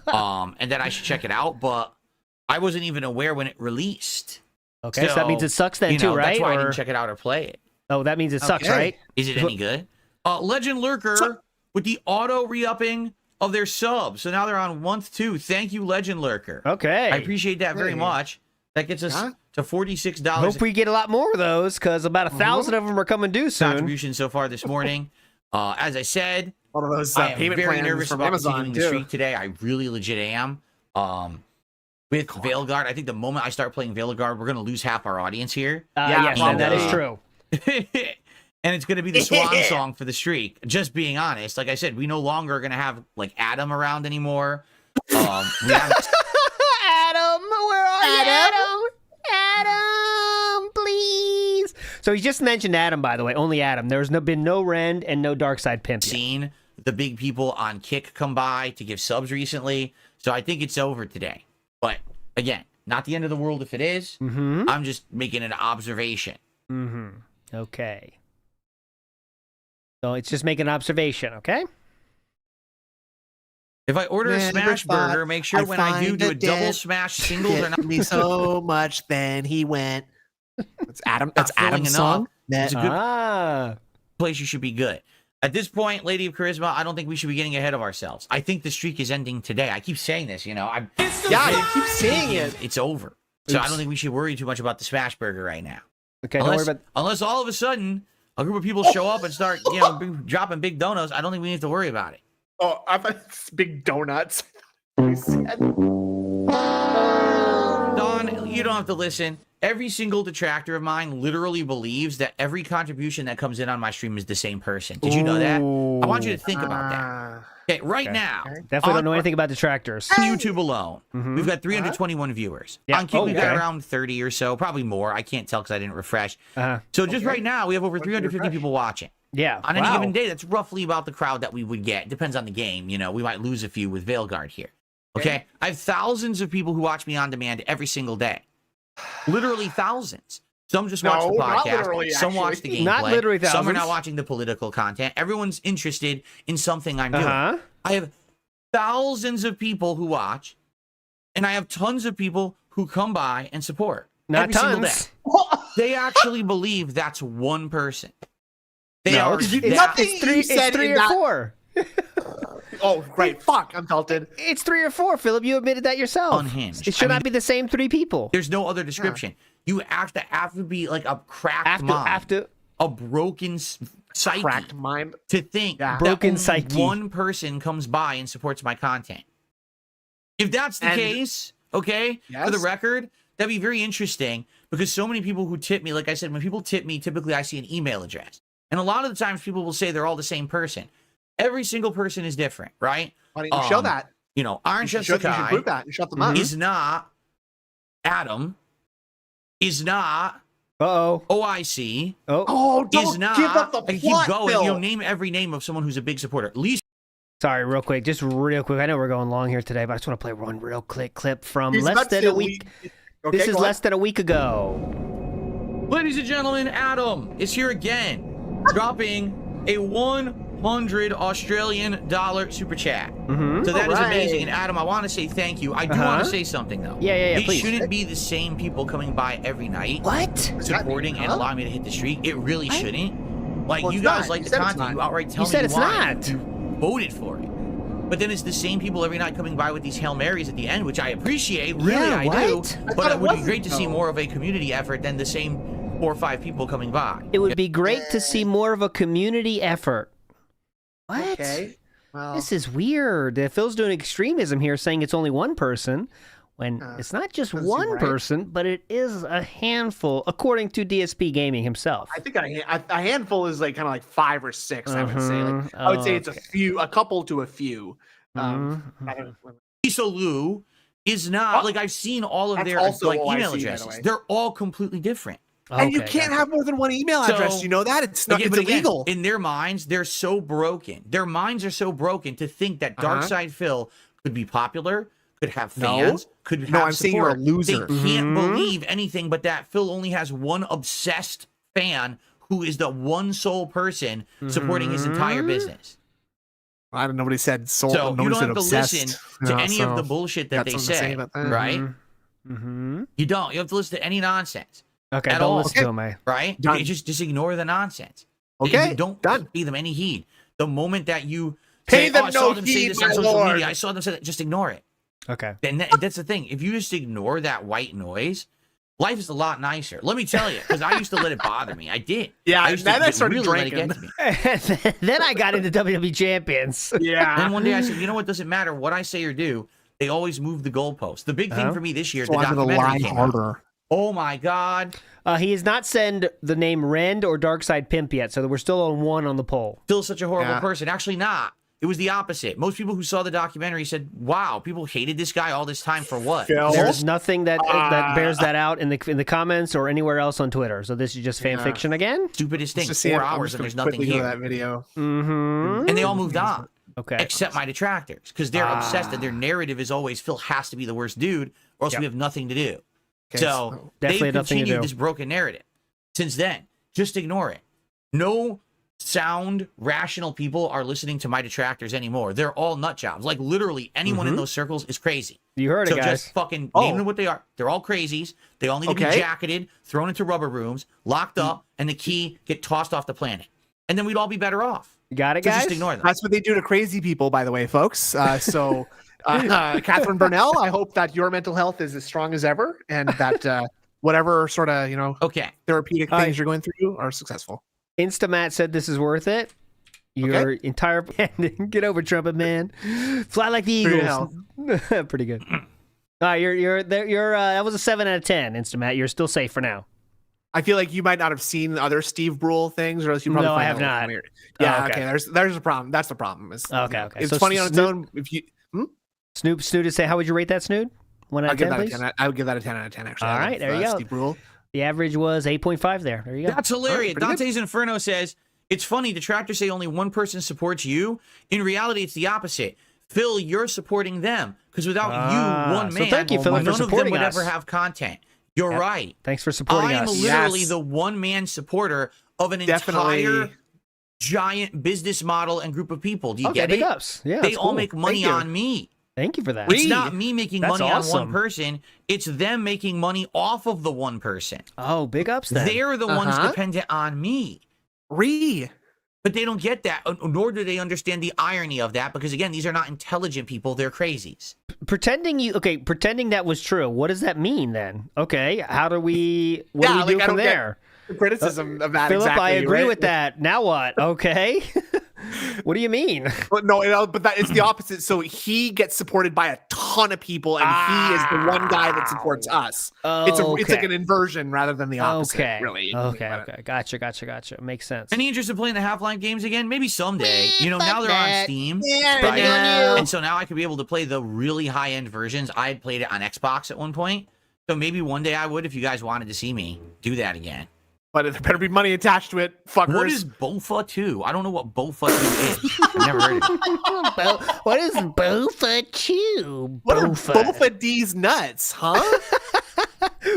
And then I should check it out, but I wasn't even aware when it released. Okay, so that means it sucks then too, right? That's why I didn't check it out or play it. Oh, that means it sucks, right? Is it any good? Legend Lurker with the auto re-upping of their subs. So now they're on month 2. Thank you, Legend Lurker. Okay. I appreciate that very much. That gets us to $46. Hope we get a lot more of those, because about 1,000 of them are coming due soon. Contribution so far this morning. As I said, one of those I am payment very plans nervous from about Amazon continuing the streak today. I really legit am. With Veilguard, I think the moment I start playing Veilguard, we're going to lose half our audience here. Yes, that is true. And it's going to be the swan song for the streak. Just being honest. Like I said, we no longer are going to have, like, Adam around anymore. We have... Adam, where are you? Adam, please. So he just mentioned Adam, by the way. Only Adam. There's been no Rend and no Darkside Pimp yet. Seen the big people on Kick come by to give subs recently. So I think it's over today. But, again, not the end of the world if it is. I'm just making an observation. Okay. So it's just making an observation, okay? If I order a smash burger, make sure when I do a double smash singles or not. Me so much, then he went. That's Adam. That's Adam's song. It's a good place. You should be good. At this point, Lady of Charisma, I don't think we should be getting ahead of ourselves. I think the streak is ending today. I keep saying this, you know. You keep saying it. It's over. So I don't think we should worry too much about the smash burger right now. Okay, unless all of a sudden a group of people show up and start, dropping big donuts, I don't think we need to worry about it. Oh, I thought it's big donuts. Don, you don't have to listen. Every single detractor of mine literally believes that every contribution that comes in on my stream is the same person. Did you know that? I want you to think about that. Okay, now. Definitely don't know anything about detractors. On YouTube alone, we've got 321 viewers. On Kick, we've got around 30 or so, probably more. I can't tell because I didn't refresh. So just right now, we have over 350 people watching. Yeah. On any given day, that's roughly about the crowd that we would get. Depends on the game. You know, we might lose a few with Veilguard here. Okay? I have thousands of people who watch me on demand every single day. Literally thousands. Some just watch the podcast. Some watch the gameplay. Not literally thousands. Some are not watching the political content. Everyone's interested in something I'm doing. I have thousands of people who watch, and I have tons of people who come by and support. Not every tons. single day. They actually believe that's one person. They are it's three or four. Oh, right. Fuck, I'm tilted. It's 3 or 4, Philip. You admitted that yourself. Unhinged. It should not be the same 3 people. There's no other description. You have to be like a cracked mind. A broken psyche. Cracked mind. To think that broken only one person comes by and supports my content. If that's the case, okay, for the record, that'd be very interesting because so many people who tip me, like I said, when people tip me, typically I see an email address. And a lot of the times people will say they're all the same person. Every single person is different, right? Why don't you show that? You know, Iron Chef Sakai is not Adam, is not OIC, is not. Give up the plot, I keep going. Phil. You know, name every name of someone who's a big supporter. At least. Sorry, real quick. I know we're going long here today, but I just want to play one real quick clip from less than a week. Okay, this is less than a week ago. Ladies and gentlemen, Adam is here again, dropping a 100 $200 Australian super chat. So that is amazing. And Adam, I want to say thank you. I do want to say something though. Yeah, it please. shouldn't be the same people coming by every night. What? Supporting and allowing me to hit the streak. It really shouldn't. Like, Well, you it's guys not. like You the said it's content. not. You outright tell You me said you it's want not. it. You voted for it. But then it's the same people every night coming by with these Hail Marys at the end, which I appreciate. Really, Yeah, I what? do. But it would be great to see more of a community effort than the same 4 or 5 people coming by. It would be great to see more of a community effort. What? Okay. Well, This is weird. Phil's doing extremism here, saying it's only one person, when it's not just doesn't seem one right. person, but it is a handful, according to DSP Gaming himself. I think a handful is like kind of like 5 or 6. I would say. Like, I would say it's a couple to a few. I don't- Lisa Lou is not like, I've seen all of That's their also like all I email see, by the addresses. way. They're all completely different. And you Okay, can't gotcha. have more than one email So, address. You know that it's not. Again, It's but again, illegal. in their minds, they're so broken. Their minds are so broken to think that Darkside Phil could be popular, could have fans, could have No, I'm saying you're a support. loser. They can't believe anything but that Phil only has one obsessed fan who is the one sole person supporting his entire business. I don't know. Nobody said soul. So you nobody don't said have to obsessed. listen to any of the bullshit that got they something to say say, about that. right? Mm-hmm. You don't. You have to listen to any nonsense, Okay, At don't all. listen to him, eh? right? Done. You just ignore the nonsense. Okay, You don't done. pay them any heed. The moment that you Pay say, them I saw no them say heed, this on my social lord. media, I saw them say that, just ignore it. Okay. And that's the thing. If you just ignore that white noise, life is a lot nicer. Let me tell you, because I used to let it bother me. I did. Yeah, I used then I to started really let it get drinking. to me. Then I got into WWE Champions. Yeah. Then one day I said, you know what? Doesn't matter what I say or do. They always move the goalpost. The big thing for me this year, So the I'm gonna lie documentary came out. harder. Oh my God. He has not sent the name Rend or Darkside Pimp yet, so we're still on 1 on the poll. Phil's such a horrible Yeah. person. Actually, not. It was the opposite. Most people who saw the documentary said, wow, people hated this guy all this time for what? Phil. There's nothing that bears that out in the comments or anywhere else on Twitter. So this is just fan fiction again. Stupidest thing. Just see 4 it. I'm hours just and gonna there's nothing quickly go to here. that video. Mm-hmm. And they all moved on. Okay. Except my detractors, because they're obsessed that their narrative is always Phil has to be the worst dude, or else we have nothing to do. Okay, So Definitely they've nothing to continued do. this broken narrative since then. Just ignore it. No sound, rational people are listening to my detractors anymore. They're all nut jobs. Like literally anyone in those circles is crazy. You heard So it, guys. just fucking name them what they are. They're all crazies. They all need to be Okay. jacketed, thrown into rubber rooms, locked up, and the key get tossed off the planet. And then we'd all be better off. You got it, So guys? just ignore them. That's what they do to crazy people, by the way, folks. Catherine Burnell, I hope that your mental health is as strong as ever, and that whatever sort of Okay. therapeutic All things right. you're going through are successful. Instamat said this is worth it. Your entire get over trumpet man, fly like the Pretty Eagles. Pretty good. All right, you're that was a 7 out of 10. Instamat, you're still safe for now. I feel like you might not have seen other Steve Brule things, or else you probably No, I find have it a little not. weird. Yeah, Oh, okay. okay. There's a problem. That's the problem. It's, Okay. It's So funny on its own. If you, Snood to say, how would you rate that, Snood? 1 out I'll of give 10, that a please. 10. I would give that a 10 out of 10. Actually. All I right, love, there you go. Steve Brule. The average was 8.5 there. There you go. That's hilarious. pretty good. Dante's Inferno says, it's funny, detractors say only one person supports you. In reality, it's the opposite. Phil, you're supporting them. Because without you, one so man, thank you, Phil, none for of them supporting would us. ever have content. You're right. Thanks for supporting I'm us. literally Yes. the one-man supporter of an Definitely. entire giant business model and group of people. Do you Okay, get big it? ups. Yeah, They that's all cool. make money Thank you. on me. Thank you for that. It's not me making That's money on awesome. one person. It's them making money off of the one person. Oh, big ups then. They're the ones Uh-huh. dependent on me. Re. But they don't get that, nor do they understand the irony of that, because again, these are not intelligent people; they're crazies. Pretending that was true. What does that mean then? Okay, how do we? What Yeah, do we like, do I from don't get there? The criticism of that. Philip, exactly, I agree right? with that. Now what? Okay. What do you mean? But no, but that it's the opposite. So he gets supported by a ton of people, and he is the one guy that supports us. It's Okay. like an inversion rather than the opposite. Okay. Really. Okay. Gotcha. Makes sense. Any interest in playing the Half-Life games again? Maybe someday. You know, now they're on Steam. Yeah, right? no. And so now I could be able to play the really high-end versions. I had played it on Xbox at one point, so maybe one day I would, if you guys wanted to see me do that again. But there better be money attached to it, fuckers. What is Bofa 2? I don't know what Bofa 2 is. I've never heard of it. What is Bofa Chew? What are Bofa D's nuts, huh?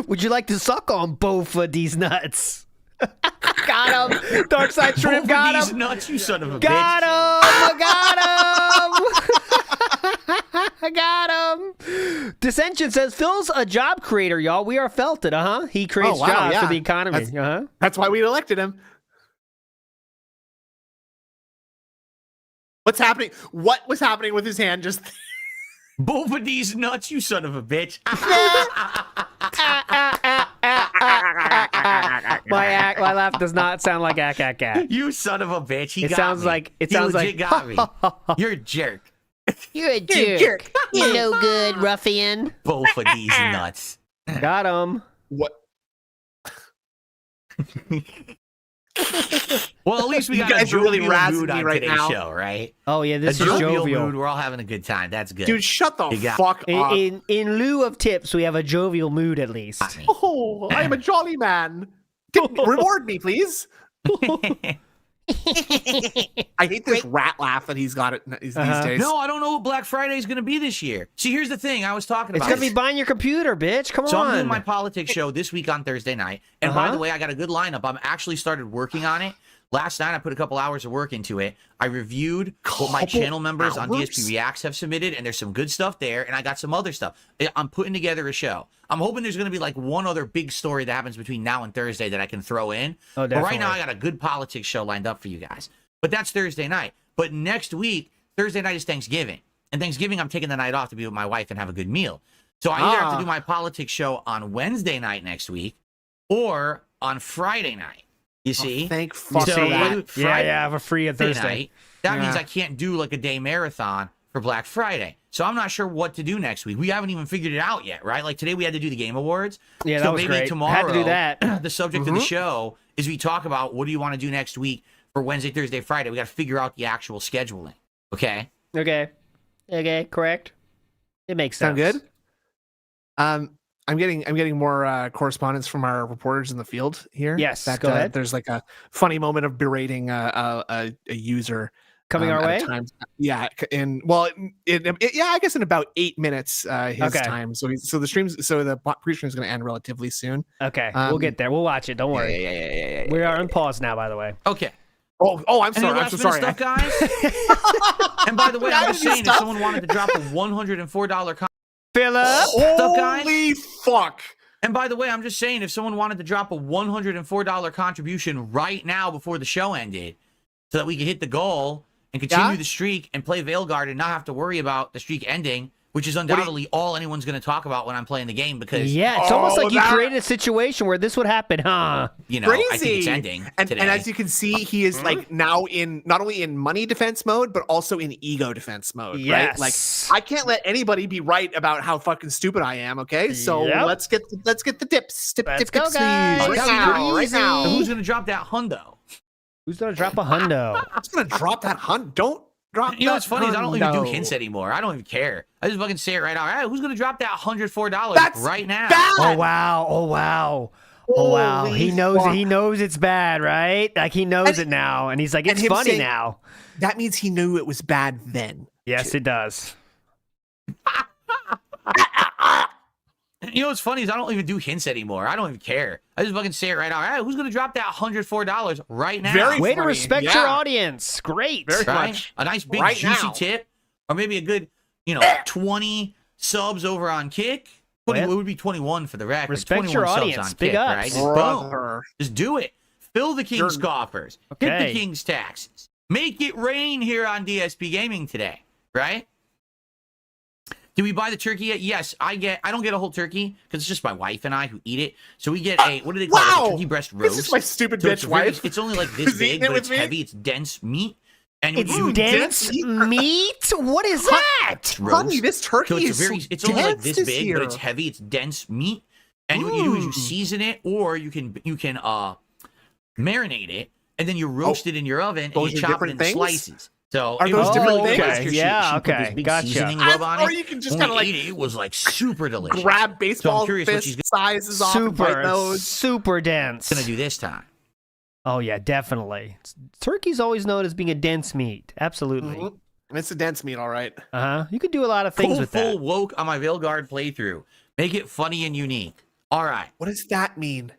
Would you like to suck on both of these nuts? Got him. Dark Side Shrimp got These him. nuts, you son of a Got bitch. him. Got him. Got him. Dissension says Phil's a job creator, y'all. We are felted, He creates jobs for the economy. That's why we elected him. What's happening? What was happening with his hand just? Both of these nuts, you son of a bitch. My laugh does not sound like ack. You son of a bitch. It sounds like got me. You're a jerk. You're a jerk. You no good ruffian. Both of these nuts. Got him. What? Well, at least we got a really jovial razzing mood me on right today's now. show, right? Oh yeah, this A is jovial jovial. mood. We're all having a good time. That's good. Dude, shut the You got- fuck up. In lieu of tips, we have a jovial mood at least. Oh, I am a jolly man. Reward me, please. I hate this rat laugh that he's got these days. No, I don't know what Black Friday is going to be this year. See, here's the thing. I was talking It's about. gonna be buying your computer, bitch. Come So on. I'm doing my politics show this week on Thursday night. And by the way, I got a good lineup. I'm actually started working on it. Last night, I put a couple hours of work into it. I reviewed what my channel members on DSP Reacts have submitted, and there's some good stuff there, and I got some other stuff. I'm putting together a show. I'm hoping there's going to be like one other big story that happens between now and Thursday that I can throw in. Oh, but right now, I got a good politics show lined up for you guys. But that's Thursday night. But next week, Thursday night is Thanksgiving. And Thanksgiving, I'm taking the night off to be with my wife and have a good meal. So I either have to do my politics show on Wednesday night next week or on Friday night. You see? Thank fuck So for I that. do Friday I have a free at Thursday. night. That means I can't do like a day marathon for Black Friday. So I'm not sure what to do next week. We haven't even figured it out yet, right? Like today we had to do the Game Awards. Yeah, so that was maybe great. tomorrow, Had to do that. the subject of the show is we talk about what do you want to do next week for Wednesday, Thursday, Friday. We got to figure out the actual scheduling. Okay? Okay, correct. It makes sense. Sound good? I'm getting more correspondence from our reporters in the field here. Yes, that, go ahead. There's like a funny moment of berating a user Coming our at way. a time. Yeah, and well, I guess in about 8 minutes his time. So the Preestream is going to end relatively soon. Okay, we'll get there. We'll watch it. Don't worry. Yeah. We are on pause now, by the way. Okay. Oh, I'm sorry. Any I'm so last minute sorry. stuff, guys? And by the way, I'm just saying, stuff? if someone wanted to drop a $104 Philip. stuff, guys. Holy fuck! And by the way, I'm just saying, if someone wanted to drop a $104 contribution right now before the show ended, so that we could hit the goal and continue the streak and play Veilguard and not have to worry about the streak ending, which is undoubtedly all anyone's going to talk about when I'm playing the game because It's almost like you created a situation where this would happen, huh? you know, Crazy. I think it's ending And today. as you can see, he is like now in not only in money defense mode, but also in ego defense mode. Yes. Right? Like I can't let anybody be right about how fucking stupid I am. Okay, so let's get the dips. Let's go, guys. Right now. So who's going to drop that hundo? Who's gonna drop a hundo? I'm just gonna drop that hunt. Don't drop. You know what's that funny is I don't even do hundo. hints anymore. I don't even care. I just fucking say it right now. Hey, who's going to drop that $104 That's right now? bad. Oh wow. He knows fuck. he knows it's bad, right? Like he knows it now, and he's like, it's him funny saying- now. That means he knew it was bad then. Yes, it does. You know what's funny is I don't even do hints anymore. I don't even care. I just fucking say it right now. Hey, who's going to drop that $104 right now? Very Way to funny. respect Yeah. your audience. Great. Very right? much. A nice big Right juicy now. tip, or maybe a good, 20 subs over on Kick. 20, Well, it would be 21 for the record. respect 21 your subs audience. on Big Kick, ups. right? Just boom. Brother. Just do it. Fill the king's coffers. Hit Okay. the king's taxes. Make it rain here on DSP Gaming today, right? Do we buy the turkey yet? Yes, I don't get a whole turkey because it's just my wife and I who eat it. So we get what do they call it? Wow. Like a turkey breast roast. This is my stupid So bitch it's very- wife. It's only like this Who's big, eating it but with it's me? heavy. It's dense meat. And It's you dense meat? What is that? roast. Honey, this turkey So it's only like this dense big, year. but it's heavy. It's dense meat. And what you do is you season it, or you can marinate it, and then you roast it in your oven and those you are chop it different into things? slices. So Are it those was different really things? good. Okay, She yeah, put okay, this big gotcha. seasoning rub on Or it. you can just When kind of we like ate it, it was like super delicious. grab baseball curious what she's fist sizes off and bite those. Super dense. Gonna do this time. Oh yeah, definitely. Turkey's always known as being a dense meat. Absolutely. Mhm. And it's a dense meat, all right. You could do a lot of things with Full that. woke on my Veilguard playthrough. Make it funny and unique. All right. What does that mean?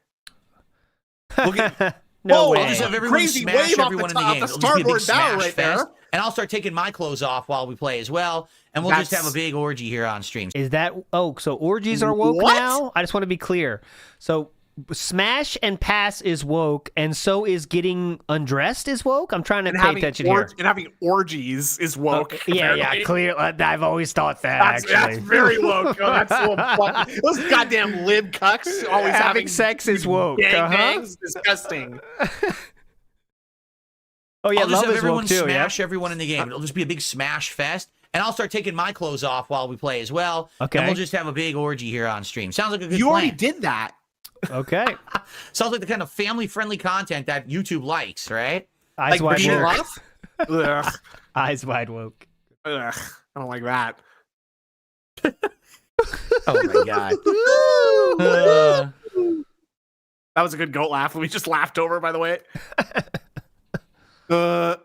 Look at No Whoa, way. I'll just have everyone Crazy smash wave off everyone the in the top, game. the It'll just be a big starboard bow smash right fest. there. And I'll start taking my clothes off while we play as well. And we'll just have a big orgy here on stream. Is that so orgies are woke What? now? I just want to be clear. So smash and pass is woke, and so is getting undressed is woke. I'm trying to pay attention here. And having orgies is woke. Yeah, clear. I've always thought that That's very woke. Oh, that's so fucking, those goddamn lib cucks always having sex is woke. Gangbangs, disgusting. Oh yeah, I'll just love have is everyone woke too. Yeah. smash everyone in the game. It'll just be a big smash fest. And I'll start taking my clothes off while we play as well. Okay. And we'll just have a big orgy here on stream. Sounds like a good You plan. already did that. Okay. Sounds like the kind of family-friendly content that YouTube likes, right? Eyes Like wide being woke. rough? Ugh. Eyes wide woke. Ugh. I don't like that. Oh my god. That was a good goat laugh. We just laughed over, by the way. Okay.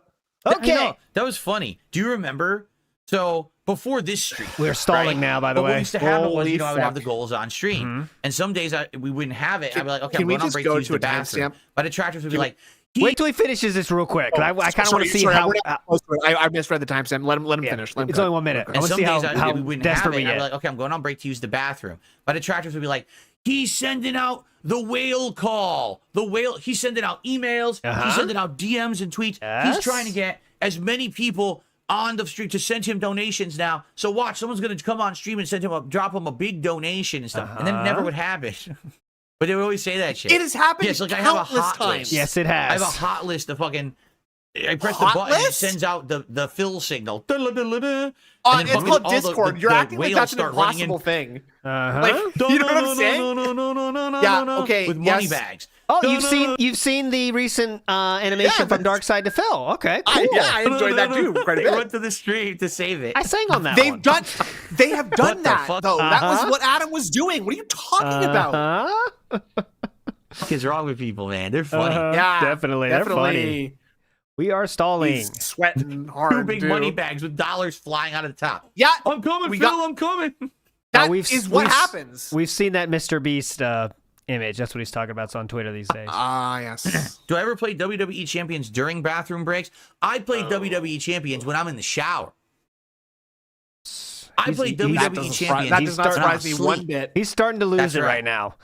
I know, that was funny. Do you remember? So before this stream, We're stalling now, by the but what way. used to happen was, Holy I would have the fuck. goals on stream, and some days we wouldn't have it. I'd be like, okay, Can I'm we going on just break go to use to the a bathroom. timestamp? But detractors would be like, Wait till he finishes this real quick. 'Cause I kind of want to see how. we're not close to it. I misread the timestamp. Let him Yeah, finish. Let him it's go. only 1 minute. I and want to some see days how we wouldn't have desperate it. we I'd be get. like, okay, I'm going on break to use the bathroom. But detractors would be like, he's sending out the whale call. The whale. He's sending out emails. He's sending out DMs and tweets. Yes. He's trying to get as many people on the stream to send him donations now. So watch, someone's going to come on stream and drop him a big donation and stuff. And then it never would happen. But they would always say that shit. It has happened Yes, like I have a countless hot times. list. Yes, it I has. have a hot list of fucking. I press Hot the button and it list? sends out the fill signal. And then It's fucking called all the- Discord. the- You're the acting like whales that's an start running in. impossible thing. Uh-huh. Like, you know what I'm saying? Yeah, okay, With money yes. bags. Oh, you've seen the recent animation Yeah, from Dark Side to Phil. Okay, cool. I enjoyed that too. Quite a They bit. went to the stream to save it. I sang on that They one. have done the that fuck? though. That was Uh-huh. what Adam was doing. What are you talking about? Huh? What is wrong with people, man? They're funny. Yeah, definitely. They're funny. We are stalling. He's sweating hard. Two big dude. money bags with dollars flying out of the top. Yeah, I'm coming, We Phil. got- I'm coming. that we've- is what we've- happens. We've seen that Mr. Beast image. That's what he's talking about. It's on Twitter these days. Ah, yes. Do I ever play WWE Champions during bathroom breaks? I play WWE Champions when I'm in the shower. I play That WWE does Champions. that does not when I'm surprise me asleep. one bit. He's starting to lose That's it right. right now.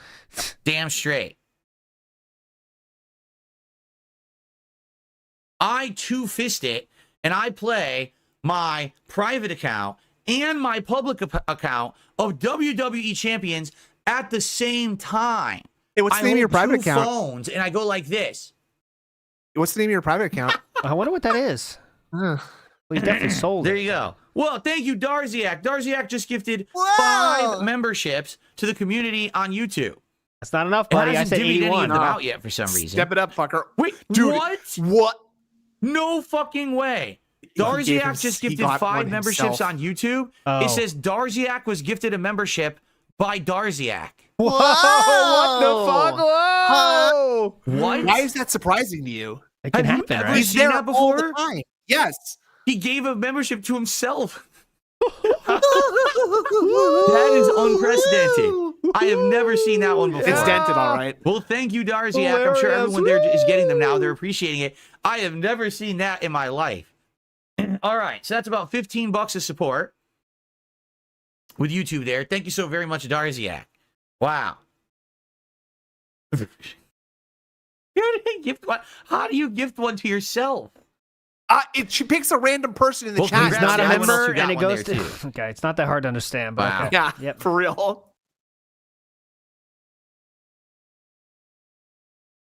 Damn straight. I two-fist it, and I play my private account and my public account of WWE Champions at the same time. Hey, what's the name of your private two account? phones, and I go like this. What's the name of your private account? I wonder what that is. Huh. Well, he definitely sold There it. you go. Well, thank you, Darziak. Darziak just gifted Whoa! 5 memberships to the community on YouTube. That's not enough, It buddy. I hasn't said divvied any of 81. them out yet for some reason. Step it up, fucker. Wait, Dude, what? What? No fucking way. gave Darziak us- just he gifted got 5 one memberships himself. on YouTube. Oh. It says Darziak was gifted a membership by Darziak. Whoa! What the fuck? Whoa! What? Why is that surprising to you? It can Have you happen, ever right? He's seen there that all the before? time. Yes. He gave a membership to himself. That is unprecedented. I have never seen that one before. It's dented, all right. Well, thank you, Darziak. I'm sure Hilarious. everyone there is getting them now. They're appreciating it. I have never seen that in my life. All right, so that's about $15 of support with YouTube there. Thank you so very much, Darziak. Wow. Gift one. How do you gift one to yourself? She picks a random person in the Well, chat. He's not a Everyone else member, who got and it one goes there, to. too. Okay, it's not that hard to understand, but Wow. okay. Yeah, Yep. for real.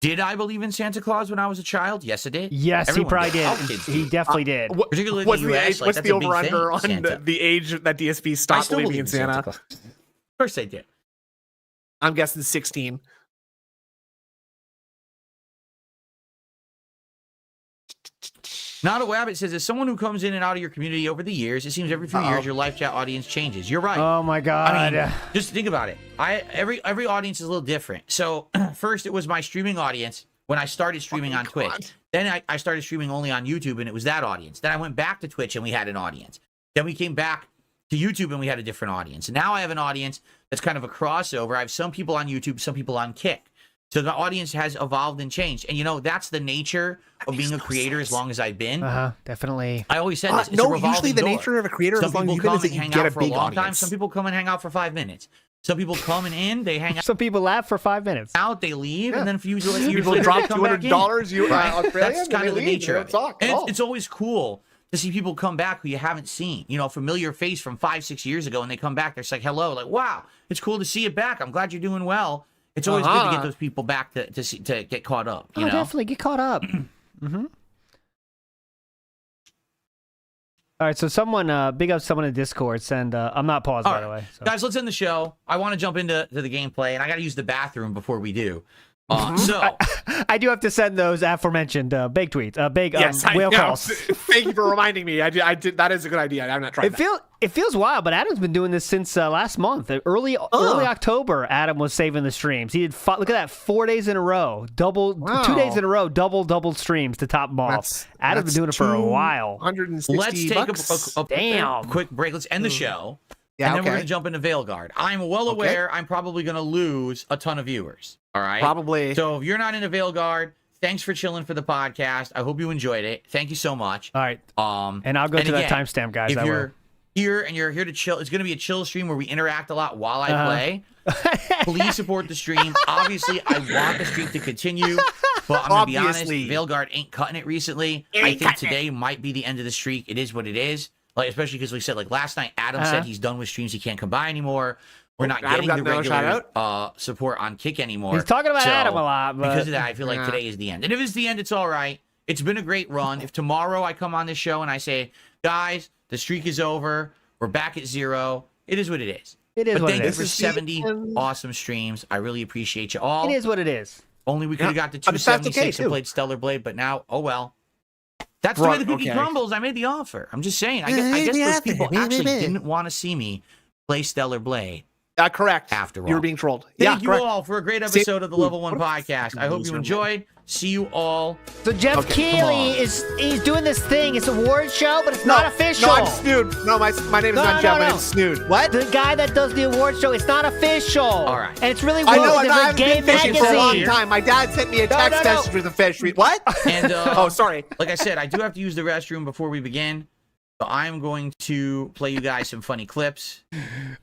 Did I believe in Santa Claus when I was a child? Yes, I did. Yes, Everyone he probably did. All did. kids He do. definitely did. Particularly in What's the the US, age? like, What's that's the a big thing, over/under on Santa. the age that DSP I stopped still believing in believe Santa? Claus. Of course I did. I'm guessing 16. Not a Wabbit says, as someone who comes in and out of your community over the years, it seems every few years your live chat audience changes. You're right. Oh my god. I mean, just think about it. Every audience is a little different. So first it was my streaming audience when I started streaming on Twitch. Then I started streaming only on YouTube and it was that audience. Then I went back to Twitch and we had an audience. Then we came back to YouTube and we had a different audience. And now I have an audience that's kind of a crossover. I have some people on YouTube, some people on Kick. So the audience has evolved and changed. And, you know, that's the nature of being a creator as long as I've been. Definitely. I always said this. It's no, a revolving usually the door. nature of a creator Some as long as people you've been come is that and you hang get out a for a big long time. audience. Some people come and hang out for 5 minutes. Some people come in, they hang Some people laugh for 5 minutes. out, they leave, and then a few years People later, drop they come back in. $200. Right? Australian, That's kind of the nature of it. Talk at And all. it's always cool to see people come back who you haven't seen. You know, a familiar face from 5-6 years ago, and they come back, they're just like, hello, like, wow, it's cool to see you back. I'm glad you're doing well. It's always good to get those people back to get caught up. You know? Definitely get caught up. All right, so someone, big up someone in Discord, send, I'm not paused, by the way. So. Guys, let's end the show. I want to jump into the gameplay, and I got to use the bathroom before we do. So I do have to send those aforementioned big tweets, whale calls. Thank you for reminding me. I did. That is a good idea. I'm not trying. It feels wild, but Adam's been doing this since last month. Early October, Adam was saving the streams. He did look at that, 4 days in a row, 2 days in a row, double streams to top them off. Adam's been doing it for a while. let's take a quick break. Let's end the show. Yeah, and then we're going to jump into Veilguard. I'm well aware I'm probably going to lose a ton of viewers. All right? Probably. So if you're not into Veilguard, thanks for chilling for the podcast. I hope you enjoyed it. Thank you so much. All right. And I'll go to that timestamp, guys. If you're here and you're here to chill, it's going to be a chill stream where we interact a lot while I play. Please support the stream. Obviously, I want the streak to continue, but I'm going to be honest, Veilguard ain't cutting it recently. I think today might be the end of the streak. It is what it is. Like, especially because we said, like, last night, Adam said he's done with streams. He can't come by anymore. We're not getting the regular support on Kick anymore. He's talking about Adam a lot. But... because of that, I feel like today is the end. And if it's the end, it's all right. It's been a great run. If tomorrow I come on this show and I say, guys, the streak is over, we're back at 0, it is what it is. It is but what thank it you is. for 70 awesome streams. I really appreciate you all. It is what it is. Only we could have got to 276 and played Stellar Blade, but now, oh well. That's the way the cookie crumbles. I made the offer. I'm just saying. I guess those people actually didn't want to see me play Stellar Blade. Correct. After all. You were being trolled. Thank you all for a great episode of the Level 1 podcast. I hope you enjoyed. See you all. So Jeff Keighley he's doing this thing. It's an award show, but it's not official. No, I'm Snood. No, my name is not Jeff. My name's Snood. What? The guy that does the award show, it's not official. All right. And it's really I know, and I've Gay been fishing Magazine. for a long time. My dad sent me a text message with a fish. What? And oh, sorry. Like I said, I do have to use the restroom before we begin. So I'm going to play you guys some funny clips.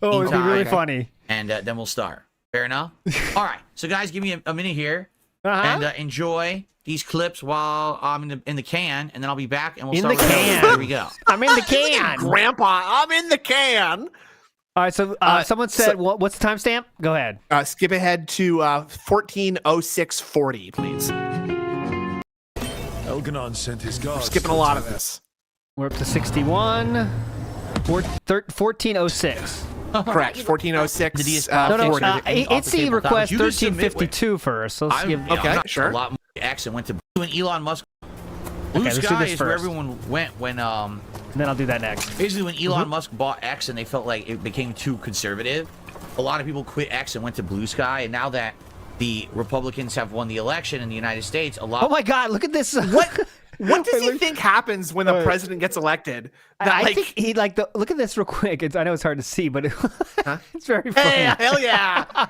Oh, it'd be really funny. And then we'll start. Fair enough? All right. So, guys, give me a minute here. And enjoy these clips while I'm in the can. And then I'll be back and we'll start with can. Here we go. I'm in the can. Grandpa, I'm in the can. All right. So someone said, what's the timestamp? Go ahead. Skip ahead to 14:06:40, please. Elganon sent his guards. We're skipping a lot of this. We're up to 61. 1406. Correct. 1406. Did he It's the request 1352 first. So let's give. Okay, sure. A lot more X and went to when Elon Musk. Blue let's do Sky this is where first. everyone went when And then I'll do that next. basically when Elon Musk bought X and they felt like it became too conservative. A lot of people quit X and went to Blue Sky, and now that the Republicans have won the election in the United States, a lot. Oh my God! Look at this. What does he think happens when the president gets elected? I think he look at this real quick. I know it's hard to see, but it's very funny. Hey, hell yeah!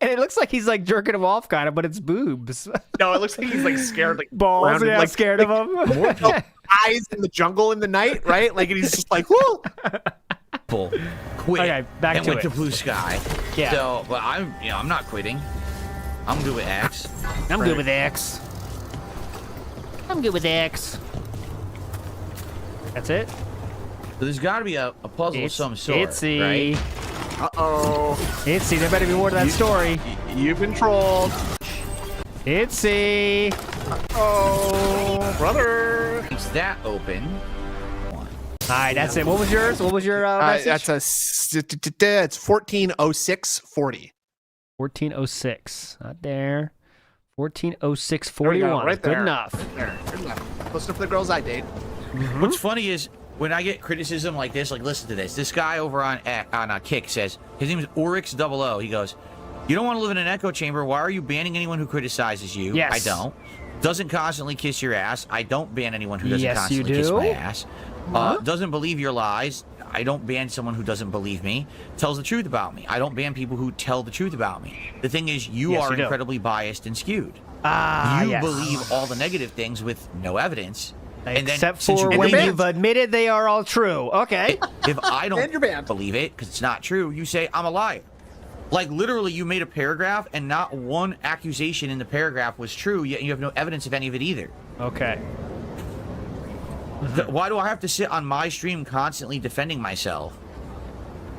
And it looks like he's like jerking him off, kind of, but it's boobs. No, it looks like he's like scared, like balls. Yeah, like scared of him. Eyes in the jungle in the night, right? Like, and he's just like, whoo. Quit. Okay, back and to went it. to Blue Sky. Yeah. So, but I'm not quitting. I'm good with X. I'm good with X. I'm good with X. That's it. So there's got to be a puzzle of some sort, Itsy. right? Uh-oh. Itsy, there better be more to that story. You've been trolled. Itsy. Oh, brother. It's that open. All right, that's it. What was yours? What was your message? It's 14:06:40. 1406. Not there. 1406:41. Right Good there. enough. There. Good enough. Close enough for the girls I date. What's funny is when I get criticism like this, like listen to this. This guy over on Kick says his name is Oryx00. He goes, "You don't want to live in an echo chamber. Why are you banning anyone who criticizes you?" Yes. I don't. Doesn't constantly kiss your ass. I don't ban anyone who doesn't Yes, you constantly kiss do. my ass. Doesn't believe your lies. I don't ban someone who doesn't believe me, tells the truth about me. I don't ban people who tell the truth about me. The thing is, you are incredibly biased and skewed. You believe all the negative things with no evidence. Except for when you've admitted they are all true. Okay. If I don't believe it, because it's not true, you say, I'm a liar. Like, literally, you made a paragraph, and not one accusation in the paragraph was true, yet you have no evidence of any of it either. Okay. Why do I have to sit on my stream constantly defending myself?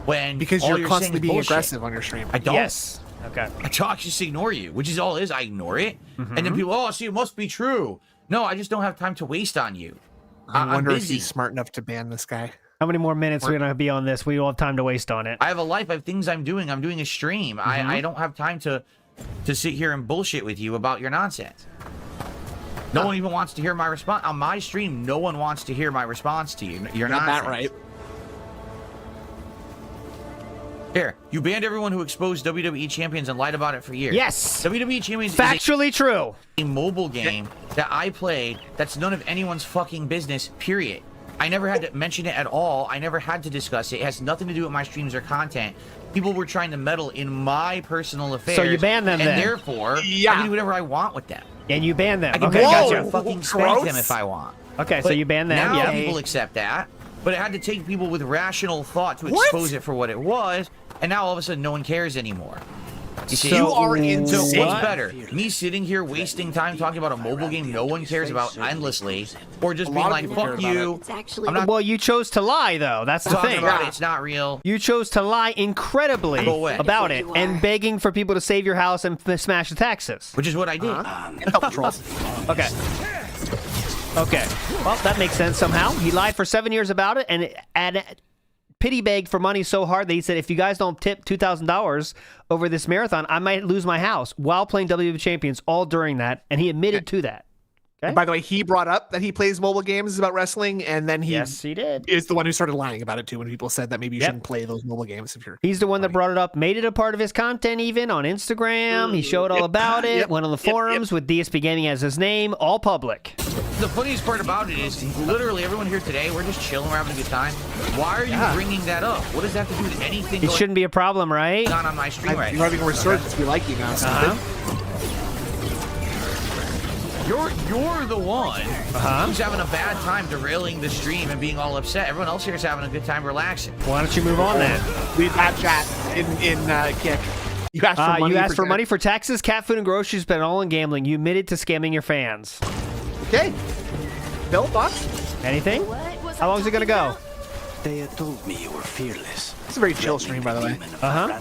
Because you're constantly being aggressive on your stream. I don't. Yes. Okay. I just ignore you, which is all it is. I ignore it. And then people, oh, see, it must be true. No, I just don't have time to waste on you. I wonder if he's smart enough to ban this guy. How many more minutes are we going to be on this? We don't have time to waste on it. I have a life. I have things I'm doing. I'm doing a stream. I don't have time to sit here and bullshit with you about your nonsense. No one even wants to hear my response. On my stream, no one wants to hear my response to you. You're not that right. Here, you banned everyone who exposed WWE champions and lied about it for years. Yes. WWE champions factually true. A mobile game that I played that's none of anyone's fucking business, period. I never had to mention it at all. I never had to discuss it. It has nothing to do with my streams or content. People were trying to meddle in my personal affairs. So you banned them and then. Therefore, I can do whatever I want with them. And you banned them. I can gotcha. Fucking spank them if I want. Okay, but so you banned them. Now people accept that. But it had to take people with rational thought to expose it for what it was. And now all of a sudden no one cares anymore. You see, you are insane. So what's better? Me sitting here wasting time talking about a mobile game no one cares about endlessly, or just being like, fuck you. I'm not, well, you chose to lie, though. That's the thing. About it. It's not real. You chose to lie incredibly about it and begging for people to save your house and smash the taxes. Which is what I did. Okay. Okay. Well, that makes sense somehow. He lied for 7 years about it and pity begged for money so hard that he said, if you guys don't tip $2,000 over this marathon, I might lose my house while playing WWE Champions all during that. And he admitted to that. Okay? And by the way, he brought up that he plays mobile games about wrestling, and then he did. Is the one who started lying about it too when people said that maybe you shouldn't play those mobile games if you're. He's the one that brought it up, made it a part of his content even on Instagram. He showed all about it, went on the forums with dspgaming as his name, all public. The funniest part about it is literally everyone here today, we're just chilling, we're having a good time. Why are you bringing that up? What does that have to do with anything? It shouldn't be a problem, right? Not on my stream right now. You're having a resurgence. We like you now. You're the one who's having a bad time derailing the stream and being all upset. Everyone else here is having a good time relaxing. Why don't you move on then? We've had chat in Kick. You asked for money for taxes, cat food, and groceries, but all in gambling. You admitted to scamming your fans. Okay. Bill, thoughts? Anything? How long is it going to go? They told me you were fearless. It's a very chill stream, by the way.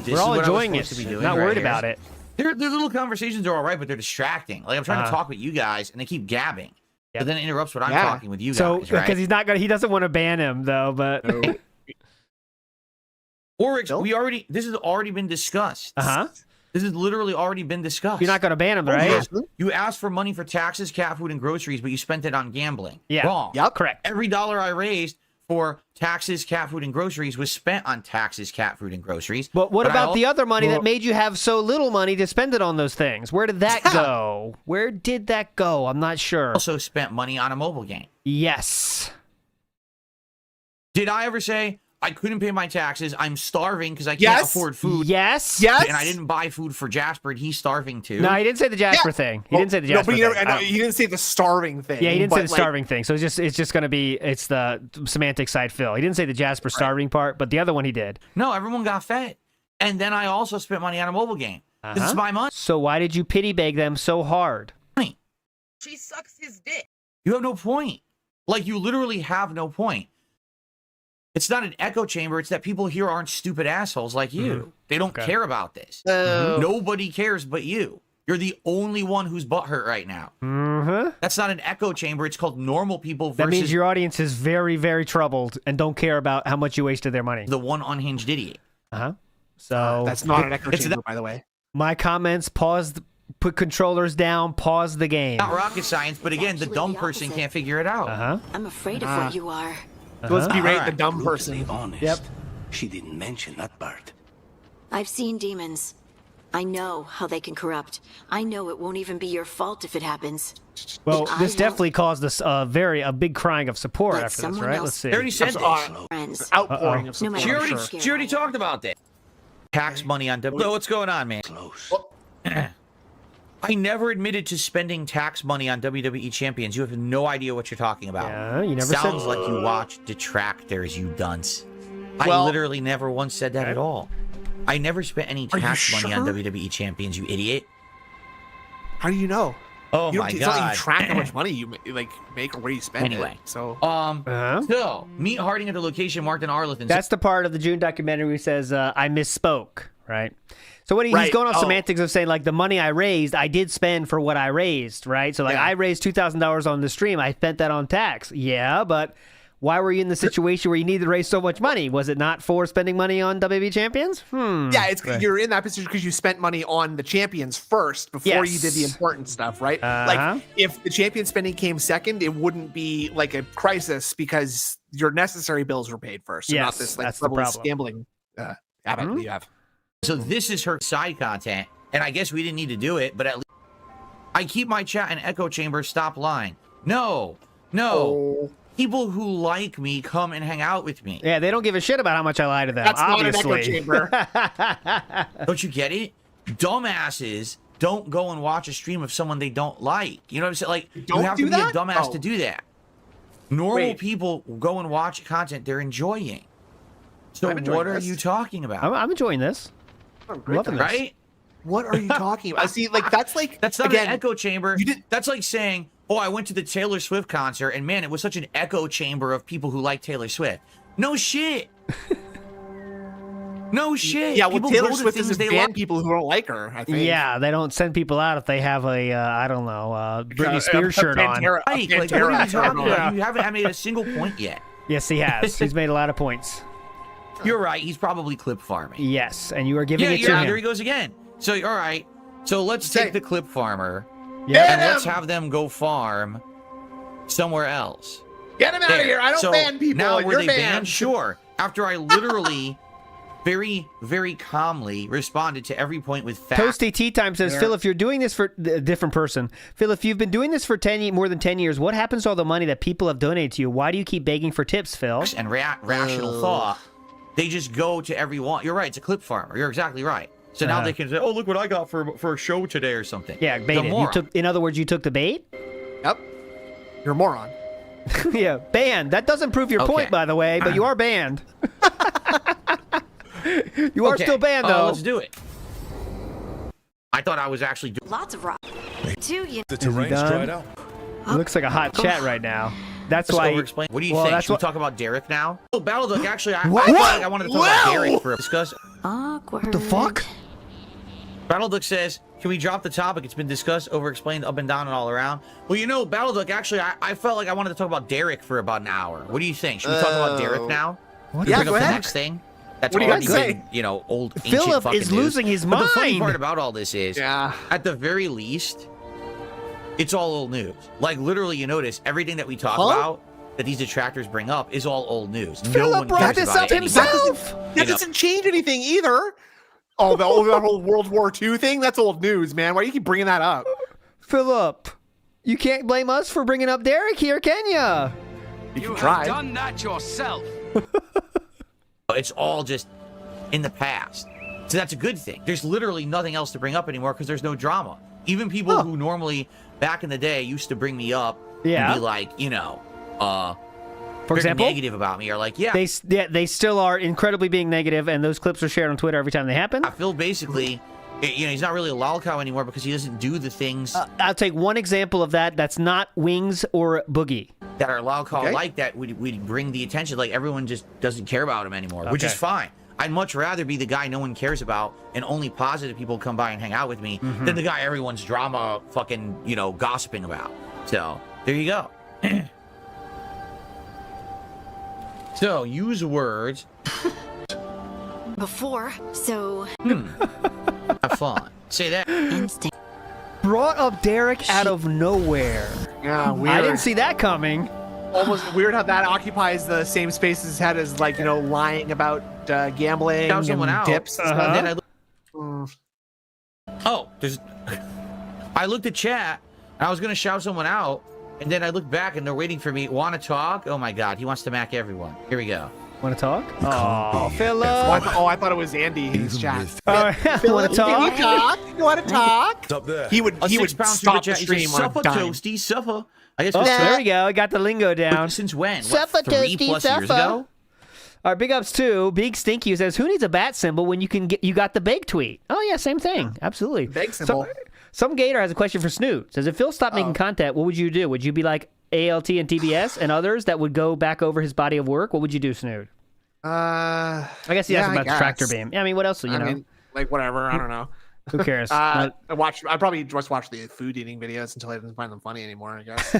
We're all enjoying it. Not worried about it. Their little conversations are all right, but they're distracting. Like, I'm trying to talk with you guys, and they keep gabbing. But then it interrupts what I'm talking with you guys, right? Because he's not gonna, he doesn't want to ban him though. But this has already been discussed. This has literally already been discussed. You're not gonna ban him, right? You asked for money for taxes, cat food, and groceries, but you spent it on gambling. Yeah. Wrong. Yep. Correct. Every dollar I raised for taxes, cat food, and groceries was spent on taxes, cat food, and groceries. But what about the other money that made you have so little money to spend it on those things? Where did that go? Where did that go? I'm not sure. Also spent money on a mobile game. Yes. Did I ever say I couldn't pay my taxes? I'm starving because I can't afford food. Yes. And I didn't buy food for Jasper, and he's starving too. No, he didn't say the Jasper thing. He didn't say the Jasper thing. He didn't say the starving thing. Yeah, he didn't say the starving thing. So it's just going to be, it's the semantic side fill. He didn't say the Jasper starving part, but the other one he did. No, everyone got fed. And then I also spent money on a mobile game. This is my money. So why did you pity beg them so hard? She sucks his dick. You have no point. Like, you literally have no point. It's not an echo chamber. It's that people here aren't stupid assholes like you. They don't care about this. Nobody cares but you. You're the only one who's butthurt right now. That's not an echo chamber. It's called normal people versus... That means your audience is very, very troubled and don't care about how much you wasted their money. The one unhinged idiot. So... that's not an echo chamber, by the way. My comments, put controllers down, pause the game. Not rocket science, but again, the dumb person can't figure it out. I'm afraid of what you are. Let's berate the dumb person. Honest, she didn't mention that part. I've seen demons. I know how they can corrupt. I know it won't even be your fault if it happens. Well, I this won't definitely caused us a big crying of support let after this, someone right? else Let's see. They already said this. friends. Outpouring of No support. matter She already talked about that. Tax money on W. So what's going on, man? Close. I never admitted to spending tax money on WWE champions. You have no idea what you're talking about. Yeah, you never Sounds said. like you watch detractors, you dunce. Well- I literally never once said that at all. I never spent any Are you tax money on sure? WWE champions, you idiot. How do you know? Oh You my don't, it's not like god. you track how much money you make or where you spend Anyway. it. So So meet Harding at the location marked in Arlington. That's the part of the June documentary where he says, I misspoke, right? So what he's Right. going off Oh. semantics of saying, like, the money I raised, I did spend for what I raised, right? So, like, Yeah. I raised $2,000 on the stream. I spent that on tax. Yeah, but why were you in the situation where you needed to raise so much money? Was it not for spending money on WWE champions? yeah, it's you're in that position because you spent money on the champions first before you did the Yes. important stuff, right? Uh-huh. Like if the champion spending came second, it wouldn't be like a crisis because your necessary bills were paid first. So not Yes, this like that's the frivolous problem. gambling habit that you have. So this is her side content, and I guess we didn't need to do it, but at least I keep my chat in echo chamber. Stop lying. No. Oh. People who like me come and hang out with me. Yeah, they don't give a shit about how much I lie to them, That's obviously. not an echo chamber. Don't you get it? Dumbasses don't go and watch a stream of someone they don't like. You know what I'm saying? Like, you Don't have do to be that? a dumbass Oh. to do that. Normal Wait. people go and watch content they're enjoying. So I'm enjoying what are this. you talking about? I'm enjoying this. Loving this. Right? What are you talking about? See, like that's like That's not again, an echo chamber. you did- That's like saying, oh, I went to the Taylor Swift concert and man, it was such an echo chamber of people who like Taylor Swift. No shit. No shit. Yeah, well, People Taylor go to Swift things doesn't they ban like. people who don't like her. I think. Yeah, they don't send people out if they have a, I don't know, Britney Spears A shirt on. Pantera- a Like, what are Pantera you talking hat. about? You haven't made a single point yet. Yes, he has. He's made a lot of points. You're right. He's probably clip farming. Yes, and you are giving Yeah, it to there him. he goes again. So, all right. So let's Say- take the clip farmer Yeah. and let's have them go farm somewhere else. Get him out There. of here! I don't So ban people. Now You're were they banned. banned? Sure. After I literally very, very calmly responded to every point with facts. Toasty Tea Time says, Phil, if you're doing this for a different person, Phil, if you've been doing this for more than 10 years, what happens to all the money that people have donated to you? Why do you keep begging for tips, Phil? And rational thought, they just go to everyone. You're right. It's a clip farmer. You're exactly right. So now they can say, "Oh, look what I got for a show today or something." Yeah, The baited. You moron. took, in other words, you took the bait? Yep. You're a moron. Yeah, banned. That doesn't prove your Okay. point, by the way, but you are banned. You are Okay, still banned, though. Let's do it. I thought I was actually doing. Lots of rock. Too, you The Is he terrain's done? dried out. It looks like a hot chat right now. That's Let's why. over-explain. What do you well, think? that's Should we what- talk about Derek now? Oh, Battleduck. Actually, I What? felt like I wanted to talk about Wow. Derek for a discuss. awkward. What the fuck? Battleduck says, "Can we drop the topic? It's been discussed, over-explained, up and down, and all around." Well, you know, Battleduck. Actually, I felt like I wanted to talk about Derek for about an hour. What do you think? Should we talk about Derek now? What Yeah, Bring go up the ahead. next thing. That's What do you already guys say? been, you know, old ancient Philip fucking is news. losing his But the funny mind. part about all this is, Yeah. at the very least, it's all old news. Like literally, you notice everything that we talk Huh? about that these detractors bring up is all old news. No Philip one brought cares this about up it anymore. himself. That know. doesn't change anything either. Oh, that whole World War II thing? That's old news, man. Why do you keep bringing that up? Philip, you can't blame us for bringing up Derek here, can ya? You can try. done that yourself. It's all just in the past. So that's a good thing. There's literally nothing else to bring up anymore because there's no drama. Even people who normally back in the day used to bring me up Yeah. and be like, you know, For very example, negative about me, or like, yeah, they still are incredibly being negative, and those clips are shared on Twitter every time they happen. I feel basically, you know, he's not really a lolcow anymore because he doesn't do the things I'll take one example of that. That's not Wings or Boogie. that are lolcow Okay. like that. Would bring the attention. Like everyone just doesn't care about him anymore, which is Okay. fine. I'd much rather be the guy no one cares about and only positive people come by and hang out with me Mm-hmm. than the guy everyone's drama fucking, you know, gossiping about. So there you go. So use words. Before, so Have fun. Say that. instinct. Brought up Derek out of nowhere. Yeah, weird. I didn't see that coming. Almost weird how that occupies the same space as head as like, you know, lying about gambling Found someone and out. tips and Uh-huh. stuff. And then I Oh, there's. I looked at chat and I was gonna shout someone out, and then I looked back and they're waiting for me. Want to talk? Oh my God, he wants to mack everyone. Here we go. Want to talk? Oh, Philip. I thought it was Andy in his chat. Want to talk? You want to talk? Up there. He would stop the stream on a Suffer dime. toasty, suffer. I guess Oh, it's there we go. I got the lingo down. since when? Suffer, What, 3+ toasty, years suffer. ago? All right, big ups to Big Stinky, who says, "Who needs a bat symbol when you got the bake tweet?" Oh yeah, same thing. Absolutely. Bake symbol. Some Gator has a question for Snoot. Says, if Phil stopped making content, what would you do? Would you be like ALT and TBS and others that would go back over his body of work? What would you do, Snoot? I guess he asked about the tractor beam. Yeah, I mean, what else? You know, mean, like whatever. I don't know. who cares? I probably just watch the food eating videos until I didn't find them funny anymore, I guess.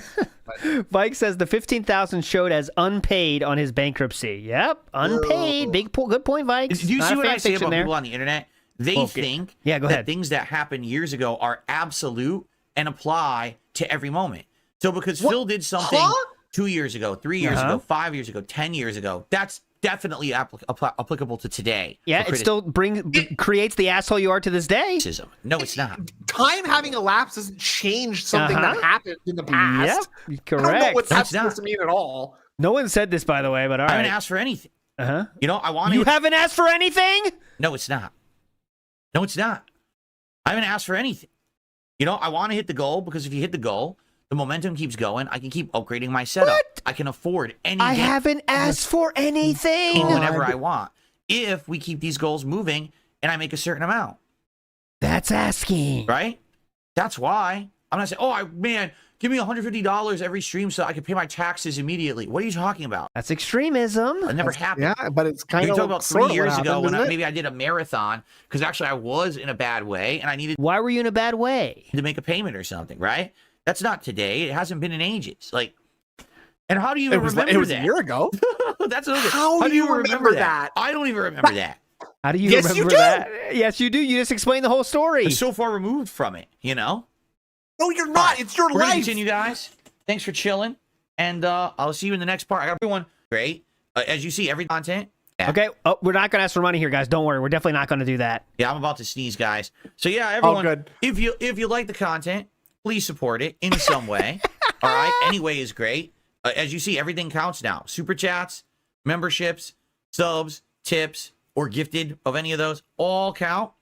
Mike says the 15,000 showed as unpaid on his bankruptcy. Yep, unpaid. Good point, Mike. Do you see what I say about people on the internet? They think go that ahead. things that happened years ago are absolute and apply to every moment. So because Phil did something 2 years ago, 3 years ago, 5 years ago, 10 years ago, that's definitely applicable to to Yeah, it still creates the asshole you are to this day. No, it's not. Time having elapsed doesn't change something that happened in the past. Yeah, I don't know correct. what that's supposed to mean at all. No one said this, by the way, but all I right. haven't asked for anything. Uh-huh. You know, I want You haven't asked for anything? No, it's not. No, it's not. I haven't asked for anything. You know, I want to hit the goal because if you hit the goal, the momentum keeps going. I can keep upgrading my setup. What? I can afford any. I haven't asked for anything. Whenever I want. If we keep these goals moving and I make a certain amount. That's asking. Right? That's why. I'm not saying, man, give me $150 every stream so I can pay my taxes immediately. What are you talking about? That's extremism. That never happened. Yeah, but it's kind You're of talking about 3 years ago when isn't it? maybe I did a marathon because actually I was in a bad way and I needed Why were you in a bad way? to make a payment or something, right? That's not today. It hasn't been in ages. Like, and how do you even remember it was that? a year ago. That's another thing. How do you remember that? I don't even remember that. How do you Yes, remember you do. that? Yes, you do. You just explained the whole story. I'm so far removed from it, you know? No, you're not. It's your We're gonna life. continue, guys. Thanks for chilling. And I'll see you in the next part. I got everyone great. As you see, every content. Yeah. Okay. Oh, we're not going to ask for money here, guys. Don't worry. We're definitely not going to do that. Yeah, I'm about to sneeze, guys. So yeah, everyone. good. If you like the content, please support it in some way. All right. Any way is great. As you see, everything counts now. Super chats, memberships, subs, tips, or gifted of any of those all count.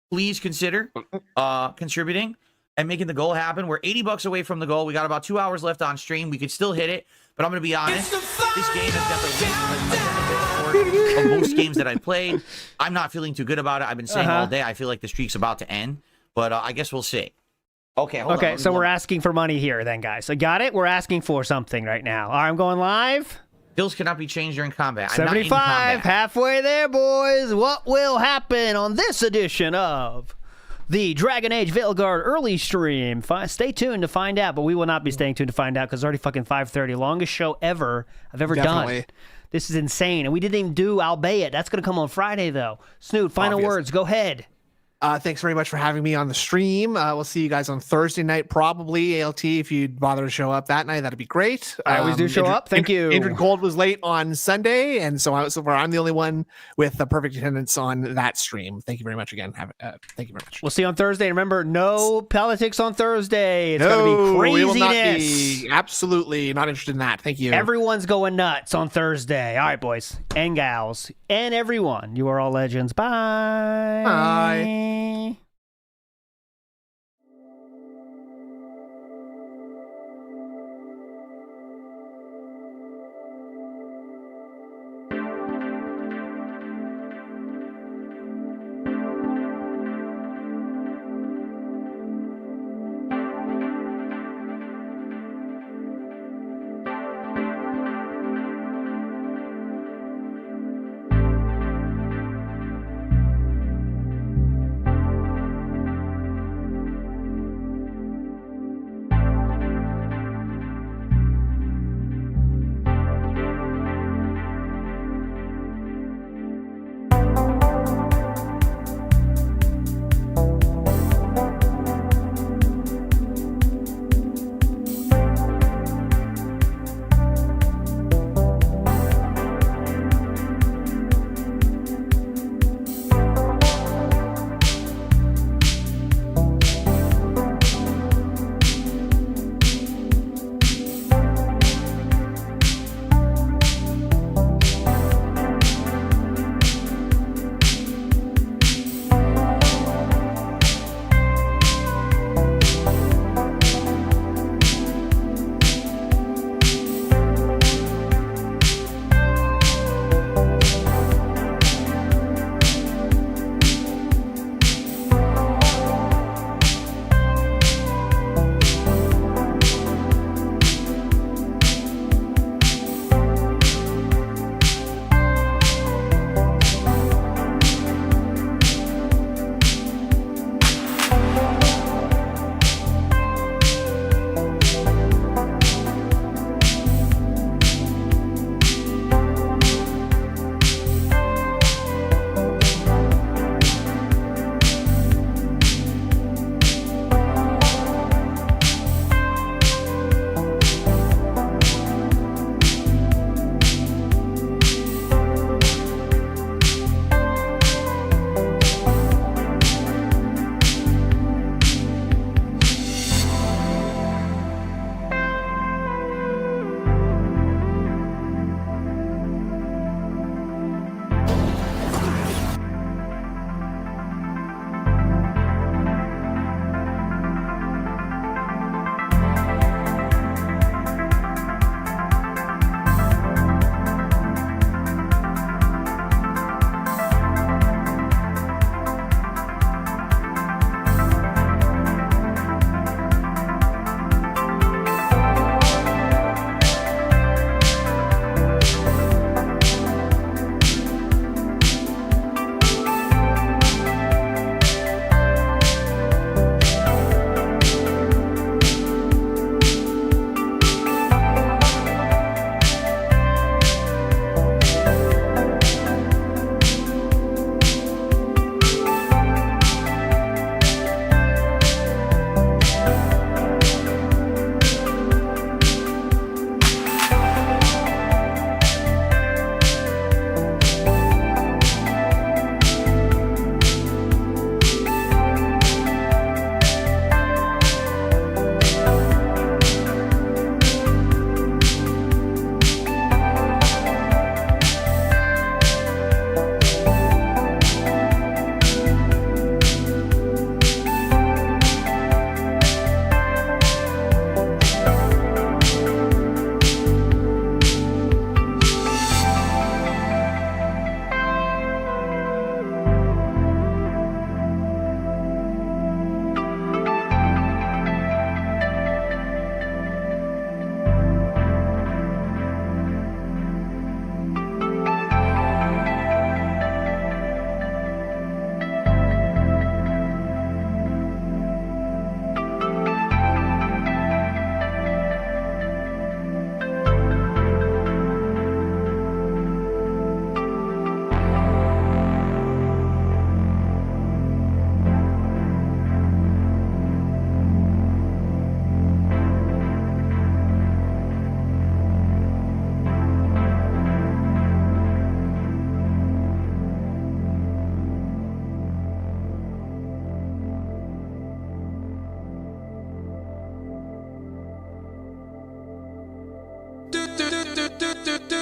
Please consider contributing and making the goal happen. We're $80 away from the goal. We got about 2 hours left on stream. We could still hit it, but I'm going to be honest. This game has definitely of most games that I've played. I'm not feeling too good about it. I've been saying all day. I feel like the streak's about to end, but I guess we'll see. Okay, hold on. Okay, so we're asking for money here then, guys. So got it? We're asking for something right now. All right, I'm going live. Bills cannot be changed during combat. I'm not in 75, combat. halfway there, boys. What will happen on this edition of the Dragon Age Veilguard early stream? Stay tuned to find out, but we will not be staying tuned to find out because it's already fucking 5:30. Longest show ever I've ever done. This is insane. And we didn't even do Albeit. That's going to come on Friday, though. Snoot, final words. Go ahead. Thanks very much for having me on the stream. We'll see you guys on Thursday night, probably. ALT, if you'd bother to show up that night, that'd be great. I always do show up. Thank you. Andrew Gold was late on Sunday, and so I'm the only one with the perfect attendance on that stream. Thank you very much again. Thank you very much. We'll see you on Thursday. And remember, no politics on Thursday. It's going to be craziness. We will not be absolutely not interested in that. Thank you. Everyone's going nuts on Thursday. All right, boys and gals and everyone. You are all legends. Bye. Bye. do, do, do.